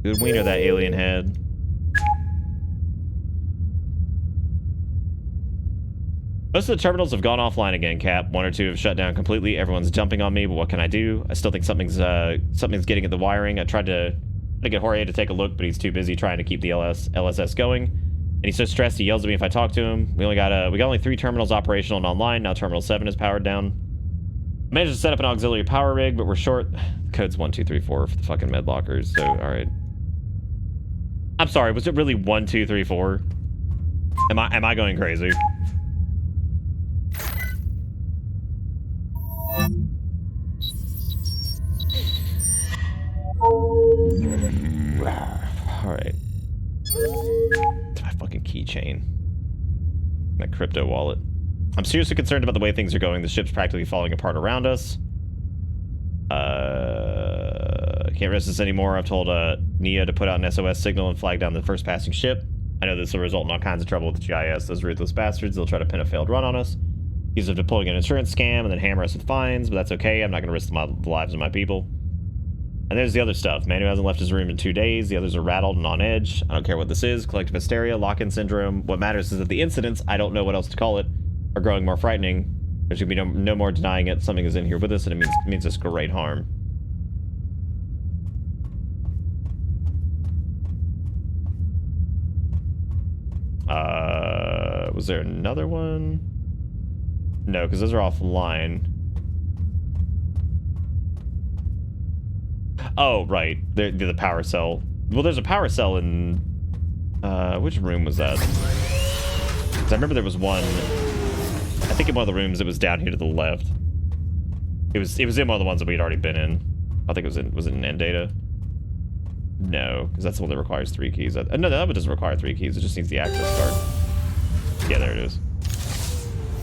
Good wiener that alien had. Most of the terminals have gone offline again, Cap. 1 or 2 have shut down completely. Everyone's jumping on me, but what can I do? I still think something's getting at the wiring. I tried to get Jorge to take a look, but he's too busy trying to keep the LSS going. And he's so stressed, he yells at me if I talk to him. We got only 3 terminals operational and online. Now terminal 7 is powered down. I managed to set up an auxiliary power rig, but we're short. The code's 1, 2, 3, 4 for the fucking med lockers. So, all right. I'm sorry. Was it really 1, 2, 3, 4? Am I going crazy? All right. It's my fucking keychain. My crypto wallet. I'm seriously concerned about the way things are going. The ship's practically falling apart around us. Can't risk this anymore. I've told Nia to put out an SOS signal and flag down the first passing ship. I know this will result in all kinds of trouble with the GIS. Those ruthless bastards, they'll try to pin a failed run on us. Use of deploying an insurance scam and then hammer us with fines, but that's okay. I'm not going to risk the lives of my people. And there's the other stuff. Man who hasn't left his room in 2 days. The others are rattled and on edge. I don't care what this is. Collective hysteria, lock-in syndrome. What matters is that the incidents, I don't know what else to call it, are growing more frightening. There's going to be no more denying it. Something is in here with us, and it means us great harm. Was there another one? No, because those are offline. Oh, right. They're the power cell. Well, there's a power cell in... which room was that? Because I remember there was one... I think in one of the rooms it was down here to the left. It was in one of the ones that we had already been in. I think it was it in end data? No, because that's the one that requires 3 keys. No, that one doesn't require 3 keys. It just needs the access card. Yeah, there it is.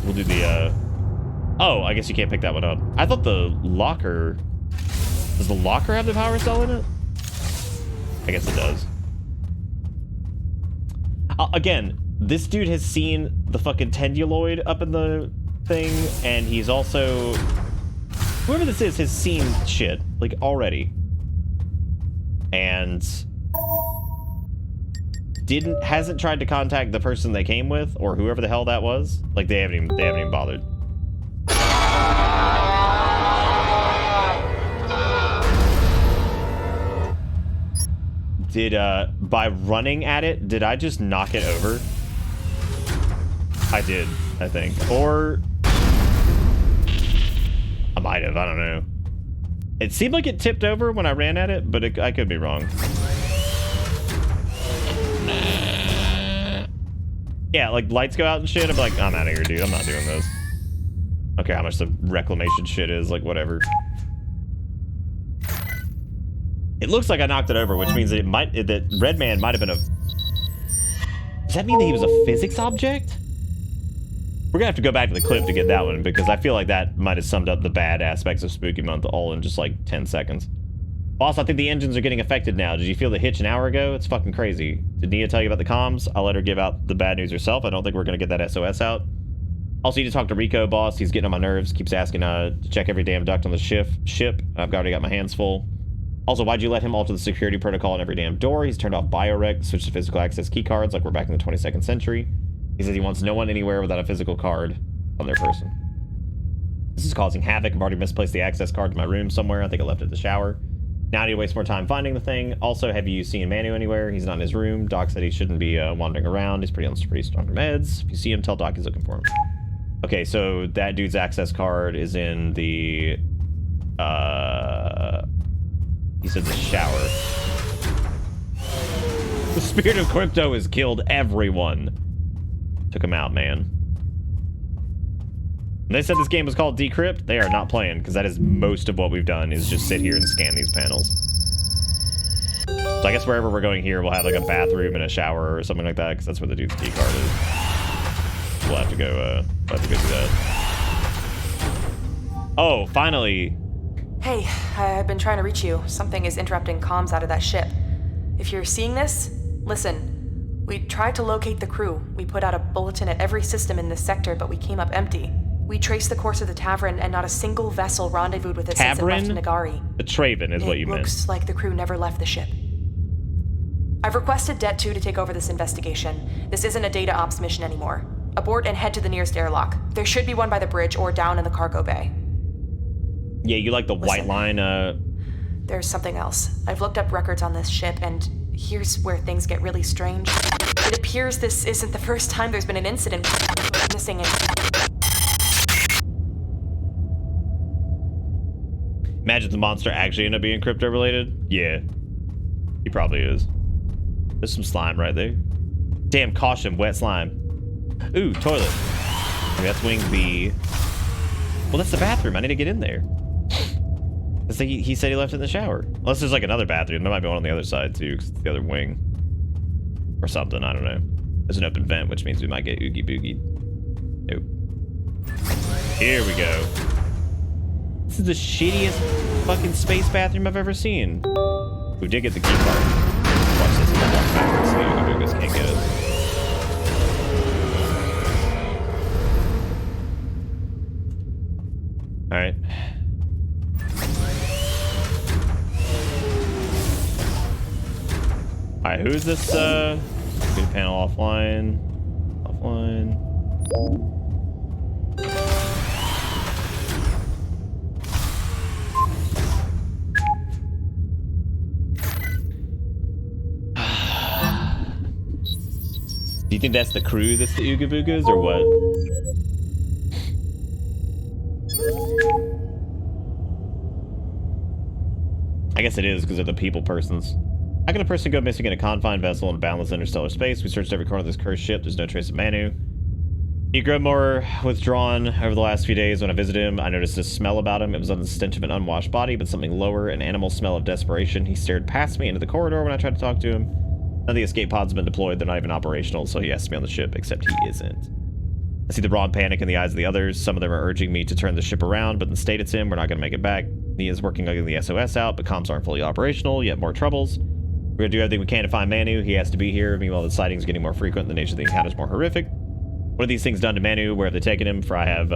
We'll do the... Oh, I guess you can't pick that one up. I thought the locker... Does the locker have the power cell in it? I guess it does. Again, this dude has seen the fucking tenduloid up in the thing, and he's also... Whoever this is has seen shit, like, already. And... hasn't tried to contact the person they came with, or whoever the hell that was. Like, they haven't even bothered. By running at it, did I just knock it over? I did, I think. Or... I might have, I don't know. It seemed like it tipped over when I ran at it, but I could be wrong. Yeah, like lights go out and shit. I'm like, I'm out of here, dude. I'm not doing this. I don't care how much the reclamation shit is, like, whatever. It looks like I knocked it over, which means that that Red Man might have been a... Does that mean that he was a physics object? We're gonna have to go back to the clip to get that one, because I feel like that might have summed up the bad aspects of Spooky Month all in just like 10 seconds. Boss, I think the engines are getting affected now. Did you feel the hitch an hour ago? It's fucking crazy. Did Nia tell you about the comms? I'll let her give out the bad news herself. I don't think we're gonna get that SOS out. Also, you need to talk to Rico, boss. He's getting on my nerves. Keeps asking to check every damn duct on the ship. I've already got my hands full. Also, why'd you let him alter the security protocol on every damn door? He's turned off biorec, switched to physical access key cards like we're back in the 22nd century. He says he wants no one anywhere without a physical card on their person. This is causing havoc. I've already misplaced the access card in my room somewhere. I think I left it in the shower. Now I need to waste more time finding the thing. Also, have you seen Manu anywhere? He's not in his room. Doc said he shouldn't be wandering around. He's pretty strong from meds. If you see him, tell Doc he's looking for him. Okay, so that dude's access card is in the... He said the shower. The spirit of crypto has killed everyone. Took him out, man. When they said this game was called Decrypt, they are not playing, because that is most of what we've done, is just sit here and scan these panels. So I guess wherever we're going here, we'll have like a bathroom and a shower or something like that, because that's where the dude's key card is. We'll have to go do that. Oh, finally. Hey, I've been trying to reach you. Something is interrupting comms out of that ship. If you're seeing this, listen. We tried to locate the crew. We put out a bulletin at every system in this sector, but we came up empty. We traced the course of the Tavern, and not a single vessel rendezvoused with it since it left Nagari. The Traven is what you meant. It looks like the crew never left the ship. I've requested Det 2 to take over this investigation. This isn't a data ops mission anymore. Abort and head to the nearest airlock. There should be one by the bridge or down in the cargo bay. Yeah, you like the white line, There's something else. I've looked up records on this ship, and here's where things get really strange. It appears this isn't the first time there's been an incident missing it. Imagine the monster actually ended up being crypto-related? Yeah. He probably is. There's some slime right there. Damn, caution, wet slime. Ooh, toilet. Okay, that's wing B. Well, that's the bathroom. I need to get in there. He said he left it in the shower. Unless there's like another bathroom. There might be one on the other side too, because it's the other wing. Or something, I don't know. There's an open vent, which means we might get oogie boogie. Nope. Here we go. This is the shittiest fucking space bathroom I've ever seen. We did get the key card. Watch this. Walk backwards so the Ooga Boogas can't get it. All right. All right, who's this? Good panel offline. Offline. Do you think that's the crew that's the Ooga Boogas or what? I guess it is because they're the people persons. How can a person go missing in a confined vessel in boundless interstellar space? We searched every corner of this cursed ship. There's no trace of Manu. He grew more withdrawn over the last few days. When I visited him, I noticed a smell about him. It was on the stench of an unwashed body, but something lower, an animal smell of desperation. He stared past me into the corridor when I tried to talk to him. None of the escape pods have been deployed. They're not even operational, so he has to be on the ship, except he isn't. I see the raw panic in the eyes of the others. Some of them are urging me to turn the ship around, but in the state it's in, we're not going to make it back. Nia is working on getting the SOS out, but comms aren't fully operational. Yet more troubles. We're going to do everything we can to find Manu. He has to be here. Meanwhile, the sightings are getting more frequent. The nature of the encounter is more horrific. What have these things done to Manu? Where have they taken him? For I have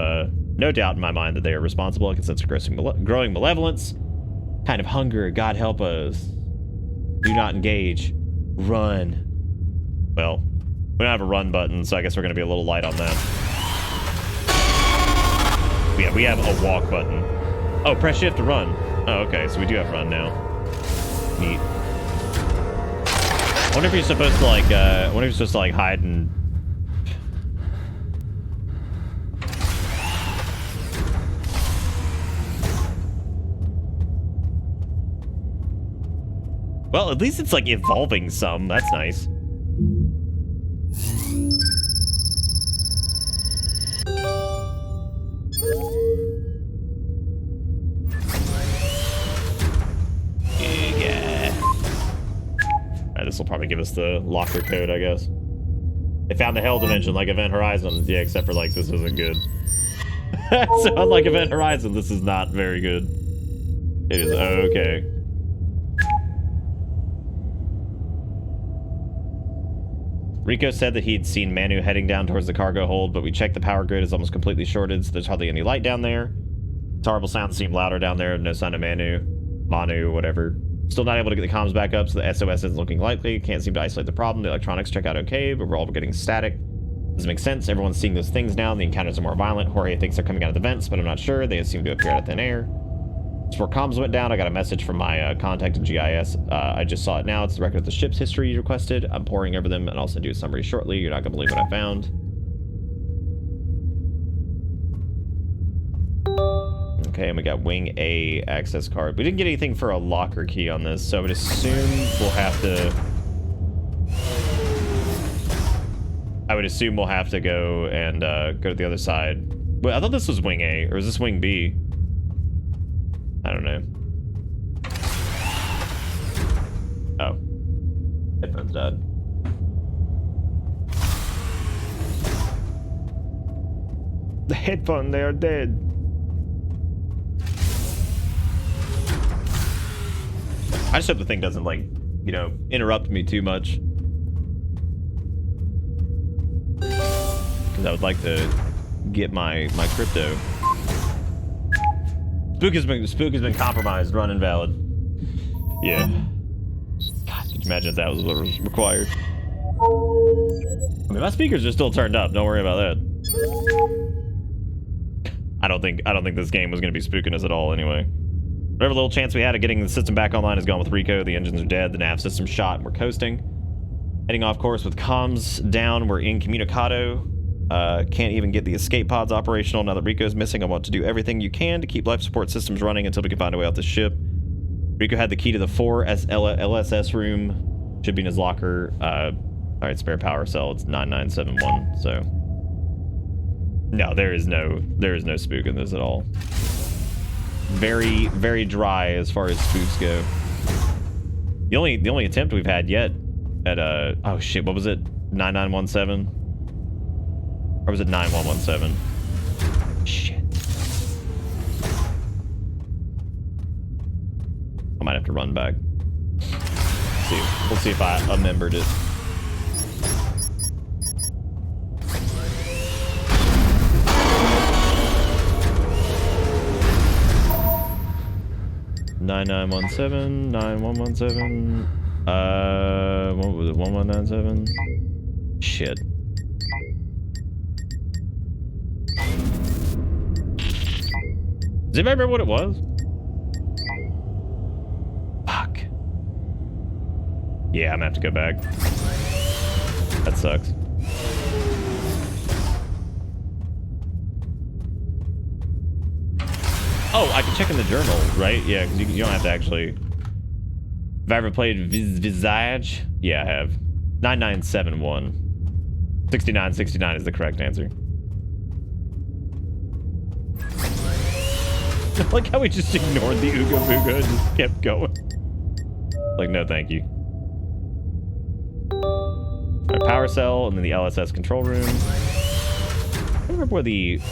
no doubt in my mind that they are responsible. I can sense growing malevolence. Kind of hunger. God help us. Do not engage. Run. Well, we don't have a run button, so I guess we're going to be a little light on that. Yeah, we have a walk button. Oh, press shift to run. Oh, okay, so we do have run now. Neat. I wonder if you're supposed to like, hide and... Well, at least it's like evolving some. That's nice. Yeah. This will probably give us the locker code, I guess. They found the Hell Dimension like Event Horizon. Yeah, except for like this isn't good. So unlike Event Horizon, this is not very good. It is okay. Rico said that he'd seen Manu heading down towards the cargo hold, but we checked the power grid is almost completely shorted, so there's hardly any light down there. Horrible sounds seem louder down there. No sign of Manu, whatever. Still not able to get the comms back up, so the SOS isn't looking likely. Can't seem to isolate the problem. The electronics check out okay, but we're all getting static. Doesn't make sense. Everyone's seeing those things now, and the encounters are more violent. Jorge thinks they're coming out of the vents, but I'm not sure. They seem to appear out of thin air. Before comms went down, I got a message from my contact in GIS. I just saw it now. It's the record of the ship's history you requested. I'm poring over them, and I'll send you a summary shortly. You're not going to believe what I found. Okay, and we got Wing A access card. We didn't get anything for a locker key on this, so I would assume we'll have to... go and go to the other side. Wait, I thought this was Wing A, or is this Wing B? I don't know. Oh. Headphones died. The headphone, they are dead. I just hope the thing doesn't, like, you know, interrupt me too much. Because I would like to get my crypto. Spook has been compromised. Run invalid. Yeah. God, can you imagine if that was what was required? I mean, my speakers are still turned up. Don't worry about that. I don't think this game was going to be spooking us at all anyway. Whatever little chance we had of getting the system back online is gone with Rico. The engines are dead. The nav system's shot, and we're coasting. Heading off course with comms down. We're incommunicado. Can't even get the escape pods operational now that Rico's missing. I want to do everything you can to keep life support systems running until we can find a way off the ship. Rico had the key to the 4 LSS room. Should be in his locker. Alright, spare power cell. It's 9971, so... No, there is no spook in this at all. Very, very dry as far as spooks go. The only attempt we've had yet at oh shit, what was it? 9917? Or was it 9117? Shit. might have to run back. See, we'll see if I remembered it. (9917) 9117. What was it? 1197. Shit. Does anybody remember what it was? Fuck. Yeah, I'm gonna have to go back. That sucks. Oh, I can check in the journal, right? Yeah, because you don't have to actually. Have I ever played Visage? Yeah, I have. 9971. 6969 is the correct answer. Like how we just ignored the Ooga Booga and just kept going. Like, no thank you. Our power cell, and then the LSS control room. I don't remember where I think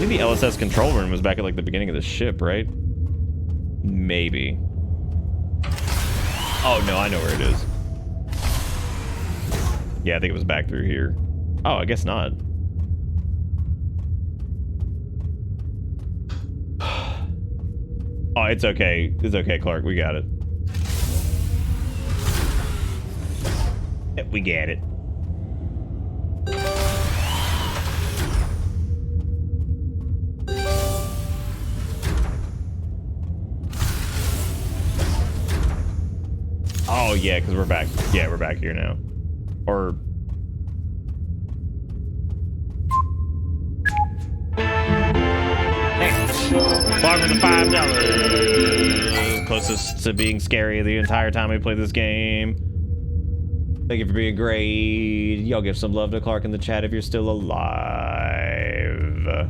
the LSS control room was back at like the beginning of the ship, right? Maybe. Oh no, I know where it is. Yeah, I think it was back through here. Oh, I guess not. Oh, it's okay. It's okay, Clark. We got it. Yep, we get it. Oh, yeah, because we're back. Yeah, we're back here now. Or... Clark with the $5. Closest to being scary the entire time we played this game. Thank you for being great. Y'all give some love to Clark in the chat if you're still alive. Oh,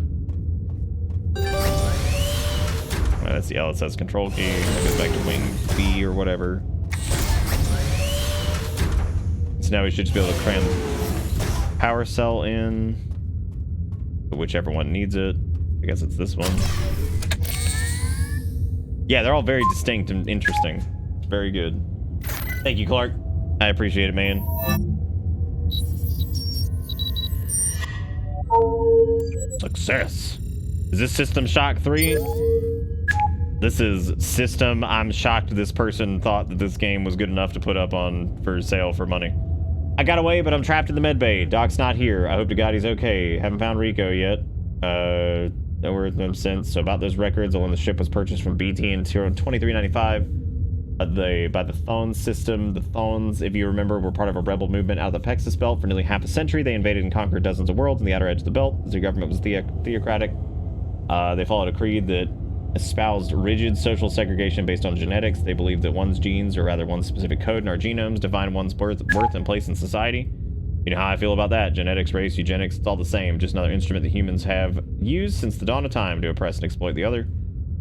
that's the LSS control key. That goes back to wing B or whatever. So now we should just be able to cram power cell in. Whichever one needs it. I guess it's this one. Yeah, they're all very distinct and interesting. It's very good. Thank you, Clark. I appreciate it, man. Success. Is this System Shock 3? This is System I'm shocked this person thought that this game was good enough to put up on for sale for money. I got away, but I'm trapped in the medbay. Doc's not here. I hope to God he's okay. Haven't found Rico yet. Nowhere with them since. So about those records, when the ship was purchased from BT in 2395 by the Thon system. The Thons, if you remember, were part of a rebel movement out of the Pexus Belt for nearly half a century. They invaded and conquered dozens of worlds on the outer edge of the belt. Their government was theocratic. They followed a creed that espoused rigid social segregation based on genetics. They believed that one's genes, or rather one's specific code in our genomes, define one's worth and place in society. You know how I feel about that. Genetics, race, eugenics, it's all the same. Just another instrument that humans have used since the dawn of time to oppress and exploit the other.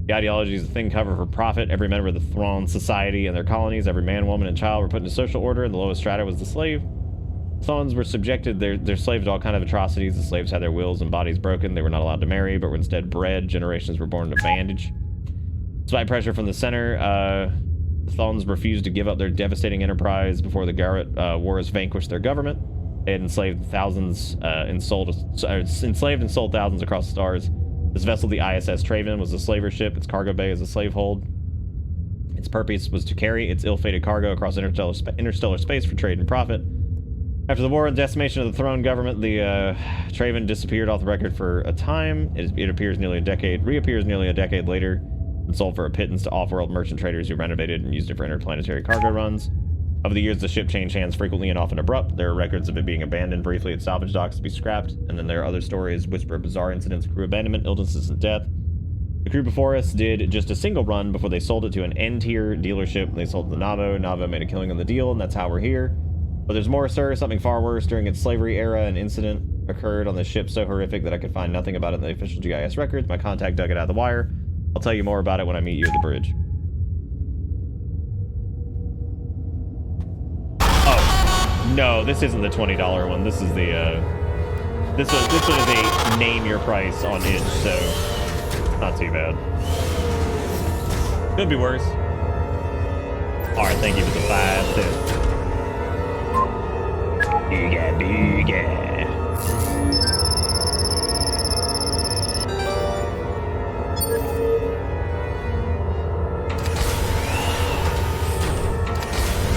The ideology is a thing covered for profit. Every member of the Thrawn society and their colonies, every man, woman, and child were put into social order, and the lowest strata was the slave. Thawns were subjected their slaves to all kind of atrocities. The slaves had their wills and bodies broken. They were not allowed to marry, but were instead bred. Generations were born into bondage. Despite pressure from the center, the Thawns refused to give up their devastating enterprise before the Garrett Wars vanquished their government. They had enslaved thousands, enslaved and sold thousands across the stars. This vessel, the ISS Traven, was a slaver ship. Its cargo bay is a slave hold. Its purpose was to carry its ill-fated cargo across interstellar space for trade and profit. After the war and decimation of the throne government, the Traven disappeared off the record for a time. It reappears nearly a decade later, and sold for a pittance to off-world merchant traders who renovated and used it for interplanetary cargo runs. Over the years, the ship changed hands frequently and often abrupt. There are records of it being abandoned briefly at salvage docks to be scrapped, and then there are other stories whisper of bizarre incidents, crew abandonment, illnesses, and death. The crew before us did just a single run before they sold it to an N-tier dealership. They sold it to Navo. Navo made a killing on the deal, and that's how we're here. But there's more, sir. Something far worse. During its slavery era, an incident occurred on the ship so horrific that I could find nothing about it in the official GIS records. My contact dug it out of the wire. I'll tell you more about it when I meet you at the bridge. No, this isn't the $20 one. This is the, this one is a name your price on itch, so not too bad. Could be worse. Alright, thank you for the 5 cents. Booga.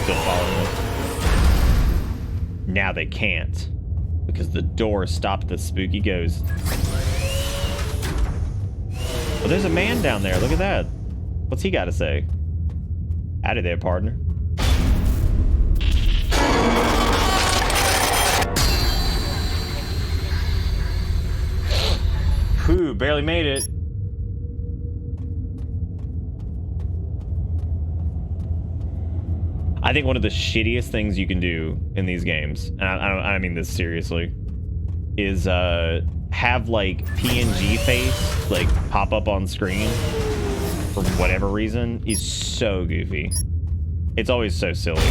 Still following us. Now they can't. Because the door stopped the spooky ghost. Oh, there's a man down there. Look at that. What's he got to say? Howdy there, partner. Whew, barely made it. I think one of the shittiest things you can do in these games, and I mean this seriously, is have like PNG face like pop up on screen for whatever reason is so goofy. It's always so silly.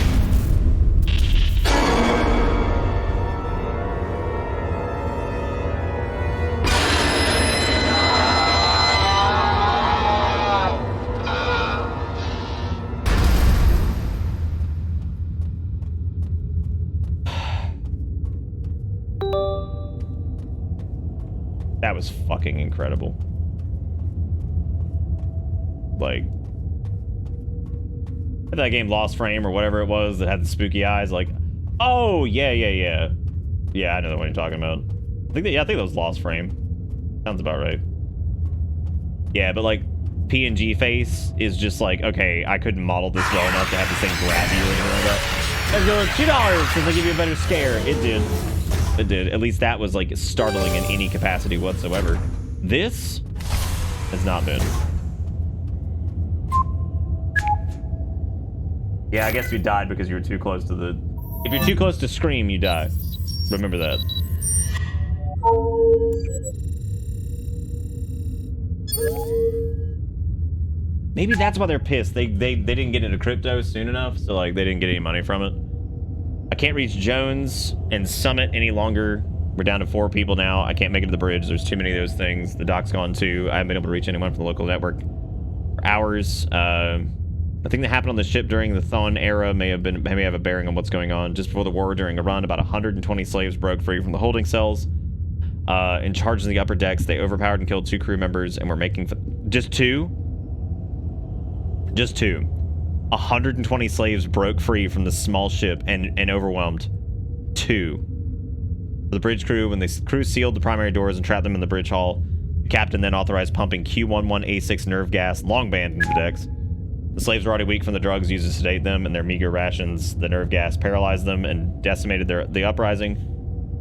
That was fucking incredible. Like, that game Lost Frame or whatever it was that had the spooky eyes, like, oh yeah, I know the one you're talking about. I think that was Lost Frame. Sounds about right. Yeah, but like PNG face is just like, okay, I couldn't model this well enough to have the same gravity or anything like that. Let's go $2 since I give you a better scare. It did. It did. At least that was like startling in any capacity whatsoever. This has not been. Yeah, I guess you died because you were too close to the... If you're too close to Scream, you die. Remember that. Maybe that's why they're pissed. They didn't get into crypto soon enough, so like they didn't get any money from it. I can't reach Jones and Summit any longer. We're down to 4 people now. I can't make it to the bridge. There's too many of those things. The dock's gone too. I haven't been able to reach anyone from the local network for hours. The thing that happened on the ship during the Thon era may have a bearing on what's going on. Just before the war, during a run, about 120 slaves broke free from the holding cells. In charge of the upper decks, they overpowered and killed 2 crew members, and were making just 2. 120 slaves broke free from the small ship and overwhelmed 2. The bridge crew, when the crew sealed the primary doors and trapped them in the bridge hall, the captain then authorized pumping Q11A6 nerve gas long band into the decks. The slaves were already weak from the drugs used to sedate them and their meager rations. The nerve gas paralyzed them and decimated the uprising.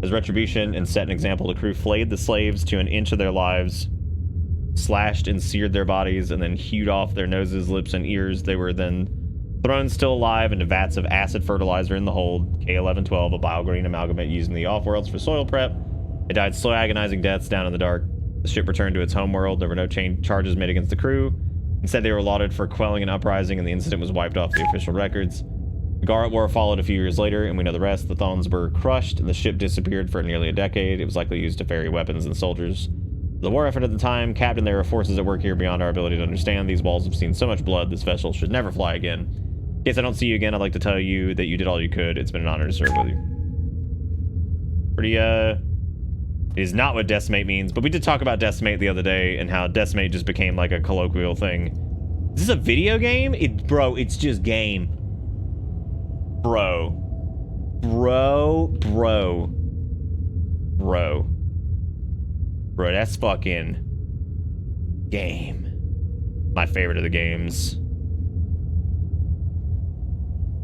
As retribution and set an example, the crew flayed the slaves to an inch of their lives, slashed and seared their bodies, and then hewed off their noses, lips, and ears. They were then thrown still alive into vats of acid fertilizer in the hold, K1112, a bio-green amalgamate used in the off-worlds for soil prep. They died slow, agonizing deaths down in the dark. The ship returned to its homeworld. There were no charges made against the crew. Instead, they were lauded for quelling an uprising, and the incident was wiped off the official records. The Garrett War followed a few years later, and we know the rest. The Thons were crushed, and the ship disappeared for nearly a decade. It was likely used to ferry weapons and soldiers. The war effort at the time, Captain, there are forces at work here beyond our ability to understand. These walls have seen so much blood, this vessel should never fly again. In case I don't see you again, I'd like to tell you that you did all you could. It's been an honor to serve with you. Pretty, it is not what decimate means, but we did talk about decimate the other day and how decimate just became like a colloquial thing. Is this a video game? Bro, it's just game. Bro, that's fucking game. My favorite of the games.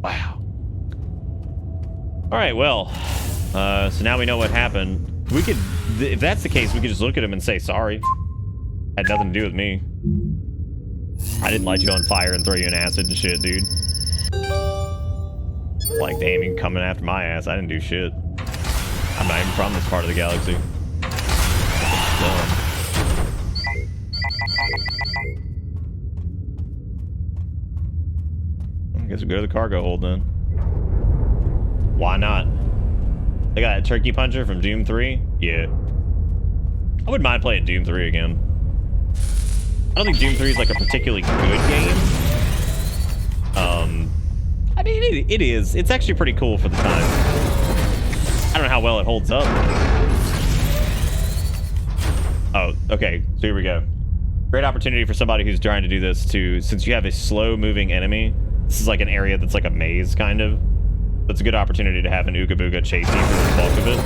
Wow. All right, well, so now we know what happened. We could, if that's the case, we could just look at him and say sorry. Had nothing to do with me. I didn't light you on fire and throw you in acid and shit, dude. Like, damn, you coming after my ass. I didn't do shit. I'm not even from this part of the galaxy. I guess we go to the cargo hold then. Why not? They got a turkey puncher from Doom 3? Yeah. I wouldn't mind playing Doom 3 again. I don't think Doom 3 is like a particularly good game. I mean, it is. It's actually pretty cool for the time. I don't know how well it holds up. Oh, okay. So here we go. Great opportunity for somebody who's trying to do this to, since you have a slow-moving enemy, this is like an area that's like a maze, kind of. That's a good opportunity to have an Ooga Booga chase you for the bulk of it.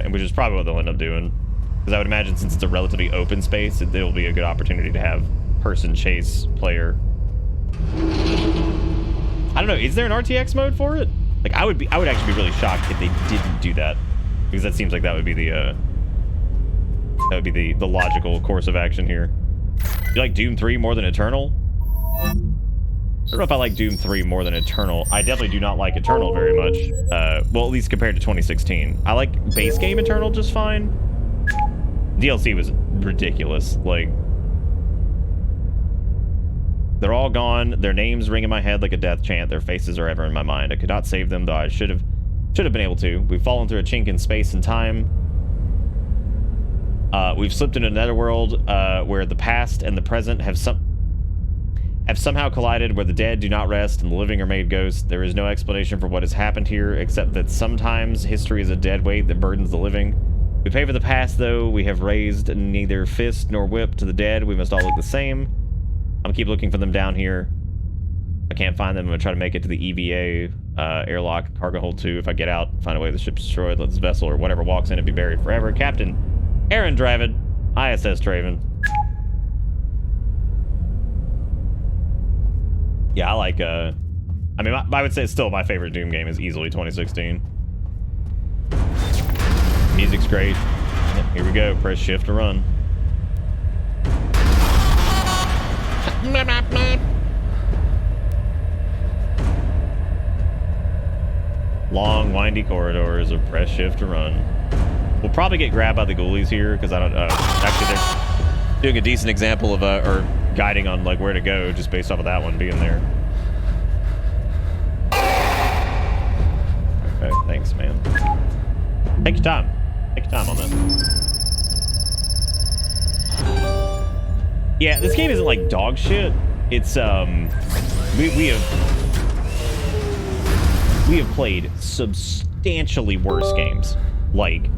And which is probably what they'll end up doing. Because I would imagine since it's a relatively open space, it'll be a good opportunity to have person chase player. I don't know, is there an RTX mode for it? Like, I would actually be really shocked if they didn't do that. Because that seems like that would be the logical course of action here. You like Doom 3 more than Eternal? I don't know if I like Doom 3 more than Eternal. I definitely do not like Eternal very much. Well, at least compared to 2016. I like base game Eternal just fine. DLC was ridiculous. Like, they're all gone. Their names ring in my head like a death chant. Their faces are ever in my mind. I could not save them, though I should have been able to. We've fallen through a chink in space and time. We've slipped into another world where the past and the present have somehow collided, where the dead do not rest and the living are made ghosts. There is no explanation for what has happened here, except that sometimes history is a dead weight that burdens the living. We pay for the past, though. We have raised neither fist nor whip to the dead. We must all look the same. I'm gonna keep looking for them down here. If I can't find them, I'm gonna try to make it to the EVA airlock, cargo hold 2. If I get out, find a way the ship's destroyed, let this vessel or whatever walks in and be buried forever. Captain Aaron Draven, ISS Draven. Yeah, I like, I mean, I would say still my favorite Doom game is easily 2016. Music's great. Yep, here we go. Press shift to run. Long, windy corridors of press shift to run. We'll probably get grabbed by the ghoulies here, because I don't, actually they're doing a decent example of, or guiding on, like, where to go, just based off of that one being there. Okay, thanks, man. Take your time. Take your time on that. Yeah, this game isn't like dog shit. It's, we have played substantially worse games. Like,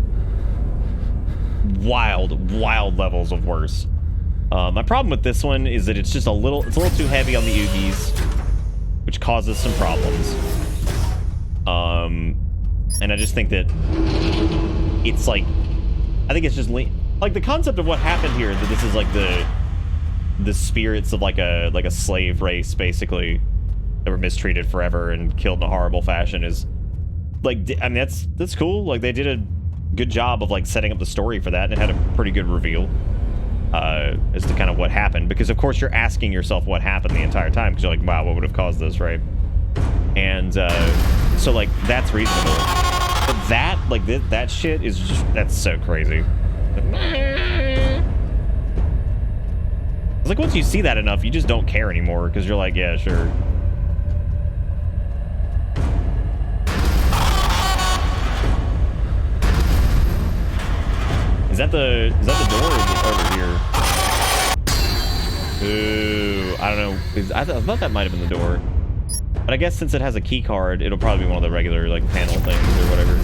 wild levels of worse. My problem with this one is that it's just a little too heavy on the Oogies, which causes some problems. And I just think that it's like, I think it's just like the concept of what happened here, that this is like the spirits of like a slave race, basically, that were mistreated forever and killed in a horrible fashion, is like, I mean, that's cool. Like, they did a good job of like setting up the story for that, and it had a pretty good reveal as to kind of what happened, because of course you're asking yourself what happened the entire time, because you're like, wow, what would have caused this, right? And so like that's reasonable, but that, like, that shit is just, that's so crazy. It's like, once you see that enough, you just don't care anymore, because you're like, yeah, sure. Is that the door, or is it over here? Ooh, I don't know. I thought that might have been the door. But I guess since it has a key card, it'll probably be one of the regular, like, panel things or whatever.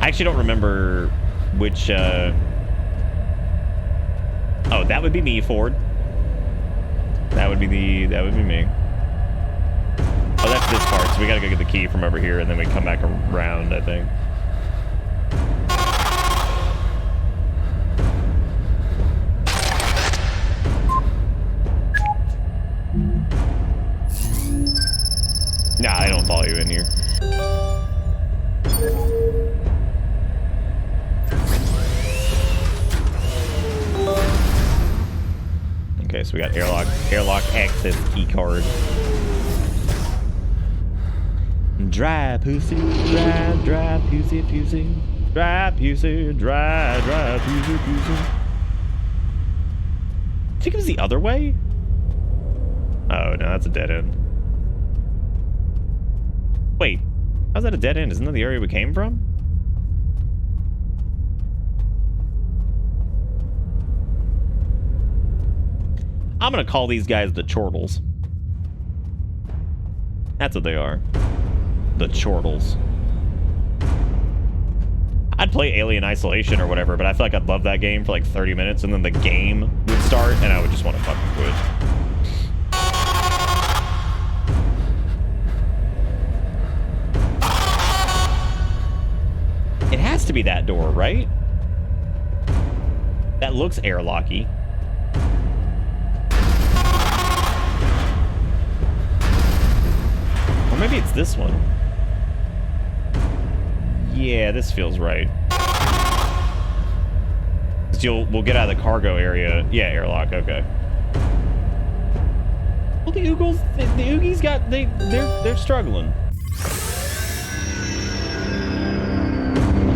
I actually don't remember which, oh, that would be me, Ford. That would be me. Oh, that's this part, so we gotta go get the key from over here, and then we come back around, I think. Nah, I don't follow you in here. Okay, so we got airlock access key card. Dry pussy, dry pussy, dry pussy, dry pussy. I think it was the other way. Oh no, that's a dead end. Wait, how's that a dead end? Isn't that the area we came from? I'm gonna call these guys the Chortles. That's what they are. The Chortles. I'd play Alien Isolation or whatever, but I feel like I'd love that game for like 30 minutes and then the game would start and I would just want to fucking quit. It has to be that door, right? That looks airlocky. Or maybe it's this one. Yeah, this feels right. We'll get out of the cargo area. Yeah, airlock. Okay. Well, the Oogles, the Oogies got they're struggling.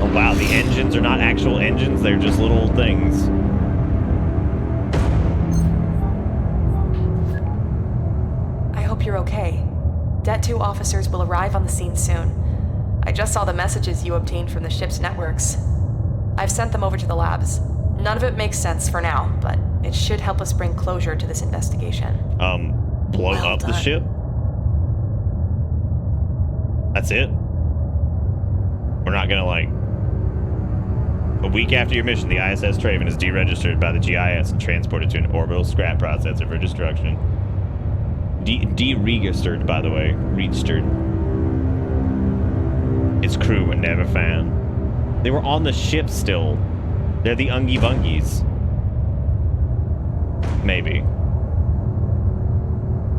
Oh wow, the engines are not actual engines; they're just little things. I hope you're okay. Det 2 officers will arrive on the scene soon. I just saw the messages you obtained from the ship's networks. I've sent them over to the labs. None of it makes sense for now, but it should help us bring closure to this investigation. Blow up the ship? That's it? We're not gonna, like... A week after your mission, the ISS Traven is deregistered by the GIS and transported to an orbital scrap processor for destruction. Deregistered, by the way. Registered. Its crew were never found. They were on the ship still. They're the Ungy Bungies. Maybe.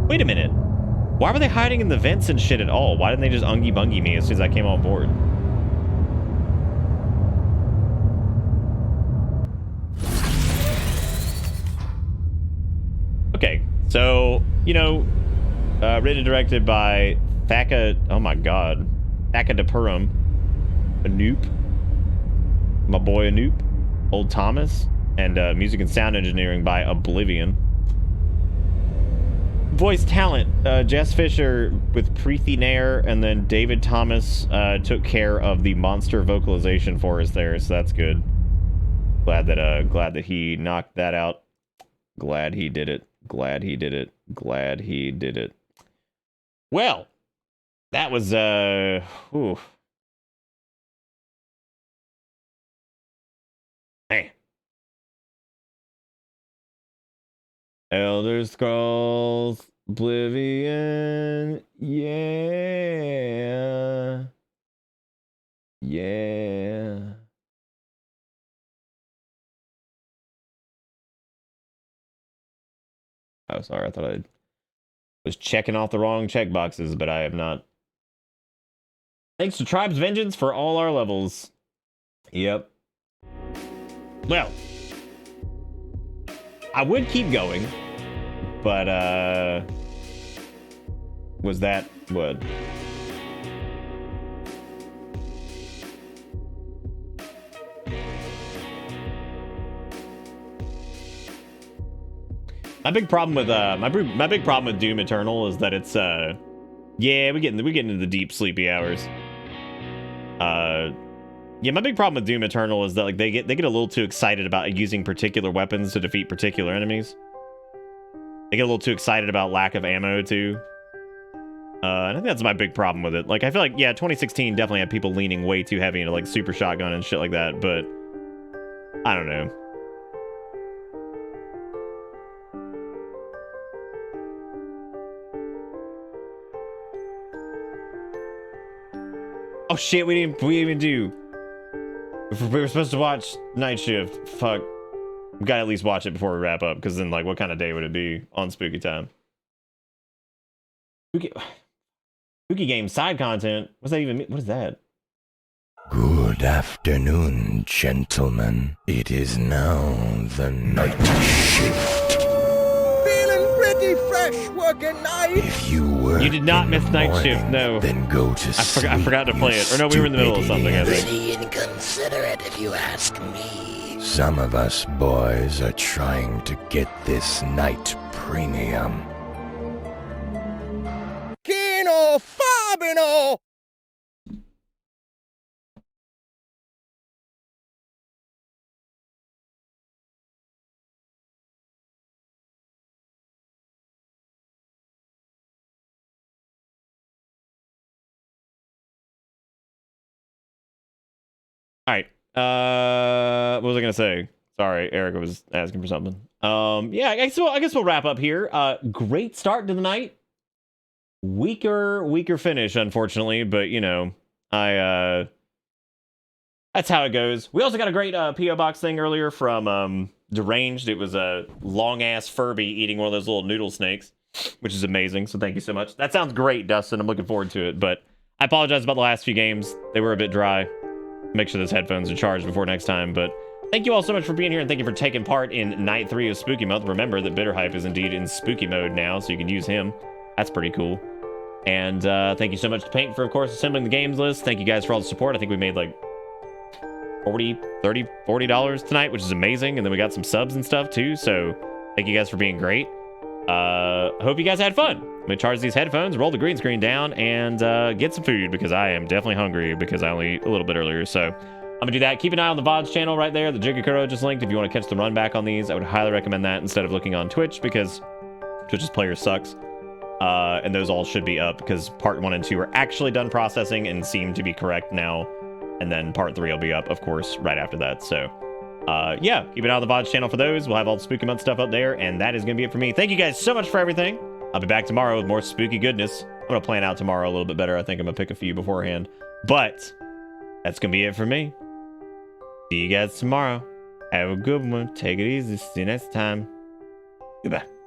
Wait a minute. Why were they hiding in the vents and shit at all? Why didn't they just Ungy Bungy me as soon as I came on board? Okay, so, you know, written and directed by Thaka, oh my god, Thaka Depurum, Anoop, my boy Anoop, Old Thomas, and music and sound engineering by Oblivion. Voice talent, Jess Fisher with Preeti Nair, and then David Thomas took care of the monster vocalization for us there, so that's good. Glad that he knocked that out. Glad he did it. Glad he did it. Glad he did it. Well, that was whew. Hey. Elder Scrolls Oblivion. Yeah. Yeah. Oh, sorry. I thought I was checking off the wrong checkboxes, but I have not. Thanks to Tribe's Vengeance for all our levels. Yep. Well, I would keep going, but was that what? My big problem with my big problem with Doom Eternal is that it's yeah, we get into the deep sleepy hours. Yeah, my big problem with Doom Eternal is that like they get a little too excited about using particular weapons to defeat particular enemies. They get a little too excited about lack of ammo too. And I think that's my big problem with it. Like I feel like yeah, 2016 definitely had people leaning way too heavy into like super shotgun and shit like that, but I don't know. Oh shit, we didn't even do. We were supposed to watch Night Shift. Fuck. We gotta at least watch it before we wrap up, because then like what kind of day would it be on Spooky Time? Spooky Game side content? What's that even mean? What is that? Good afternoon, gentlemen. It is now the Night Shift. Feeling pretty fresh working night. If you were You did not miss Night morning, Shift, no. Then go to sleep. I forgot to play it. Or no, we were in the middle of something, I think. Pretty inconsiderate if you ask me. Some of us boys are trying to get this night premium. Kino Fabino! All right. What was I gonna say? Sorry, Erica was asking for something. Yeah, I guess we'll wrap up here. Great start to the night. Weaker finish, unfortunately, but you know, that's how it goes. We also got a great PO box thing earlier from Deranged. It was a long ass Furby eating one of those little noodle snakes, which is amazing. So thank you so much. That sounds great, Dustin. I'm looking forward to it. But I apologize about the last few games. They were a bit dry. Make sure those headphones are charged before next time. But thank you all so much for being here, and thank you for taking part in Night 3 of Spooky Month. Remember that Bitter Hype is indeed in spooky mode now, so you can use him. That's pretty cool. And thank you so much to Paint for, of course, assembling the games list. Thank you guys for all the support. I think we made like $40 tonight, which is amazing. And then we got some subs and stuff too. So thank you guys for being great. Hope you guys had fun. I'm gonna charge these headphones, roll the green screen down, and get some food because I am definitely hungry because I only ate a little bit earlier. So I'm gonna do that. Keep an eye on the VoDs channel right there. The Jigakuro just linked. If you want to catch the run back on these, I would highly recommend that instead of looking on Twitch because Twitch's player sucks. And those all should be up because part 1 and 2 are actually done processing and seem to be correct now. And then part 3 will be up, of course, right after that. So, yeah, keep an eye on the VoDs channel for those. We'll have all the Spooky Month stuff up there. And that is going to be it for me. Thank you guys so much for everything. I'll be back tomorrow with more spooky goodness. I'm going to plan out tomorrow a little bit better. I think I'm going to pick a few beforehand. But that's going to be it for me. See you guys tomorrow. Have a good one. Take it easy. See you next time. Goodbye.